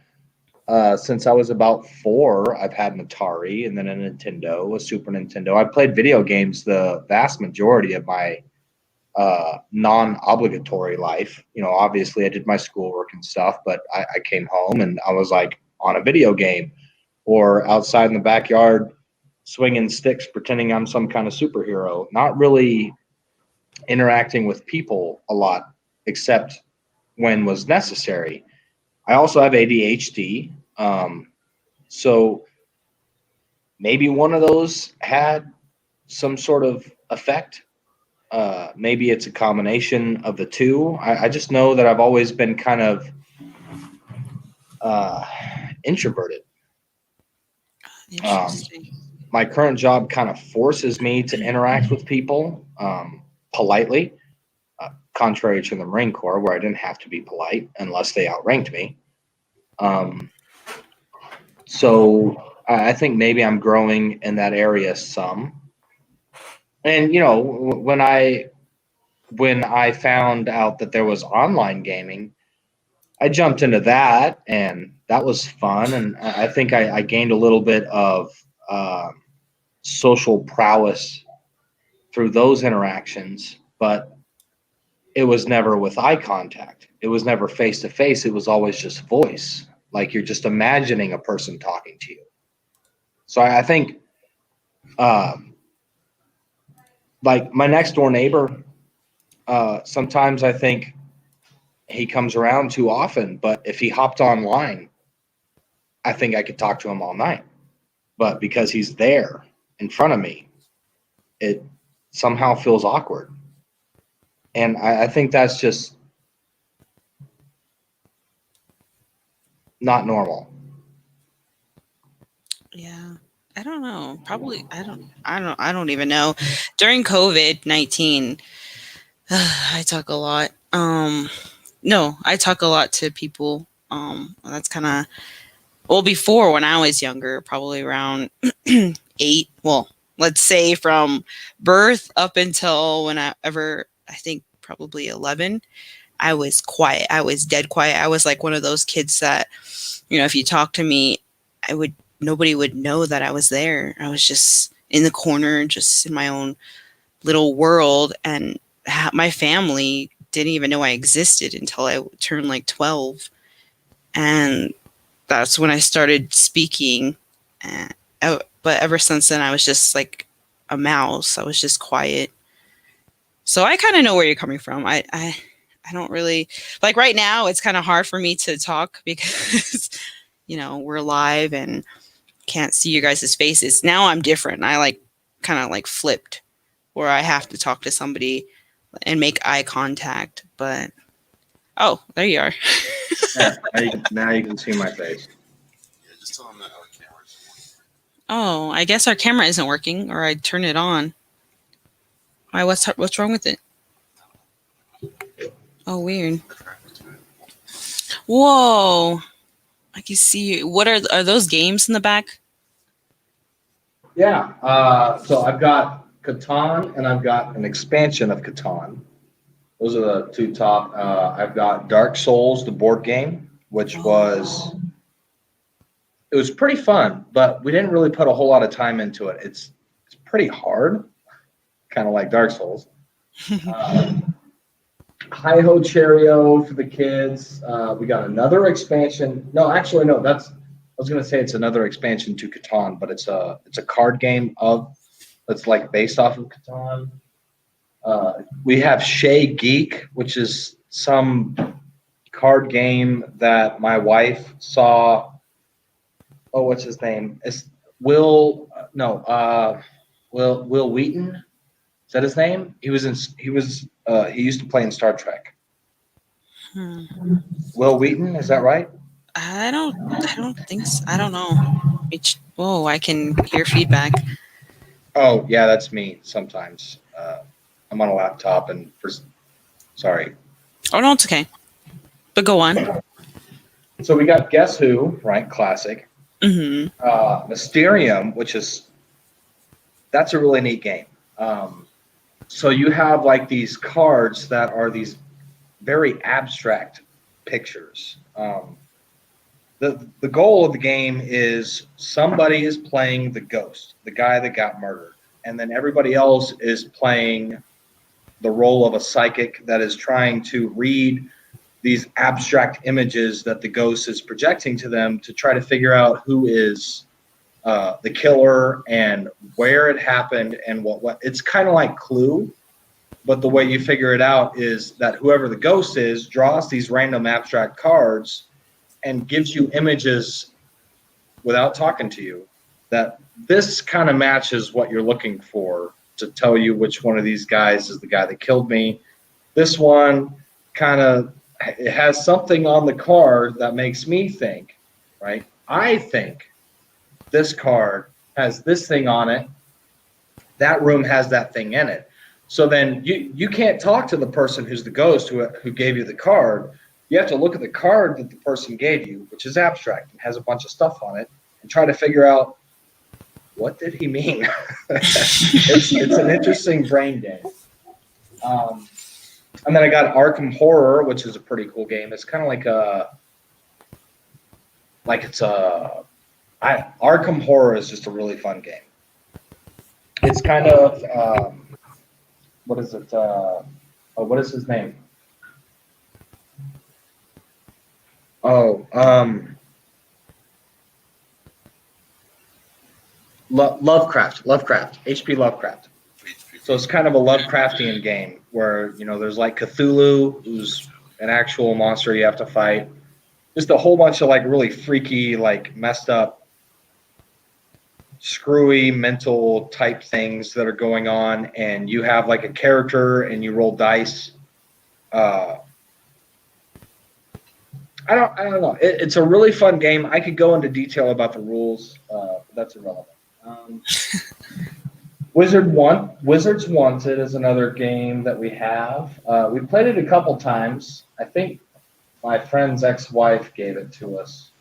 Since I was about 4, I've had an Atari and then a Nintendo, a Super Nintendo. I played video games the vast majority of my non-obligatory life. You know, obviously I did my schoolwork and stuff, but I came home and I was like on a video game or outside in the backyard swinging sticks, pretending I'm some kind of superhero, not really interacting with people a lot, except when was necessary. I also have ADHD. So maybe one of those had some sort of effect. Maybe it's a combination of the two. I just know that I've always been kind of introverted. Interesting. My current job kind of forces me to interact with people politely, contrary to the Marine Corps, where I didn't have to be polite unless they outranked me. So I think maybe I'm growing in that area some. And you know, when I found out that there was online gaming, I jumped into that, and that was fun. And I think I gained a little bit of social prowess through those interactions, but it was never with eye contact. It was never face to face. It was always just voice. Like you're just imagining a person talking to you. So I think, like my next door neighbor, sometimes I think he comes around too often, but if he hopped online, I think I could talk to him all night. But because he's there in front of me, it somehow feels awkward. And I think that's just not normal. Yeah. I don't know. Probably I don't even know. During COVID-19, I talk a lot. No, I talk a lot to people. That's kind of well before when I was younger, probably around 8. Well, let's say from birth up until whenever I think probably 11. I was quiet. I was dead quiet. I was like one of those kids that, you know, if you talk to me, nobody would know that I was there. I was just in the corner, just in my own little world. And my family didn't even know I existed until I turned like 12. And that's when I started speaking. But ever since then, I was just like a mouse. I was just quiet. So I kind of know where you're coming from. I don't really like right now. It's kind of hard for me to talk because, you know, we're live and can't see you guys' faces. Now I'm different. I like kind of like flipped where I have to talk to somebody and make eye contact. But oh, there you are. Yeah, now you can see my face. Oh, I guess our camera isn't working, or I'd turn it on. Why? What's wrong with it? Oh, weird. Whoa! I can see you. What are those games in the back? Yeah. So I've got Catan and I've got an expansion of Catan. Those are the two top. I've got Dark Souls, the board game, which was pretty fun, but we didn't really put a whole lot of time into it. It's pretty hard, kind of like Dark Souls. Hi-Ho Cheerio for the kids. We got another expansion. No, actually, no. I was gonna say it's another expansion to Catan, but it's a card game that's like based off of Catan. We have Shay Geek, which is some card game that my wife saw. Oh, what's his name? It's Will Wheaton. Is that his name? He used to play in Star Trek. Will Wheaton, is that right? I don't think so. I don't know. Oh, I can hear feedback. Oh, yeah, that's me sometimes. I'm on a laptop and sorry. Oh no, it's okay. But go on. So we got Guess Who, right? Classic. Mm-hmm. Mysterium, that's a really neat game. So you have like these cards that are these very abstract pictures. The goal of the game is somebody is playing the ghost, the guy that got murdered, and then everybody else is playing the role of a psychic that is trying to read these abstract images that the ghost is projecting to them to try to figure out who is the killer and where it happened and what. It's kind of like Clue, but the way you figure it out is that whoever the ghost is draws these random abstract cards and gives you images without talking to you that this kind of matches what you're looking for to tell you which one of these guys is the guy that killed me. This one kind of, it has something on the card that makes me think, right? I think this card has this thing on it. That room has that thing in it. So then you can't talk to the person who's the ghost who gave you the card. You have to look at the card that the person gave you, which is abstract and has a bunch of stuff on it, and try to figure out what did he mean. It's an interesting brain game. And then I got Arkham Horror, which is a pretty cool game. It's kind of Arkham Horror is just a really fun game. It's kind of what is it? What is his name? Lovecraft, H.P. Lovecraft. So it's kind of a Lovecraftian game where, there's like Cthulhu, who's an actual monster you have to fight. Just a whole bunch of like really freaky, like messed up, screwy mental type things that are going on, and you have like a character and you roll dice. I don't know. It's a really fun game. I could go into detail about the rules, but that's irrelevant. Wizards Wanted is another game that we have. We played it a couple times. I think my friend's ex-wife gave it to us.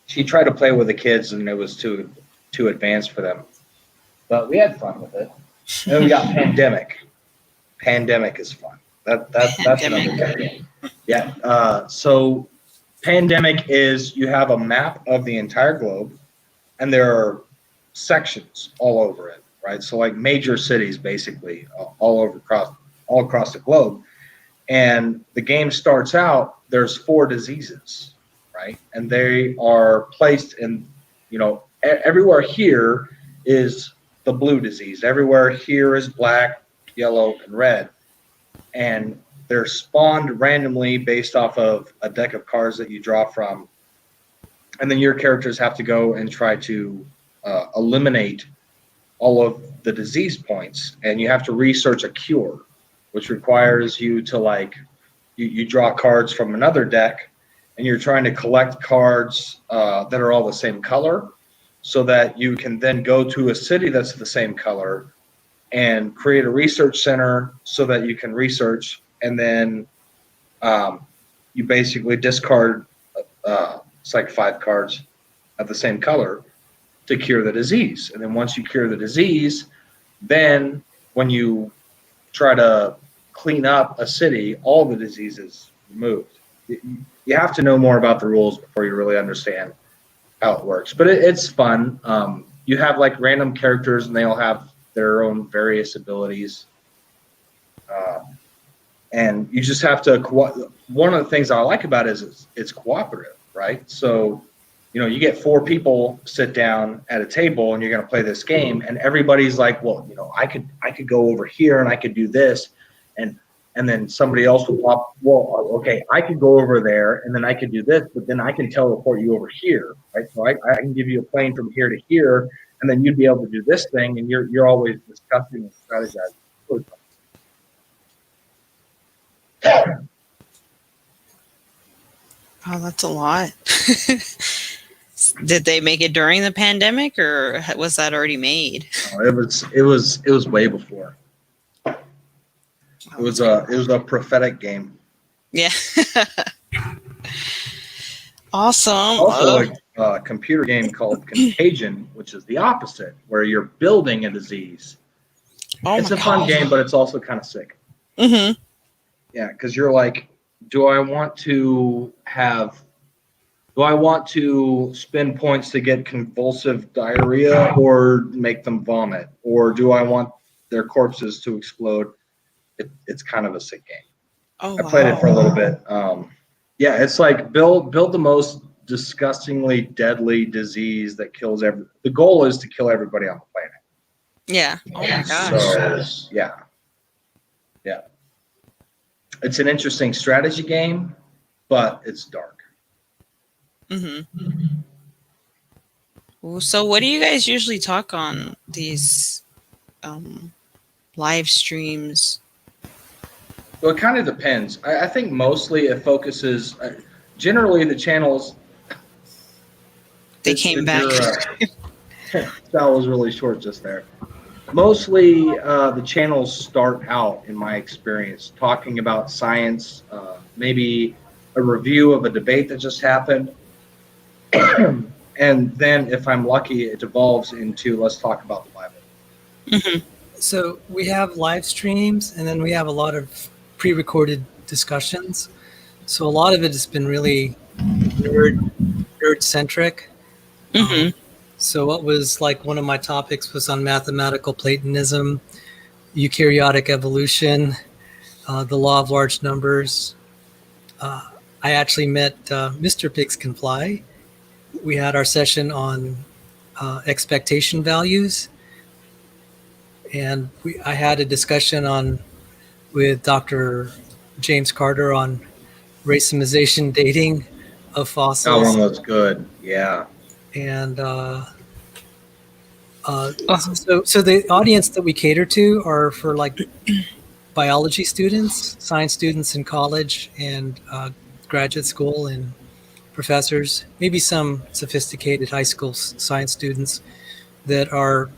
She tried to play with the kids, and it was too advanced for them. But we had fun with it. And then we got Pandemic. Pandemic is fun. That's another good game. Yeah. So Pandemic is you have a map of the entire globe, and there are sections all over it, right? So like major cities, basically, all across the globe. And the game starts out. There's 4 diseases, right? And they are placed in, everywhere here is the blue disease. Everywhere here is black, yellow, and red. And they're spawned randomly based off of a deck of cards that you draw from. And then your characters have to go and try to eliminate all of the disease points. And you have to research a cure, which requires you to you draw cards from another deck, and you're trying to collect cards that are all the same color so that you can then go to a city that's the same color and create a research center so that you can research, and then you basically discard it's like 5 cards of the same color to cure the disease. And then once you cure the disease, then when you try to clean up a city, all the disease is removed. You have to know more about the rules before you really understand how it works. But it's fun. You have like random characters, and they all have their own various abilities. And you just have to, one of the things I like about it is it's cooperative, right? So, you get 4 people sit down at a table and you're going to play this game, and everybody's like, well, I could go over here and I could do this. And then somebody else will pop, well, okay, I could go over there and then I could do this, but then I can teleport you over here, right? So I can give you a plane from here to here, and then you'd be able to do this thing, and you're always discussing and strategizing. Oh, that's a lot. Did they make it during the pandemic, or was that already made? It was way before. It was a prophetic game. Yeah. Awesome. Also, a computer game called Contagion, which is the opposite, where you're building a disease. It's a fun game, but it's also kind of sick. Mm-hmm. Yeah, because you're like, do I want to spend points to get convulsive diarrhea or make them vomit? Or do I want their corpses to explode? It's kind of a sick game. Oh, I played it for a little bit. Yeah, it's like build the most disgustingly deadly disease that kills the goal is to kill everybody on the planet. Yeah. Oh my gosh. So, yeah. It's an interesting strategy game, but it's dark. Mm-hmm. So what do you guys usually talk on these live streams? Well, it kind of depends. I think mostly it focuses. Generally, the channels. They came back. That was really short just there. Mostly, the channels start out, in my experience, talking about science, maybe a review of a debate that just happened. And then, if I'm lucky, it evolves into let's talk about the Bible. Mm-hmm. So we have live streams, and then we have a lot of pre-recorded discussions. So a lot of it has been really nerd-centric. Mm-hmm. So what was like one of my topics was on mathematical Platonism, eukaryotic evolution, the law of large numbers. I actually met Mr. Pigs Can Fly. We had our session on expectation values. And I had a discussion with Dr. James Carter on racemization dating of fossils. That one was good. Yeah. And so the audience that we cater to are for like biology students, science students in college and graduate school, and professors, maybe some sophisticated high school science students that are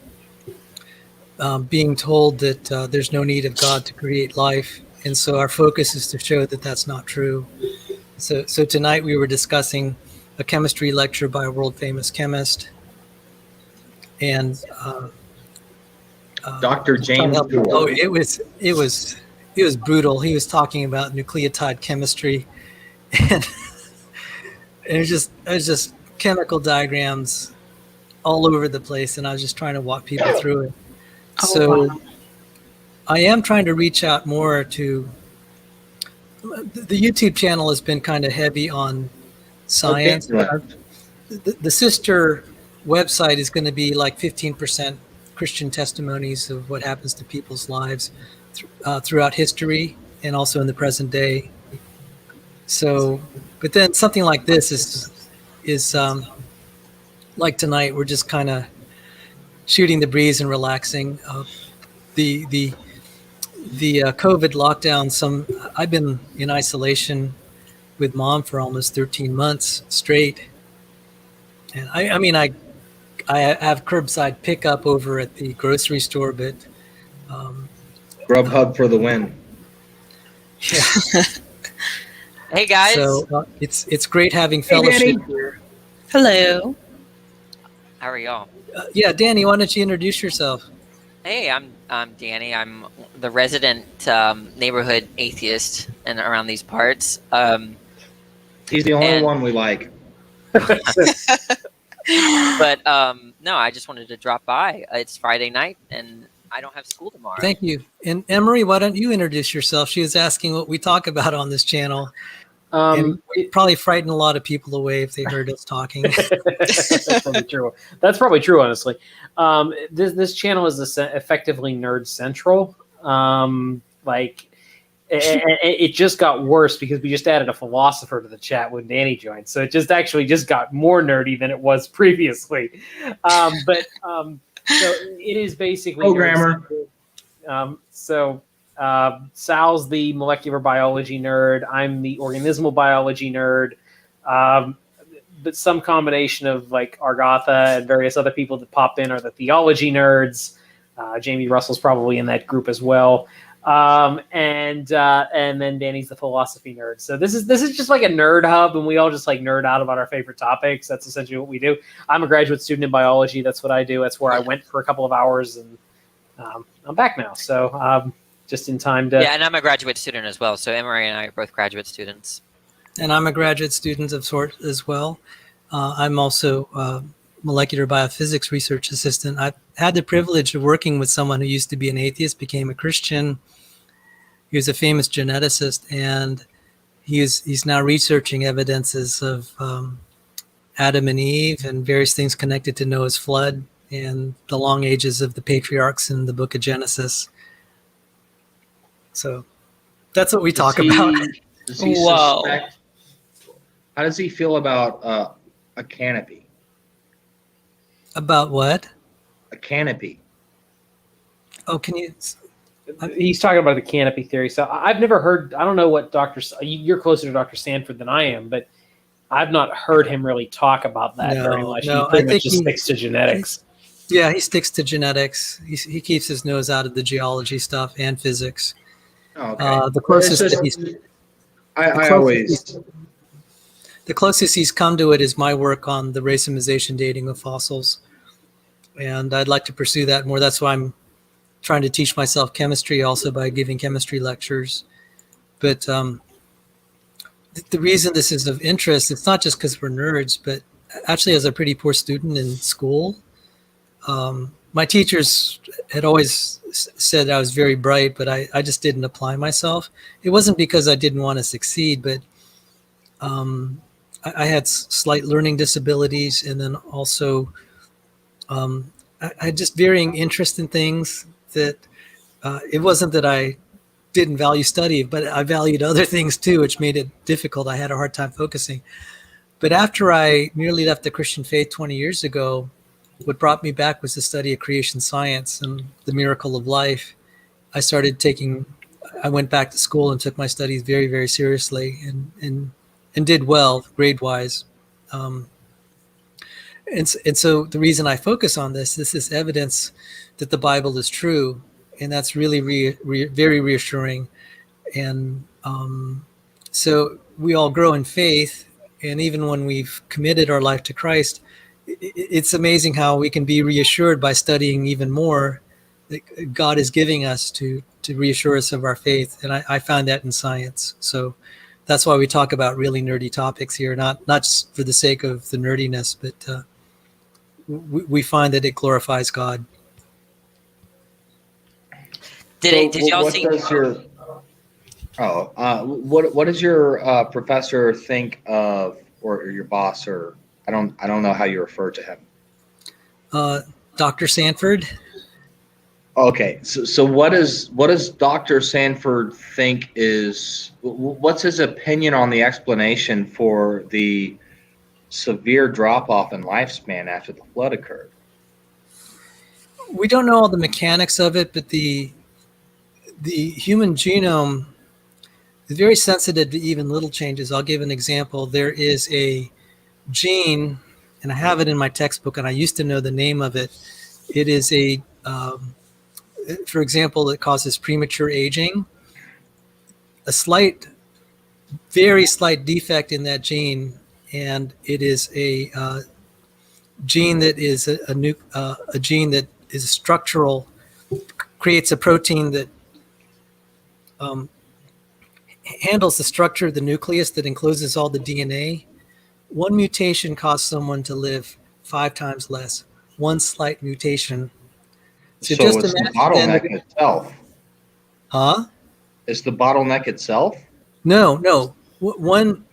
being told that there's no need of God to create life. And so our focus is to show that that's not true. So tonight we were discussing a chemistry lecture by a world famous chemist. And Dr. James. It was brutal. He was talking about nucleotide chemistry, and it was just chemical diagrams all over the place, and I was just trying to walk people through it. Wow. I am trying to reach out more to the YouTube channel. Has been kind of heavy on science. Okay. The sister website is going to be like 15% Christian testimonies of what happens to people's lives throughout history and also in the present day. So, but then something like this is like tonight, we're just kind of shooting the breeze and relaxing. The COVID lockdown. I've been in isolation with Mom for almost 13 months straight, and I have curbside pickup over at the grocery store, but Grubhub for the win. Yeah. Hey guys. So it's great having fellowship here. Hello. How are y'all? Yeah, Danny, why don't you introduce yourself? Hey, I'm Danny. I'm the resident neighborhood atheist and around these parts. He's the only one we like. But no, I just wanted to drop by. It's Friday night, and I don't have school tomorrow. Thank you. And Emery, why don't you introduce yourself? She was asking what we talk about on this channel. And we probably frighten a lot of people away if they heard us talking. That's probably true. That's probably true, honestly. This channel is effectively nerd central. It just got worse because we just added a philosopher to the chat when Danny joined, so it just got more nerdy than it was previously. So it is basically programmer. Sal's the molecular biology nerd. I'm the organismal biology nerd. but some combination of like Argatha and various other people that pop in are the theology nerds. Jamie Russell's probably in that group as well. And then Danny's the philosophy nerd. So this is just like a nerd hub, and we all just like nerd out about our favorite topics. That's essentially what we do. I'm a graduate student in biology. That's what I do. That's where I went for a couple of hours, and I'm back now. So just in time to. Yeah, and I'm a graduate student as well. So Emery and I are both graduate students. And I'm a graduate student of sort as well. I'm also a molecular biophysics research assistant. I've had the privilege of working with someone who used to be an atheist, became a Christian. He was a famous geneticist, and he's now researching evidences of Adam and Eve and various things connected to Noah's flood and the long ages of the patriarchs in the book of Genesis. So that's what we talk about. Does he Whoa. suspect? How does he feel about a canopy? About what? A canopy. Oh, can you? He's talking about the canopy theory. So I've never heard. I don't know what you're closer to Dr. Sanford than I am, but I've not heard him really talk about that very much. No, he pretty I much think just sticks to genetics. Yeah, he sticks to genetics. He keeps his nose out of the geology stuff and physics. Oh, okay. The closest It's that just- he's I always. the closest he's come to it is my work on the racemization dating of fossils, and I'd like to pursue that more. That's why I'm trying to teach myself chemistry also by giving chemistry lectures. But the reason this is of interest, it's not just because we're nerds, but actually as a pretty poor student in school, my teachers had always said I was very bright, but I just didn't apply myself. It wasn't because I didn't want to succeed, but I had slight learning disabilities, and then also I had just varying interest in things that it wasn't that I didn't value study, but I valued other things too, which made it difficult. I had a hard time focusing. But after I nearly left the Christian faith 20 years ago, what brought me back was the study of creation science and the miracle of life. I went back to school and took my studies very, very seriously and did well grade-wise. And so the reason I focus on this is evidence that the Bible is true, and that's really very reassuring. And so we all grow in faith, and even when we've committed our life to Christ, it's amazing how we can be reassured by studying even more that God is giving us to reassure us of our faith. And I found that in science. So that's why we talk about really nerdy topics here, not just for the sake of the nerdiness, but we find that it glorifies God. Did y'all what see? does your what does your professor think of, or your boss, or I don't know how you refer to him. Dr. Sanford. Okay, so what does Dr. Sanford think is, what's his opinion on the explanation for the severe drop-off in lifespan after the flood occurred? We don't know all the mechanics of it, but the human genome is very sensitive to even little changes. I'll give an example. There is a gene, and I have it in my textbook, and I used to know the name of it. It is a for example, it causes premature aging. A very slight defect in that gene, and it is a gene that is a gene that is structural, creates a protein that handles the structure of the nucleus that encloses all the DNA. One mutation caused someone to live 5 times less. One slight mutation. So just it's the imagine bottleneck then- itself. Huh? It's the bottleneck itself? No. One.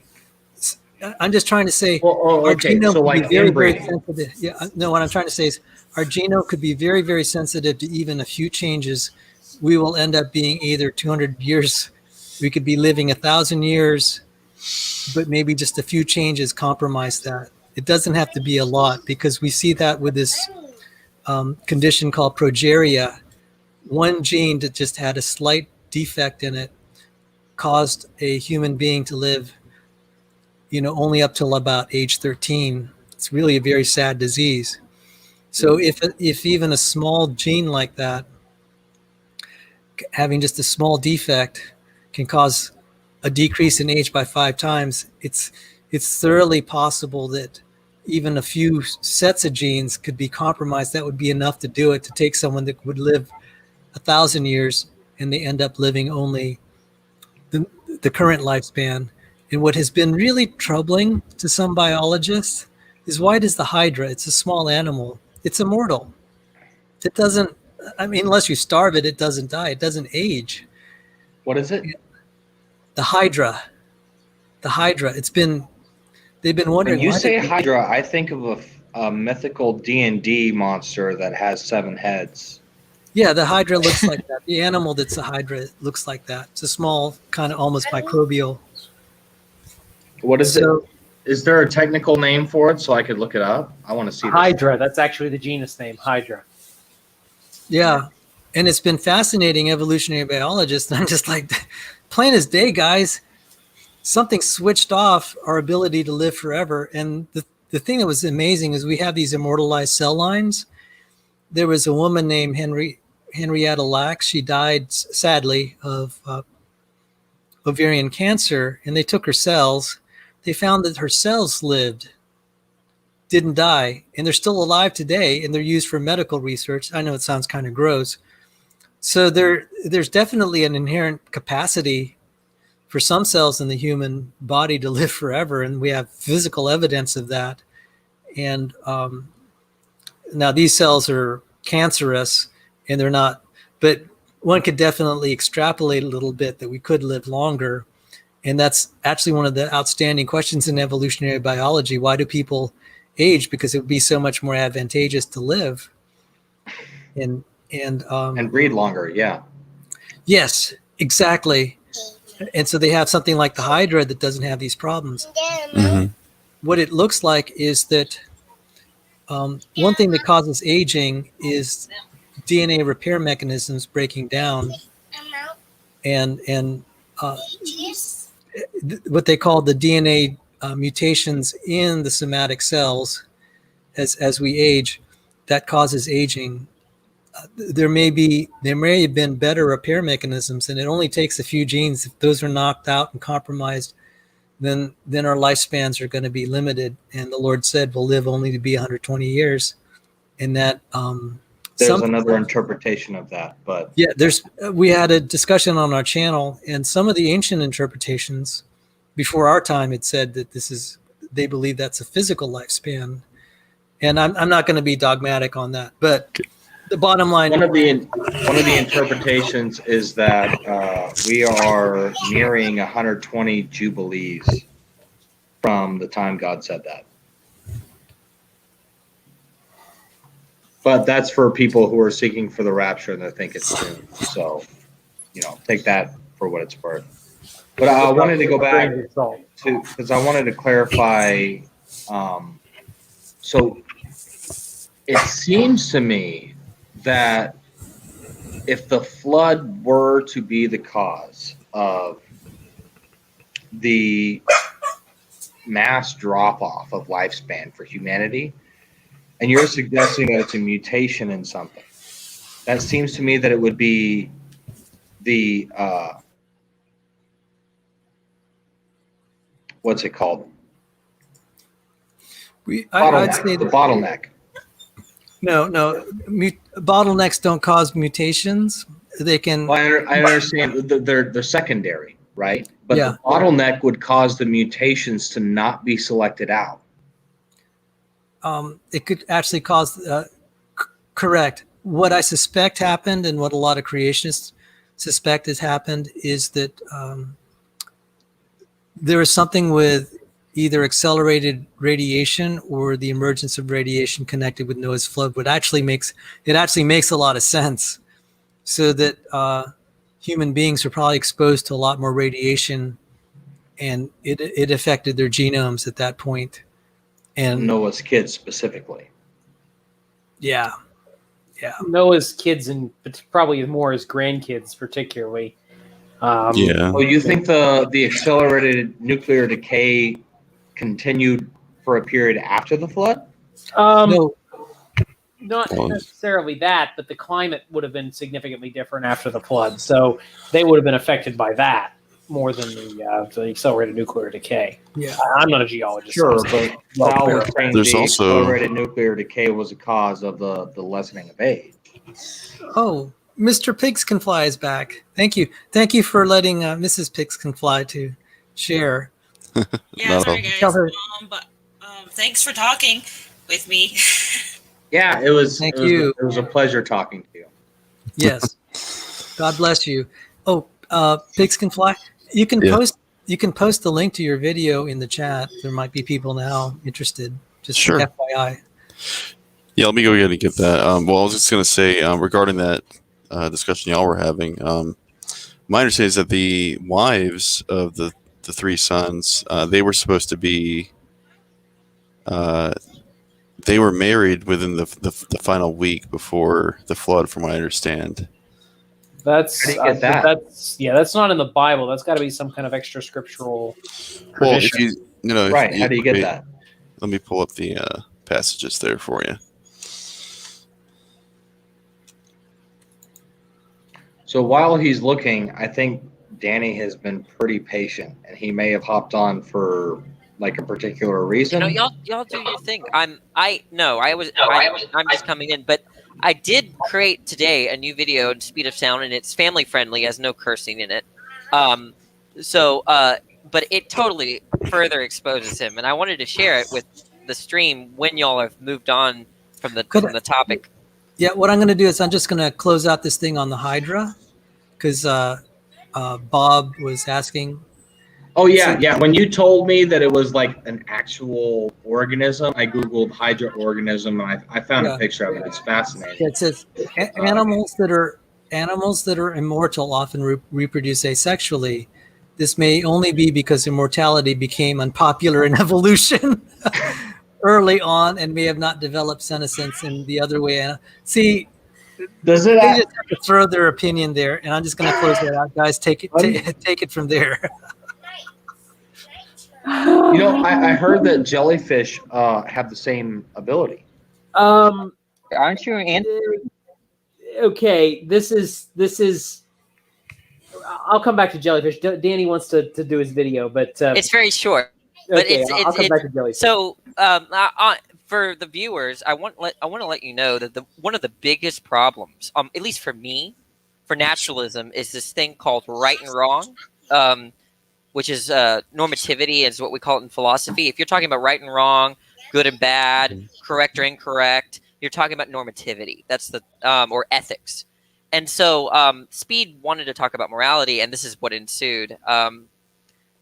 I'm just trying to say. Oh, our okay. genome So could be like very, very inbreeding. sensitive. Yeah. No. What I'm trying to say is, our genome could be very, very sensitive to even a few changes. We will end up being either 200 years. We could be living 1,000 years, but maybe just a few changes compromise that. It doesn't have to be a lot, because we see that with this condition called progeria. One gene that just had a slight defect in it caused a human being to live only up till about age 13. It's really a very sad disease. So if even a small gene like that, having just a small defect, can cause a decrease in age by 5 times, it's thoroughly possible that even a few sets of genes could be compromised. That would be enough to do it, to take someone that would live 1,000 years and they end up living only the current lifespan. And what has been really troubling to some biologists is, why does the hydra, it's a small animal, it's immortal. It doesn't, unless you starve it, it doesn't die. It doesn't age. What is it? The hydra. They've been wondering. When you why say did- hydra, I think of a mythical D&D monster that has 7 heads. Yeah, the hydra looks like that. The animal that's a hydra looks like that. It's a small, kind of almost microbial. What is So- it? Is there a technical name for it so I could look it up? I want to see this. Hydra. That's actually the genus name, Hydra. Yeah, and it's been fascinating, evolutionary biologists. And I'm just like, plain as day, guys. Something switched off our ability to live forever. And the thing that was amazing is we have these immortalized cell lines. There was a woman named Henrietta Lacks. She died sadly of ovarian cancer, and they took her cells. They found that her cells lived, didn't die, and they're still alive today, and they're used for medical research. I know it sounds kind of gross. So there's definitely an inherent capacity for some cells in the human body to live forever, and we have physical evidence of that. And now these cells are cancerous, and they're not, but one could definitely extrapolate a little bit that we could live longer. And that's actually one of the outstanding questions in evolutionary biology. Why do people age? Because it would be so much more advantageous to live and breed longer. Yeah. Yes, exactly. And so they have something like the hydra that doesn't have these problems. Mhm. What it looks like is that one thing that causes aging is DNA repair mechanisms breaking down, and what they call the DNA mutations in the somatic cells as we age, that causes aging. There may have been better repair mechanisms, and it only takes a few genes. If those are knocked out and compromised, then our lifespans are going to be limited. And the Lord said we'll live only to be 120 years. And that there's another interpretation of that, but yeah, we had a discussion on our channel, and some of the ancient interpretations before our time had said that they believe that's a physical lifespan. And I'm not going to be dogmatic on that, but the bottom line. One of the interpretations is that we are nearing 120 jubilees from the time God said that. But that's for people who are seeking for the rapture and they think it's soon. So, take that for what it's worth. But I wanted to go back to, because I wanted to clarify. So it seems to me that if the flood were to be the cause of the mass drop-off of lifespan for humanity, and you're suggesting that it's a mutation in something, that seems to me that it would be the what's it called? I'd say the bottleneck. No, bottlenecks don't cause mutations. They can. Well, I understand they're secondary, right? But yeah. The bottleneck would cause the mutations to not be selected out. It could actually cause. Correct. What I suspect happened, and what a lot of creationists suspect has happened, is that there is something with either accelerated radiation or the emergence of radiation connected with Noah's flood. What actually makes a lot of sense. So that human beings are probably exposed to a lot more radiation, and it affected their genomes at that point. And Noah's kids specifically. Yeah. Noah's kids, and probably more his grandkids, particularly. Well, you think the accelerated nuclear decay continued for a period after the flood? No, Not necessarily that, but the climate would have been significantly different after the flood. So they would have been affected by that more than the accelerated nuclear decay. Yeah. I'm not a geologist. Sure, so but well Sal clear. was saying There's the also- accelerated nuclear decay was a cause of the lessening of age. Oh, Mr. Pigs Can Fly is back. Thank you. Thank you for letting Mrs. Pigs Can Fly to share. Yeah, Not sorry at all. Tell guys. her. But thanks for talking with me. Yeah, it was. Thank it was you. It was a pleasure talking to you. Yes. God bless you. Oh, Pigs Can Fly. You can Yeah. post. You can post the link to your video in the chat. There might be people now interested. Just Sure. FYI. Yeah, let me go ahead and get that. Well, I was just going to say regarding that discussion y'all were having, my understanding is that the wives of the three sons, they were supposed to be, they were married within the final week before the flood, from what I understand. That's How do you get that? That's not in the Bible. That's got to be some kind of extra scriptural Well, if tradition. Right. How do you get that? Let me pull up the passages there for you. So while he's looking, I think Danny has been pretty patient, and he may have hopped on for like a particular reason. Y'all do your thing. I'm just coming in, but I did create today a new video in speed of sound, and it's family friendly, has no cursing in it. But it totally further exposes him, and I wanted to share it with the stream when y'all have moved on from the topic. Yeah, what I'm going to do is I'm just going to close out this thing on the Hydra, because Bob was asking. Oh yeah, yeah. When you told me that it was like an actual organism, I googled Hydra organism, and I found a picture of it. It's fascinating. It says animals that are immortal often reproduce asexually. This may only be because immortality became unpopular in evolution early on and may have not developed senescence in the other way. See, does they just have to throw their opinion there, and I'm just going to close that out, guys. Take it from there. You know, I heard that jellyfish have the same ability. Aren't you answering? Okay, this is. I'll come back to jellyfish. Danny wants to do his video, but it's very short. But okay, I'll come back to jellyfish. So, for the viewers, I want to let you know that one of the biggest problems, at least for me, for naturalism, is this thing called right and wrong, which is normativity, is what we call it in philosophy. If you're talking about right and wrong, good and bad, correct or incorrect, you're talking about normativity. That's the or ethics. And so Speed wanted to talk about morality, and this is what ensued. I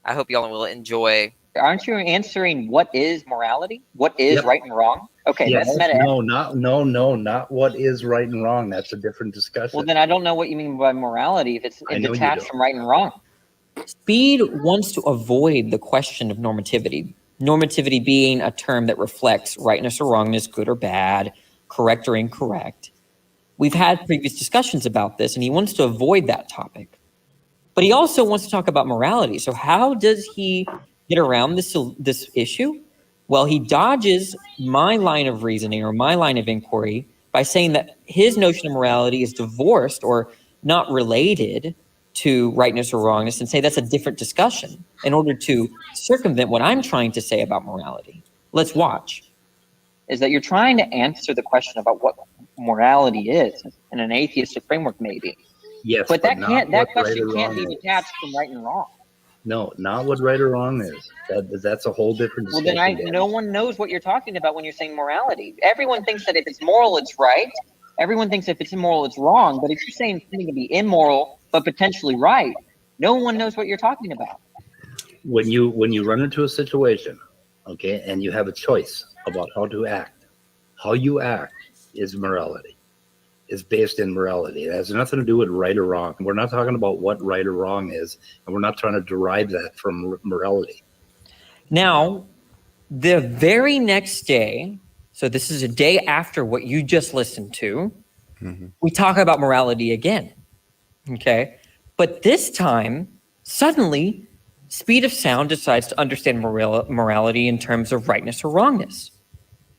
hope y'all will enjoy. Aren't you answering what is morality? What is right and wrong? Okay, yes. that's meta. No, not what is right and wrong. That's a different discussion. Well, then I don't know what you mean by morality if it's detached from right and wrong. Speed wants to avoid the question of normativity. Normativity being a term that reflects rightness or wrongness, good or bad, correct or incorrect. We've had previous discussions about this, and he wants to avoid that topic. But he also wants to talk about morality. So how does he get around this issue? Well, he dodges my line of reasoning or my line of inquiry by saying that his notion of morality is divorced or not related to rightness or wrongness, and say that's a different discussion in order to circumvent what I'm trying to say about morality. Let's watch. Is that you're trying to answer the question about what morality is in an atheistic framework, maybe. Yes, but that question right can't be detached from right and wrong. No, not what right or wrong is. That's a whole different discussion. Well, then no one knows what you're talking about when you're saying morality. Everyone thinks that if it's moral, it's right. Everyone thinks if it's immoral, it's wrong. But if you're saying something to be immoral but potentially right, no one knows what you're talking about. When you run into a situation, okay, and you have a choice about how to act, how you act is morality. Is based in morality. It has nothing to do with right or wrong. We're not talking about what right or wrong is, and we're not trying to derive that from morality. Now, the very next day, so this is a day after what you just listened to, we talk about morality again. Okay? But this time, suddenly, Speed of sound decides to understand morality in terms of rightness or wrongness,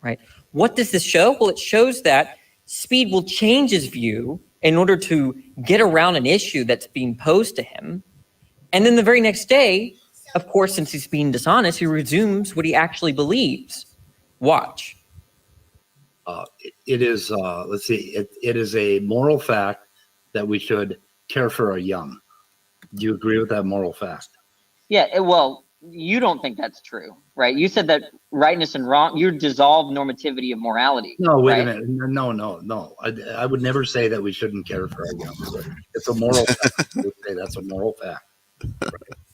right? What does this show? Well, it shows that Speed will change his view in order to get around an issue that's being posed to him. And then the very next day, of course, since he's being dishonest, he resumes what he actually believes. Watch. It is, let's see, it is a moral fact that we should care for our young. Do you agree with that moral fact? Yeah, well, you don't think that's true, right? You said that rightness and wrong, you dissolve normativity of morality. No, wait a right? minute. No. I would never say that we shouldn't care for our young. It's a moral fact. I would say that's a moral fact.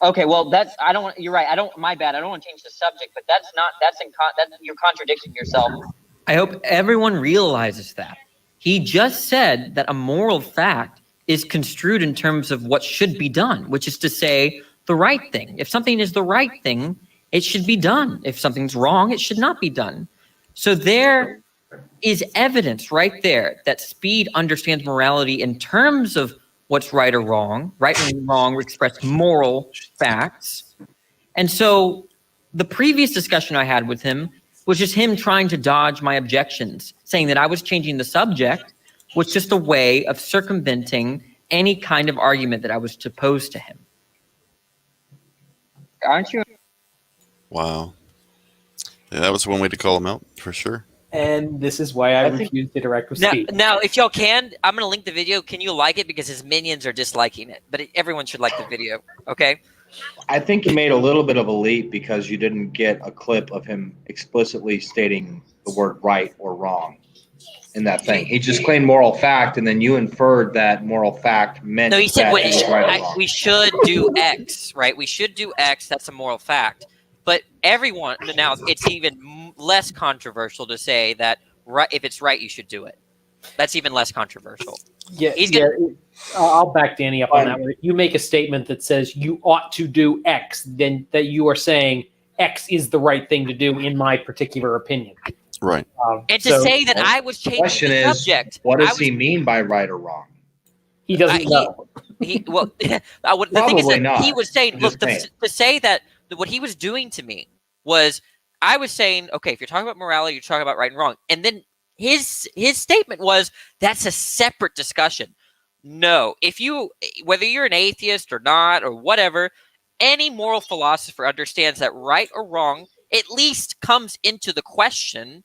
Okay, well, you're right. My bad. I don't want to change the subject, but you're contradicting yourself. I hope everyone realizes that. He just said that a moral fact is construed in terms of what should be done, which is to say the right thing. If something is the right thing, it should be done. If something's wrong, it should not be done. So there is evidence right there that Speed understands morality in terms of what's right or wrong. Right and wrong express moral facts. And so the previous discussion I had with him was just him trying to dodge my objections, saying that I was changing the subject was just a way of circumventing any kind of argument that I was to pose to him. Aren't you? Wow. Yeah, that was one way to call him out, for sure. And this is why I refuse to direct with Speed. Now, if y'all can, I'm going to link the video. Can you like it? Because his minions are disliking it. But everyone should like the video, okay? I think you made a little bit of a leap because you didn't get a clip of him explicitly stating the word right or wrong in that thing. He just claimed moral fact, and then you inferred that moral fact meant No, he said that it was right or wrong. we should do X, right? We should do X. That's a moral fact. But everyone, now it's even less controversial to say that if it's right, you should do it. That's even less controversial. Yeah, I'll back Danny up on that one. If you make a statement that says you ought to do X, then that you are saying X is the right thing to do in my particular opinion. Right. And to say that I was changing the subject. What does he mean by right or wrong? He doesn't know. The thing is that he was saying, look, to say that what he was doing to me was, I was saying, okay, if you're talking about morality, you're talking about right and wrong. And then his statement was, that's a separate discussion. No, whether you're an atheist or not or whatever, any moral philosopher understands that right or wrong at least comes into the question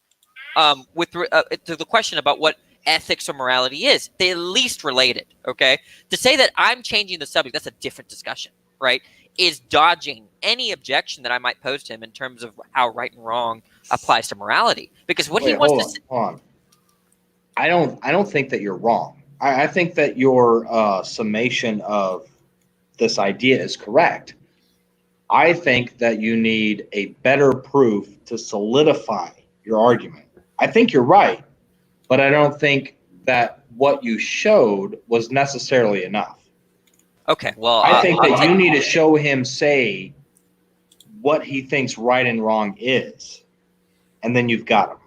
to the question about what ethics or morality is. They at least related, okay? To say that I'm changing the subject, that's a different discussion, right? Is dodging any objection that I might pose to him in terms of how right and wrong applies to morality. Because what he wants to hold on. I don't think that you're wrong. I think that your summation of this idea is correct. I think that you need a better proof to solidify your argument. I think you're right, but I don't think that what you showed was necessarily enough. Okay, well, I think that you need to show him say what he thinks right and wrong is, and then you've got him.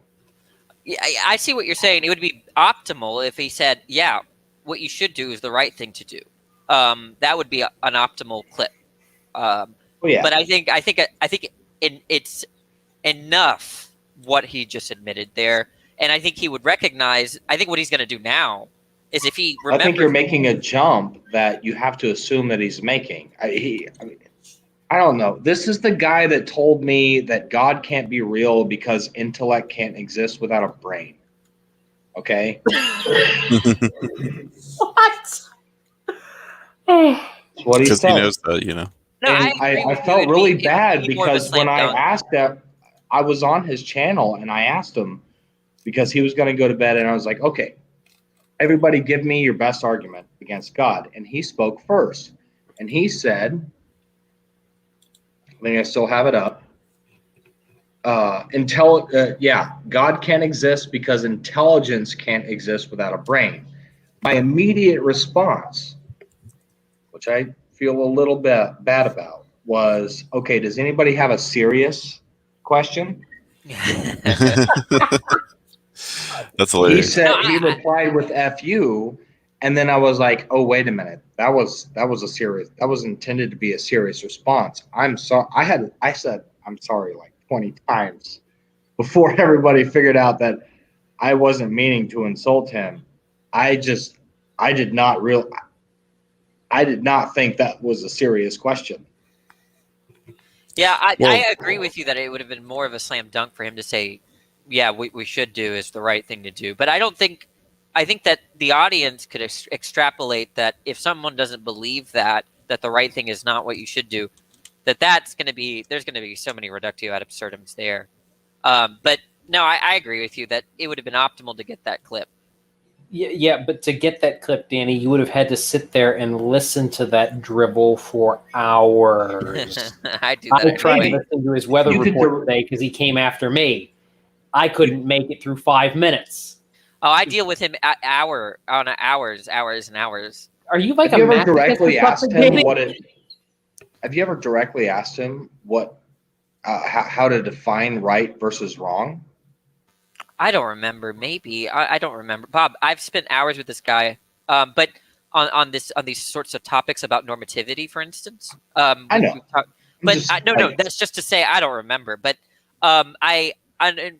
Yeah, I see what you're saying. It would be optimal if he said, "Yeah, what you should do is the right thing to do." That would be an optimal clip. Yeah. But I think it's enough what he just admitted there, and I think he would recognize. I think what he's going to do now is if he remembers. I think you're making a jump that you have to assume that he's making. I don't know. This is the guy that told me that God can't be real because intellect can't exist without a brain. Okay? What? That's what he Because said. he knows that, you know. No, And I felt really bad because when I asked him, I was on his channel and I asked him because he was going to go to bed and I was like, okay, everybody give me your best argument against God. And he spoke first. And he said, I think I still have it up. God can't exist because intelligence can't exist without a brain. My immediate response, which I feel a little bit bad about, was, okay, does anybody have a serious question? That's hilarious. He replied with "F you," And then I was like, oh, wait a minute. That was intended to be a serious response. I'm sorry. I said, I'm sorry like 20 times before everybody figured out that I wasn't meaning to insult him. I did not think that was a serious question. Yeah, I agree with you that it would have been more of a slam dunk for him to say, yeah, we should do is the right thing to do. But I think that the audience could extrapolate that if someone doesn't believe that the right thing is not what you should do, there's going to be so many reductio ad absurdums there. But no, I agree with you that it would have been optimal to get that clip. Yeah, but to get that clip, Danny, you would have had to sit there and listen to that dribble for hours. I do that. I tried to listen to his weather report today because he came after me. I couldn't make it through 5 minutes. Oh, I deal with him hours and hours. Are you like have you ever directly asked him Have you ever directly asked him what how to define right versus wrong? I don't remember. Maybe I don't remember. Bob, I've spent hours with this guy, but on these sorts of topics about normativity, for instance. I know, no. That's just to say I don't remember. But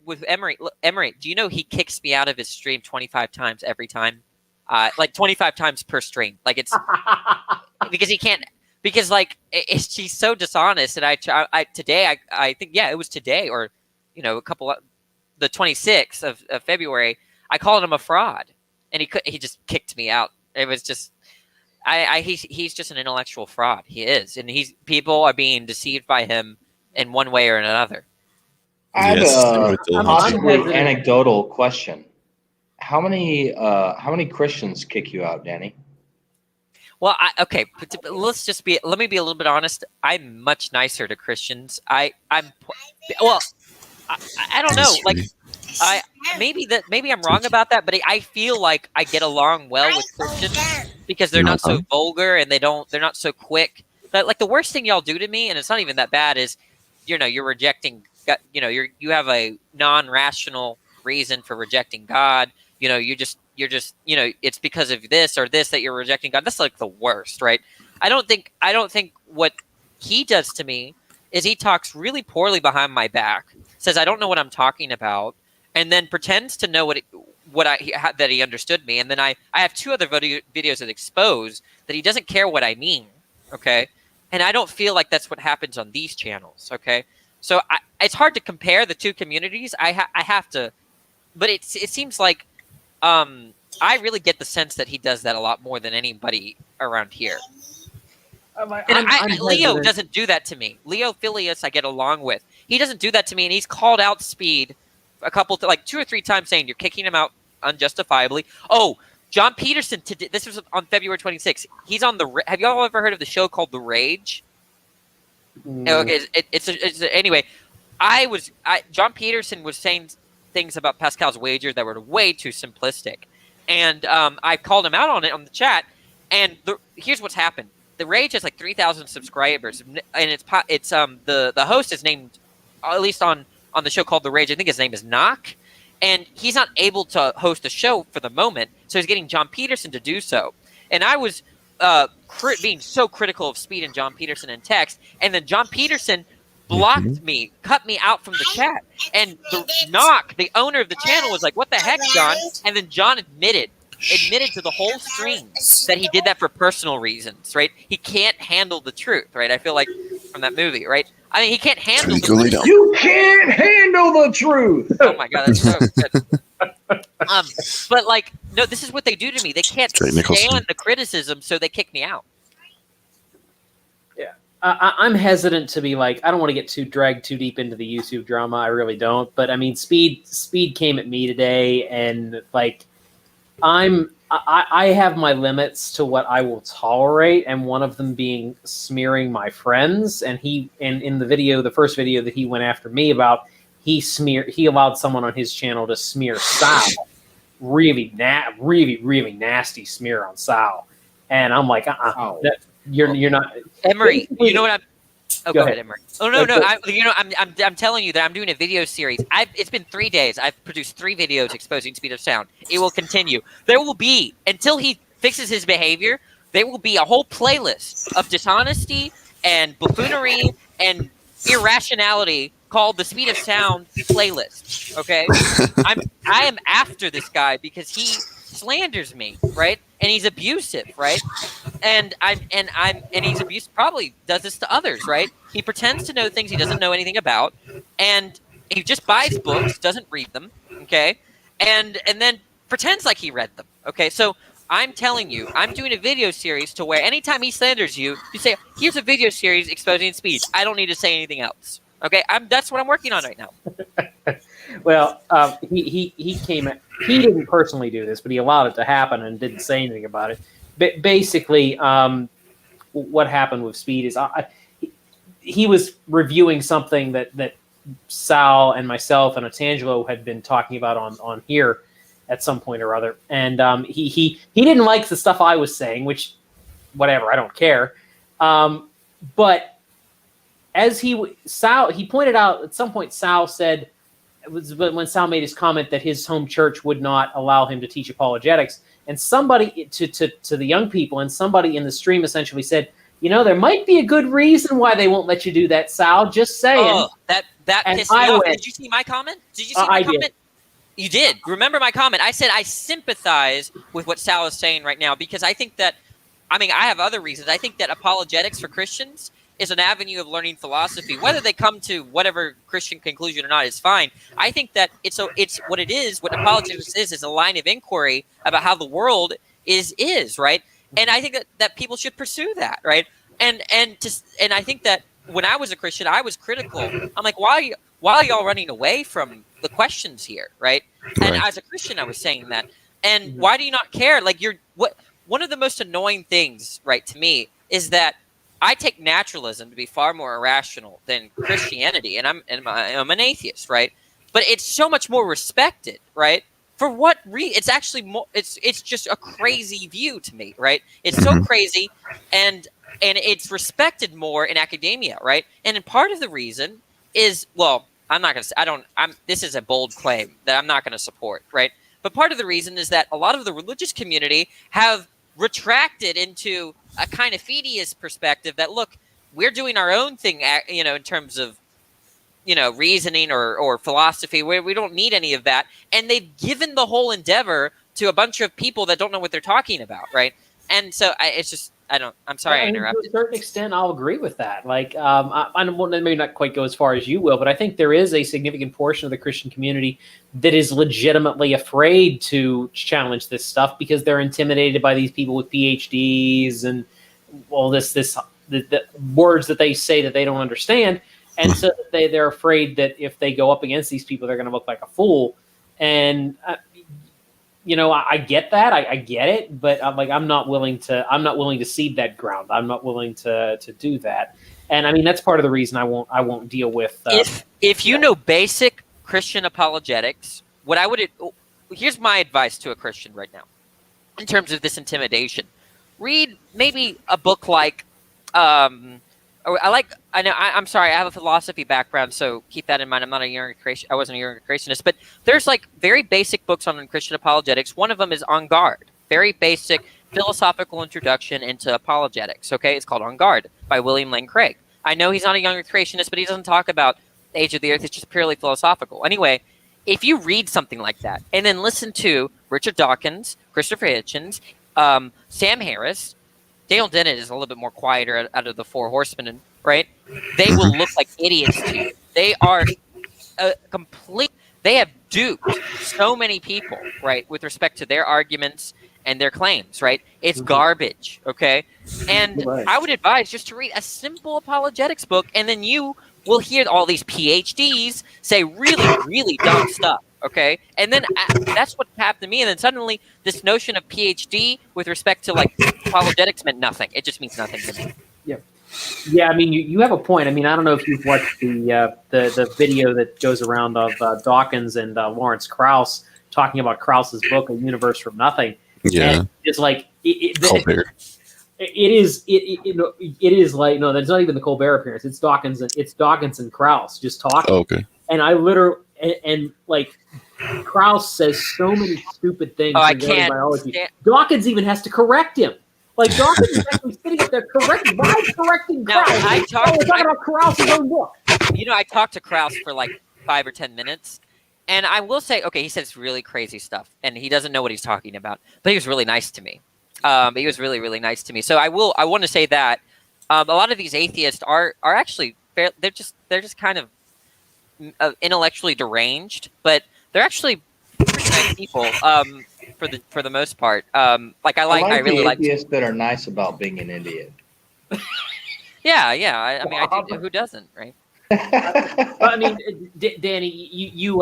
with Emery, do you know he kicks me out of his stream 25 times every time, like 25 times per stream. Like it's because he can't. Because she's so dishonest, and I think it was today or the 26th of February, I called him a fraud, and he just kicked me out. It was just, he's just an intellectual fraud. He is, and people are being deceived by him in one way or another. I have a possibly anecdotal question. How many Christians kick you out, Danny? Well, okay. Let me be a little bit honest. I'm much nicer to Christians. I don't know. Like, maybe I'm wrong about that, but I feel like I get along well with Christians because they're not so vulgar and they're not so quick. But like the worst thing y'all do to me, and it's not even that bad, is you're rejecting. You have a non-rational reason for rejecting God. You're just it's because of this or this that you're rejecting God. That's like the worst, right? I don't think what he does to me is he talks really poorly behind my back, says I don't know what I'm talking about, and then pretends to know that he understood me. And then I have two other videos that expose that he doesn't care what I mean. Okay, and I don't feel like that's what happens on these channels. Okay, so it's hard to compare the two communities. I have to, but it seems like I really get the sense that he does that a lot more than anybody around here. Leo doesn't do that to me. Leo Filius, I get along with. He doesn't do that to me, and he's called out Speed like 2 or 3 times, saying you're kicking him out unjustifiably. Oh, John Peterson. This was on February 26th. He's on the. Have y'all ever heard of the show called The Rage? No. Okay, anyway. John Peterson was saying things about Pascal's wager that were way too simplistic, and I called him out on it on the chat. And here's what's happened. The Rage has like 3,000 subscribers, and it's the host is named, at least on the show called The Rage, I think his name is Knock, and he's not able to host the show for the moment, so he's getting John Peterson to do so. And I was being so critical of Speed and John Peterson in text, and then John Peterson blocked me, cut me out from the chat, and Knock, the owner of the channel, was like, "What the heck, John?" And then John admitted to the whole stream that he did that for personal reasons, right? He can't handle the truth, right? I feel like from that movie, right? I mean, he can't handle the truth. You can't handle the truth. Oh my God, that's so good. But like, no, this is what they do to me. They can't stand the criticism, so they kick me out. Yeah, I'm hesitant to be like, I don't want to get dragged too deep into the YouTube drama. I really don't. But I mean, Speed came at me today, and like, I have my limits to what I will tolerate, and one of them being smearing my friends. And in the first video that he went after me about, he allowed someone on his channel to smear Sal, really nasty smear on Sal, and I'm like, you're not Emery. You know what I'm. Oh, go ahead, Emery. Oh no. I'm telling you that I'm doing a video series. It's been 3 days. I've produced 3 videos exposing Speed of Sound. It will continue. There will be until he fixes his behavior, there will be a whole playlist of dishonesty and buffoonery and irrationality called the Speed of Sound playlist. Okay, I am after this guy because he slanders me, right? And he's abusive, right? And he's abusive. Probably does this to others, right? He pretends to know things he doesn't know anything about, and he just buys books, doesn't read them, okay, and then pretends like he read them. Okay, so I'm telling you, I'm doing a video series to where anytime he slanders you, you say, "Here's a video series exposing speed." I don't need to say anything else. Okay, that's what I'm working on right now. Well, he came. He didn't personally do this, but he allowed it to happen and didn't say anything about it. But basically, what happened with Speed is he was reviewing something that Sal and myself and Otangelo had been talking about on here at some point or other, and he didn't like the stuff I was saying, which whatever, I don't care. But as he pointed out at some point, Sal said, it was when Sal made his comment that his home church would not allow him to teach apologetics, and somebody to the young people, and somebody in the stream essentially said, there might be a good reason why they won't let you do that, Sal. Just saying. Oh, that pissed me off. Did you see my comment? Did you see my comment? Did. You did. Remember my comment? I said I sympathize with what Sal is saying right now because I think that, I have other reasons. I think that apologetics for Christians is an avenue of learning philosophy. Whether they come to whatever Christian conclusion or not is fine. I think that it's what it is. What apologetics is a line of inquiry about how the world is right. And I think that people should pursue that, right? And I think that when I was a Christian, I was critical. I'm like, why are y'all running away from the questions here, right? And as a Christian, I was saying that. And why do you not care? Like one of the most annoying things, right, to me is that I take naturalism to be far more irrational than Christianity, and I'm an atheist, right? But it's so much more respected, right? For what reason? It's actually more. It's just a crazy view to me, right? It's so crazy, and it's respected more in academia, right? And part of the reason is, well, I'm not gonna. This is a bold claim that I'm not going to support, right? But part of the reason is that a lot of the religious community have retracted into a kind of fideist perspective that, look, we're doing our own thing, in terms of, reasoning or philosophy, where we don't need any of that. And they've given the whole endeavor to a bunch of people that don't know what they're talking about, right? And so I'm sorry I interrupted. To a certain extent, I'll agree with that. Like, I may not quite go as far as you will, but I think there is a significant portion of the Christian community that is legitimately afraid to challenge this stuff because they're intimidated by these people with PhDs and all the words that they say that they don't understand. And so they're afraid that if they go up against these people, they're going to look like a fool. And I get that. I get it, but I'm not willing to cede that ground. I'm not willing to do that. And that's part of the reason I won't deal with. If you know basic Christian apologetics, here's my advice to a Christian right now, in terms of this intimidation. Read maybe a book like, I'm sorry, I have a philosophy background, so keep that in mind. I'm not I wasn't a Younger Creationist, but there's like very basic books on Christian apologetics. One of them is On Guard, very basic philosophical introduction into apologetics. Okay, it's called On Guard by William Lane Craig. I know he's not a Younger Creationist, but he doesn't talk about the age of the earth. It's just purely philosophical. Anyway, if you read something like that and then listen to Richard Dawkins, Christopher Hitchens, Sam Harris, Dale Dennett is a little bit more quieter out of the Four Horsemen, right? They will look like idiots to you. They are they have duped so many people, right, with respect to their arguments and their claims, right? It's garbage, okay? And I would advise just to read a simple apologetics book, and then you will hear all these PhDs say really, really dumb stuff. Okay, and then that's what happened to me. And then suddenly, this notion of PhD with respect to like apologetics meant nothing. It just means nothing to me. Yeah. You have a point. I don't know if you've watched the video that goes around of Dawkins and Lawrence Krauss talking about Krauss's book, A Universe from Nothing. Yeah, and it's like it is like no, that's not even the Colbert Appearance. It's Dawkins and Krauss just talking. Okay. And I literally and like Krauss says so many stupid things Oh, I regarding can't biology. stand- Dawkins even has to correct him. Like Dawkins is actually sitting up there correcting Now, Krauss. I talked- we're talking about Krauss's own book. You know, I talked to Krauss for like 5 or 10 minutes, and I will say, okay, he says really crazy stuff, and he doesn't know what he's talking about, but he was really nice to me. He was really, really nice to me. So I want to say that a lot of these atheists are actually fair, they're just kind of intellectually deranged, but they're actually pretty nice people for the most part. I really like atheists that are nice about being an idiot. Yeah. I mean, I do. Who doesn't, right? I mean, Danny, you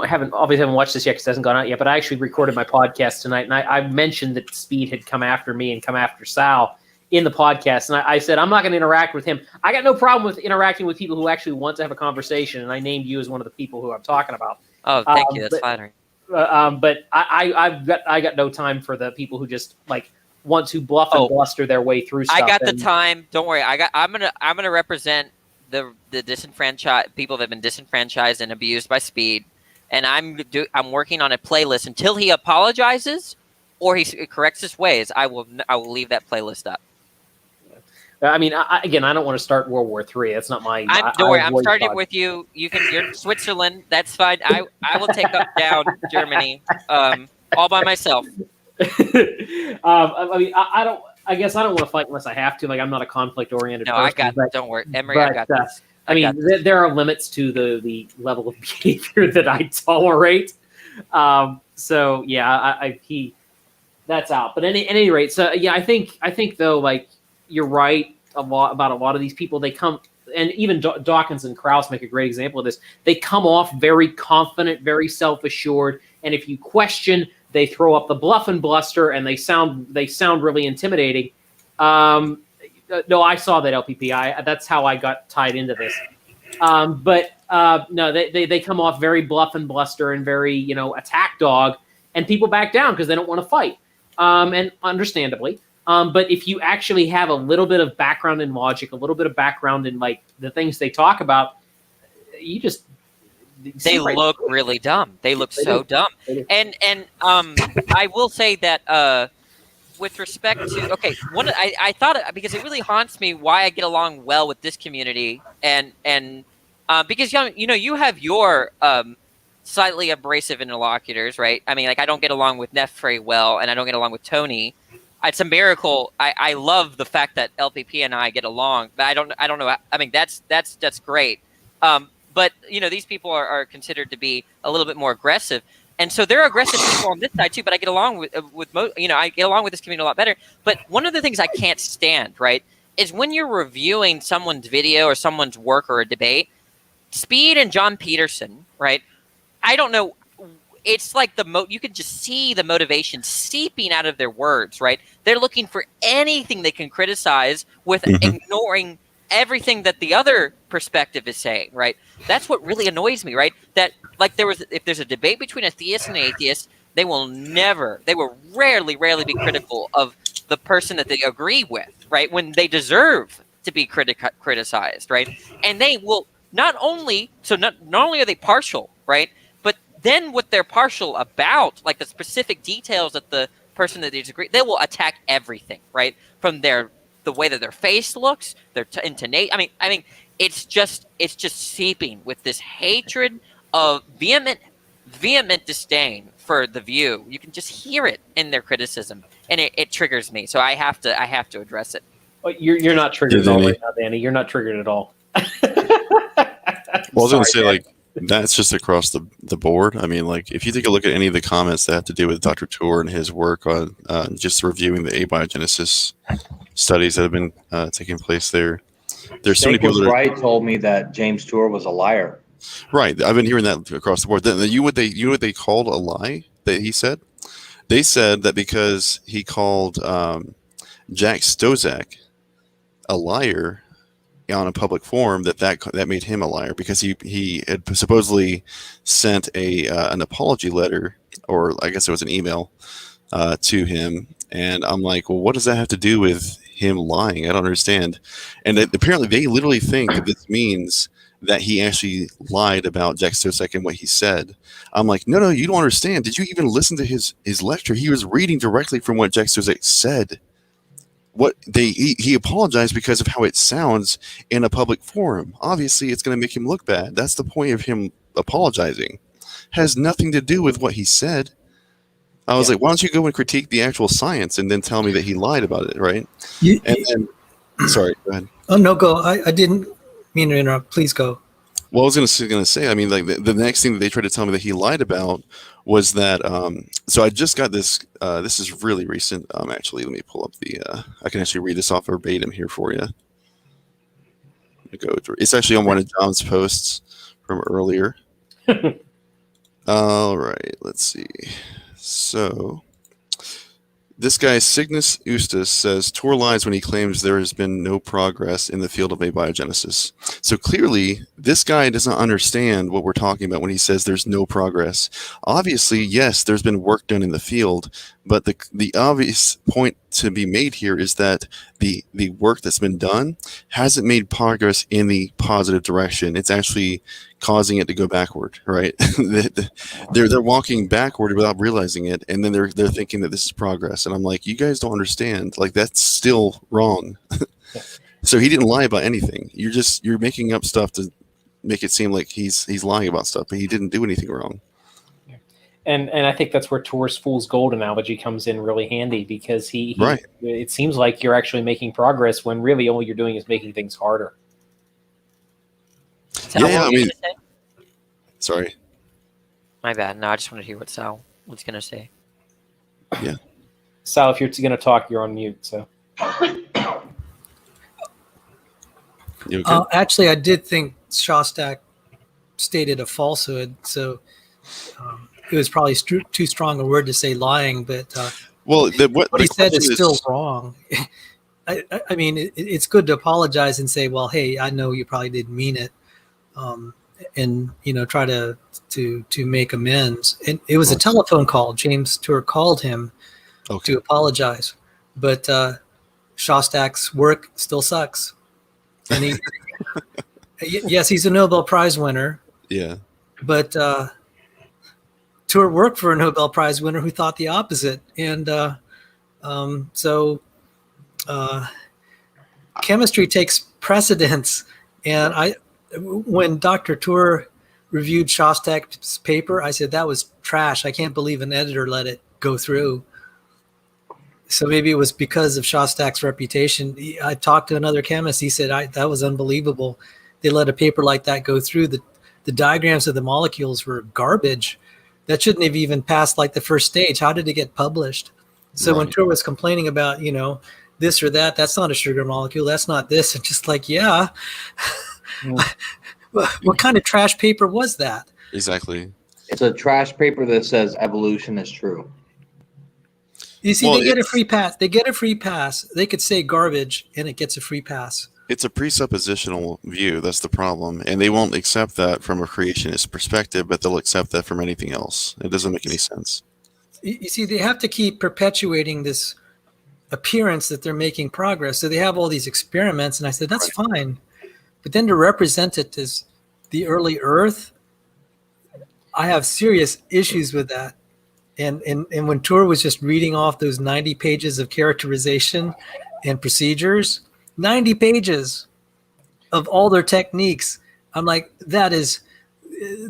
haven't watched this yet because it hasn't gone out yet. But I actually recorded my podcast tonight, and I mentioned that Speed had come after me and come after Sal in the podcast, and I said I'm not going to interact with him. I got no problem with interacting with people who actually want to have a conversation, and I named you as one of the people who I'm talking about. Oh, thank you. That's flattering. But I got no time for the people who just like want to bluff and bluster their way through stuff. I got the time. Don't worry. I'm gonna represent the disenfranchised people that have been disenfranchised and abused by Speed, and I'm working on a playlist until he apologizes or he corrects his ways. I will leave that playlist up. I mean, I don't want to start World War III. That's not my. Don't worry. I'm starting with you. You're in Switzerland. That's fine. I will take down Germany all by myself. I mean, I don't. I guess I don't want to fight unless I have to. Like, I'm not a conflict-oriented person. I got. Don't worry, Emery. I got this. I mean, there are limits to the level of behavior that I tolerate. So yeah, that's out. But at any rate, so yeah, I think though, like, you're right about a lot of these people. They come, and even Dawkins and Krauss make a great example of this. They come off very confident, very self-assured, and if you question, they throw up the bluff and bluster, and they sound really intimidating. No, I saw that LPP. That's how I got tied into this. But no, they come off very bluff and bluster and very attack dog, and people back down because they don't want to fight, and understandably. But if you actually have a little bit of background in logic, a little bit of background in like the things they talk about, they look really dumb. They look so dumb. And I will say that with respect to I thought because it really haunts me why I get along well with this community and because you have your slightly abrasive interlocutors, right? I mean, like I don't get along with Neff very well, and I don't get along with Tony. It's a miracle. I love the fact that LPP and I get along, but I don't know. I mean, that's great. But these people are considered to be a little bit more aggressive, and so there are aggressive people on this side too. But I get along I get along with this community a lot better. But one of the things I can't stand, right, is when you're reviewing someone's video or someone's work or a debate. Speed and John Peterson, right? I don't know. It's like you can just see the motivation seeping out of their words, right? They're looking for anything they can criticize with ignoring everything that the other perspective is saying, right? That's what really annoys me, right? That like if there's a debate between a theist and an atheist, they will rarely be critical of the person that they agree with, right? When they deserve to be criticized, right? And they will not only are they partial, right? Then what they're partial about, like the specific details that the person that they disagree, they will attack everything, right? From the way that their face looks, their intonation. I mean, it's just seeping with this hatred of vehement disdain for the View. You can just hear it in their criticism, and it triggers me. So I have to address it. Well, you're not triggered at all right now, Danny. You're not triggered at all. Well, I was going to say, like, that's just across the board. I mean, like, if you take a look at any of the comments that have to do with Dr. Tour and his work on just reviewing the abiogenesis studies that have been taking place there, there's so many people that told me that James Tour was a liar. Right. I've been hearing that across the board. You what they called a lie that he said? They said that because he called Jack Stozak a liar on a public forum, that made him a liar because he had supposedly sent an apology letter, or I guess it was an email to him, and I'm like, well, what does that have to do with him lying? I don't understand. And apparently they literally think that this means that he actually lied about Jack and what he said. I'm like, no, you don't understand. Did you even listen to his lecture? He was reading directly from what Jack said. He apologized because of how it sounds in a public forum. Obviously, it's going to make him look bad. That's the point of him apologizing. Has nothing to do with what he said. I was like, why don't you go and critique the actual science and then tell me that he lied about it, right? Sorry, go ahead. Oh, no, go. I didn't mean to interrupt. Please go. Well, I was going to say, I mean, like the next thing that they tried to tell me that he lied about was that. So I just got this. This is really recent. Actually, let me pull up the. I can actually read this off verbatim here for you. It's actually on one of John's posts from earlier. All right, let's see. So. This guy, Cygnus Eustace, says Tor lies when he claims there has been no progress in the field of abiogenesis. So clearly, this guy does not understand what we're talking about when he says there's no progress. Obviously, yes, there's been work done in the field, but the obvious point to be made here is that the work that's been done hasn't made progress in the positive direction. It's actually causing it to go backward, right? They're walking backward without realizing it, and then they're thinking that this is progress. And I'm like, you guys don't understand. Like, that's still wrong. So he didn't lie about anything. You're making up stuff to make it seem like he's lying about stuff, but he didn't do anything wrong. And I think that's where Tor's fool's gold analogy comes in really handy, because right. It seems like you're actually making progress when really all you're doing is making things harder. Sal, yeah, I mean, say? Sorry. My bad. No, I just wanted to hear what Sal was going to say. Yeah. Sal, if you're going to talk, you're on mute. So. You okay? Actually, I did think Shostak stated a falsehood, so it was probably too strong a word to say lying, but what he said is still wrong. I mean, it's good to apologize and say, well, hey, I know you probably didn't mean it, and try to make amends. And it was a telephone call. James Tour called him to apologize, but Shostak's work still sucks. And yes, he's a Nobel Prize winner. Yeah, but Tour worked for a Nobel Prize winner who thought the opposite, and so chemistry takes precedence. And when Dr. Tour reviewed Shostak's paper, I said that was trash. I can't believe an editor let it go through. So maybe it was because of Shostak's reputation. I talked to another chemist. He said that was unbelievable. They let a paper like that go through. The diagrams of the molecules were garbage. That shouldn't have even passed like the first stage. How did it get published? So when Tour was complaining about, this or that, that's not a sugar molecule. That's not this. And just like, yeah. What kind of trash paper was that? Exactly. It's a trash paper that says evolution is true. You see, they get a free pass. They get a free pass. They could say garbage, and it gets a free pass. It's a presuppositional view. That's the problem. And they won't accept that from a creationist perspective, but they'll accept that from anything else. It doesn't make any sense. You see, they have to keep perpetuating this appearance that they're making progress. So they have all these experiments, and I said, that's fine. But then to represent it as the early Earth, I have serious issues with that. And when Tour was just reading off those 90 pages of characterization and procedures, 90 pages of all their techniques, I'm like, this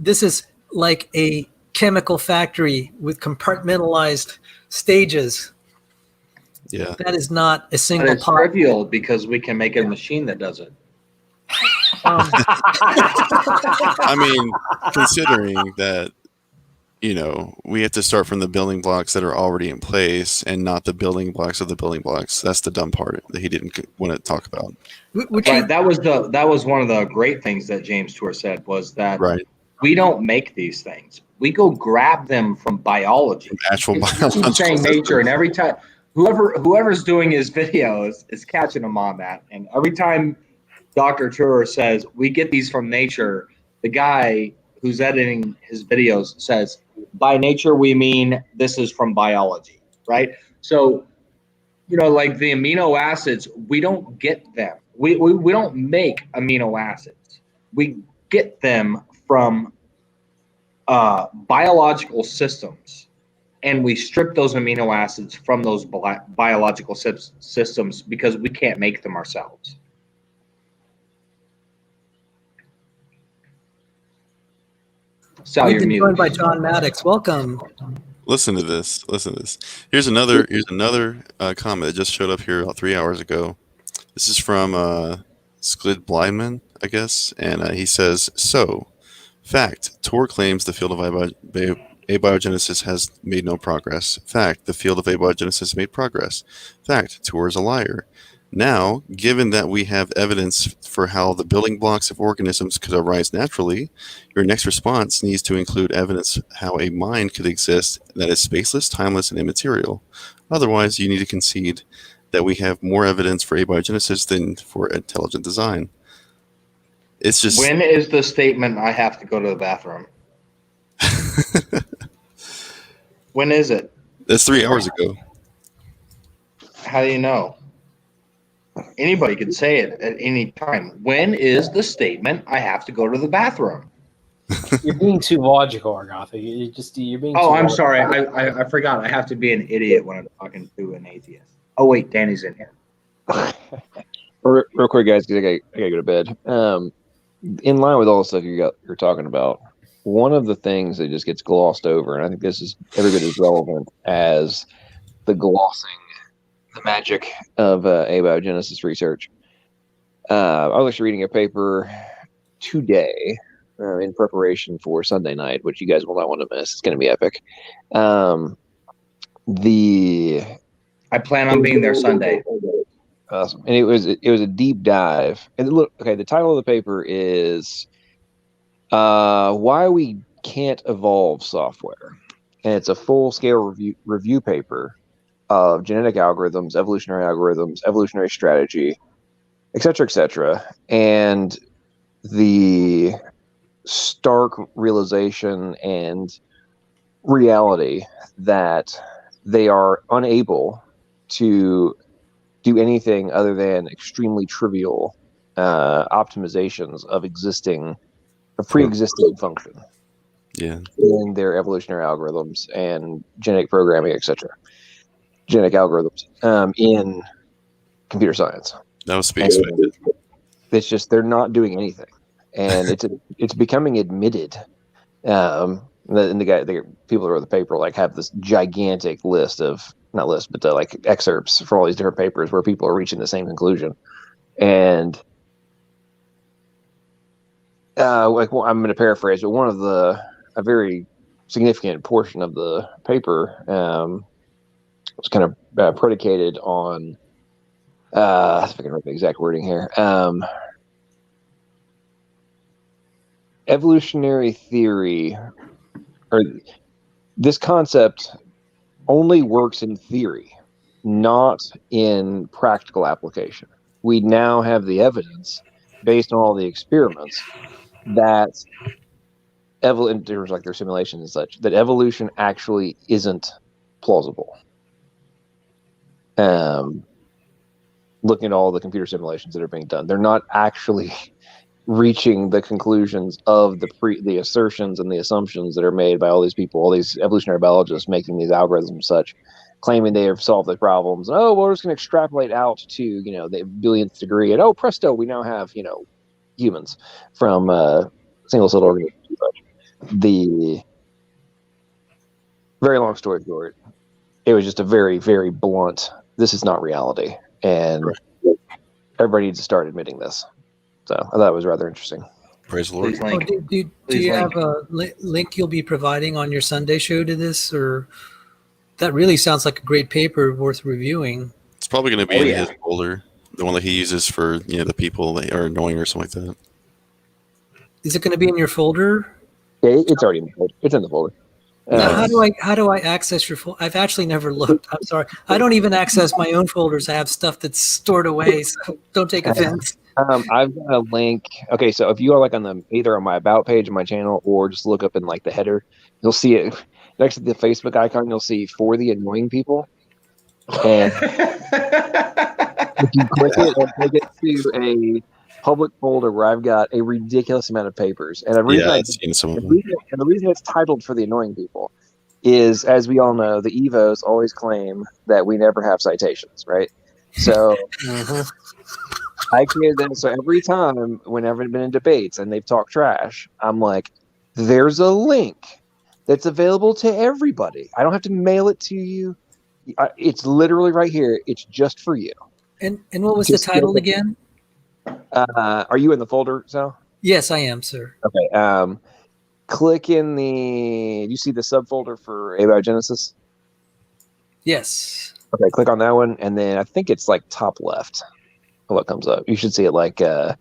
is like a chemical factory with compartmentalized stages. Yeah. That is not a single But it's trivial because we can make a machine that does it. I mean, considering that, we have to start from the building blocks that are already in place and not the building blocks of the building blocks. That's the dumb part that he didn't want to talk about. Right. That was one of the great things that James Tour said, was that we don't make these things. We go grab them from biology. From actual biology. Keep saying nature, and every time whoever's doing his videos is catching them on that. And every time Dr. Tour says we get these from nature, the guy who's editing his videos says, by nature, we mean this is from biology, right? So, like the amino acids, we don't get them. We don't make amino acids. We get them from biological systems, and we strip those amino acids from those biological systems because we can't make them ourselves. Sal, We've you're been muted. joined by John Maddox. Welcome. Listen to this. Listen to this. Here's another comment that just showed up here about 3 hours ago. This is from Sklid Blindman, I guess, and he says, "So, fact: Tor claims the field of abiogenesis has made no progress. Fact: the field of abiogenesis has made progress. Fact: Tor is a liar. Now, given that we have evidence for how the building blocks of organisms could arise naturally, your next response needs to include evidence how a mind could exist that is spaceless, timeless, and immaterial. Otherwise, you need to concede that we have more evidence for abiogenesis than for intelligent design." It's just... When is the statement, "I have to go to the bathroom"? When is it? That's 3 hours ago. How do you know? Anybody could say it at any time. When is the statement, "I have to go to the bathroom"? You're being too logical, Argotha. You're being. Oh, too I'm logical. sorry. I forgot. I have to be an idiot when I'm talking to an atheist. Oh wait, Danny's in here. Real quick, guys, because I gotta go to bed. In line with all the stuff you're talking about, one of the things that just gets glossed over, and I think this is every bit as relevant as the glossing the magic of abiogenesis research. I was actually reading a paper today in preparation for Sunday night, which you guys will not want to miss. It's going to be epic. I plan on being there Sunday. Awesome. And it was a deep dive. And look, okay, the title of the paper is Why We Can't Evolve Software. And it's a full-scale review paper of genetic algorithms, evolutionary strategy, et cetera, and the stark realization and reality that they are unable to do anything other than extremely trivial optimizations of pre-existing function. Yeah. In their evolutionary algorithms and genetic programming, etc. Genetic algorithms in computer science. That was space. It's just they're not doing anything, and it's becoming admitted. And the people who wrote the paper have this gigantic list of excerpts from all these different papers where people are reaching the same conclusion, and I'm going to paraphrase, but a very significant portion of the paper was kind of predicated on, if I can remember the exact wording here, evolutionary theory, or this concept only works in theory, not in practical application. We now have the evidence, based on all the experiments, that in terms of their simulations and such, that evolution actually isn't plausible. Looking at all the computer simulations that are being done, they're not actually reaching the conclusions of the assertions and the assumptions that are made by all these people, all these evolutionary biologists making these algorithms and such, claiming they have solved the problems. Oh, we're just going to extrapolate out to the billionth degree, and presto, we now have humans from single-celled organisms. The very long story short, it was just a very, very blunt, this is not reality, and everybody needs to start admitting this. So I thought it was rather interesting. Praise the Lord. Do you have a link you'll be providing on your Sunday show to this? Or that really sounds like a great paper worth reviewing. It's probably going to be in his folder, the one that he uses for the people that are annoying or something like that. Is it going to be in your folder? Yeah, it's already in the folder. It's in the folder. Now, how do I access your folder? I've actually never looked. I'm sorry. I don't even access my own folders. I have stuff that's stored away, so don't take offense. I've got a link. Okay, so if you are either on my about page on my channel, or just look up in the header, you'll see it next to the Facebook icon. You'll see "For the Annoying People," and if you click it, it'll take it to public folder where I've got a ridiculous amount of papers, and the reason I've seen some of them. the reason it's titled for the annoying people is, as we all know, the Evos always claim that we never have citations, right? So I created them. So every time, whenever I've been in debates and they've talked trash, I'm like, there's a link that's available to everybody. I don't have to mail it to you. It's literally right here. It's just for you. And what was the title again? Are you in the folder, Sal? Yes, I am, sir. Okay. Click in the. You see the subfolder for Abiogenesis? Yes. Okay. Click on that one, and then I think it's like top left. What comes up? You should see it like. What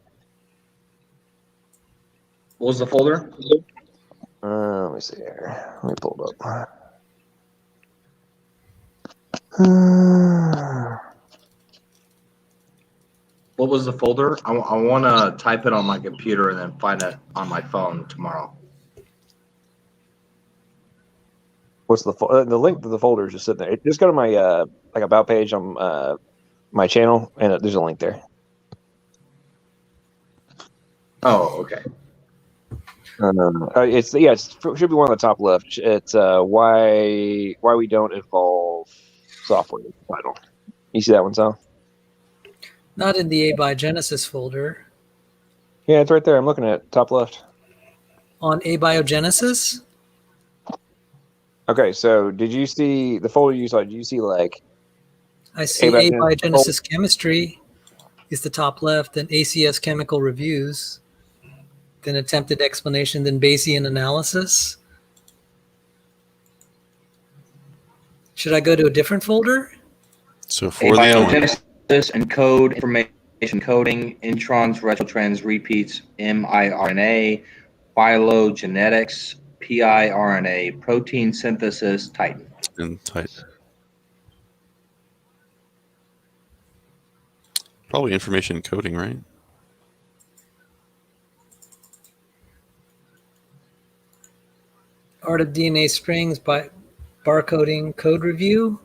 was the folder? Let me see here. Let me pull it up. What was the folder? I want to type it on my computer and then find it on my phone tomorrow. What's the link to the folder is just sitting there. Just go to my like about page on my channel, and there's a link there. Oh, okay. It should be one on the top left. It's why we don't evolve software title. You see that one, Sal? Not in the Abiogenesis folder. Yeah, it's right there. I'm looking at it, top left. On Abiogenesis? Okay, so did you see the folder you saw? Did you see like? I see Abiogenesis chemistry is the top left, then ACS chemical reviews, then attempted explanation, then Bayesian analysis. Should I go to a different folder? So for the Abiogenesis and code information coding, introns, retrotrans, repeats, miRNA, phylogenetics, piRNA, protein synthesis, Titan. And Titan. Probably information coding, right? Art of DNA strings by barcoding code review,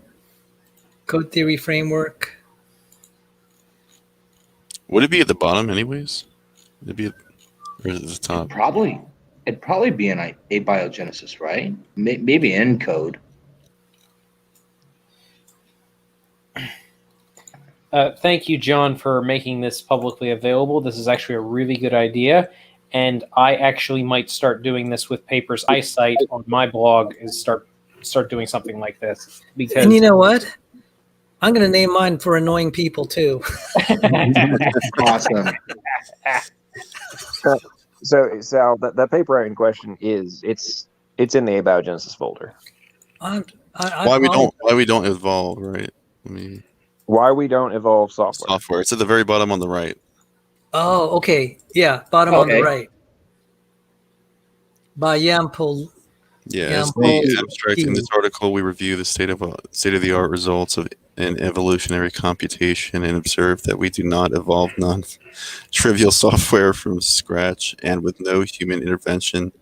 code theory framework. Would it be at the bottom, anyways? Would it be, or is it at the top? It'd probably be in Abiogenesis, right? Maybe in code. Thank you, John, for making this publicly available. This is actually a really good idea, and I actually might start doing this with Papers Eyesight on my blog. Is start doing something like this, because. And you know what? I'm going to name mine for annoying people too. Awesome. So Sal, that paper in question it's in the Abiogenesis folder. Why we don't evolve, right? I mean, why we don't evolve software? It's at the very bottom on the right. Oh, okay. Yeah, bottom on the right. By Yampol. Yeah, as the abstract in this article, we review the state of the art results of an evolutionary computation and observe that we do not evolve non-trivial software from scratch and with no human intervention.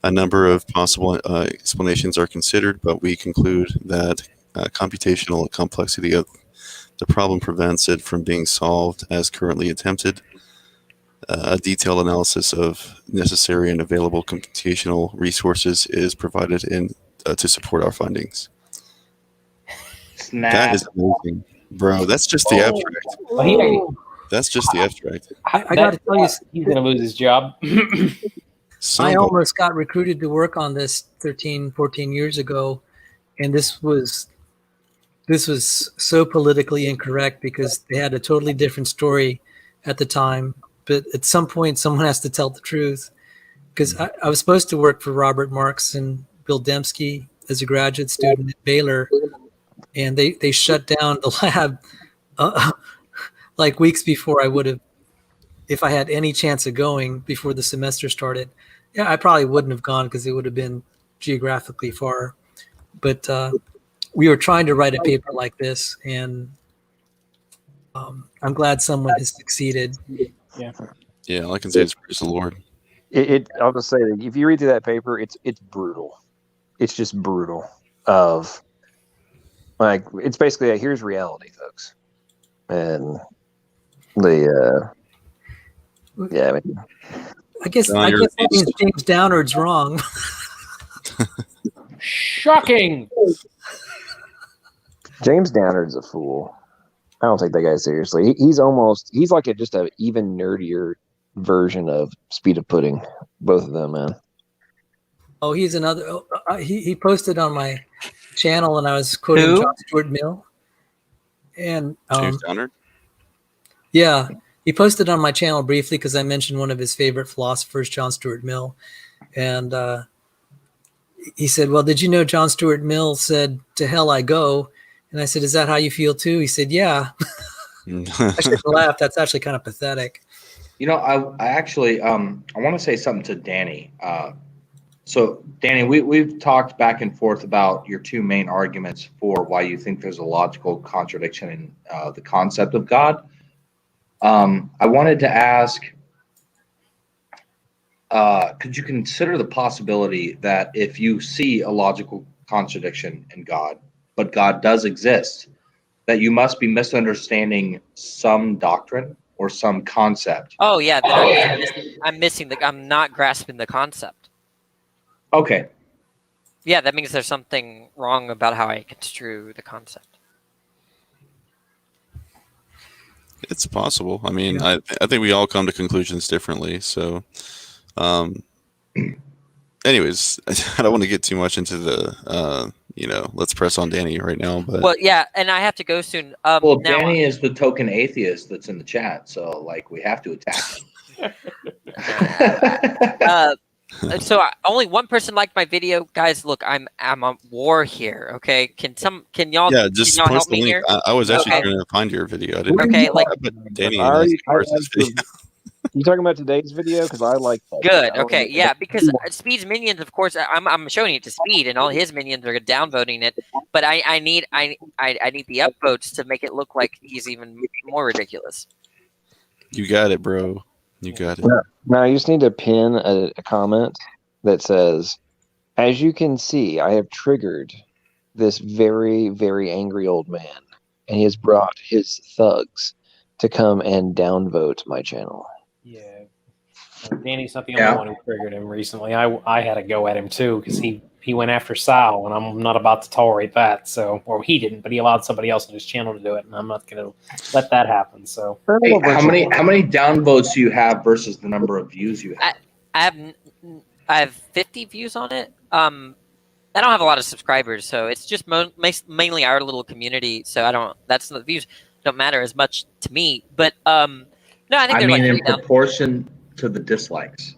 A number of possible explanations are considered, but we conclude that computational complexity of the problem prevents it from being solved as currently attempted. A detailed analysis of necessary and available computational resources is provided to support our findings. Snap. That is amazing, bro. That's just the abstract. That's just the abstract. I got to tell you, he's going to lose his job. I almost got recruited to work on this 13, 14 years ago, and this was so politically incorrect because they had a totally different story at the time. But at some point, someone has to tell the truth, because I was supposed to work for Robert Marks and Bill Dembski as a graduate student at Baylor, and they shut down the lab like weeks before I would have, if I had any chance of going before the semester started. Yeah, I probably wouldn't have gone because it would have been geographically far. But we were trying to write a paper like this, and I'm glad someone has succeeded. Yeah, all I can say is praise the Lord. I'll just say that if you read through that paper, it's brutal. It's just brutal. It's basically here's reality, folks, and Yeah. I guess that means James Downard's wrong. Shocking. James Downard's a fool. I don't take that guy seriously. He's like just an even nerdier version of Speed of Pudding. Both of them, man. Oh, he's another. He posted on my channel, and I was quoting John Stuart Mill. And James Downard? Yeah, he posted on my channel briefly because I mentioned one of his favorite philosophers, John Stuart Mill, and he said, "Well, did you know John Stuart Mill said, 'To hell I go'?" And I said, "Is that how you feel too?" He said, "Yeah." I shouldn't laugh. That's actually kind of pathetic. You know, I actually I want to say something to Danny. So Danny, we've talked back and forth about your two main arguments for why you think there's a logical contradiction in the concept of God. I wanted to ask, could you consider the possibility that if you see a logical contradiction in God, but God does exist, that you must be misunderstanding some doctrine or some concept? Oh yeah, then I'm not grasping the concept. Okay. Yeah, that means there's something wrong about how I construe the concept. It's possible. I mean, I think we all come to conclusions differently. So, anyways, I don't want to get too much into the, let's press on Danny right now. But well, yeah, and I have to go soon. Well, Danny is the token atheist that's in the chat, so like we have to attack him. So only one person liked my video, guys. Look, I'm on war here. Okay, can y'all? Yeah, just can y'all post help the me link. here? I was actually Okay. trying to find your video. I didn't. Okay, like Danny. You talking about today's video? Because I like that. Good. Okay. Yeah, because Speed's minions, of course, I'm showing it to Speed, and all his minions are downvoting it. But I need the upvotes to make it look like he's even more ridiculous. You got it, bro. You got it. Now you just need to pin a comment that says, "As you can see, I have triggered this very, very angry old man, and he has brought his thugs to come and downvote my channel." Yeah, Danny's not the only one who triggered him recently. I had to go at him too because he went after Sal, and I'm not about to tolerate that. So, or he didn't, but he allowed somebody else on his channel to do it, and I'm not going to let that happen. So, hey, how many downvotes do you have versus the number of views you have? I have 50 views on it. I don't have a lot of subscribers, so it's just mainly our little community. So the views don't matter as much to me. But no, I think they're in like proportion to the dislikes.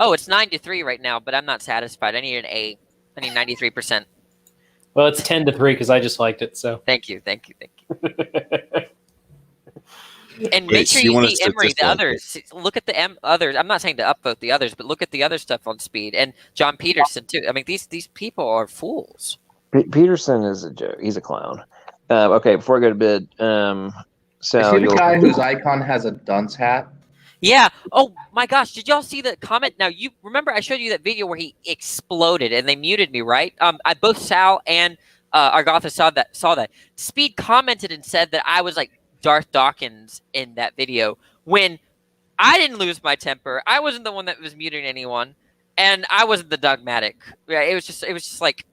Oh, it's 9-3 right now, but I'm not satisfied. I need an A. I need 93%. Well, it's 10-3 because I just liked it. So thank you. And make sure you see Emery, the others. Look at the others. I'm not saying to upvote the others, but look at the other stuff on Speed and John Peterson too. I mean, these people are fools. Peterson is a joke. He's a clown. Okay, before I go to bed, Is he the guy whose icon has a dunce hat? Yeah. Oh my gosh! Did y'all see the comment? Now you remember I showed you that video where he exploded and they muted me, right? Both Sal and Argotha saw that. Speed commented and said that I was like Darth Dawkins in that video when I didn't lose my temper. I wasn't the one that was muting anyone, and I wasn't the dogmatic. Yeah, it was just like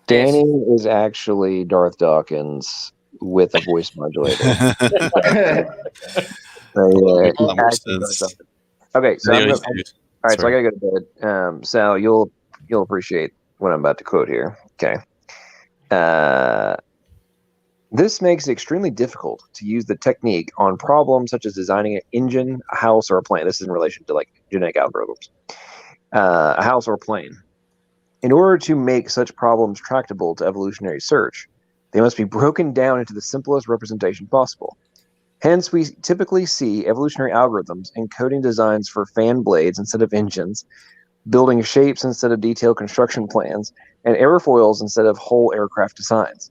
Danny is actually Darth Dawkins with a voice modulator. Okay, so all right, so I gotta go to bed. Sal, you'll appreciate what I'm about to quote here. Okay. This makes it extremely difficult to use the technique on problems such as designing an engine, a house, or a plane. This is in relation to like genetic algorithms. A house or a plane. In order to make such problems tractable to evolutionary search, they must be broken down into the simplest representation possible. Hence, we typically see evolutionary algorithms encoding designs for fan blades instead of engines, building shapes instead of detailed construction plans, and airfoils instead of whole aircraft designs.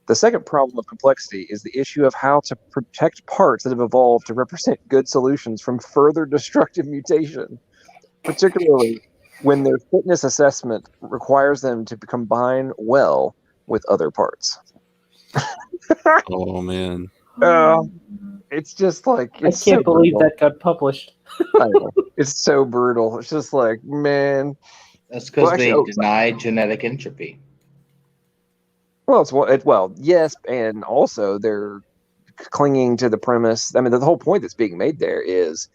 The second problem of complexity is the issue of how to protect parts that have evolved to represent good solutions from further destructive mutation, particularly when their fitness assessment requires them to combine well with other parts. Oh, man. It's just like I it's can't so believe brutal. that got published. I know. It's so brutal. It's just like, man. That's because Well, they actually, deny genetic entropy. well, well, yes, and also they're clinging to the premise. I mean, the whole point that's being made there is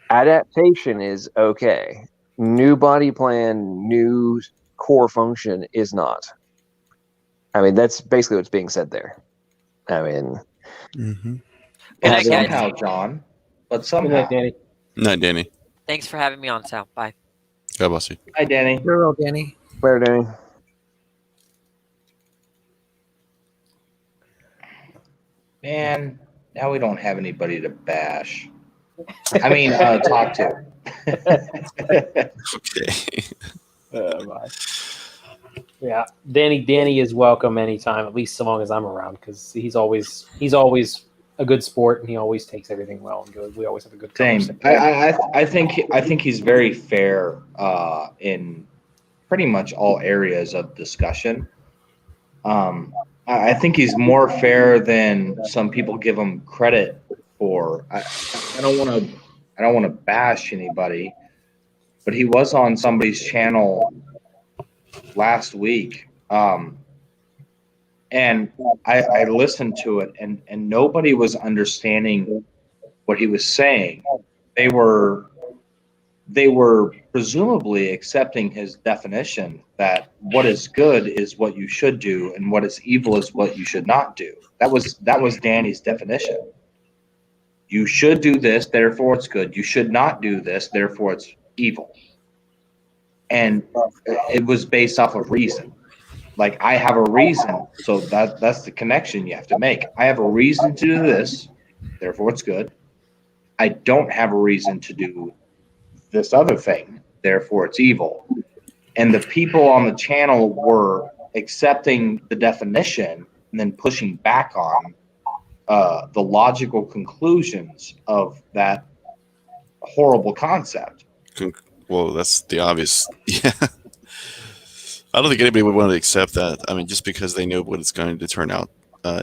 adaptation is okay. New body plan, new core function is not. I mean, that's basically what's being said there. I mean, But somehow, John. But somehow. Danny. Night, Danny. Thanks for having me on, Sal. Bye. God bless you. Hi, Danny. You're well, Danny. Where, Danny? Man, now we don't have anybody to bash. I mean, talk to. Okay. Yeah, Danny is welcome anytime, at least so long as I'm around, because he's always a good sport and he always takes everything well and good. We always have a good Same. conversation. I think he's very fair in pretty much all areas of discussion. I think he's more fair than some people give him credit for. I don't want to bash anybody, but he was on somebody's channel last week, and I listened to it, and nobody was understanding what he was saying. They were presumably accepting his definition that what is good is what you should do, and what is evil is what you should not do. That was Danny's definition. You should do this, therefore it's good. You should not do this, therefore it's evil. And it was based off of reason. Like, I have a reason, so that's the connection you have to make. I have a reason to do this, therefore it's good. I don't have a reason to do this other thing, therefore it's evil. And the people on the channel were accepting the definition and then pushing back on the logical conclusions of that horrible concept. Well, that's the obvious. Yeah. I don't think anybody would want to accept that. I mean, just because they know what it's going to turn out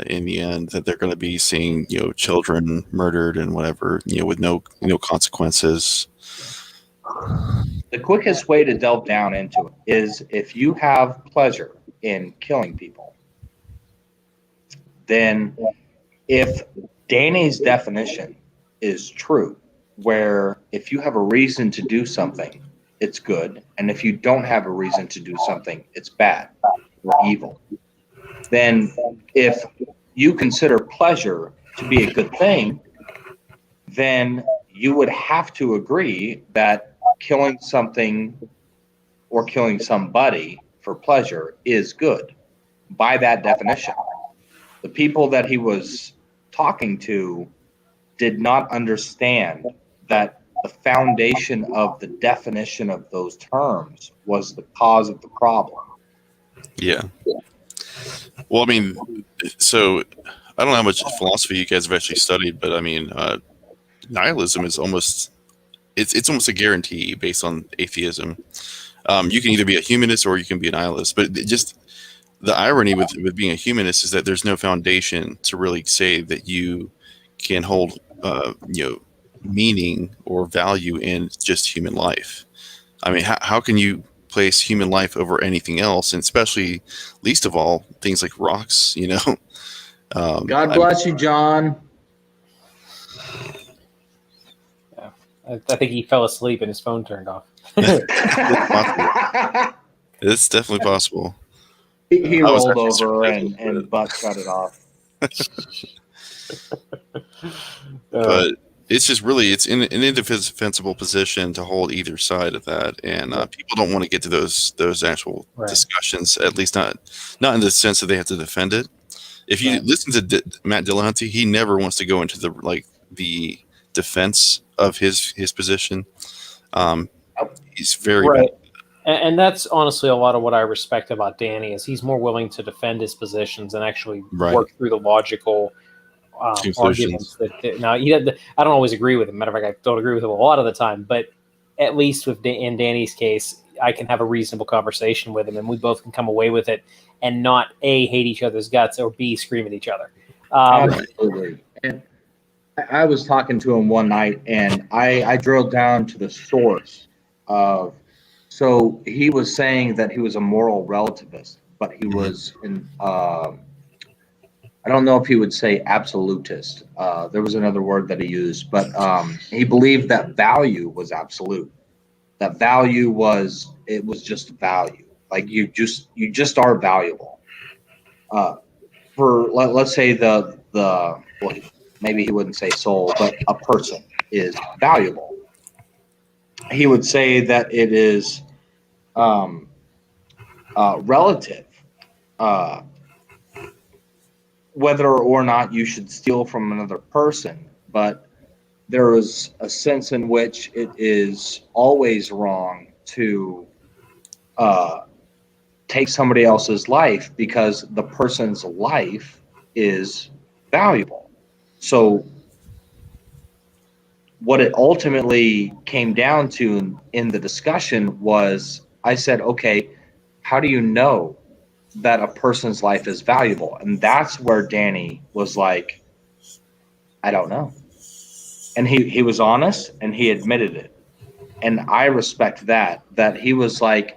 in the end, that they're going to be seeing, children murdered and whatever, with no consequences. The quickest way to delve down into it is if you have pleasure in killing people, then if Danny's definition is true, where if you have a reason to do something, it's good, and if you don't have a reason to do something, it's bad or evil, then if you consider pleasure to be a good thing, then you would have to agree that killing something or killing somebody for pleasure is good by that definition. The people that he was talking to did not understand that the foundation of the definition of those terms was the cause of the problem. Yeah. Well, I mean, so I don't know how much philosophy you guys have actually studied, but I mean, nihilism is almost it's almost a guarantee based on atheism. You can either be a humanist or you can be a nihilist, but just the irony with being a humanist is that there's no foundation to really say that you can hold meaning or value in just human life. I mean, how can you place human life over anything else, and especially, least of all, things like rocks? God bless you, John. Yeah, I think he fell asleep and his phone turned off. It's definitely possible. He rolled over and butt cut it off. But it's just really, it's in an indefensible position to hold either side of that, and people don't want to get to those actual discussions. At least not in the sense that they have to defend it. If you listen to Matt Dillahunty, he never wants to go into the defense of his position. He's very bad. And that's honestly a lot of what I respect about Danny is he's more willing to defend his positions and actually work through the logical arguments. Now, I don't always agree with him. Matter of fact, I don't agree with him a lot of the time. But at least in Danny's case, I can have a reasonable conversation with him, and we both can come away with it and not A, hate each other's guts, or B, scream at each other. Absolutely. And I was talking to him one night, and I drilled down to the source of. So he was saying that he was a moral relativist, but he was in. I don't know if he would say absolutist. There was another word that he used, but he believed that value was absolute. That value was just value. Like you just are valuable. Let's say well, maybe he wouldn't say soul, but a person is valuable. He would say that it is relative, whether or not you should steal from another person, but there is a sense in which it is always wrong to take somebody else's life because the person's life is valuable. So what it ultimately came down to in the discussion was, I said, okay, how do you know that a person's life is valuable? And that's where Danny was like, I don't know. And he was honest and he admitted it. And I respect that he was like,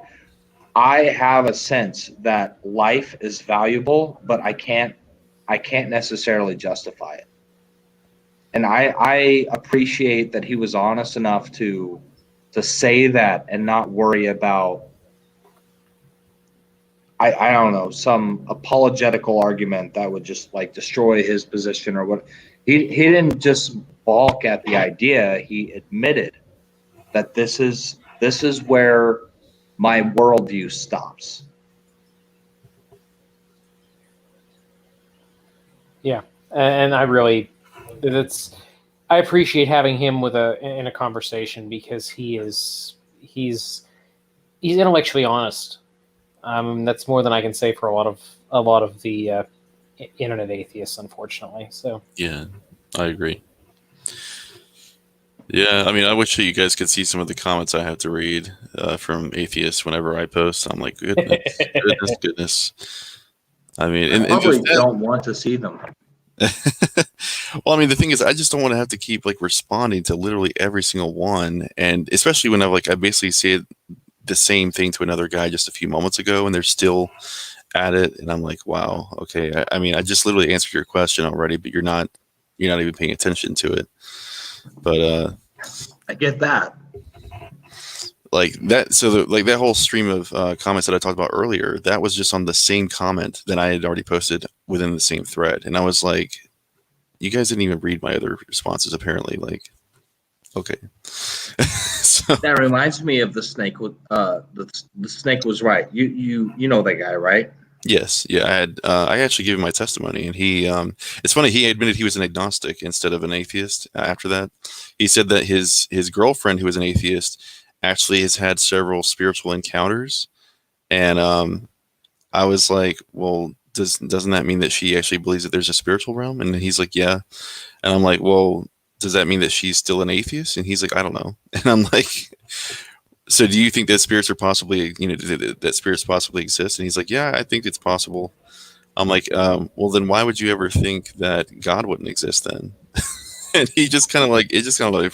I have a sense that life is valuable, but I can't necessarily justify it. And I appreciate that he was honest enough to say that and not worry about, I don't know, some apologetical argument that would just like destroy his position or what. He didn't just balk at the idea. He admitted that this is where my worldview stops. Yeah, and I appreciate having him in a conversation because he's intellectually honest. That's more than I can say for a lot of the internet atheists, unfortunately. So yeah, I agree. Yeah, I mean, I wish that you guys could see some of the comments I have to read from atheists whenever I post. I'm like, goodness. I mean, I probably don't want to see them. Well, I mean, the thing is, I just don't want to have to keep like responding to literally every single one, and especially when I basically said the same thing to another guy just a few moments ago, and they're still at it, and I'm like, wow, okay. I mean, I just literally answered your question already, but you're not even paying attention to it. But I get that. Like that, so that whole stream of comments that I talked about earlier, that was just on the same comment that I had already posted within the same thread, and I was like, you guys didn't even read my other responses apparently. Like, okay. So, that reminds me of the snake. The snake was right. You know that guy, right? Yes, yeah. I actually gave him my testimony, and he. It's funny. He admitted he was an agnostic instead of an atheist. After that, he said that his girlfriend, who was an atheist, actually has had several spiritual encounters, and I was like, well, doesn't that mean that she actually believes that there's a spiritual realm? And he's like, yeah. And I'm like, well, does that mean that she's still an atheist? And he's like, I don't know. And I'm like, so do you think that spirits are possibly, that spirits possibly exist? And he's like, yeah, I think it's possible. I'm like, well, then why would you ever think that God wouldn't exist then? And he just kind of like, for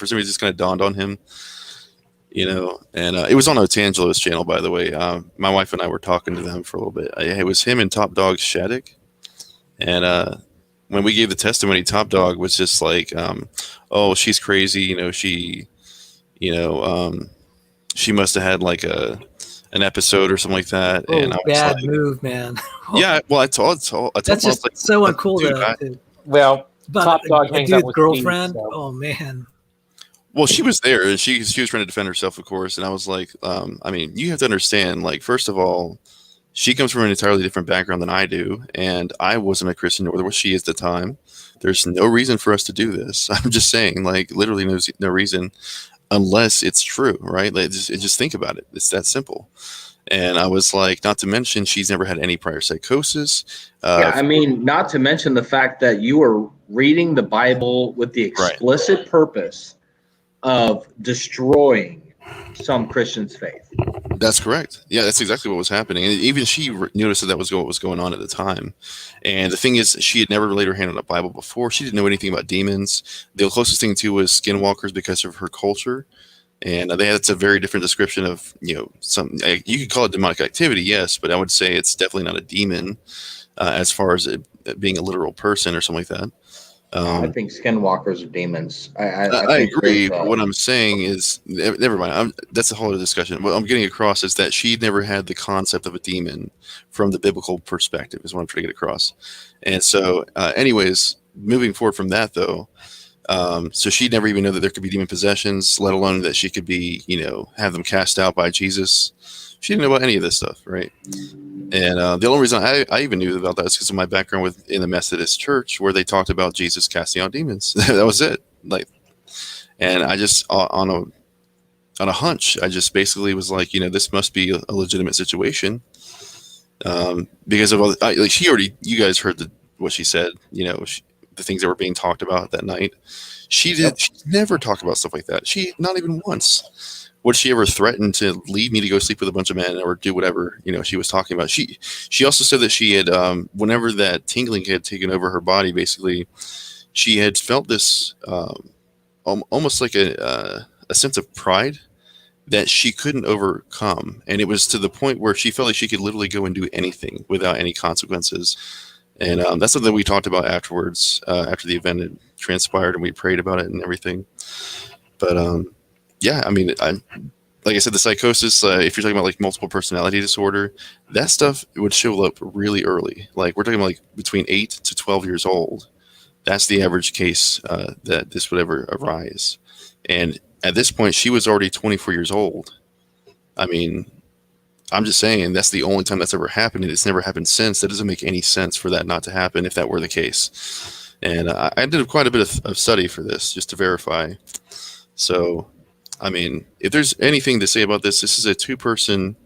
some reason, it just kind of dawned on him, and it was on Otangelo's channel, by the way. My wife and I were talking to them for a little bit. It was him and Top Dog Shattuck. And when we gave the testimony, Top Dog was just like, oh, she's crazy. She must have had like an episode or something like that. Oh, and I was bad like, move, man. Yeah, well, I told that's just like, so uncool, though. Well, but Top Dog hangs out with girlfriend. Steve, so. Oh man. Well, she was there, and she was trying to defend herself, of course. And I was like, I mean, you have to understand, like, first of all, she comes from an entirely different background than I do, and I wasn't a Christian, nor was she at the time. There's no reason for us to do this. I'm just saying, like, literally no reason, unless it's true, right? Like, just think about it. It's that simple. And I was like, not to mention, she's never had any prior psychosis. Yeah, I mean, not to mention the fact that you were reading the Bible with the explicit purpose of destroying some Christians' faith. That's correct. Yeah, that's exactly what was happening. And even she noticed that was what was going on at the time. And the thing is, she had never laid her hand on a Bible before. She didn't know anything about demons. The closest thing to was skinwalkers because of her culture. And that's a very different description of, some, you could call it demonic activity, yes, but I would say it's definitely not a demon as far as it being a literal person or something like that. I think skinwalkers are demons. I agree. But what I'm saying is, never mind. That's a whole other discussion. What I'm getting across is that she never had the concept of a demon from the biblical perspective, is what I'm trying to get across. And so, anyways, moving forward from that, though, so she never even knew that there could be demon possessions, let alone that she could be, have them cast out by Jesus. She didn't know about any of this stuff, right? And the only reason I even knew about that is because of my background in the Methodist Church, where they talked about Jesus casting out demons. That was it. And I just on a hunch, I just basically was like, this must be a legitimate situation, because of all you guys heard what she said, the things that were being talked about that night. She never talked about stuff like that. She not even once. Would she ever threaten to leave me to go sleep with a bunch of men or do whatever, she was talking about? She also said that she had, whenever that tingling had taken over her body, basically, she had felt this almost like a sense of pride that she couldn't overcome. And it was to the point where she felt like she could literally go and do anything without any consequences. And that's something we talked about afterwards, after the event had transpired, and we prayed about it and everything. But yeah, I mean, like I said, the psychosis, if you're talking about like multiple personality disorder, that stuff would show up really early. Like we're talking about like between 8 to 12 years old. That's the average case that this would ever arise. And at this point, she was already 24 years old. I mean, I'm just saying that's the only time that's ever happened, and it's never happened since. That doesn't make any sense for that not to happen if that were the case. And I did quite a bit of study for this just to verify. So, I mean, if there's anything to say about this, this is a two-person,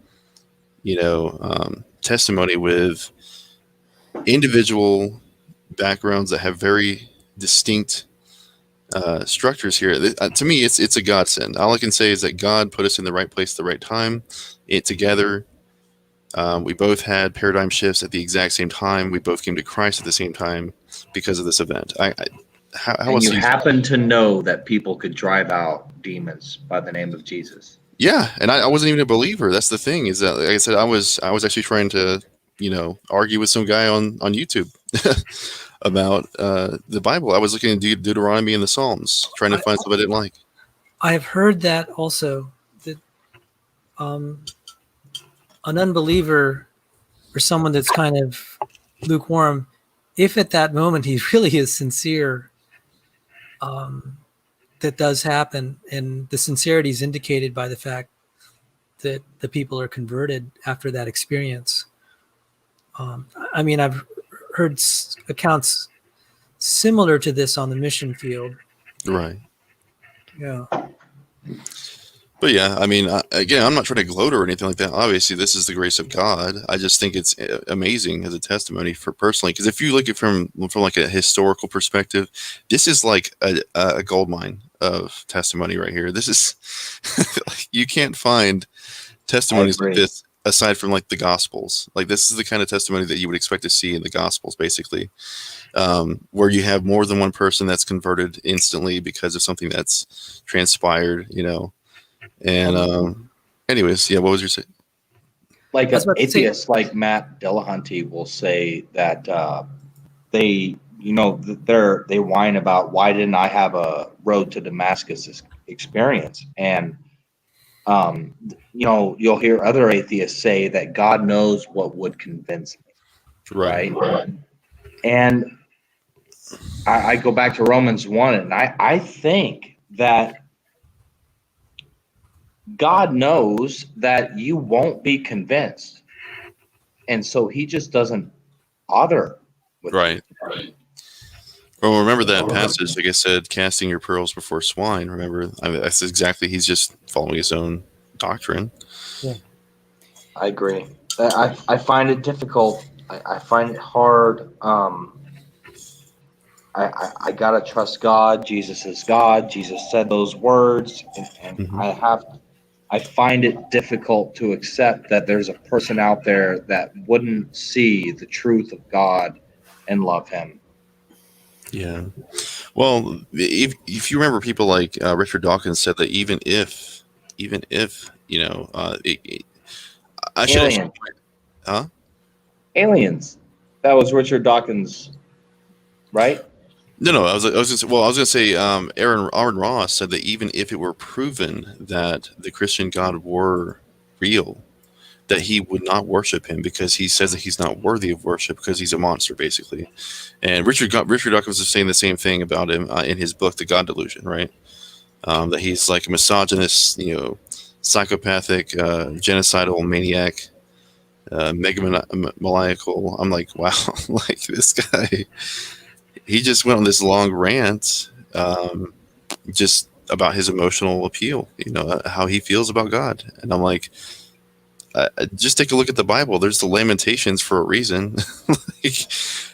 testimony with individual backgrounds that have very distinct structures here. To me, it's a godsend. All I can say is that God put us in the right place at the right time. Together, we both had paradigm shifts at the exact same time. We both came to Christ at the same time because of this event. How and you happen to know that people could drive out demons by the name of Jesus. Yeah, and I wasn't even a believer. That's the thing, is that, like I said, I was actually trying to, argue with some guy on YouTube about the Bible. I was looking at Deuteronomy and the Psalms, trying to find something I didn't like. I have heard that also, that an unbeliever or someone that's kind of lukewarm, if at that moment he really is sincere, that does happen, and the sincerity is indicated by the fact that the people are converted after that experience. I mean, I've heard accounts similar to this on the mission field. Right. Yeah. But yeah, I mean, again, I'm not trying to gloat or anything like that. Obviously, this is the grace of God. I just think it's amazing as a testimony for personally, because if you look at it from like a historical perspective, this is like a gold mine of testimony right here. This is you can't find testimonies like this aside from like the Gospels. Like this is the kind of testimony that you would expect to see in the Gospels, basically, where you have more than one person that's converted instantly because of something that's transpired, And anyways, yeah, what was your say? Like an atheist like Matt Dillahunty will say that they whine about, why didn't I have a road to Damascus experience? And you'll hear other atheists say that God knows what would convince me. Right. And I go back to Romans 1, and I think that God knows that you won't be convinced, and so he just doesn't bother with you. Well, remember that passage, like I said, casting your pearls before swine. Remember, that's exactly, he's just following his own doctrine. Yeah, I agree. I find it difficult. I find it hard. I gotta trust God. Jesus is God. Jesus said those words, and I have I find it difficult to accept that there's a person out there that wouldn't see the truth of God and love Him. Yeah. Well, if you remember, people like Richard Dawkins said that even if I should Alien. actually, huh? Aliens. That was Richard Dawkins, right? No. I was gonna say, Aaron Ross said that even if it were proven that the Christian God were real, that he would not worship him because he says that he's not worthy of worship because he's a monster, basically. And Richard Dawkins was saying the same thing about him in his book, The God Delusion, right? That he's like a misogynist, psychopathic, genocidal maniac, megamaniacal. I'm like, wow, like this guy. He just went on this long rant, just about his emotional appeal, how he feels about God. And I'm like, just take a look at the Bible. There's the Lamentations for a reason. Like,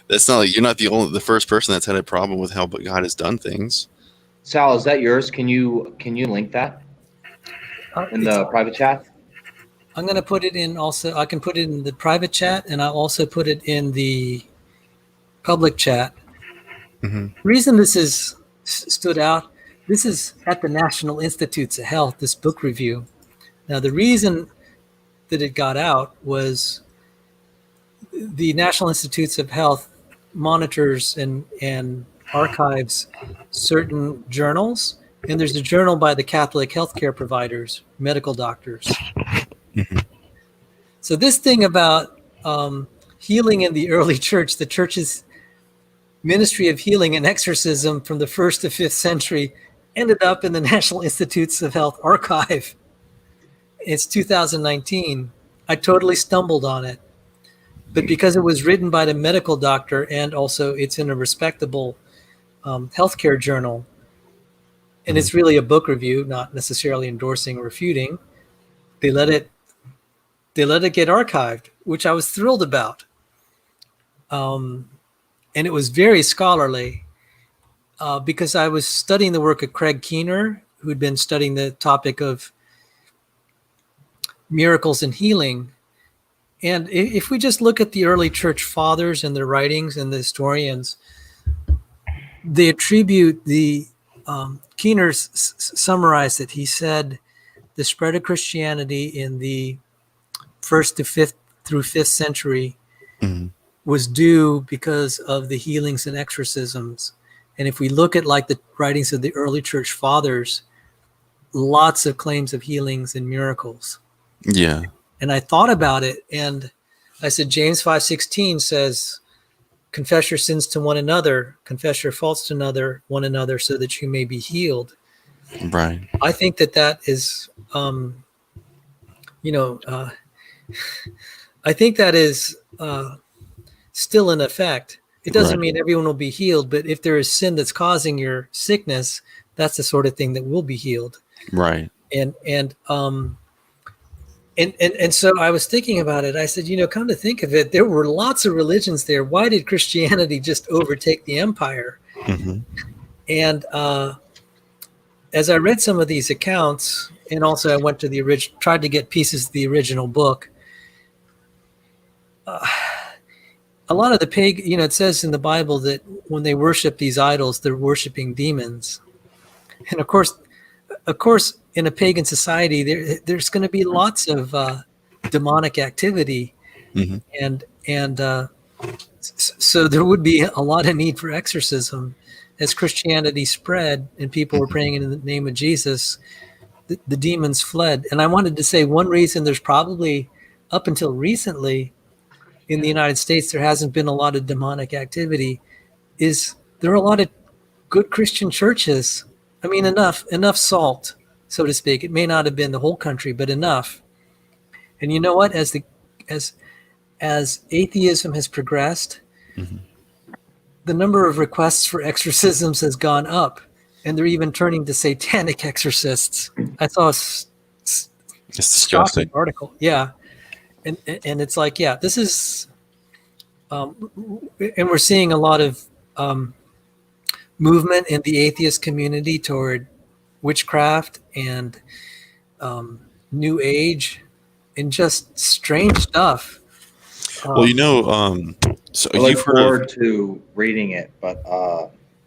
that's not like you're not the first person that's had a problem with how God has done things. Sal, is that yours? Can you link that in the private chat? I'm going to put it in also. I can put it in the private chat, and I'll also put it in the public chat. Mm-hmm. The reason this is stood out, this is at the National Institutes of Health, this book review. Now, the reason that it got out was the National Institutes of Health monitors and archives certain journals, and there's a journal by the Catholic healthcare providers, medical doctors. Mm-hmm. So this thing about healing in the early church, the church's ministry of healing and exorcism from the 1st to 5th century, ended up in the National Institutes of Health archive. It's 2019. I totally stumbled on it. But because it was written by the medical doctor and also it's in a respectable healthcare journal, and it's really a book review, not necessarily endorsing or refuting, they let it get archived, which I was thrilled about. And it was very scholarly because I was studying the work of Craig Keener, who had been studying the topic of miracles and healing. And if we just look at the early church fathers and their writings and the historians, they attribute Keener summarized it. He said the spread of Christianity in the 1st to 5th through 5th century was due because of the healings and exorcisms. And if we look at like the writings of the early church fathers, lots of claims of healings and miracles. Yeah. And I thought about it, and I said, James 5:16 says, confess your sins to one another, confess your faults to one another, so that you may be healed. Right. I think that is, I think that is still in effect. It doesn't mean everyone will be healed, but if there is sin that's causing your sickness, that's the sort of thing that will be healed. Right. And so I was thinking about it. I said, come to think of it, there were lots of religions there. Why did Christianity just overtake the empire? Mm-hmm. And as I read some of these accounts, and also I went to the tried to get pieces of the original book. A lot of the pagan, it says in the Bible that when they worship these idols, they're worshiping demons. And of course, in a pagan society, there's going to be lots of demonic activity, and so there would be a lot of need for exorcism as Christianity spread and people were praying in the name of Jesus. The demons fled. And I wanted to say one reason there's probably up until recently in the United States there hasn't been a lot of demonic activity is there are a lot of good Christian churches. I mean, enough salt, so to speak. It may not have been the whole country, but enough. And you know what? As atheism has progressed, the number of requests for exorcisms has gone up, and they're even turning to satanic exorcists. I saw it's disgusting article. Yeah. And it's like, yeah, this is, and we're seeing a lot of movement in the atheist community toward witchcraft and New Age, and just strange stuff. Well, so I look you've heard of forward to reading it, but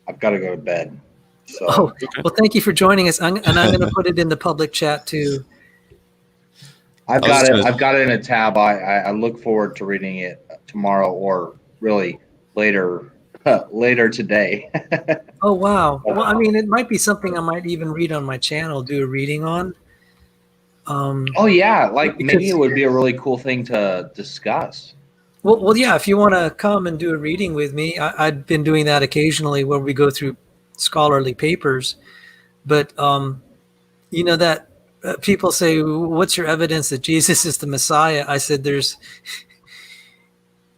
I've got to go to bed. So Oh, well, thank you for joining us. And I'm going to put it in the public chat too. I've got it. I've got it in a tab. I look forward to reading it tomorrow, or really later today. Oh, wow. Well, I mean, it might be something I might even read on my channel, do a reading on. Oh yeah, like maybe it would be a really cool thing to discuss. Well, yeah. If you want to come and do a reading with me, I've been doing that occasionally, where we go through scholarly papers. But that people say, "What's your evidence that Jesus is the Messiah?" I said, "There's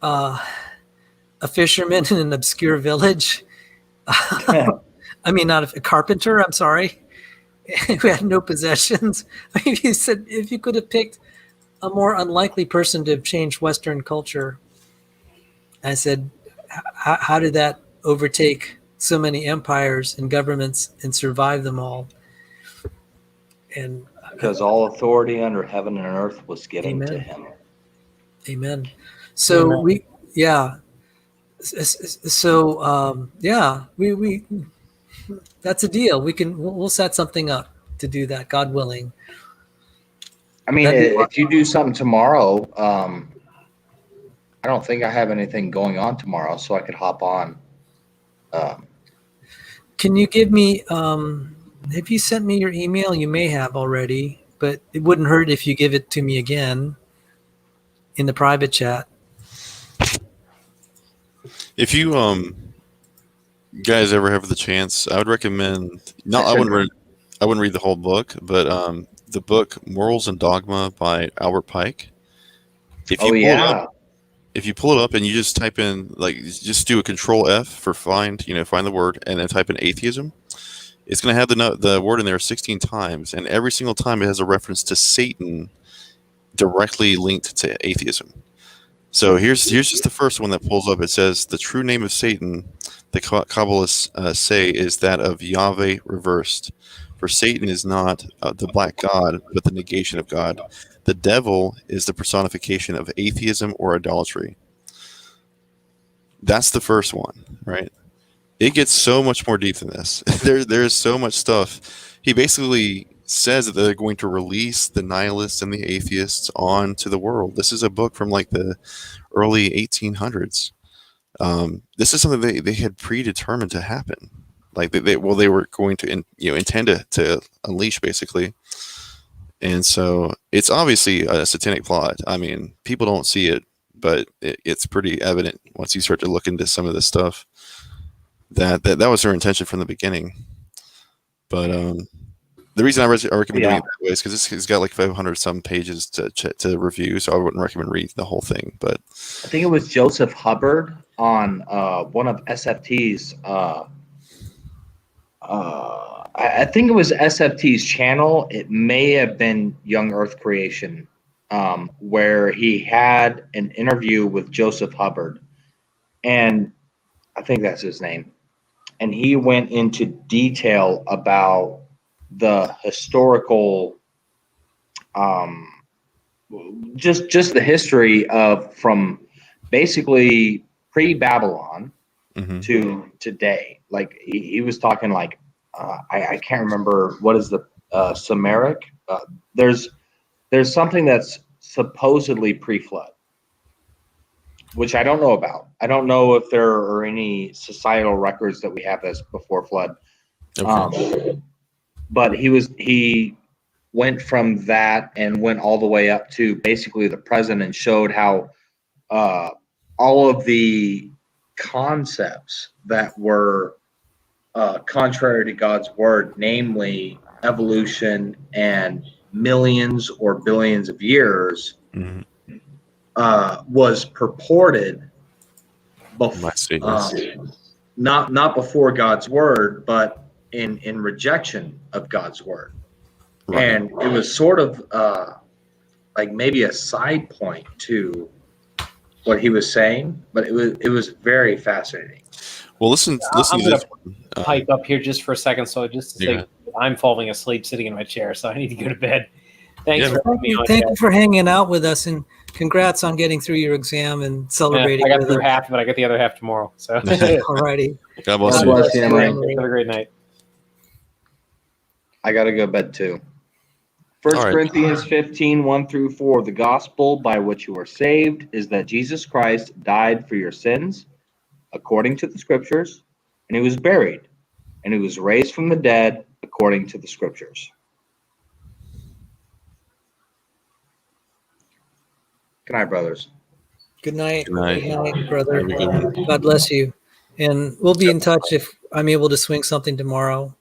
a fisherman in an obscure village. I mean, not a carpenter. I'm sorry, who had no possessions." I mean, he said, if you could have picked a more unlikely person to have changed Western culture, I said, how did that overtake so many empires and governments and survive them all? And because all authority under heaven and earth was given Amen. to him. Amen. So Amen. we that's a deal. We'll set something up to do that, God willing. I mean, if you do something tomorrow, I don't think I have anything going on tomorrow, so I could hop on. Can you give me? Have you sent me your email? You may have already, but it wouldn't hurt if you give it to me again in the private chat. If you guys ever have the chance, I would recommend. I wouldn't read the whole book, but the book "Morals and Dogma" by Albert Pike. If you pull it up and you just type in, just do a Control F for find the word, and then type in atheism, it's going to have the word in there 16 times, and every single time it has a reference to Satan directly linked to atheism. So here's just the first one that pulls up. It says, the true name of Satan, the Kabbalists say, is that of Yahweh reversed. For Satan is not the black god, but the negation of God. The devil is the personification of atheism or idolatry. That's the first one, right? It gets so much more deep than this. There's so much stuff. He basically says that they're going to release the nihilists and the atheists onto the world. This is a book from the early 1800s. This is something they had predetermined to happen. They were going to intend to unleash, basically. And so it's obviously a satanic plot. I mean, people don't see it, but it's pretty evident once you start to look into some of this stuff that was their intention from the beginning. But the reason I recommend doing it that way is because it's got 500 some pages to review, so I wouldn't recommend reading the whole thing. But I think it was Joseph Hubbard on one of SFT's. I think it was SFT's channel. It may have been Young Earth Creation, where he had an interview with Joseph Hubbard, and I think that's his name. And he went into detail about the historical, just the history of from basically pre-Babylon to today. He was talking I can't remember what is the Sumeric. There's something that's supposedly pre-flood, which I don't know about. I don't know if there are any societal records that we have as before flood. Okay. But he went from that and went all the way up to basically the present and showed how all of the concepts that were contrary to God's word, namely evolution and millions or billions of years, was purported not before God's word, but in rejection of God's word. Right. And it was sort of maybe a side point to what he was saying, but it was very fascinating. Well, listen I'm to this. Pipe up here just for a second. So just to say, I'm falling asleep sitting in my chair, so I need to go to bed. Thanks for having me on. Thank you for hanging out with us, and congrats on getting through your exam and celebrating. I got with through us. half of it. I got the other half tomorrow. So, all righty. God bless God you. bless you, Emery. Have a great night. I got to go to bed too. 1 All right. Corinthians 15, 1 through 4. The gospel by which you are saved is that Jesus Christ died for your sins, according to the scriptures, and he was buried, and he was raised from the dead, according to the scriptures. Good night, brothers. Good night. Good night. Good night, brother. Have a good one. God bless you. And we'll be in touch if I'm able to swing something tomorrow.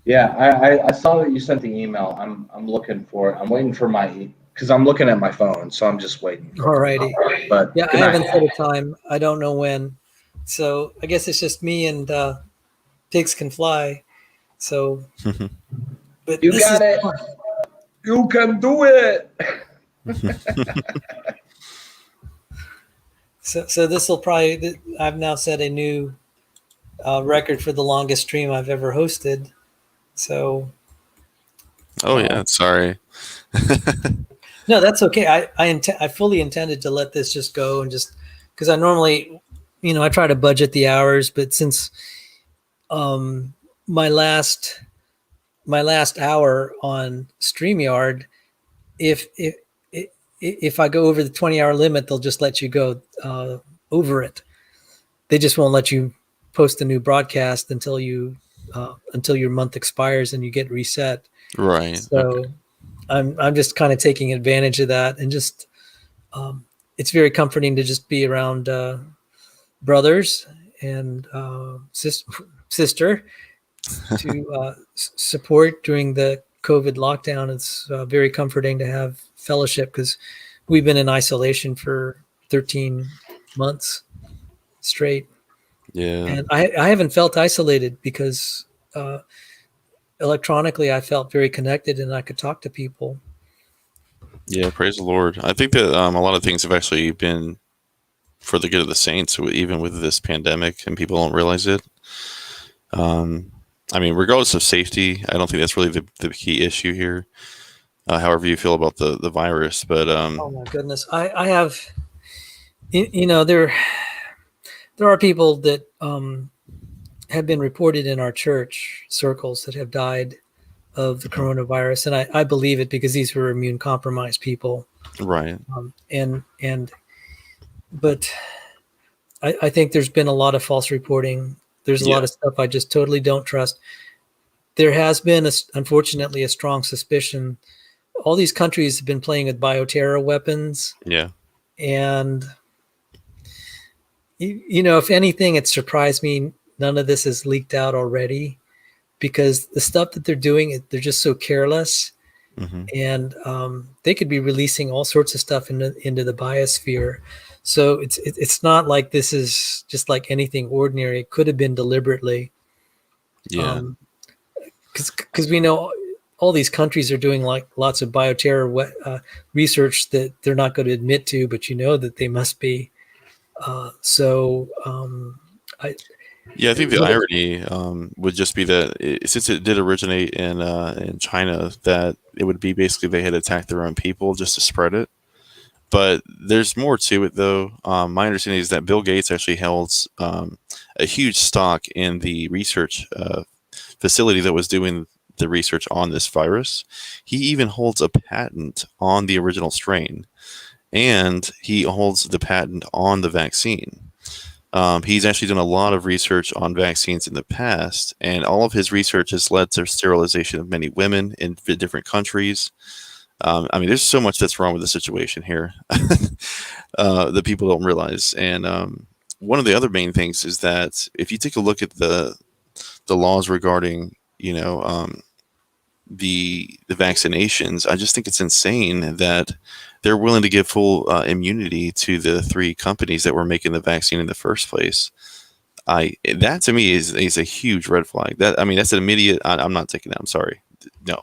Yeah, I saw that you sent the email. I'm looking for it. I'm waiting for because I'm looking at my phone, so I'm just waiting. All righty. But Yeah, I good night. haven't set a time. I don't know when. So I guess it's just me and pigs can fly. So, but You this got is it. fun. You can do it. So this will probably. I've now set a new record for the longest stream I've ever hosted. So. Oh yeah, sorry. No, that's okay. I fully intended to let this just go and just because I normally, I try to budget the hours, but since my last hour on StreamYard, if I go over the 20-hour limit, they'll just let you go over it. They just won't let you post a new broadcast until your month expires and you get reset. Right. So Okay. I'm just kind of taking advantage of that, and just it's very comforting to just be around brothers and sister to support during the COVID lockdown. It's very comforting to have fellowship because we've been in isolation for 13 months straight. Yeah. And I haven't felt isolated because electronically I felt very connected and I could talk to people. Yeah, praise the Lord. I think that a lot of things have actually been for the good of the saints, even with this pandemic, and people don't realize it. I mean, regardless of safety, I don't think that's really the key issue here. However you feel about the virus, but Oh my goodness, I have, there are people that have been reported in our church circles that have died of the coronavirus, and I believe it because these were immune compromised people. Right. But I think there's been a lot of false reporting. There's a lot of stuff I just totally don't trust. There has been, unfortunately, a strong suspicion. All these countries have been playing with bioterror weapons. Yeah. And, if anything, it surprised me. None of this is leaked out already because the stuff that they're doing, they're just so careless. Mm-hmm. And they could be releasing all sorts of stuff into the biosphere. So it's not like this is just like anything ordinary. It could have been deliberately. Yeah. Because we know all these countries are doing like lots of bioterror research that they're not going to admit to, but that they must be. I think the irony would just be that since it did originate in China, that it would be basically they had attacked their own people just to spread it. But there's more to it, though. My understanding is that Bill Gates actually holds a huge stock in the research facility that was doing the research on this virus. He even holds a patent on the original strain, and he holds the patent on the vaccine. He's actually done a lot of research on vaccines in the past, and all of his research has led to sterilization of many women in different countries. I mean, there's so much that's wrong with the situation here that people don't realize. And one of the other main things is that if you take a look at the laws regarding, the vaccinations, I just think it's insane that they're willing to give full immunity to the 3 companies that were making the vaccine in the first place. That to me is a huge red flag. That's an immediate. I'm not taking that. I'm sorry. No.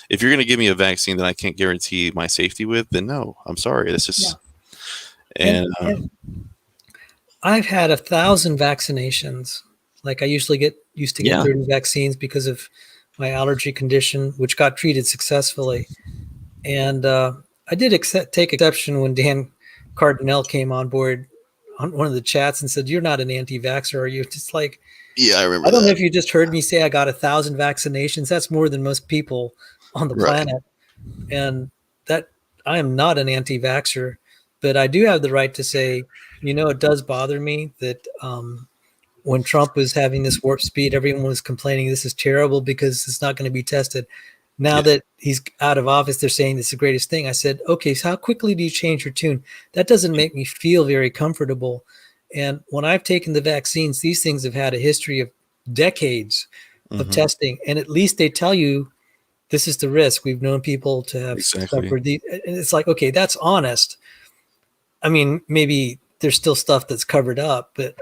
If you're going to give me a vaccine that I can't guarantee my safety with, then no, I'm sorry. That's just, and I've had 1,000 vaccinations. Like I used to get 30 vaccines because of my allergy condition, which got treated successfully. And I did take exception when Dan Cardinal came on board on one of the chats and said, "You're not an anti-vaxxer, are you?" Just like, yeah, I remember. I don't know if you just heard me say I got 1,000 vaccinations. That's more than most people on the planet. And that I am not an anti-vaxxer, but I do have the right to say, it does bother me that when Trump was having this warp speed, everyone was complaining this is terrible because it's not going to be tested. Now that he's out of office, they're saying it's the greatest thing. I said, okay, so how quickly do you change your tune? That doesn't make me feel very comfortable. And when I've taken the vaccines, these things have had a history of decades of testing. And at least they tell you this is the risk. We've known people to have suffered these. And it's like, okay, that's honest. I mean, maybe there's still stuff that's covered up, but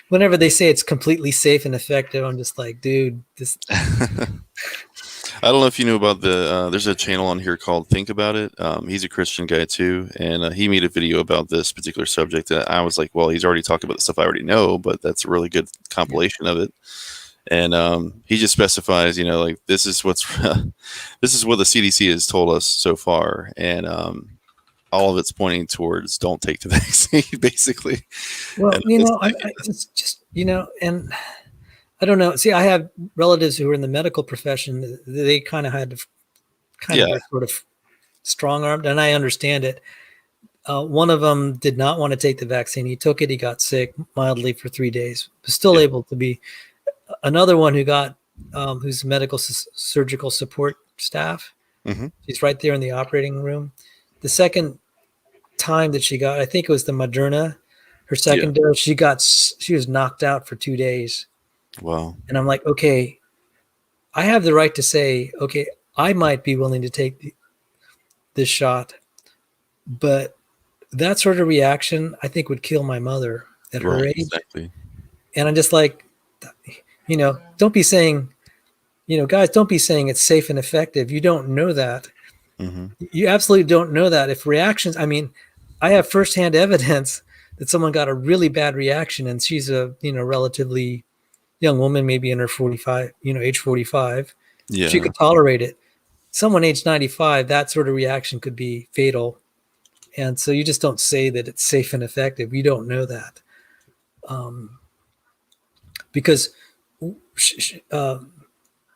whenever they say it's completely safe and effective, I'm just like, dude, this. I don't know if you know about there's a channel on here called Think About It. He's a Christian guy too, and he made a video about this particular subject. I was like, well, he's already talked about the stuff I already know, but that's a really good compilation of it. And he just specifies, like this is what the CDC has told us so far, and all of it's pointing towards don't take the vaccine, basically. Well, it's just, and I don't know. See, I have relatives who are in the medical profession. They kind of had to sort of strong-armed, and I understand it. One of them did not want to take the vaccine. He took it. He got sick mildly for 3 days, but still able to be. Another one who got, who's medical surgical support staff. She's right there in the operating room. The second time that she got, I think it was the Moderna, her second dose, she was knocked out for 2 days. Wow. And I'm like, okay, I have the right to say, okay, I might be willing to take this shot, but that sort of reaction, I think, would kill my mother at her age. Exactly. And I'm just like, don't be saying, guys, don't be saying it's safe and effective. You don't know that. You absolutely don't know that. If reactions, I mean, I have firsthand evidence that someone got a really bad reaction, and she's a, relatively young woman, maybe in her 45, age 45. Yeah. She could tolerate it. Someone age 95, that sort of reaction could be fatal. And so you just don't say that it's safe and effective. You don't know that. Because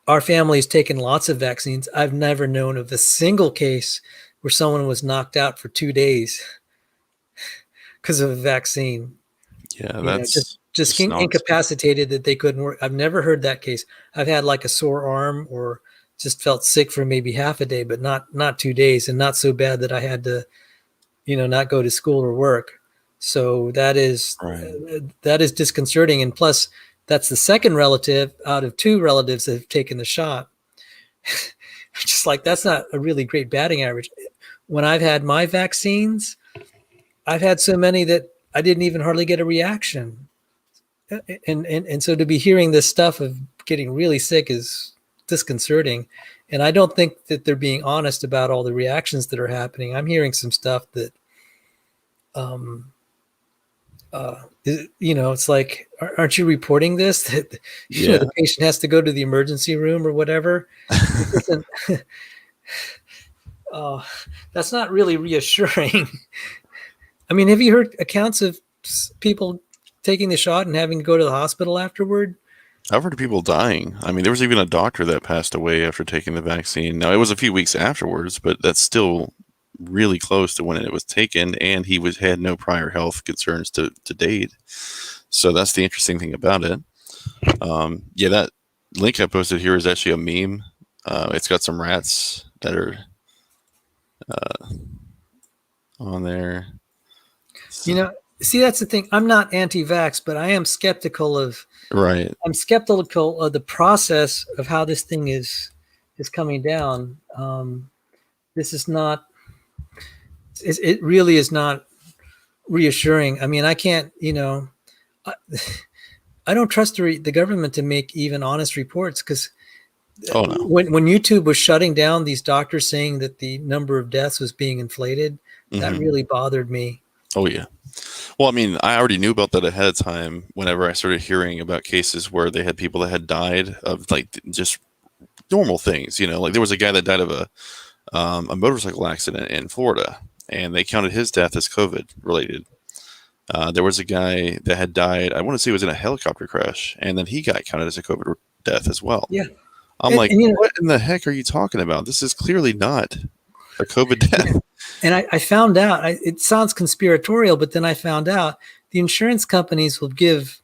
our family's taken lots of vaccines. I've never known of a single case where someone was knocked out for 2 days because of a vaccine. Yeah, that's just incapacitated that they couldn't work. I've never heard that case. I've had like a sore arm or just felt sick for maybe half a day, but not 2 days, and not so bad that I had to, not go to school or work. So that is disconcerting. And plus, that's the second relative out of 2 relatives that have taken the shot. Just like, that's not a really great batting average. When I've had my vaccines, I've had so many that I didn't even hardly get a reaction. And so to be hearing this stuff of getting really sick is disconcerting. And I don't think that they're being honest about all the reactions that are happening. I'm hearing some stuff that, it's like, aren't you reporting this? That the patient has to go to the emergency room or whatever. That's not really reassuring. I mean, have you heard accounts of people taking the shot and having to go to the hospital afterward? I've heard of people dying. I mean, there was even a doctor that passed away after taking the vaccine. Now, it was a few weeks afterwards, but that's still really close to when it was taken, and he had no prior health concerns to date. So that's the interesting thing about it. That link I posted here is actually a meme. It's got some rats that are on there. See, that's the thing. I'm not anti-vax, but I am skeptical of. Right. I'm skeptical of the process of how this thing is coming down. This is not. It really is not reassuring. I mean, I can't. I don't trust the government to make even honest reports, because when YouTube was shutting down these doctors saying that the number of deaths was being inflated, that really bothered me. Oh yeah. Well, I mean, I already knew about that ahead of time whenever I started hearing about cases where they had people that had died of like just normal things, like there was a guy that died of a motorcycle accident in Florida, and they counted his death as COVID related. There was a guy that had died, I want to say it was in a helicopter crash, and then he got counted as a COVID death as well. Yeah. I'm like, what in the heck are you talking about? This is clearly not a COVID death. Yeah. And I found out, it sounds conspiratorial, but then I found out the insurance companies will give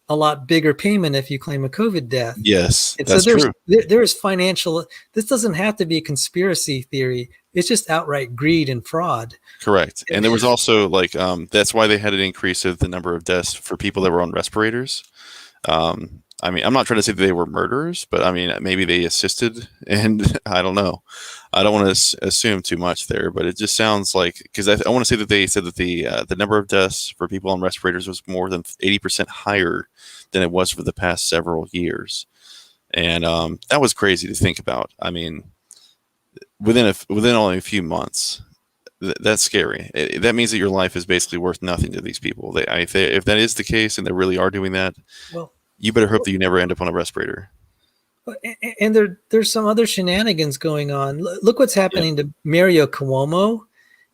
a lot bigger payment if you claim a COVID death. Yes, and that's so true. There's financial, this doesn't have to be a conspiracy theory. It's just outright greed and fraud. Correct. And there was also like, that's why they had an increase of the number of deaths for people that were on respirators. I mean, I'm not trying to say that they were murderers, but I mean, maybe they assisted, and I don't know. I don't want to assume too much there, but it just sounds like, because I want to say that they said that the number of deaths for people on respirators was more than 80% higher than it was for the past several years. And that was crazy to think about. I mean, within only a few months, that's scary. That means that your life is basically worth nothing to these people. If that is the case, and they really are doing that, well, you better hope that you never end up on a respirator. And there's some other shenanigans going on. Look what's happening to Mario Cuomo.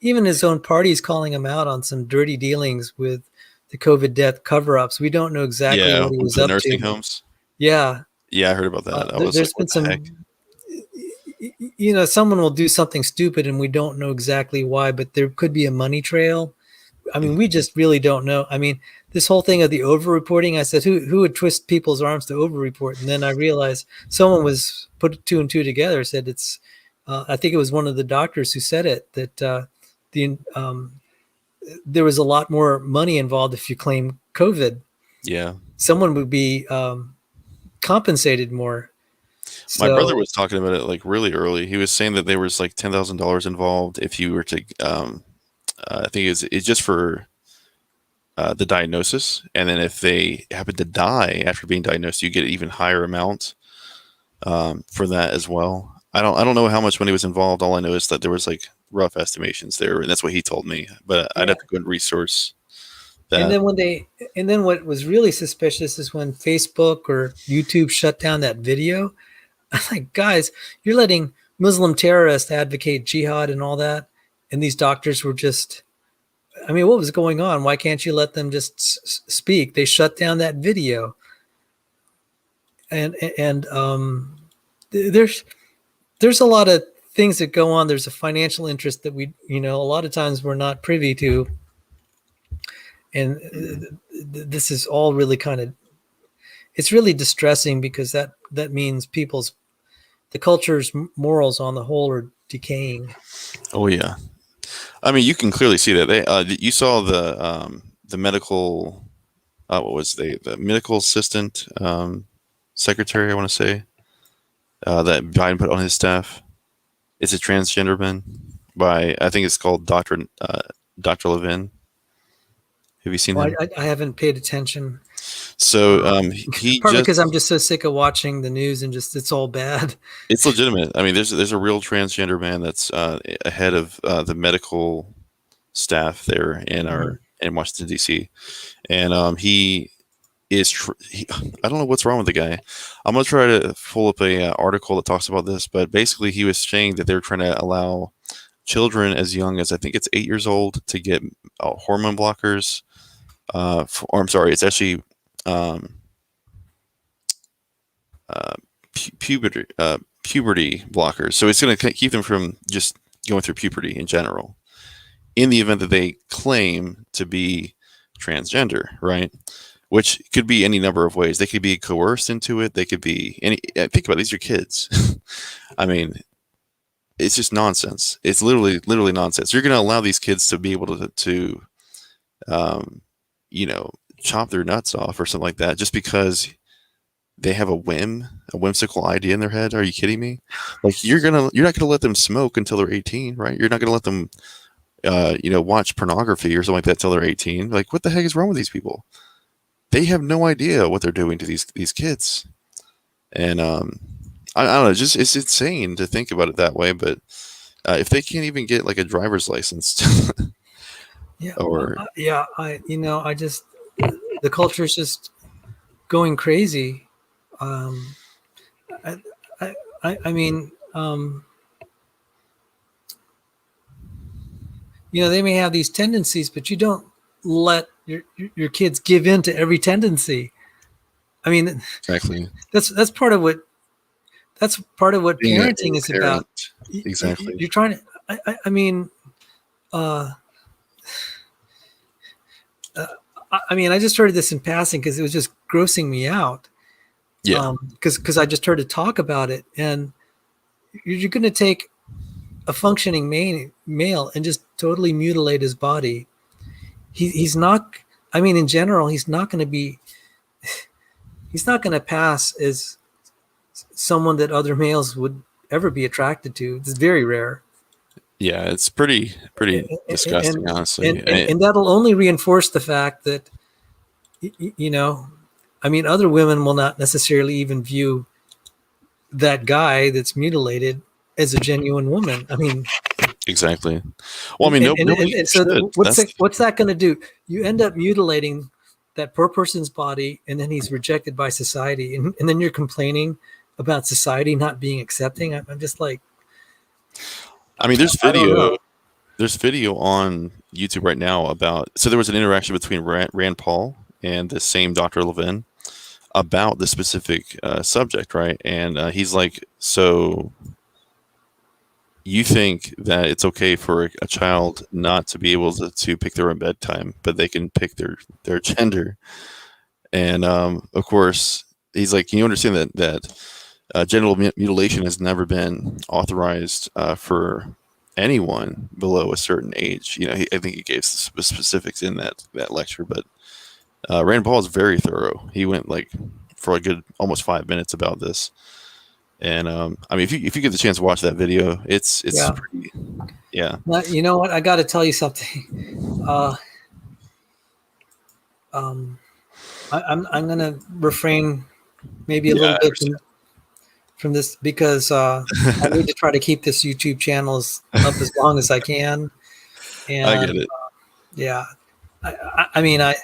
Even his own party is calling him out on some dirty dealings with the COVID death cover-ups. We don't know exactly what he was up to. Nursing homes. Yeah. Yeah, I heard about that. There's been some, someone will do something stupid and we don't know exactly why, but there could be a money trail. I mean, we just really don't know. I mean, this whole thing of the over-reporting, I said, who would twist people's arms to over-report? And then I realized someone was put two and two together, said it's, I think it was one of the doctors who said it, that there was a lot more money involved if you claim COVID. Yeah. Someone would be compensated more. My brother was talking about it like really early. He was saying that there was like $10,000 involved if you were to, I think it's just for the diagnosis, and then if they happen to die after being diagnosed, you get an even higher amount for that as well. I don't know how much money was involved. All I know is that there was like rough estimations there, and that's what he told me. But I'd have to go and resource that. And then what was really suspicious is when Facebook or YouTube shut down that video. I'm like, guys, you're letting Muslim terrorists advocate jihad and all that, and these doctors were just, I mean, what was going on? Why can't you let them just speak? They shut down that video. And there's a lot of things that go on. There's a financial interest that we, a lot of times we're not privy to. And this is all really it's really distressing, because that means the culture's morals on the whole are decaying. Oh yeah. I mean, you can clearly see that. You saw the medical, what was the medical assistant secretary, I want to say, that Biden put on his staff. It's a transgender man I think it's called Dr. Levin. Have you seen him? I haven't paid attention. So he partly because I'm just so sick of watching the news and just it's all bad. It's legitimate. I mean, there's a real transgender man that's ahead of the medical staff there in Washington D.C. and he is. I don't know what's wrong with the guy. I'm gonna try to pull up a article that talks about this, but basically he was saying that they're trying to allow children as young as, I think it's 8 years old, to get hormone blockers. Or I'm sorry, it's actually puberty blockers. So it's going to keep them from just going through puberty in general, in the event that they claim to be transgender, right? Which could be any number of ways. They could be coerced into it. They could be any. Think about it, these are kids. I mean, it's just nonsense. It's literally nonsense. You're going to allow these kids to be able to chop their nuts off or something like that, just because they have a whimsical idea in their head. Are you kidding me? Like, you're not gonna let them smoke until they're 18, right? You're not gonna let them, watch pornography or something like that till they're 18. Like, what the heck is wrong with these people? They have no idea what they're doing to these kids, and I don't know. It's insane to think about it that way. But if they can't even get like a driver's license Yeah. Or I just the culture is just going crazy. I, I mean, they may have these tendencies, but you don't let your kids give in to every tendency. I mean, exactly. That's part of what Being a parenting is about. parent, exactly. You're trying to. I mean, I just heard this in passing because it was just grossing me out. Yeah. Because I just heard a talk about it, and you're going to take a functioning male and just totally mutilate his body. He's not. I mean, in general, he's not going to be. He's not going to pass as someone that other males would ever be attracted to. It's very rare. Yeah, it's pretty disgusting, honestly. And that'll only reinforce the fact that, other women will not necessarily even view that guy that's mutilated as a genuine woman. I mean, exactly. Well, I mean, nobody should. What's that going to do? You end up mutilating that poor person's body, and then he's rejected by society, and then you're complaining about society not being accepting. I'm just like, I mean, there's video on YouTube right now about. So there was an interaction between Rand Paul and the same Dr. Levin about the specific subject, right? And he's like, so you think that it's okay for a child not to be able to pick their own bedtime, but they can pick their gender? And of course, he's like, can you understand that genital mutilation has never been authorized for anyone below a certain age? I think he gave specifics in that lecture, but Rand Paul is very thorough. He went like for a good almost 5 minutes about this. And I mean, if you get the chance to watch that video, it's pretty, yeah. Now, you know what? I got to tell you something. I'm going to refrain maybe a little bit from this because I need to try to keep this YouTube channel up as long as I can. And I get it. Yeah, I mean, I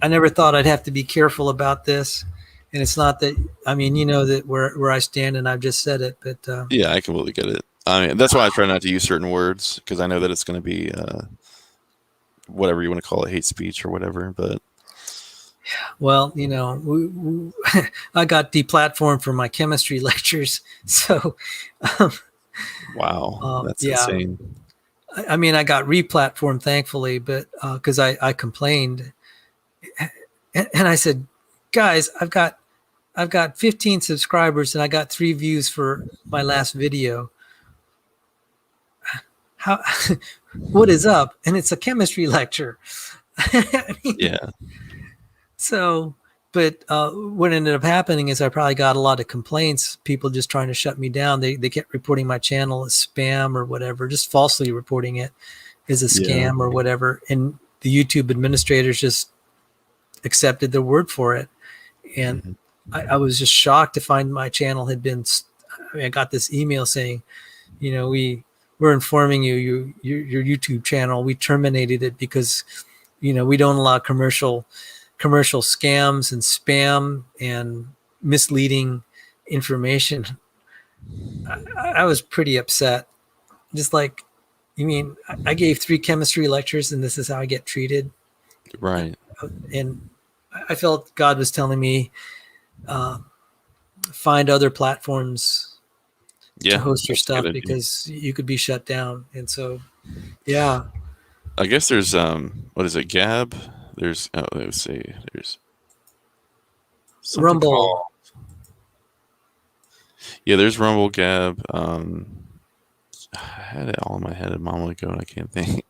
never thought I'd have to be careful about this. And it's not that, I mean, that where I stand, and I've just said it, but yeah, I completely get it. I mean, that's why I try not to use certain words, because I know that it's going to be whatever you want to call it, hate speech or whatever. But well, I got deplatformed for my chemistry lectures, so wow, that's insane. I mean, I got replatformed, thankfully, but because I complained, and I said, guys, I've got 15 subscribers and I got 3 views for my last video. How? What is up? And it's a chemistry lecture. I mean, yeah. So, but what ended up happening is I probably got a lot of complaints. People just trying to shut me down. They kept reporting my channel as spam or whatever, just falsely reporting it as a scam or whatever. And the YouTube administrators just accepted their word for it. And I was just shocked to find my channel had been. I got this email saying, we're informing you, your YouTube channel, we terminated it because, we don't allow commercial scams and spam and misleading information. I was pretty upset. Just like, you mean I gave 3 chemistry lectures and this is how I get treated? Right. And I felt God was telling me, find other platforms to host your stuff because you could be shut down. And so, yeah. I guess there's what is it, Gab? There's let's see, there's Rumble. Called, yeah, there's Rumble, Gab. I had it all in my head a moment ago and I can't think.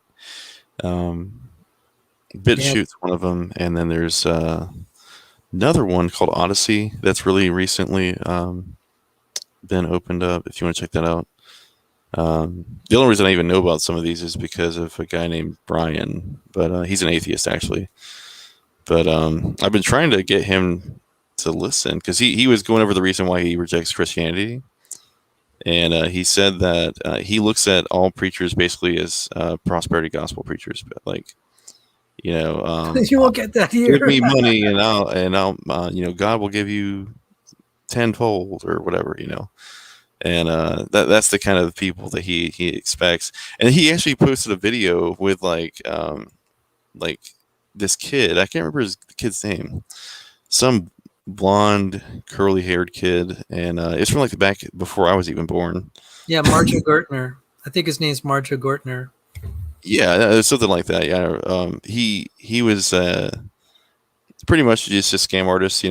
BitChute's one of them, and then there's another one called Odyssey that's really recently been opened up. If you want to check that out. The only reason I even know about some of these is because of a guy named Brian, but he's an atheist actually. But I've been trying to get him to listen because he was going over the reason why he rejects Christianity, and he said that he looks at all preachers basically as prosperity gospel preachers, but like You know, you won't get that here. give me money, and I'll God will give you tenfold or whatever, and that's the kind of people that he expects. And he actually posted a video with like this kid. I can't remember the kid's name. Some blonde, curly haired kid, and it's from like the back before I was even born. Yeah, Marjo Gortner. I think his name's Marjo Gortner. Yeah, something like that. Yeah, he was pretty much just a scam artist,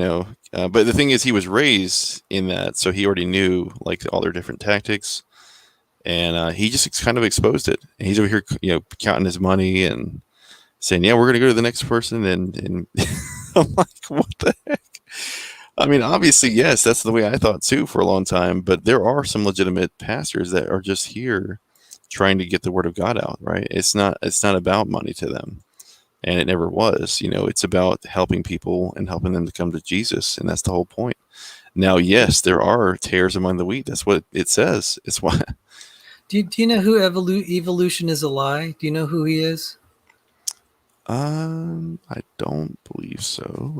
but the thing is, he was raised in that, so he already knew like all their different tactics, and he just kind of exposed it. And he's over here, counting his money and saying, "Yeah, we're gonna go to the next person," and I'm like, "What the heck?" I mean, obviously, yes, that's the way I thought too for a long time. But there are some legitimate pastors that are just here trying to get the word of God out, right? It's not about money to them. And it never was. It's about helping people and helping them to come to Jesus, and that's the whole point. Now, yes, there are tares among the wheat. That's what it says. It's why. Do you know who evolution is a lie? Do you know who he is? I don't believe so.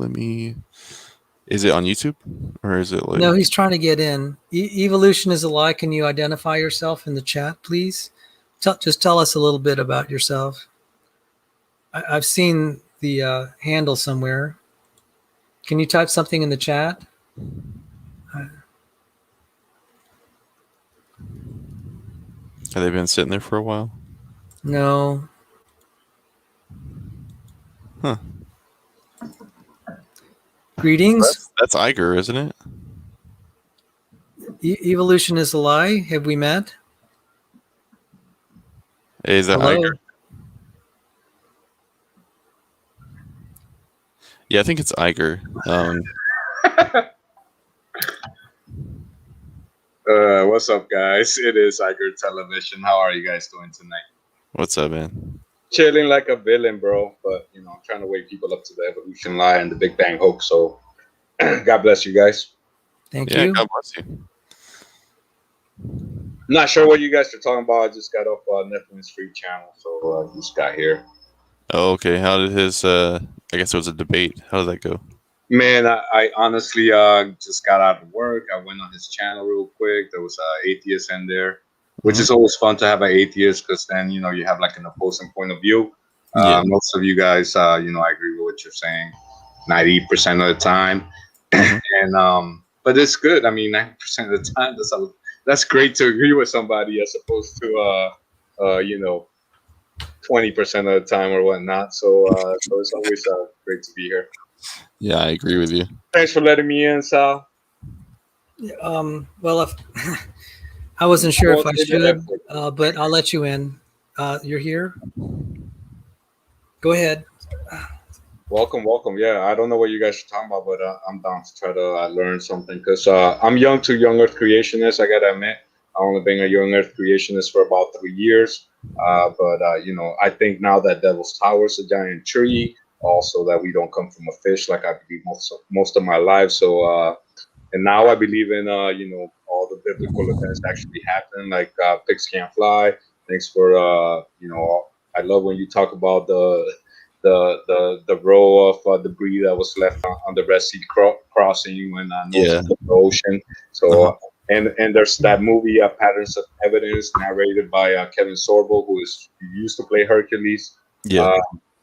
Is it on YouTube or is it like? No, he's trying to get in. Evolution is a lie. Can you identify yourself in the chat, please? Just tell us a little bit about yourself. I've seen the handle somewhere. Can you type something in the chat? Have they been sitting there for a while? No. Huh. Greetings. That's Iger, isn't it? Evolution is a lie. Have we met? Hey, is that Hello? Iger? Yeah, I think it's Iger. What's up, guys? It is Iger Television. How are you guys doing tonight? What's up, man? Chilling like a villain, bro. But I'm trying to wake people up to the evolution lie and the Big Bang hoax. So, God bless you guys. Thank you. God bless you. Not sure what you guys are talking about. I just got off Netflix free channel, so I just got here. Oh, okay. How did his? I guess it was a debate. How did that go? Man, I honestly just got out of work. I went on his channel real quick. There was an atheist in there, which is always fun to have an atheist because then you have like an opposing point of view. Most of you guys, I agree with what you're saying, 90% of the time, and but it's good. I mean, 90% of the time, that's great to agree with somebody as opposed to 20% of the time or whatnot. So it's always great to be here. Yeah, I agree with you. Thanks for letting me in, Sal. Well, if I wasn't sure if I should, but I'll let you in. You're here. Go ahead. Welcome. Yeah, I don't know what you guys are talking about, but I'm down to try to learn something because I'm young Earth creationist. I gotta admit, I only been a young Earth creationist for about 3 years. But I think now that Devil's Tower is a giant tree. Also, that we don't come from a fish, like I believe most of my life. So, and now I believe in all the biblical events actually happen, like pigs can't fly. Thanks for I love when you talk about the row of debris that was left on the Red Sea crossing when Moses hit the ocean. So and there's that movie Patterns of Evidence, narrated by Kevin Sorbo, who used to play Hercules.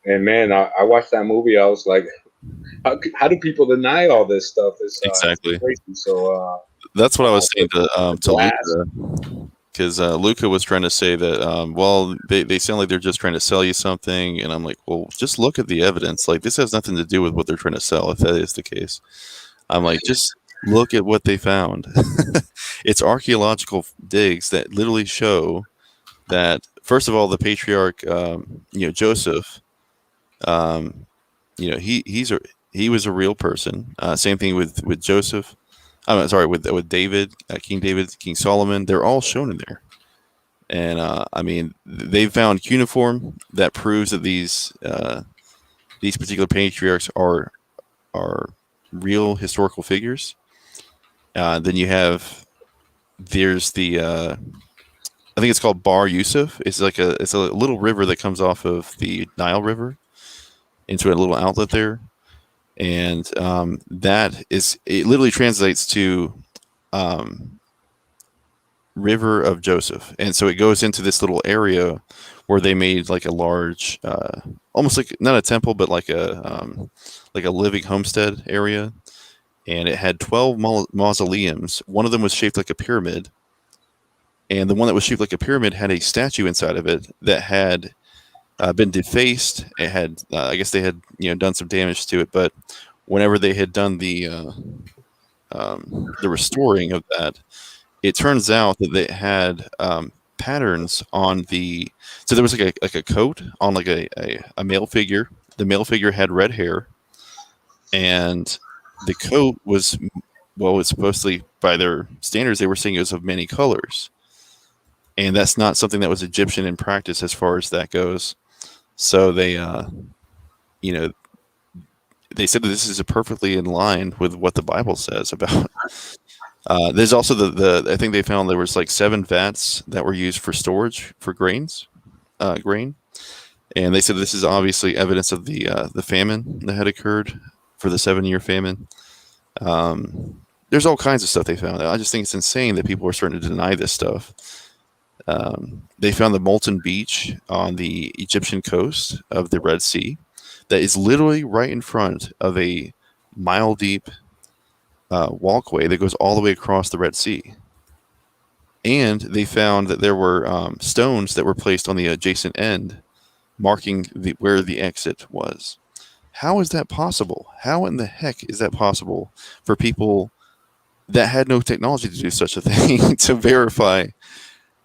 And man, I watched that movie. I was like, how do people deny all this stuff? It's exactly crazy. So that's what I was saying to Luca, because Luca was trying to say that well, they sound like they're just trying to sell you something, and I'm like, well, just look at the evidence. Like, this has nothing to do with what they're trying to sell, if that is the case. I'm like, just look at what they found. It's archaeological digs that literally show that, first of all, the patriarch, Joseph, he was a real person. Same thing with Joseph. I'm sorry, with David, King David, King Solomon. They're all shown in there. And I mean, they found cuneiform that proves that these particular patriarchs are real historical figures. Then there's the I think it's called Bar Yusuf. It's a little river that comes off of the Nile River, into a little outlet there, and it literally translates to River of Joseph, and so it goes into this little area where they made like a large, almost like not a temple, but like a living homestead area, and it had 12 mausoleums. One of them was shaped like a pyramid, and the one that was shaped like a pyramid had a statue inside of it that had been defaced. It had, I guess they had done some damage to it, but whenever they had done the restoring of that, it turns out that they had patterns on the. So there was like a coat on like a male figure. The male figure had red hair, and the coat was, well, it's supposedly by their standards they were saying it was of many colors, and that's not something that was Egyptian in practice as far as that goes. So they, they said that this is perfectly in line with what the Bible says about. There's also the I think they found there was like 7 vats that were used for storage for grain, and they said this is obviously evidence of the famine that had occurred for the 7-year famine. There's all kinds of stuff they found. I just think it's insane that people are starting to deny this stuff. They found the molten beach on the Egyptian coast of the Red Sea that is literally right in front of a mile-deep walkway that goes all the way across the Red Sea. And they found that there were stones that were placed on the adjacent end, marking where the exit was. How is that possible? How in the heck is that possible for people that had no technology to do such a thing to verify,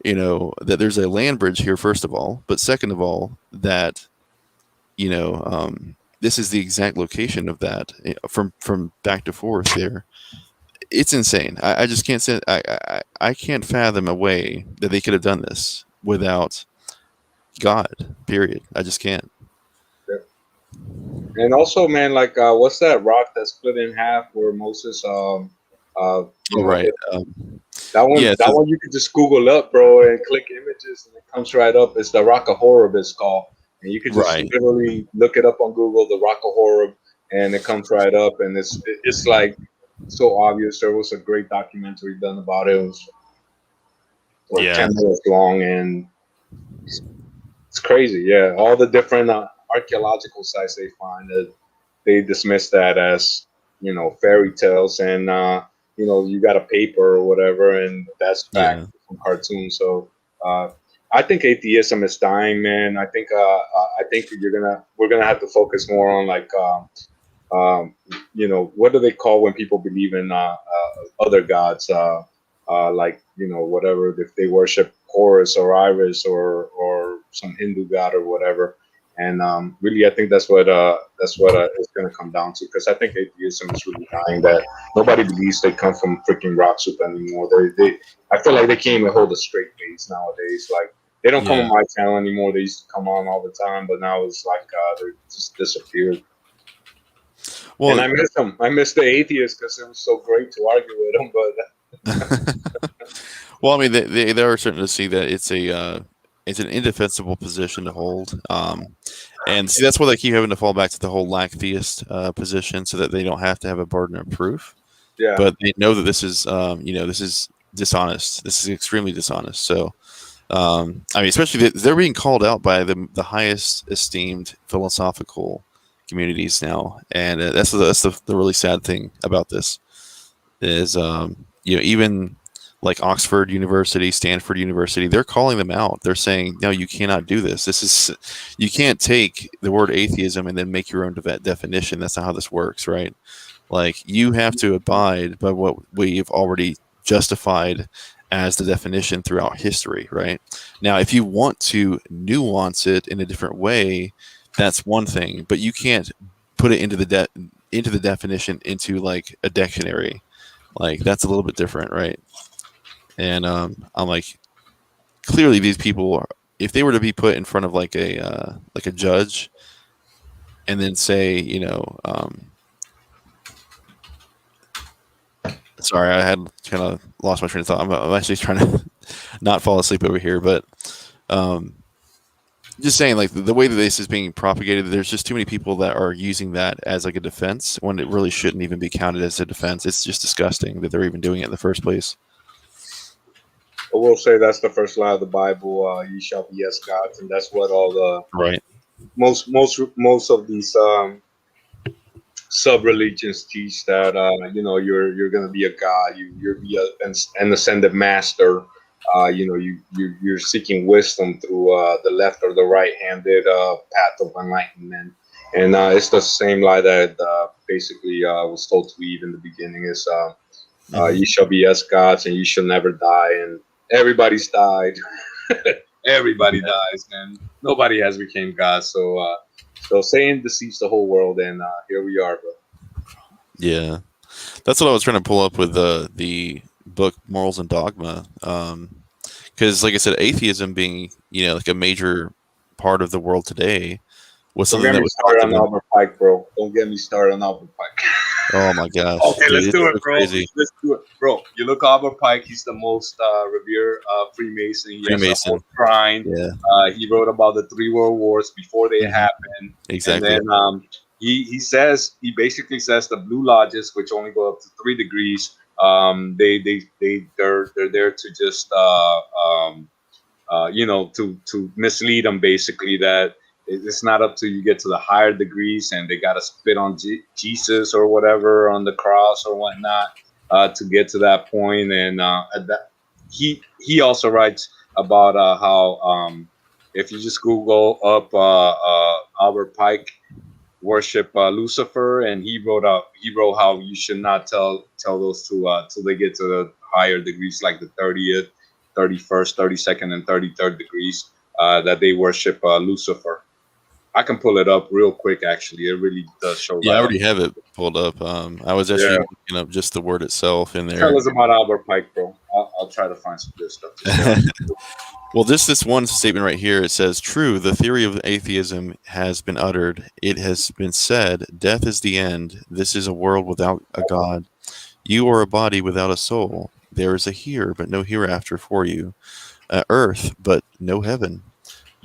that there's a land bridge here, first of all, but second of all, that, this is the exact location of that from back to forth there. It's insane. I just can't say, I can't fathom a way that they could have done this without God, period. I just can't. And also, man, like, what's that rock that's split in half where Moses, right. That one, that one you could just Google up, bro, and click images, and it comes right up. It's the Rock of Horeb, it's called, and you could just literally look it up on Google, the Rock of Horeb, and it comes right up, and it's like so obvious. There was a great documentary done about it. It was like 10 minutes long, and it's crazy. Yeah, all the different archaeological sites they find, that they dismiss that as fairy tales, and you got a paper or whatever, and that's fact from cartoons. So I think atheism is dying, man. I think we're gonna have to focus more on like what do they call when people believe in other gods, like whatever, if they worship Horus or Iris or some Hindu god or whatever. And really, I think that's what it's going to come down to, because I think atheism is really dying. That nobody believes they come from freaking rock soup anymore. I feel like they can't even hold a straight face nowadays. Like, they don't come on my channel anymore. They used to come on all the time, but now it's like they're just disappeared. Well, and I miss them. I miss the atheists because it was so great to argue with them. But well, I mean, they are starting to see that it's an indefensible position to hold, and see, that's why they keep having to fall back to the whole lack theist position, so that they don't have to have a burden of proof. Yeah. But they know that this is, this is dishonest. This is extremely dishonest. So, I mean, especially they're being called out by the highest esteemed philosophical communities now, and that's the really sad thing about this is, even like Oxford University, Stanford University, they're calling them out. They're saying, no, you cannot do this. You can't take the word atheism and then make your own definition. That's not how this works, right? Like, you have to abide by what we've already justified as the definition throughout history, right? Now, if you want to nuance it in a different way, that's one thing, but you can't put it into the definition into like a dictionary. Like, that's a little bit different, right? And I'm like, clearly these people if they were to be put in front of like a judge, and then say, sorry, I had kind of lost my train of thought. I'm actually trying to not fall asleep over here, but Just saying, like the way that this is being propagated, there's just too many people that are using that as like a defense when it really shouldn't even be counted as a defense. It's just disgusting that they're even doing it in the first place. I will say that's the first line of the Bible. Ye shall be as gods, and that's what all the right. Most of these sub religions teach that you're gonna be a god. You're be an ascended master. You're seeking wisdom through the left or the right-handed path of enlightenment, and it's the same lie that basically was told to Eve in the beginning is you shall be as gods and you shall never die, and everybody's died. Everybody dies, and nobody has became God. So Satan deceives the whole world, and here we are, bro. Yeah, that's what I was trying to pull up with the book Morals and Dogma, because like I said, atheism being like a major part of the world today was Don't something get that me was started on Albert Pike, bro. Don't get me started on Albert Pike. Oh my gosh! Okay, dude, let's do it, so bro. crazy. Let's do it, bro. You look Albert Pike. He's the most revered Freemason. He has a whole shrine. Yeah. He wrote about the 3 world wars before they happened. Exactly. And then he basically says the Blue Lodges, which only go up to 3 degrees, they're there to just to mislead them, basically, that it's not up to you get to the higher degrees and they got to spit on Jesus or whatever on the cross or whatnot to get to that point. And he also writes about how if you just Google up Albert Pike worship Lucifer, and he wrote how you should not tell those two till they get to the higher degrees, like the 30th, 31st, 32nd, and 33rd degrees, that they worship Lucifer. I can pull it up real quick. Actually, it really does show. Yeah, I already have it pulled up. I was actually looking up just the word itself in there. Tell us about Albert Pike, bro. I'll try to find some good stuff to say. Well, this one statement right here, it says, "True, the theory of atheism has been uttered. It has been said, death is the end. This is a world without a God. You are a body without a soul. There is a here, but no hereafter for you. A earth, but no heaven.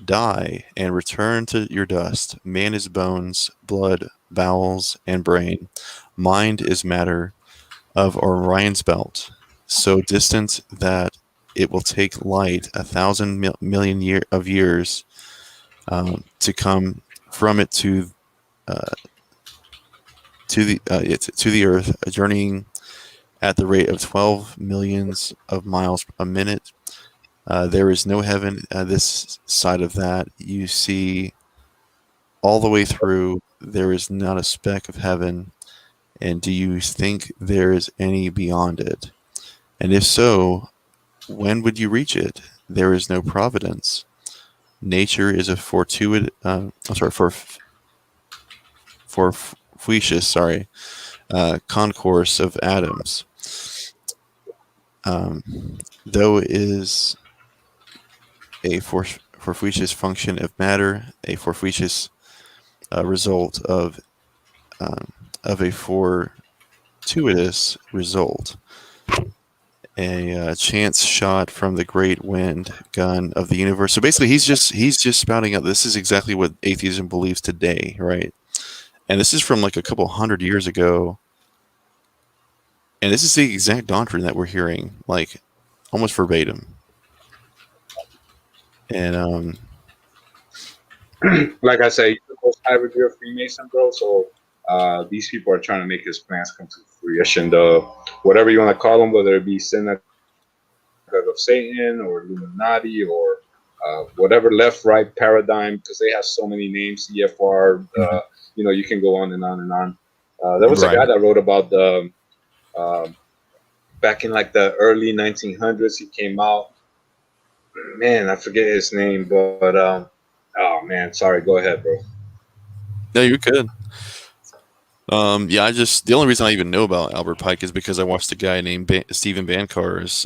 Die and return to your dust. Man is bones, blood, bowels, and brain. Mind is matter of Orion's belt, so distant that it will take light 1,000 million years to come from it to the Earth, journeying at the rate of 12 millions of miles a minute. There is no heaven this side of that. You see all the way through. There is not a speck of heaven. And do you think there is any beyond it? And if so, when would you reach it? There is no providence. Nature is a fortuitous concourse of atoms. Though it is a fortuitous function of matter, a fortuitous result of a fortuitous result. A chance shot from the great wind gun of the universe. So basically, he's just spouting out. This is exactly what atheism believes today, right? And this is from like a couple hundred years ago. And this is the exact doctrine that we're hearing, like almost verbatim. And like I say, the most high revere Freemason, bro. So these people are trying to make his plans come to fruition. Whatever you want to call them, whether it be Synagogue of Satan or Illuminati or whatever left-right paradigm, because they have so many names. EFR, you can go on and on and on. There was a guy that wrote about the back in like the early 1900s. He came out. Man, I forget his name, but oh man, sorry. Go ahead, bro. No, you're good. The only reason I even know about Albert Pike is because I watched a guy named Stephen Bancar's,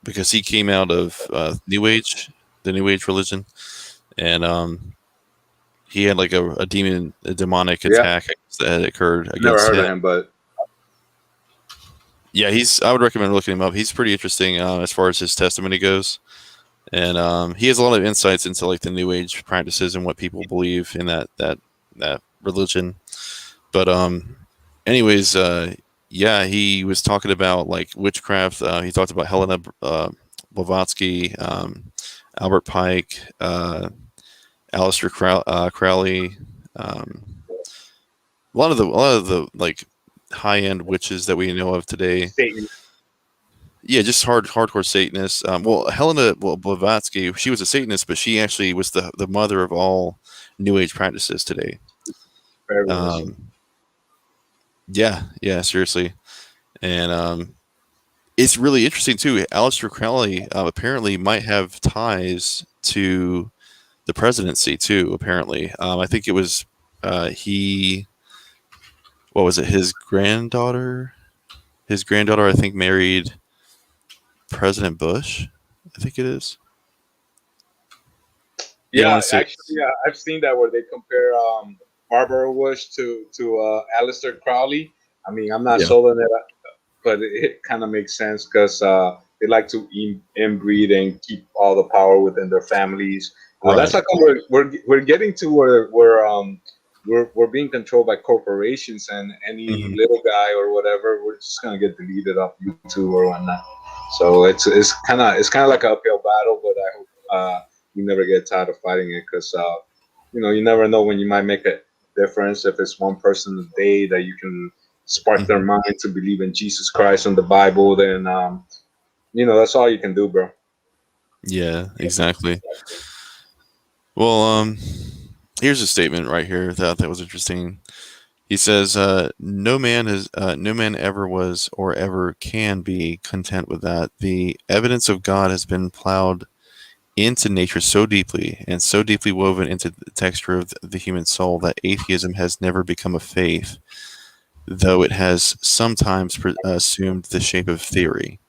because he came out of New Age, the New Age religion, and he had like a demonic attack that had occurred against Never heard him. of him, but yeah, I would recommend looking him up. He's pretty interesting as far as his testimony goes. And he has a lot of insights into like the New Age practices and what people believe in that religion. But anyways, yeah, he was talking about like witchcraft. He talked about Helena Blavatsky, Albert Pike, Aleister Crowley, a lot of the like high end witches that we know of today. Satan. Yeah, just hardcore Satanists. Well, Helena Blavatsky, she was a Satanist, but she actually was the mother of all New Age practices today. Yeah, seriously. And it's really interesting too. Aleister Crowley apparently might have ties to the presidency too. Apparently, I think it was he. What was it? His granddaughter. His granddaughter, I think, married President Bush. I think it is. Yeah, actually, I've seen that where they compare Barbara Bush to Aleister Crowley. I mean, I'm not sold on it, but it kind of makes sense because they like to inbreed and keep all the power within their families. That's like we're getting to where we're being controlled by corporations, and any little guy or whatever, we're just gonna get deleted off YouTube or whatnot. So it's kind of like an uphill battle, but I hope you never get tired of fighting it, because you never know when you might make a difference. If it's one person a day that you can spark their mind to believe in Jesus Christ and the Bible, then that's all you can do, bro. Yeah, exactly. Well, here's a statement right here that was interesting. He says, "No man ever was or ever can be content with that. The evidence of God has been plowed into nature so deeply and so deeply woven into the texture of the human soul that atheism has never become a faith, though it has sometimes assumed the shape of theory.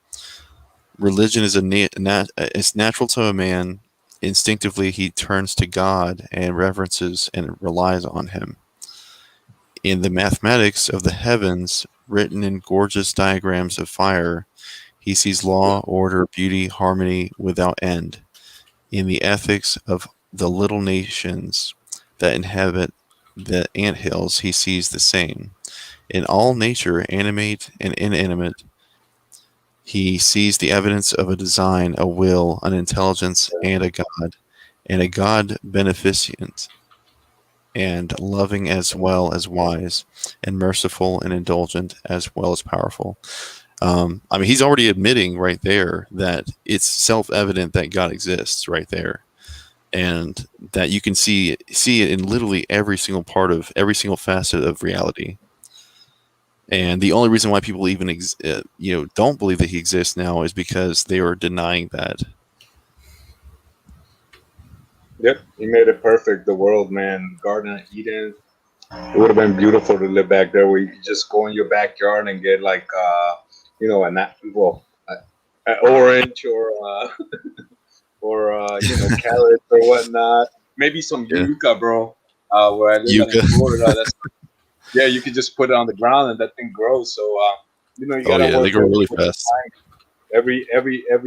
Religion is it's natural to a man. Instinctively, he turns to God and reverences and relies on him. In the mathematics of the heavens, written in gorgeous diagrams of fire, he sees law, order, beauty, harmony without end. In the ethics of the little nations that inhabit the anthills, he sees the same. In all nature, animate and inanimate, he sees the evidence of a design, a will, an intelligence, and a God beneficent and loving as well as wise, and merciful and indulgent as well as powerful." I mean, he's already admitting right there that it's self-evident that God exists right there, and that you can see it in literally every single part of every single facet of reality. And the only reason why people even don't believe that he exists now is because they are denying that. Yep, he made it perfect. The world, man, Garden of Eden. It would have been beautiful to live back there, where you could just go in your backyard and get like an orange or carrots or whatnot. Maybe some yucca, bro. Where I live in Florida, you could just put it on the ground and that thing grows. So you gotta work they grow really fast. Every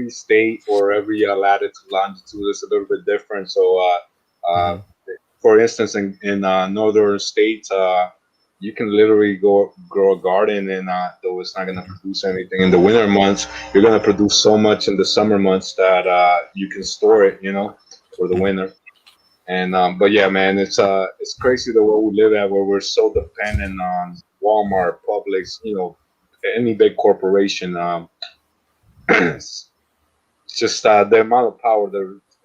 state or every latitude, longitude is a little bit different. So for instance, in northern states, you can literally grow a garden, and though it's not going to produce anything in the winter months, you're going to produce so much in the summer months that you can store it, for the winter. And but yeah, man, it's crazy the world we live at, where we're so dependent on Walmart, Publix, any big corporation. It's just the amount of power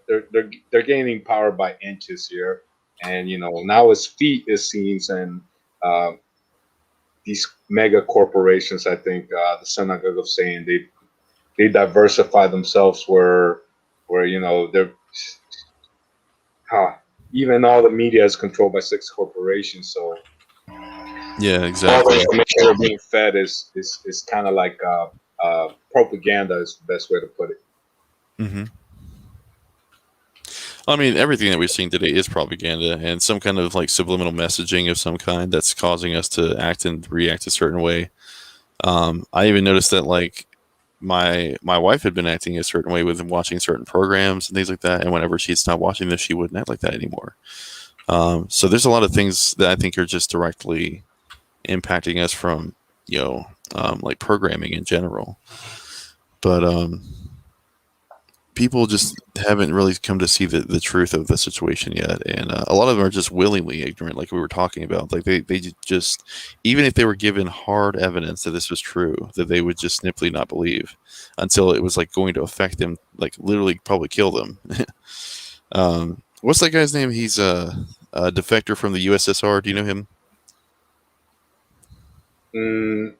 they're gaining power by inches here, and now it's feet, it seems, and these mega corporations, I think the synagogue of Satan, they diversify themselves where they're even all the media is controlled by 6 corporations. So yeah, exactly. All the information they're being fed is kind of like propaganda is the best way to put it. Mm-hmm. I mean, everything that we've seen today is propaganda and some kind of like subliminal messaging of some kind that's causing us to act and react a certain way. I even noticed that like my wife had been acting a certain way with watching certain programs and things like that, and whenever she'd stop watching this, she wouldn't act like that anymore. So there's a lot of things that I think are just directly impacting us from like programming in general, but people just haven't really come to see the truth of the situation yet, and a lot of them are just willingly ignorant, like we were talking about. Like they just, even if they were given hard evidence that this was true, that they would just simply not believe until it was like going to affect them, like literally probably kill them. What's that guy's name? He's a defector from the USSR. Do you know him?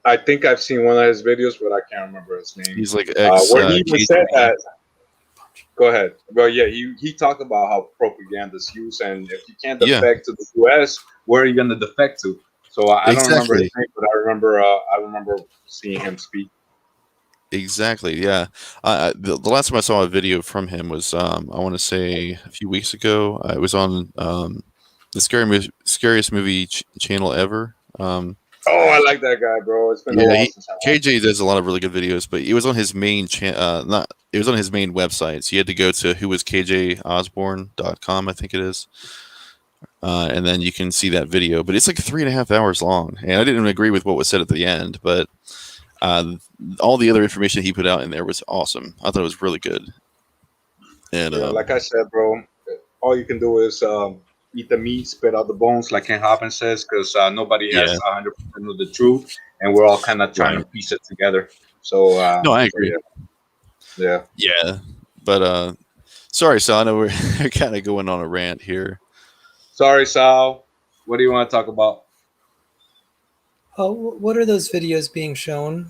I think I've seen one of his videos, but I can't remember his name. He's like ex. Where he even said that. Go ahead. Well, yeah, he talked about how propaganda's used, and if you can't defect to the U.S., where are you going to defect to? So I don't remember his name, but I remember seeing him speak. Exactly. Yeah. The last time I saw a video from him was I want to say a few weeks ago. It was on the scariest movie channel ever. Oh, I like that guy, bro. It's been a while since I watched. KJ does a lot of really good videos, but it was on his main it was on his main website. So you had to go to whowaskjosborne.com, I think it is. And then you can see that video, but it's like 3.5 hours long. And I didn't agree with what was said at the end, but all the other information he put out in there was awesome. I thought it was really good. And like I said, bro, all you can do is eat the meat, spit out the bones, like Ken Hoppin says, because nobody has 100% of the truth, and we're all kind of trying to piece it together. So no, I agree. Yeah. But sorry, Sal, I know we're kind of going on a rant here. Sorry, Sal. What do you want to talk about? Oh, what are those videos being shown?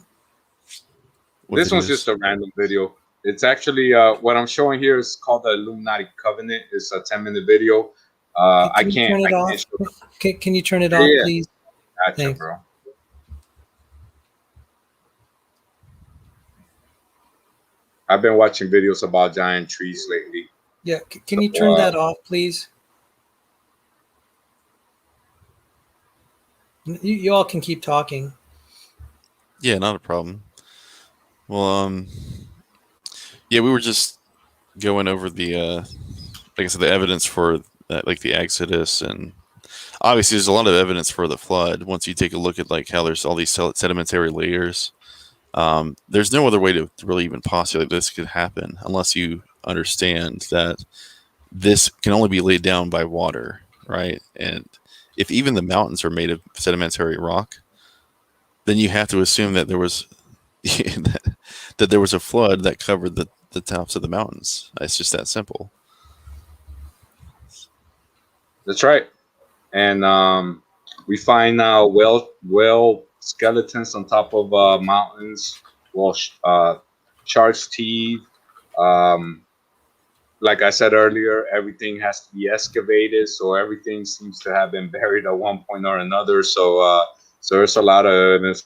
This one's just a random video. It's actually what I'm showing here is called the Illuminati Covenant. It's a 10-minute video. Can you turn it off? Can you turn it off, please? Gotcha, Thanks. bro. I've been watching videos about giant trees lately. Yeah, can you turn that off, please? You all can keep talking. Yeah, not a problem. Well, yeah, we were just going over the, like I said, the evidence for like the Exodus, and obviously there's a lot of evidence for the flood. Once you take a look at like how there's all these sedimentary layers, there's no other way to really even postulate this could happen unless you understand that this can only be laid down by water, right? And if even the mountains are made of sedimentary rock, then you have to assume that there was that there was a flood that covered the tops of the mountains. It's just that simple. That's right. And we find whale skeletons on top of mountains, shark's teeth. Like I said earlier, everything has to be excavated, so everything seems to have been buried at one point or another. So there's a lot of evidence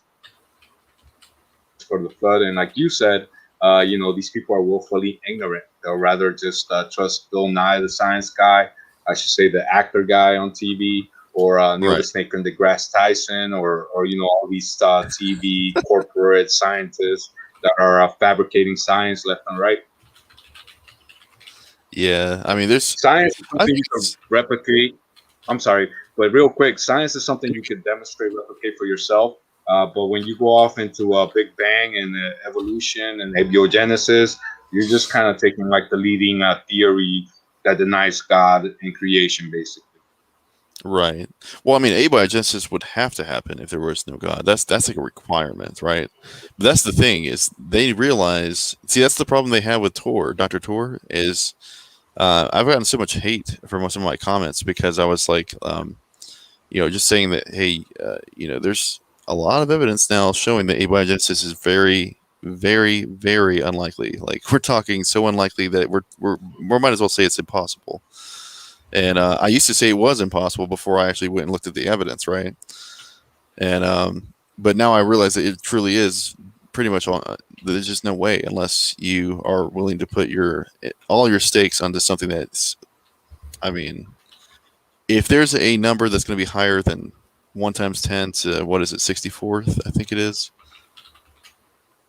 for the flood, and like you said, these people are willfully ignorant. They'll rather just trust Bill Nye, the science guy, I should say the actor guy on TV, or Neil deGrasse and deGrasse Tyson, or all these TV corporate scientists that are fabricating science left and right. Yeah, I mean, there's science is something you can replicate. I'm sorry, but real quick, science is something you can demonstrate, replicate for yourself. But when you go off into a Big Bang and evolution and abiogenesis, you're just kind of taking like the leading theory that denies God and creation, basically. Right. Well, I mean, abiogenesis would have to happen if there was no God. That's like a requirement, right? But that's the thing, is they realize. See, that's the problem they have with Tor. Dr. Tor is. I've gotten so much hate for most of my comments because I was like, just saying that, hey, there's a lot of evidence now showing that abiogenesis is very, very, very unlikely. Like, we're talking so unlikely that we might as well say it's impossible. And I used to say it was impossible before I actually went and looked at the evidence, right? And but now I realize that it truly is pretty much there's just no way unless you are willing to put all your stakes onto something that's, I mean, if there's a number that's going to be higher than 1 times 10 to, what is it, 64th, I think it is.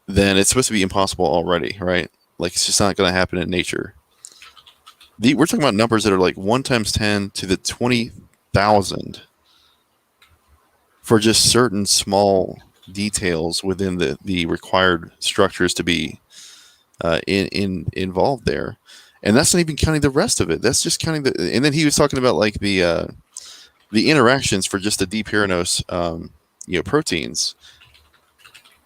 then it's supposed to be impossible already, right? Like it's just not going to happen in nature. We're talking about numbers that are like 1 times 10 to the 20,000 for just certain small details within the required structures to be involved there, and that's not even counting the rest of it. That's just counting the. And then he was talking about like the interactions for just the D-pyranose, proteins.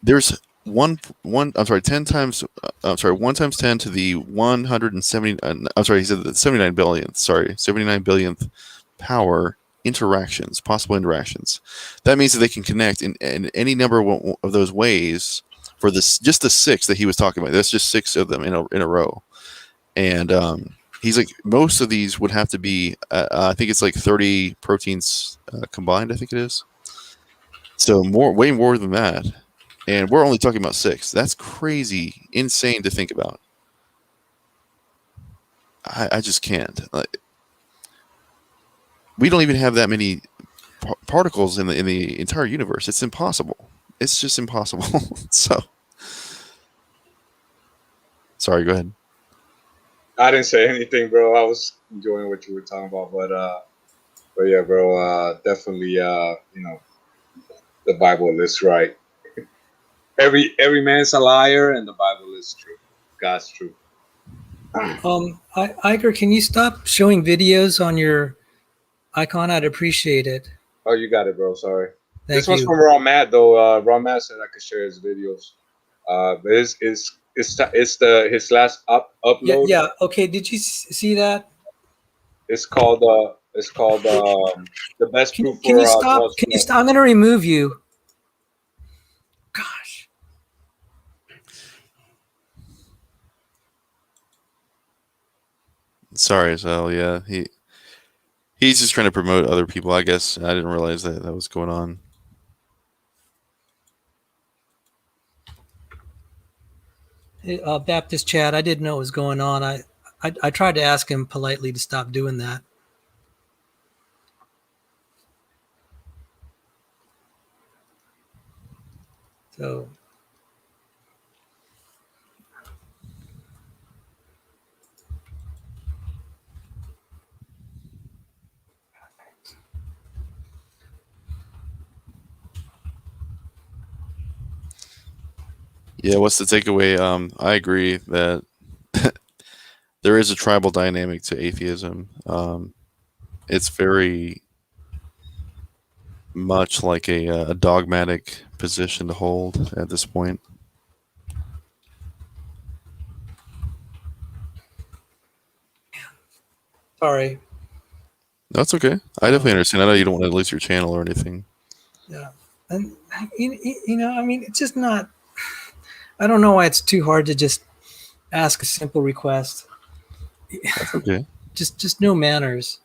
There's one. I'm sorry, 10 times. I'm sorry, 1 times 10 to the 170. I'm sorry, he said the 79 billionth. Sorry, 79 billionth power interactions, possible interactions. That means that they can connect in any number of those ways for this, just the 6 that he was talking about. That's just 6 of them in a row. And he's like, most of these would have to be, I think it's like 30 proteins combined, I think it is. So way more than that. And we're only talking about 6. That's crazy, insane to think about. I just can't. We don't even have that many particles in the entire universe. It's impossible. It's just impossible. So, sorry. Go ahead. I didn't say anything, bro. I was enjoying what you were talking about, but yeah, bro. Definitely, the Bible is right. Every man's a liar, and the Bible is true. God's truth. Iger, can you stop showing videos on your icon? I'd appreciate it. Oh, you got it, bro. Sorry. Thank This one's you. from Raw Matt, though. Raw Matt said I could share his videos. But it's his last upload. Yeah. Okay. Did you see that? It's called the best proof for. Can you stop? Can you stop? I'm going to remove you. Gosh. Sorry, Sal. Yeah, he's just trying to promote other people. I guess I didn't realize that was going on. Baptist Chad, I didn't know what was going on. I tried to ask him politely to stop doing that. So. Yeah, what's the takeaway? I agree that there is a tribal dynamic to atheism. It's very much like a dogmatic position to hold at this point. Sorry. That's okay. I definitely understand. I know you don't want to lose your channel or anything. Yeah. And, I mean, it's just not, I don't know why it's too hard to just ask a simple request. That's okay. Just no manners.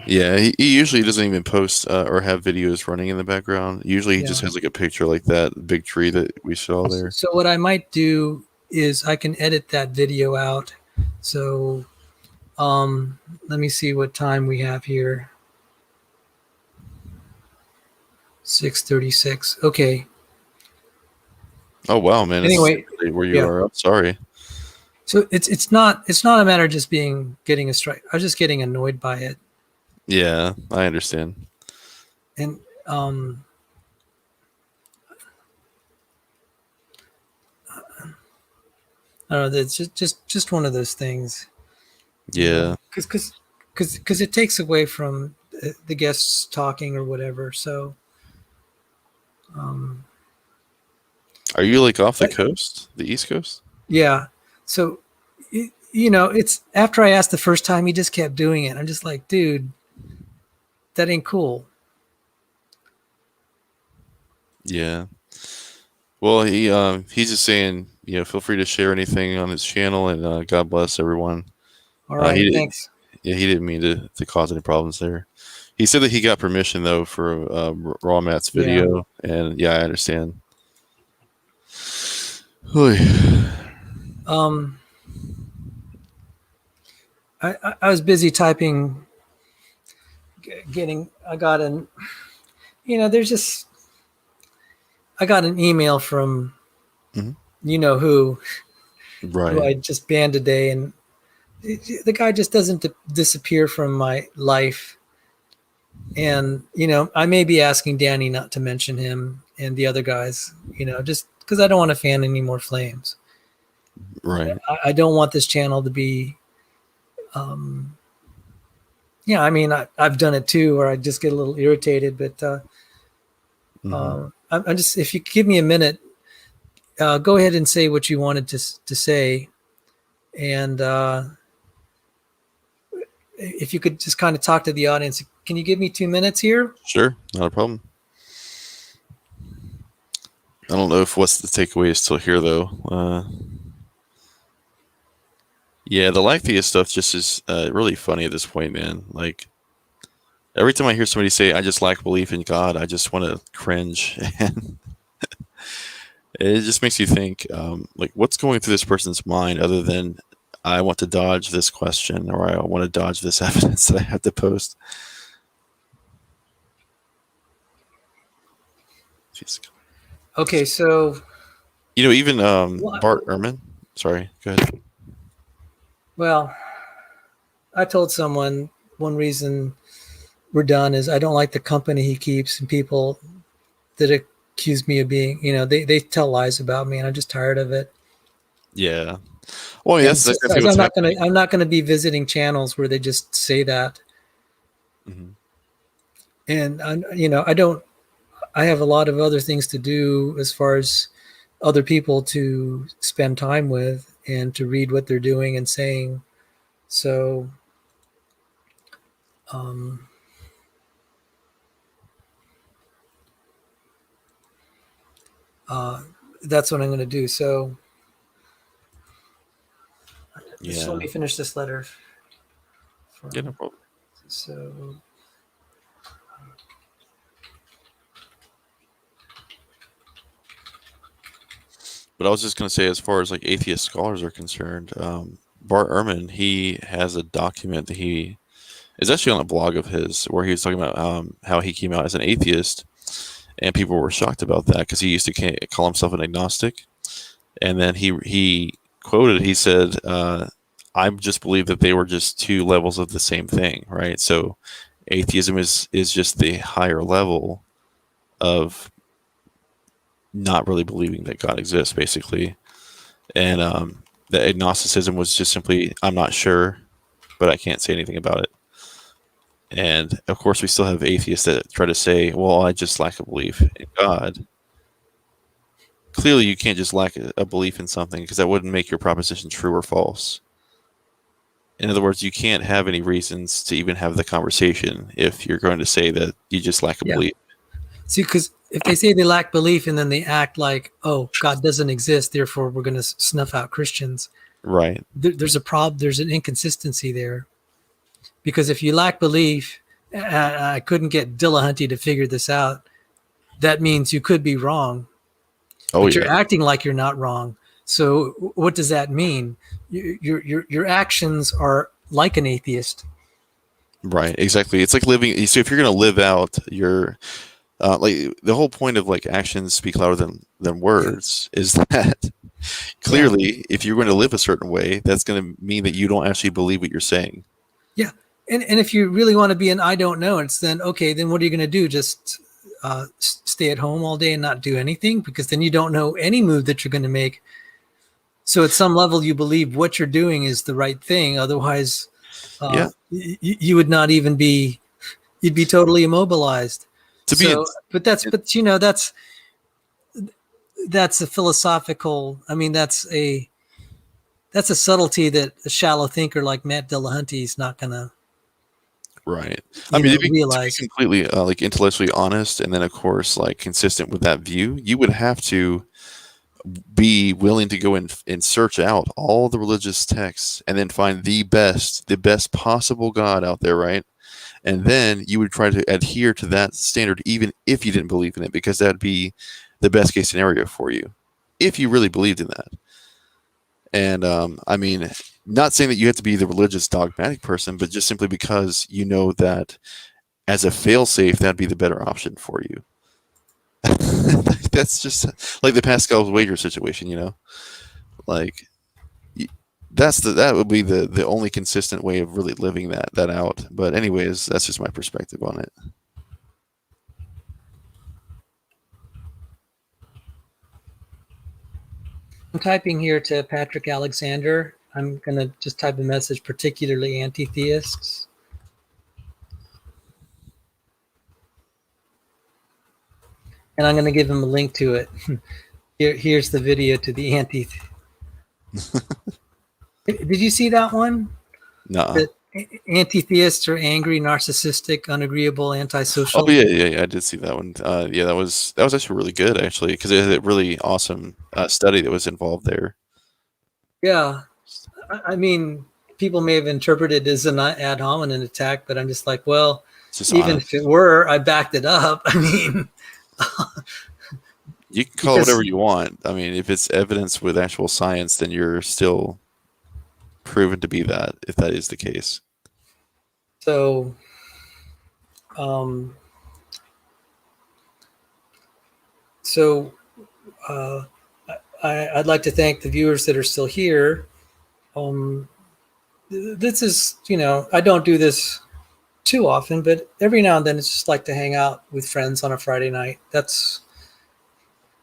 Yeah, he usually doesn't even post or have videos running in the background. Usually he just has like a picture like that big tree that we saw there. So what I might do is I can edit that video out. So let me see what time we have here. 6:36. Okay. Oh wow, man! Anyway, it's where you are. I'm sorry. So it's not a matter of just getting a strike. I was just getting annoyed by it. Yeah, I understand. And I don't know. It's just one of those things. Yeah. Because it takes away from the guests talking or whatever. So. Are you like off the coast, the East Coast? Yeah. So, it's after I asked the first time, he just kept doing it. I'm just like, dude, that ain't cool. Yeah. Well, he's just saying, feel free to share anything on his channel, and God bless everyone. All right, thanks. Yeah, he didn't mean to cause any problems there. He said that he got permission though for Raw Matt's video, and yeah, I understand. I was busy typing, I got in, there's just, I got an email from you know who I just banned today, and the guy just doesn't disappear from my life. And I may be asking Danny not to mention him and the other guys, just because I don't want to fan any more flames. Right. I don't want this channel to be. Yeah, I mean, I've done it too, where I just get a little irritated. But I'm just, if you give me a minute, go ahead and say what you wanted to say, and if you could just kind of talk to the audience. Can you give me 2 minutes here? Sure, not a problem. I don't know if what's the takeaway is still here though. Yeah, the lack theist stuff just is really funny at this point, man. Like every time I hear somebody say, "I just lack belief in God," I just want to cringe, and it just makes you think, like, what's going through this person's mind other than I want to dodge this question or I want to dodge this evidence that I have to post. Okay, so even Bart Ehrman. Sorry, go ahead. Well, I told someone one reason we're done is I don't like the company he keeps and people that accuse me of being, they tell lies about me, and I'm just tired of it. Yeah. Well, yes, so I'm not gonna be visiting channels where they just say that. And I have a lot of other things to do as far as other people to spend time with and to read what they're doing and saying. So that's what I'm going to do. So just let me finish this letter. Yeah, no problem. So but I was just going to say, as far as like atheist scholars are concerned, Bart Ehrman, he has a document that he is actually on a blog of his where he was talking about how he came out as an atheist, and people were shocked about that because he used to call himself an agnostic, and then he quoted, he said, "I just believe that they were just two levels of the same thing, right? So atheism is just the higher level of not really believing that God exists, basically, and the agnosticism was just simply, I'm not sure, but I can't say anything about it." And of course, we still have atheists that try to say, "Well, I just lack a belief in God." Clearly, you can't just lack a belief in something because that wouldn't make your proposition true or false. In other words, you can't have any reasons to even have the conversation if you're going to say that you just lack a belief. See, because if they say they lack belief and then they act like, "Oh, God doesn't exist, therefore we're going to snuff out Christians," right? There's a problem. There's an inconsistency there. Because if you lack belief, I couldn't get Dillahunty to figure this out. That means you could be wrong. But you're acting like you're not wrong. So what does that mean? Your actions are like an atheist. Right, exactly. It's like living. So if you're going to live out your, like the whole point of like actions speak louder than words is that clearly if you're going to live a certain way, that's going to mean that you don't actually believe what you're saying. Yeah. And if you really want to be an I don't know, it's then, okay, then what are you going to do? Just stay at home all day and not do anything? Because then you don't know any move that you're going to make. So at some level, you believe what you're doing is the right thing. Otherwise, you would not even be, you'd be totally immobilized. But that's a philosophical, I mean, that's a subtlety that a shallow thinker like Matt Dillahunty is not going to. Right. I mean, to be completely like intellectually honest, and then of course like consistent with that view, you would have to be willing to go and search out all the religious texts and then find the best possible God out there, right? And then you would try to adhere to that standard even if you didn't believe in it, because that'd be the best case scenario for you if you really believed in that. And I mean, not saying that you have to be the religious dogmatic person, but just simply because you know that as a fail-safe, that'd be the better option for you. That's just like the Pascal's wager situation, like that would be the only consistent way of really living that out. But anyways, that's just my perspective on it. I'm typing here to Patrick Alexander. I'm going to just type a message, particularly anti-theists. And I'm going to give him a link to it. Here's the video to the anti. Did you see that one? No. That anti-theists are angry, narcissistic, unagreeable, antisocial. Oh yeah, I did see that one. Yeah, that was actually really good, actually, because it had a really awesome study that was involved there. Yeah, I mean, people may have interpreted it as an ad hominem attack, but I'm just like, well, even if it were, I backed it up. I mean, you can call it whatever you want. I mean, if it's evidence with actual science, then you're still proven to be that, if that is the case. So, I'd like to thank the viewers that are still here. This is, I don't do this too often, but every now and then it's just like to hang out with friends on a Friday night. That's,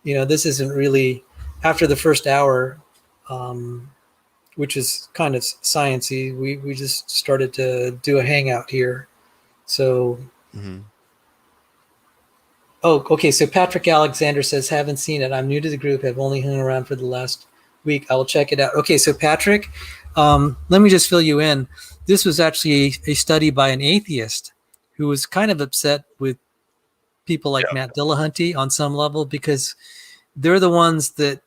this isn't really after the first hour, which is kind of sciencey. We just started to do a hangout here. So, Oh, okay. So Patrick Alexander says, haven't seen it. I'm new to the group. Have only hung around for the last week. I will check it out. Okay. So Patrick, let me just fill you in. This was actually a study by an atheist who was kind of upset with people like Matt Dillahunty on some level, because they're the ones that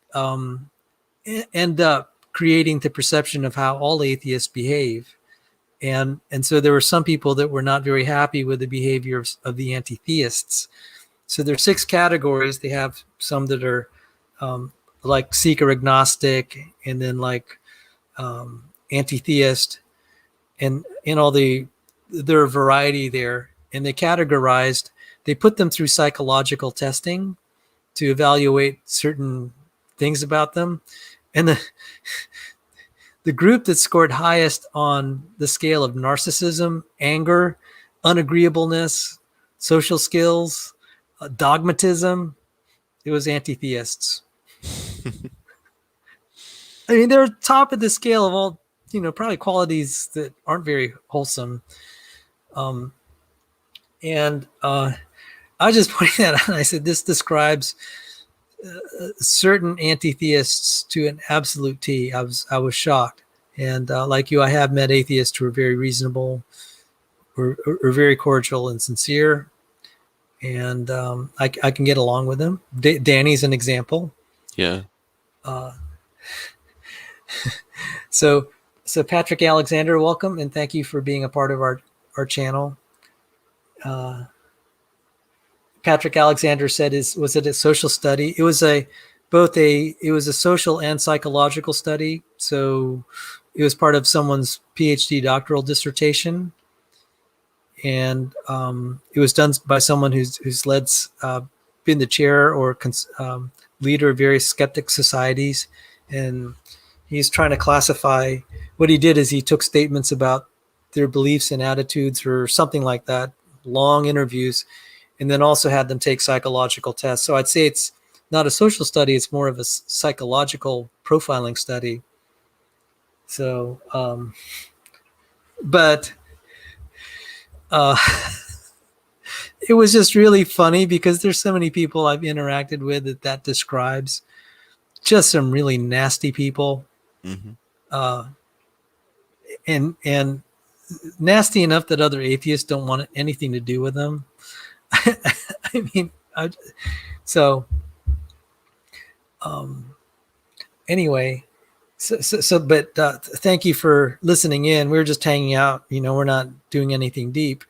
end up creating the perception of how all atheists behave. And so there were some people that were not very happy with the behavior of the anti-theists. So there are 6 categories. They have some that are like seeker agnostic, and then like anti-theist, and in all there are a variety there. And they put them through psychological testing to evaluate certain things about them. And the group that scored highest on the scale of narcissism, anger, unagreeableness, social skills, dogmatism, it was anti-theists. I mean, they're top of the scale of all, probably qualities that aren't very wholesome. And I just pointed that out, and I said, this describes certain anti-theists to an absolute T. I was shocked. And like you, I have met atheists who are very reasonable, or very cordial and sincere. And I can get along with them. Danny's an example. Yeah. So Patrick Alexander, welcome, and thank you for being a part of our channel. Patrick Alexander said, was it a social study? It was a social and psychological study. So it was part of someone's PhD doctoral dissertation. And it was done by someone who's been the chair or leader of various skeptic societies, and he's trying to classify. What he did is he took statements about their beliefs and attitudes or something like that, long interviews, and then also had them take psychological tests. So I'd say it's not a social study; it's more of a psychological profiling study. So, but. It was just really funny because there's so many people I've interacted with that describes just some really nasty people. And nasty enough that other atheists don't want anything to do with them. I mean, anyway, but thank you for listening in. We're just hanging out, we're not doing anything deep.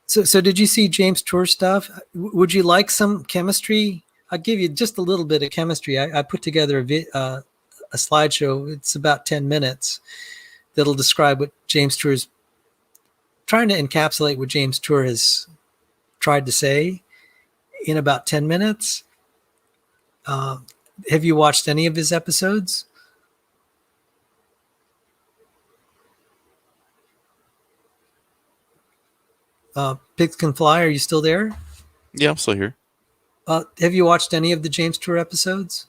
So did you see James Tour's stuff? Would you like some chemistry? I'll give you just a little bit of chemistry. I put together a slideshow. It's about 10 minutes that'll describe what James Tour is trying to encapsulate, what James Tour has tried to say. in about 10 minutes. Have you watched any of his episodes? Pigs Can Fly, are you still there? Yeah, I'm still here. Have you watched any of the James Tour episodes?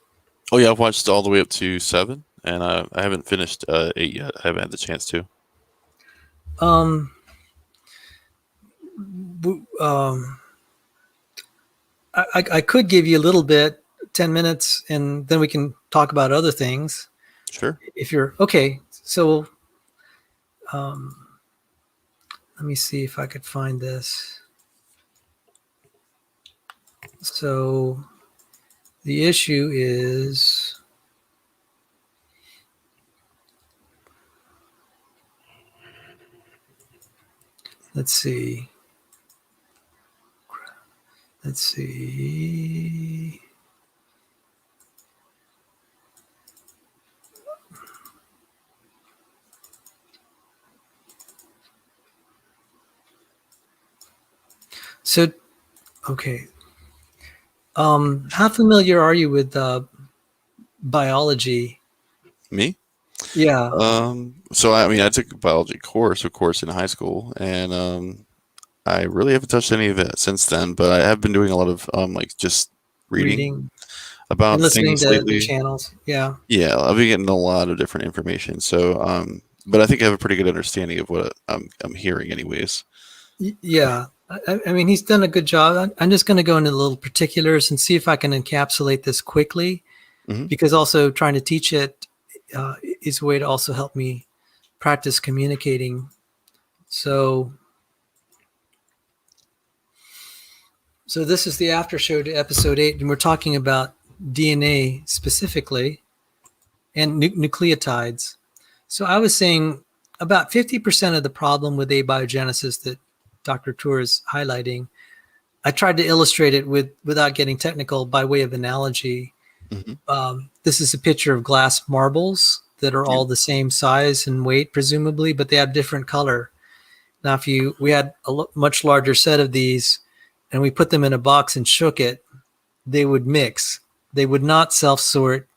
Oh yeah, I've watched all the way up to 7, and I haven't finished 8 yet. I haven't had the chance to. I could give you a little bit, 10 minutes, and then we can talk about other things. Sure. If you're okay. So let me see if I could find this. So the issue is, let's see. So, okay. How familiar are you with biology? Me? Yeah. So I mean, I took a biology course, of course, in high school, and I really haven't touched any of it since then. But I have been doing a lot of like just reading about and listening things to lately. the channels. Yeah. Yeah, I've been getting a lot of different information. So, but I think I have a pretty good understanding of what I'm hearing, anyways. Yeah. I mean, he's done a good job. I'm just going to go into the little particulars and see if I can encapsulate this quickly, because also trying to teach it is a way to also help me practice communicating. So this is the after show to episode 8, and we're talking about DNA specifically and nucleotides. So I was saying about 50% of the problem with abiogenesis that Dr. Tour is highlighting, I tried to illustrate it without getting technical by way of analogy. This is a picture of glass marbles that are all the same size and weight, presumably, but they have different color. Now, if we had a much larger set of these and we put them in a box and shook it, they would mix. They would not self-sort.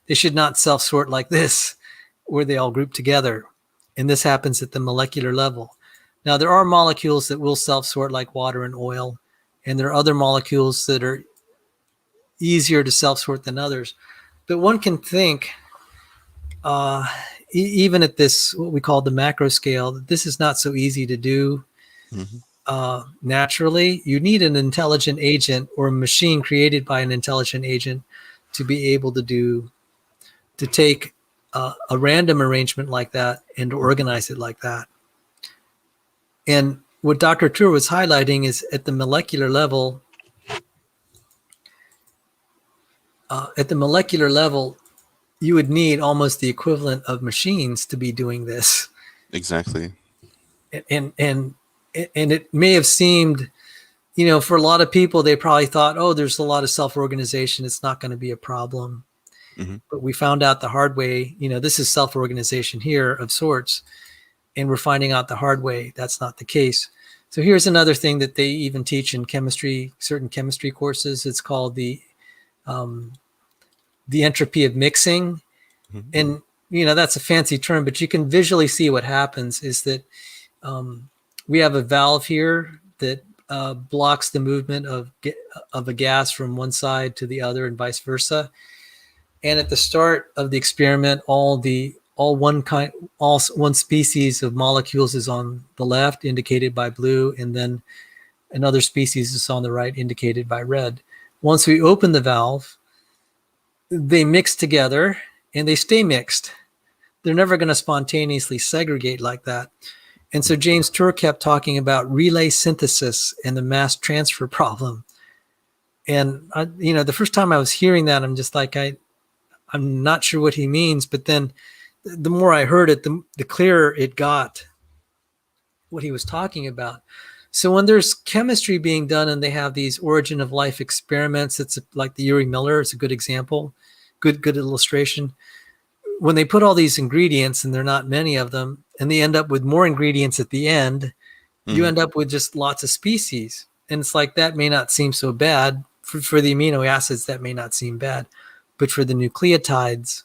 They should not self-sort like this, where they all group together. And this happens at the molecular level. Now, there are molecules that will self-sort like water and oil, and there are other molecules that are easier to self-sort than others. But one can think, even at this, what we call the macro scale, that this is not so easy to do naturally. You need an intelligent agent or a machine created by an intelligent agent to be able to take a random arrangement like that and to organize it like that. And what Dr. Tour was highlighting is at the molecular level, you would need almost the equivalent of machines to be doing this. Exactly. And it may have seemed, for a lot of people, they probably thought, oh, there's a lot of self-organization. It's not going to be a problem. But we found out the hard way, this is self-organization here of sorts. And we're finding out the hard way that's not the case. So here's another thing that they even teach in chemistry, certain chemistry courses. It's called the entropy of mixing. And, that's a fancy term, but you can visually see what happens is that we have a valve here that blocks the movement of a gas from one side to the other and vice versa. And at the start of the experiment, one species of molecules is on the left, indicated by blue, and then another species is on the right, indicated by red. Once we open the valve, they mix together and they stay mixed. They're never going to spontaneously segregate like that. And so James Tour kept talking about relay synthesis and the mass transfer problem. And the first time I was hearing that, I'm just like, I'm not sure what he means, but then the more I heard it, the clearer it got what he was talking about. So when there's chemistry being done and they have these origin of life experiments, it's like the Uri Miller, it's a good example, good illustration. When they put all these ingredients, and there are not many of them, and they end up with more ingredients at the end, you end up with just lots of species. And it's like, that may not seem so bad for the amino acids. That may not seem bad, but for the nucleotides,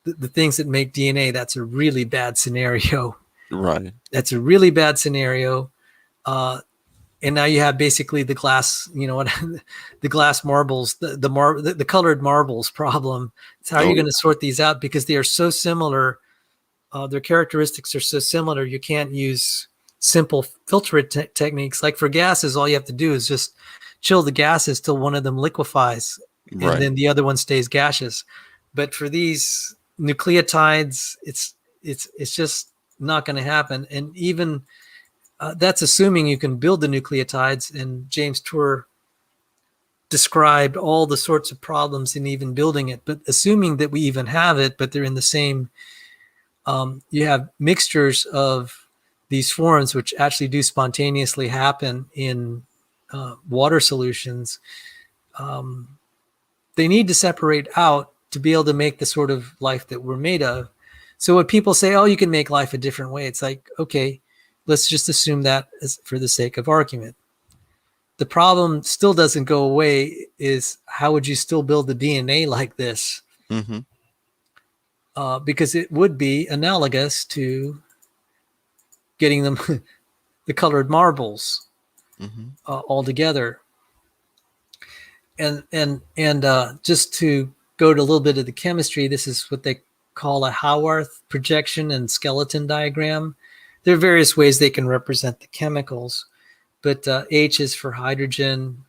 the things that make DNA, that's a really bad scenario. Right. That's a really bad scenario. And now you have basically the glass, the glass marbles, the colored marbles problem. It's how you're going to sort these out, because they are so similar. Their characteristics are so similar. You can't use simple filter techniques. Like for gases, all you have to do is just chill the gases till one of them liquefies, and then the other one stays gaseous. But for these nucleotides, it's just not going to happen. And even that's assuming you can build the nucleotides. And James Tour described all the sorts of problems in even building it. But assuming that we even have it, but they're in the same, you have mixtures of these forms, which actually do spontaneously happen in water solutions. They need to separate out to be able to make the sort of life that we're made of. So when people say, oh, you can make life a different way, it's like, okay, let's just assume that for the sake of argument. The problem still doesn't go away, is how would you still build the DNA like this? Mm-hmm. Because it would be analogous to getting them the colored marbles all together. And just to go to a little bit of the chemistry, this is what they call a Haworth projection and skeleton diagram. There are various ways they can represent the chemicals, but H is for hydrogen,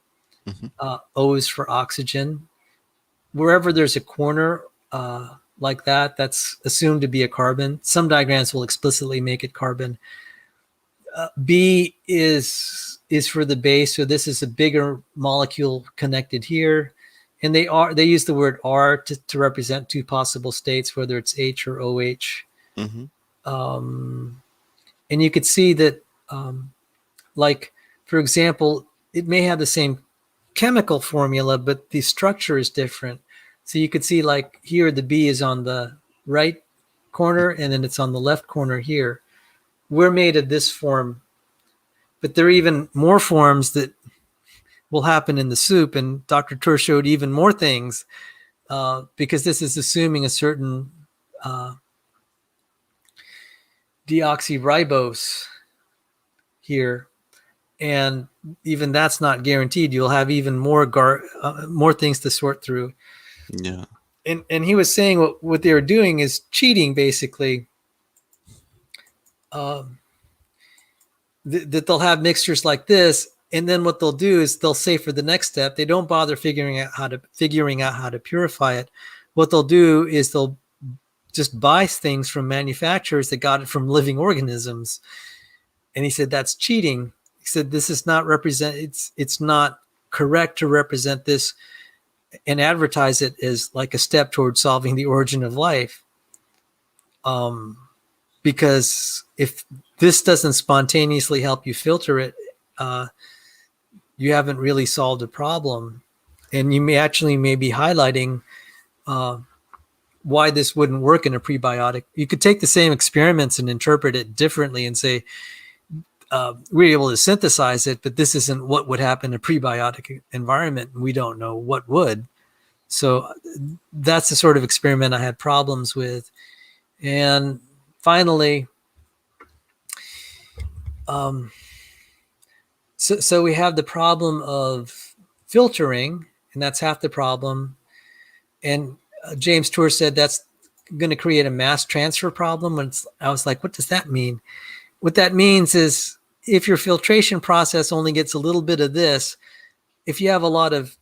O is for oxygen. Wherever there's a corner like that, that's assumed to be a carbon. Some diagrams will explicitly make it carbon. B is for the base, so this is a bigger molecule connected here. And they use the word R to represent two possible states, whether it's H or OH. And you could see that, like, for example, it may have the same chemical formula, but the structure is different. So you could see, like, here the B is on the right corner, and then it's on the left corner here. We're made of this form, but there are even more forms that will happen in the soup. And Dr. Tour showed even more things because this is assuming a certain deoxyribose here. And even that's not guaranteed. You'll have even more things to sort through. Yeah. And he was saying what they were doing is cheating, basically. That they'll have mixtures like this, and then what they'll do is they'll say for the next step, they don't bother figuring out how to purify it. What they'll do is they'll just buy things from manufacturers that got it from living organisms. And he said that's cheating. He said this is not it's not correct to represent this and advertise it as like a step towards solving the origin of life. Because if this doesn't spontaneously help you filter it, you haven't really solved a problem. And you may be highlighting why this wouldn't work in a prebiotic. You could take the same experiments and interpret it differently and say, we're able to synthesize it, but this isn't what would happen in a prebiotic environment. We don't know what would. So that's the sort of experiment I had problems with. And finally, so we have the problem of filtering, and that's half the problem. And James Tour said that's going to create a mass transfer problem. And I was like, what does that mean? What that means is if your filtration process only gets a little bit of this, if you have a lot of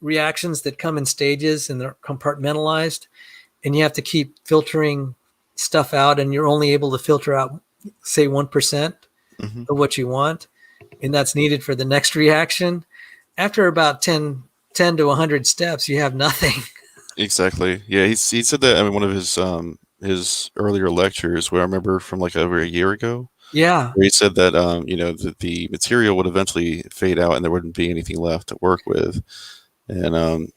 reactions that come in stages and they're compartmentalized, and you have to keep filtering stuff out, and you're only able to filter out, say, 1% of what you want, and that's needed for the next reaction. After about 10 to 100 steps, you have nothing. Exactly. Yeah, he said that in one of his earlier lectures, where I remember from like over a year ago. Yeah. Where he said that the material would eventually fade out and there wouldn't be anything left to work with. And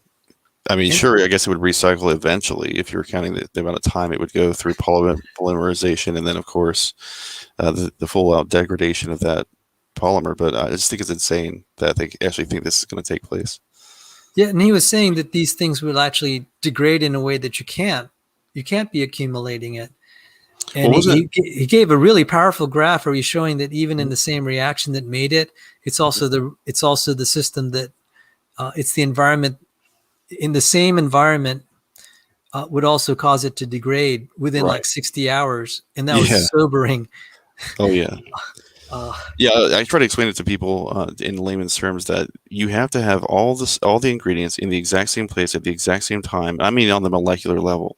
sure, I guess it would recycle eventually if you're counting the amount of time it would go through polymerization, and then of course the full out degradation of that polymer, but I just think it's insane that they actually think this is going to take place. Yeah, and he was saying that these things will actually degrade in a way that you can't be accumulating it. And he gave a really powerful graph where he's showing that even in the same reaction that made it, it's also the system that it's the environment in the same environment would also cause it to degrade within like 60 hours, and that was sobering. Oh yeah. Yeah, I try to explain it to people in layman's terms that you have to have all the ingredients in the exact same place at the exact same time. I mean, on the molecular level.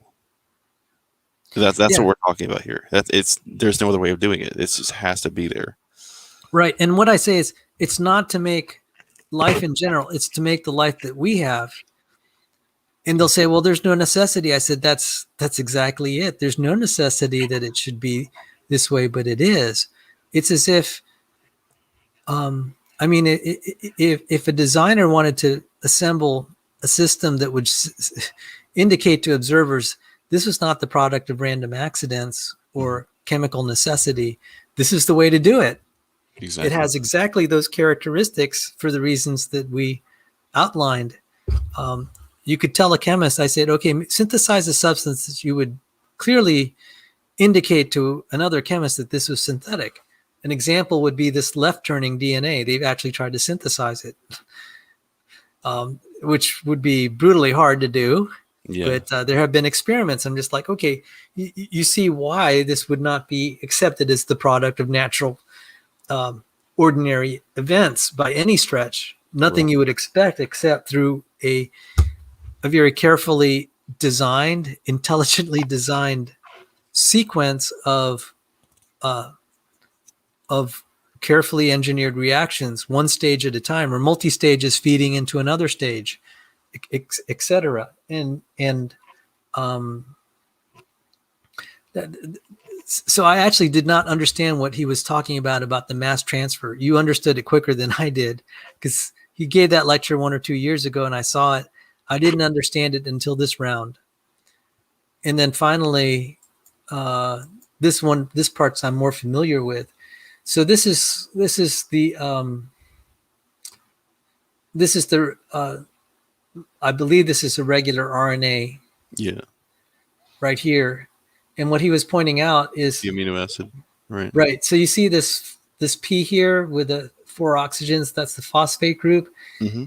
That's what we're talking about here. There's no other way of doing it. It just has to be there. Right. And what I say is, it's not to make life in general. It's to make the life that we have. And they'll say, well, there's no necessity. I said, that's exactly it. There's no necessity that it should be this way, but it is. It's as if, if a designer wanted to assemble a system that would indicate to observers, this was not the product of random accidents or chemical necessity. This is the way to do it. Exactly. It has exactly those characteristics for the reasons that we outlined. You could tell a chemist, I said, okay, synthesize a substance that you would clearly indicate to another chemist that this was synthetic. An example would be this left-turning DNA. They've actually tried to synthesize it, which would be brutally hard to do. Yeah. But there have been experiments. I'm just like, okay, you see why this would not be accepted as the product of natural, ordinary events by any stretch. Nothing you would expect except through a very carefully designed, intelligently designed sequence of carefully engineered reactions, one stage at a time, or multi-stages feeding into another stage, etc. So I actually did not understand what he was talking about the mass transfer. You understood it quicker than I did, because he gave that lecture 1 or 2 years ago and I saw it. I didn't understand it until this round. And then finally, this part's I'm more familiar with. So this is the I believe this is a regular RNA. Yeah. Right here. And what he was pointing out is the amino acid. Right. Right. So you see this P here with the 4 oxygens, that's the phosphate group. Mm-hmm.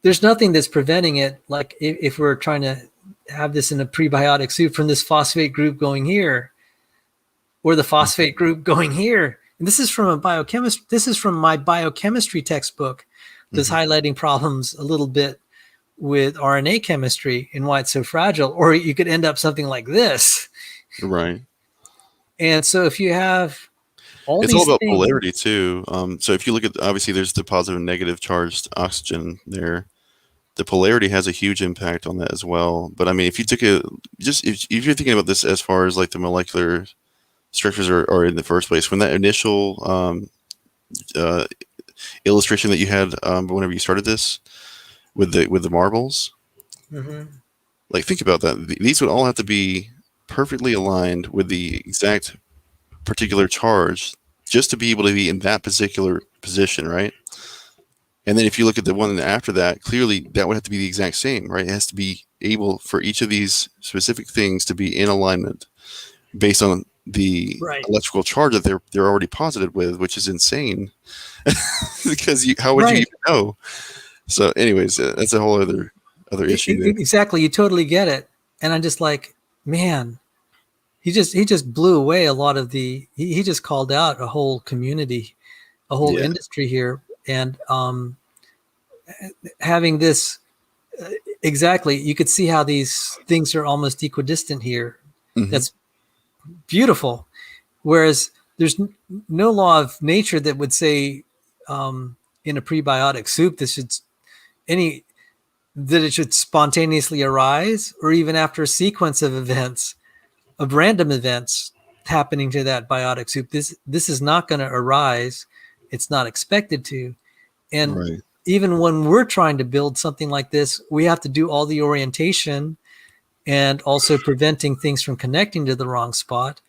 There's nothing that's preventing it, like if we're trying to have this in a prebiotic soup, from this phosphate group going here or the phosphate group going here. And this is from my biochemistry textbook that's highlighting problems a little bit with RNA chemistry and why it's so fragile. Or you could end up something like this. Right. And so if you have it's all about polarity too. So if you look at, obviously there's the positive and negative charged oxygen there. The polarity has a huge impact on that as well. But I mean, if you took if you're thinking about this as far as like the molecular structures are in the first place, when that initial illustration that you had whenever you started this with the marbles, like think about that. These would all have to be perfectly aligned with the exact particular charge just to be able to be in that particular position, right? And then if you look at the one after that, clearly that would have to be the exact same, right? It has to be able for each of these specific things to be in alignment based on the electrical charge that they're already posited with, which is insane. Because how would you even know? So anyways, that's a whole other issue there. Exactly. You totally get it. And I'm just like, man, he just blew away a lot of he just called out a whole community, a whole industry here. And having this, exactly, you could see how these things are almost equidistant here. Mm-hmm. That's beautiful. Whereas there's no law of nature that would say in a prebiotic soup that it should spontaneously arise, or even after a sequence of events, of random events happening to that biotic soup. This is not going to arise. It's not expected to. And even when we're trying to build something like this, we have to do all the orientation and also preventing things from connecting to the wrong spot.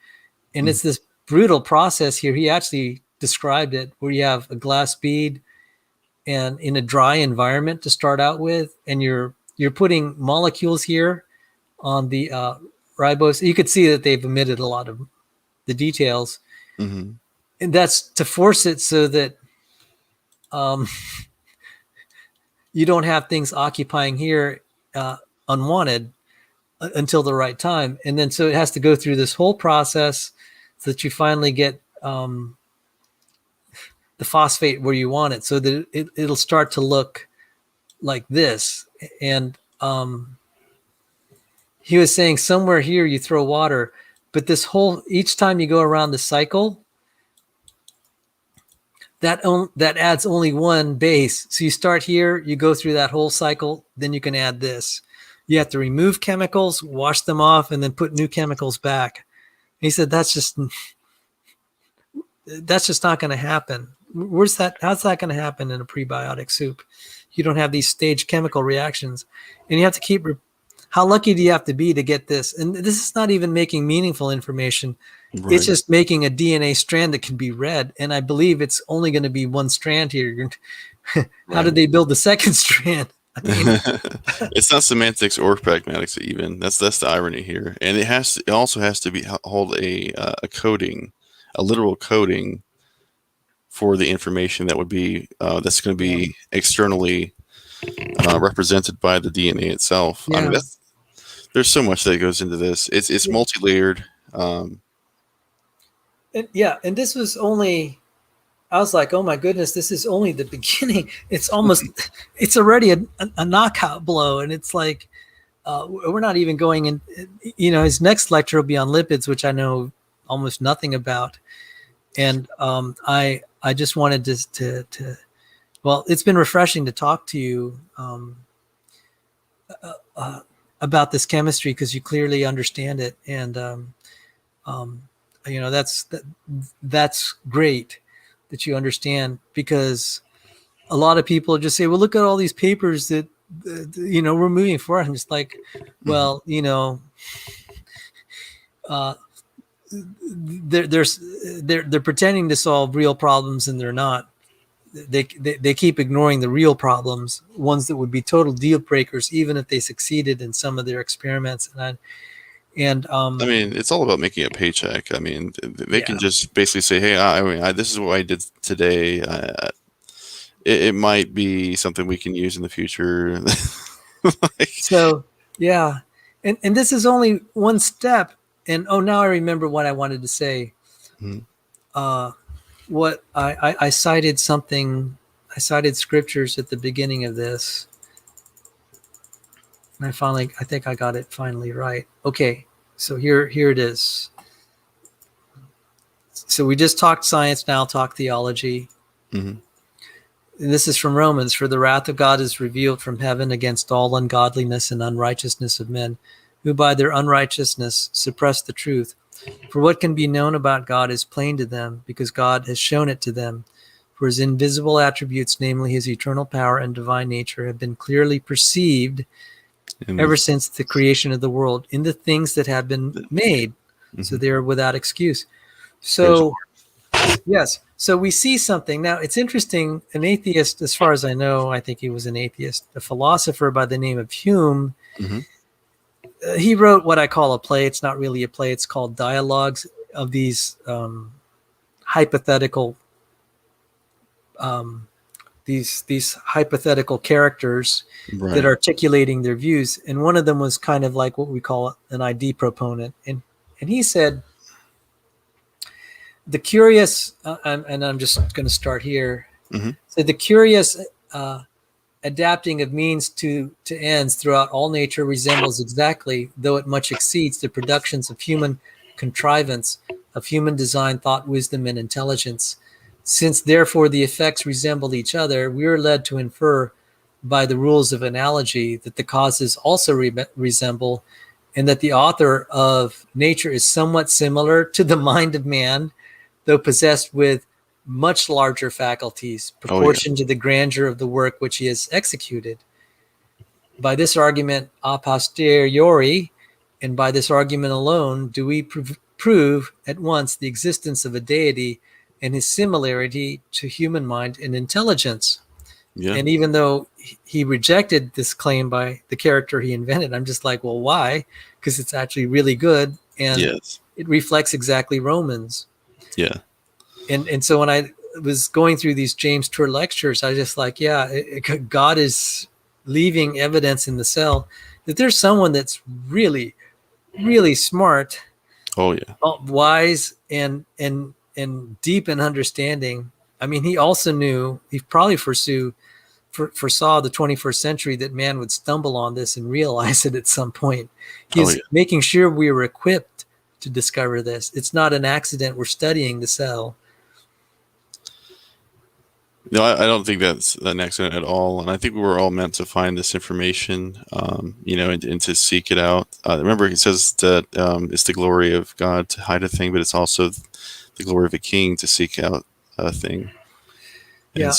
And it's this brutal process here. He actually described it, where you have a glass bead and in a dry environment to start out with, and you're putting molecules here on the ribose. You could see that they've omitted a lot of the details, Mm-hmm. and that's to force it so that you don't have things occupying here unwanted until the right time. And then so it has to go through this whole process so that you finally get the phosphate where you want it, so that it'll start to look like this. And he was saying somewhere here you throw water, but this whole, each time you go around the cycle, that adds only one base. So you start here, you go through that whole cycle, then you can add this. You have to remove chemicals, wash them off, and then put new chemicals back. He said that's just not going to happen. How's that going to happen in a prebiotic soup? You don't have these staged chemical reactions, and you have to keep. How lucky do you have to be to get this? And this is not even making meaningful information. Right. It's just making a DNA strand that can be read. And I believe it's only going to be one strand here. How did they build the second strand? I mean, it's not semantics or pragmatics even. That's the irony here. And it also has to hold a coding, a literal coding for the information that would be that's going to be externally represented by the DNA itself. Yeah. I mean, there's so much that goes into this. It's multi-layered. And this was only, I was like, oh my goodness, this is only the beginning. It's it's already a knockout blow. And it's like, we're not even going in, his next lecture will be on lipids, which I know almost nothing about. And I just wanted to well, it's been refreshing to talk to you about this chemistry, because you clearly understand it. And, that's great that you understand, because a lot of people just say, well, look at all these papers that, we're moving forward. I'm just like, well, they're pretending to solve real problems, and they're not. They keep ignoring the real problems, ones that would be total deal breakers, even if they succeeded in some of their experiments. I mean, it's all about making a paycheck. I mean, they can just basically say, hey, this is what I did today. It might be something we can use in the future. So, yeah. And this is only one step. And now I remember what I wanted to say. What I cited something, I cited scriptures at the beginning of this. And I think I got it finally right. Okay, so here it is. So we just talked science, now talk theology. Mm-hmm. And this is from Romans. For the wrath of God is revealed from heaven against all ungodliness and unrighteousness of men, who by their unrighteousness suppress the truth. For what can be known about God is plain to them, because God has shown it to them. For his invisible attributes, namely his eternal power and divine nature, have been clearly perceived ever since the creation of the world in the things that have been made. Mm-hmm. So they are without excuse. So, yes. So we see something. Now, it's interesting. An atheist, as far as I know, I think he was an atheist, a philosopher by the name of Hume. Mm-hmm. He wrote what I call a play. It's not really a play. It's called Dialogues of these hypothetical these hypothetical characters that are articulating their views. And one of them was kind of like what we call an ID proponent. And he said, the curious, and I'm just going to start here. Mm-hmm. So the curious adapting of means to ends throughout all nature resembles exactly, though it much exceeds, the productions of human contrivance, of human design, thought, wisdom, and intelligence. Since therefore the effects resemble each other, we are led to infer by the rules of analogy that the causes also resemble, and that the author of nature is somewhat similar to the mind of man, though possessed with much larger faculties, proportioned to the grandeur of the work which he has executed. By this argument a posteriori, and by this argument alone, do we prove at once the existence of a deity and his similarity to human mind and intelligence. Yeah. And even though he rejected this claim by the character he invented, I'm just like, well, why? Because it's actually really good, and it reflects exactly Romans. Yeah. And so when I was going through these James Tour lectures, I just like, God is leaving evidence in the cell that there's someone that's really, really smart, wise, and deep in understanding. I mean, he also knew, he probably foresaw the 21st century that man would stumble on this and realize it at some point. He's making sure we were equipped to discover this. It's not an accident we're studying the cell. No, I don't think that's an accident at all. And I think we were all meant to find this information, and to seek it out. Remember, he says that it's the glory of God to hide a thing, but it's also the glory of a king to seek out a thing. Yeah,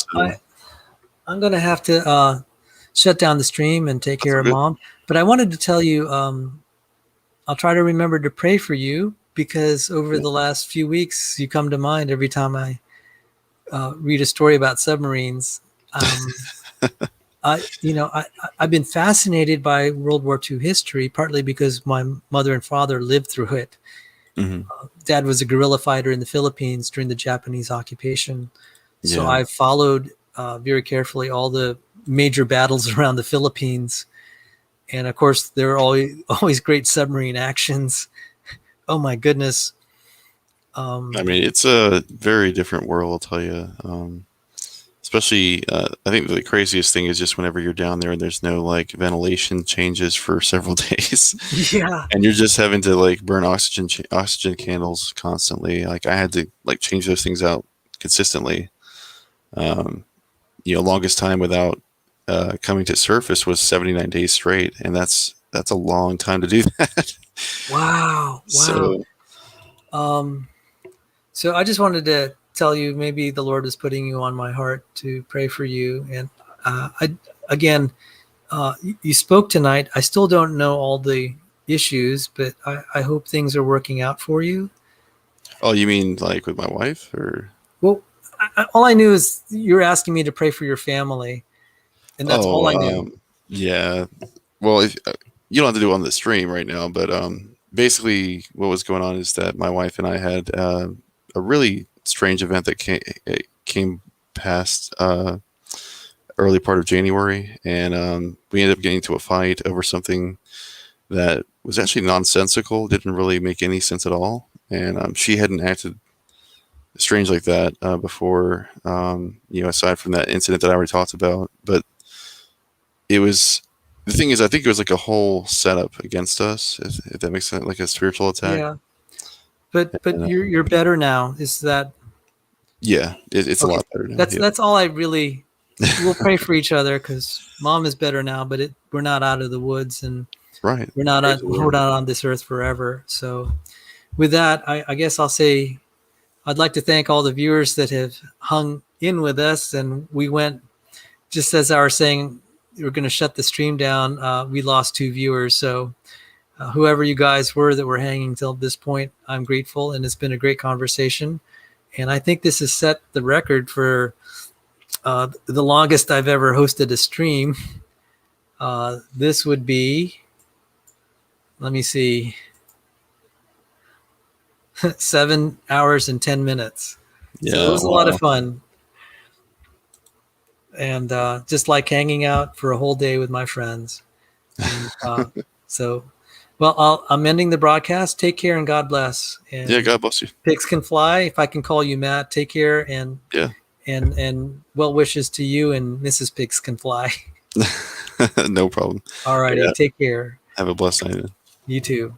I'm going to have to shut down the stream and take care of Mom. But I wanted to tell you, I'll try to remember to pray for you, because over the last few weeks, you come to mind every time I read a story about submarines. I've been fascinated by World War II history, partly because my mother and father lived through it. Mm-hmm. Dad was a guerrilla fighter in the Philippines during the Japanese occupation. So Yeah. I followed very carefully all the major battles around the Philippines. And of course, there are always great submarine actions. Oh my goodness. I mean, it's a very different world, I'll tell you. Especially, I think the craziest thing is just whenever you're down there and there's no like ventilation changes for several days. Yeah. And you're just having to like burn oxygen candles constantly. Like I had to like change those things out consistently. Longest time without coming to surface was 79 days straight, and that's a long time to do that. Wow. So I just wanted to tell you, maybe the Lord is putting you on my heart to pray for you. And you spoke tonight. I still don't know all the issues, but I hope things are working out for you. Oh, you mean like with my wife, or? Well, all I knew is you're asking me to pray for your family, and that's all I knew. Yeah. Well, if you don't have to do it on the stream right now, but basically what was going on is that my wife and I had a really strange event that came past early part of January, and we ended up getting into a fight over something that was actually nonsensical, didn't really make any sense at all, and she hadn't acted strange like that before, aside from that incident that I already talked about. But it was, the thing is, I think it was like a whole setup against us, if that makes sense, like a spiritual attack. Yeah. But you're better now. Is that? Yeah, it's okay. A lot better now. That's all I really. We'll pray for each other, because Mom is better now. But we're not out of the woods, and right. We're not on this earth forever. So, with that, I guess I'll say, I'd like to thank all the viewers that have hung in with us. And we went, just as I was saying, we're going to shut the stream down. We lost 2 viewers. So whoever you guys were that were hanging till this point, I'm grateful. And it's been a great conversation. And I think this has set the record for the longest I've ever hosted a stream. This would be, let me see, 7 hours and 10 minutes. Yeah, so it was a lot of fun. And just like hanging out for a whole day with my friends. And, I'm ending the broadcast. Take care and God bless. And yeah, God bless you. Pigs can fly. If I can call you Matt, take care. And and well wishes to you and Mrs. Pigs can fly. No problem. All righty. Take care. Have a blessed night. You too.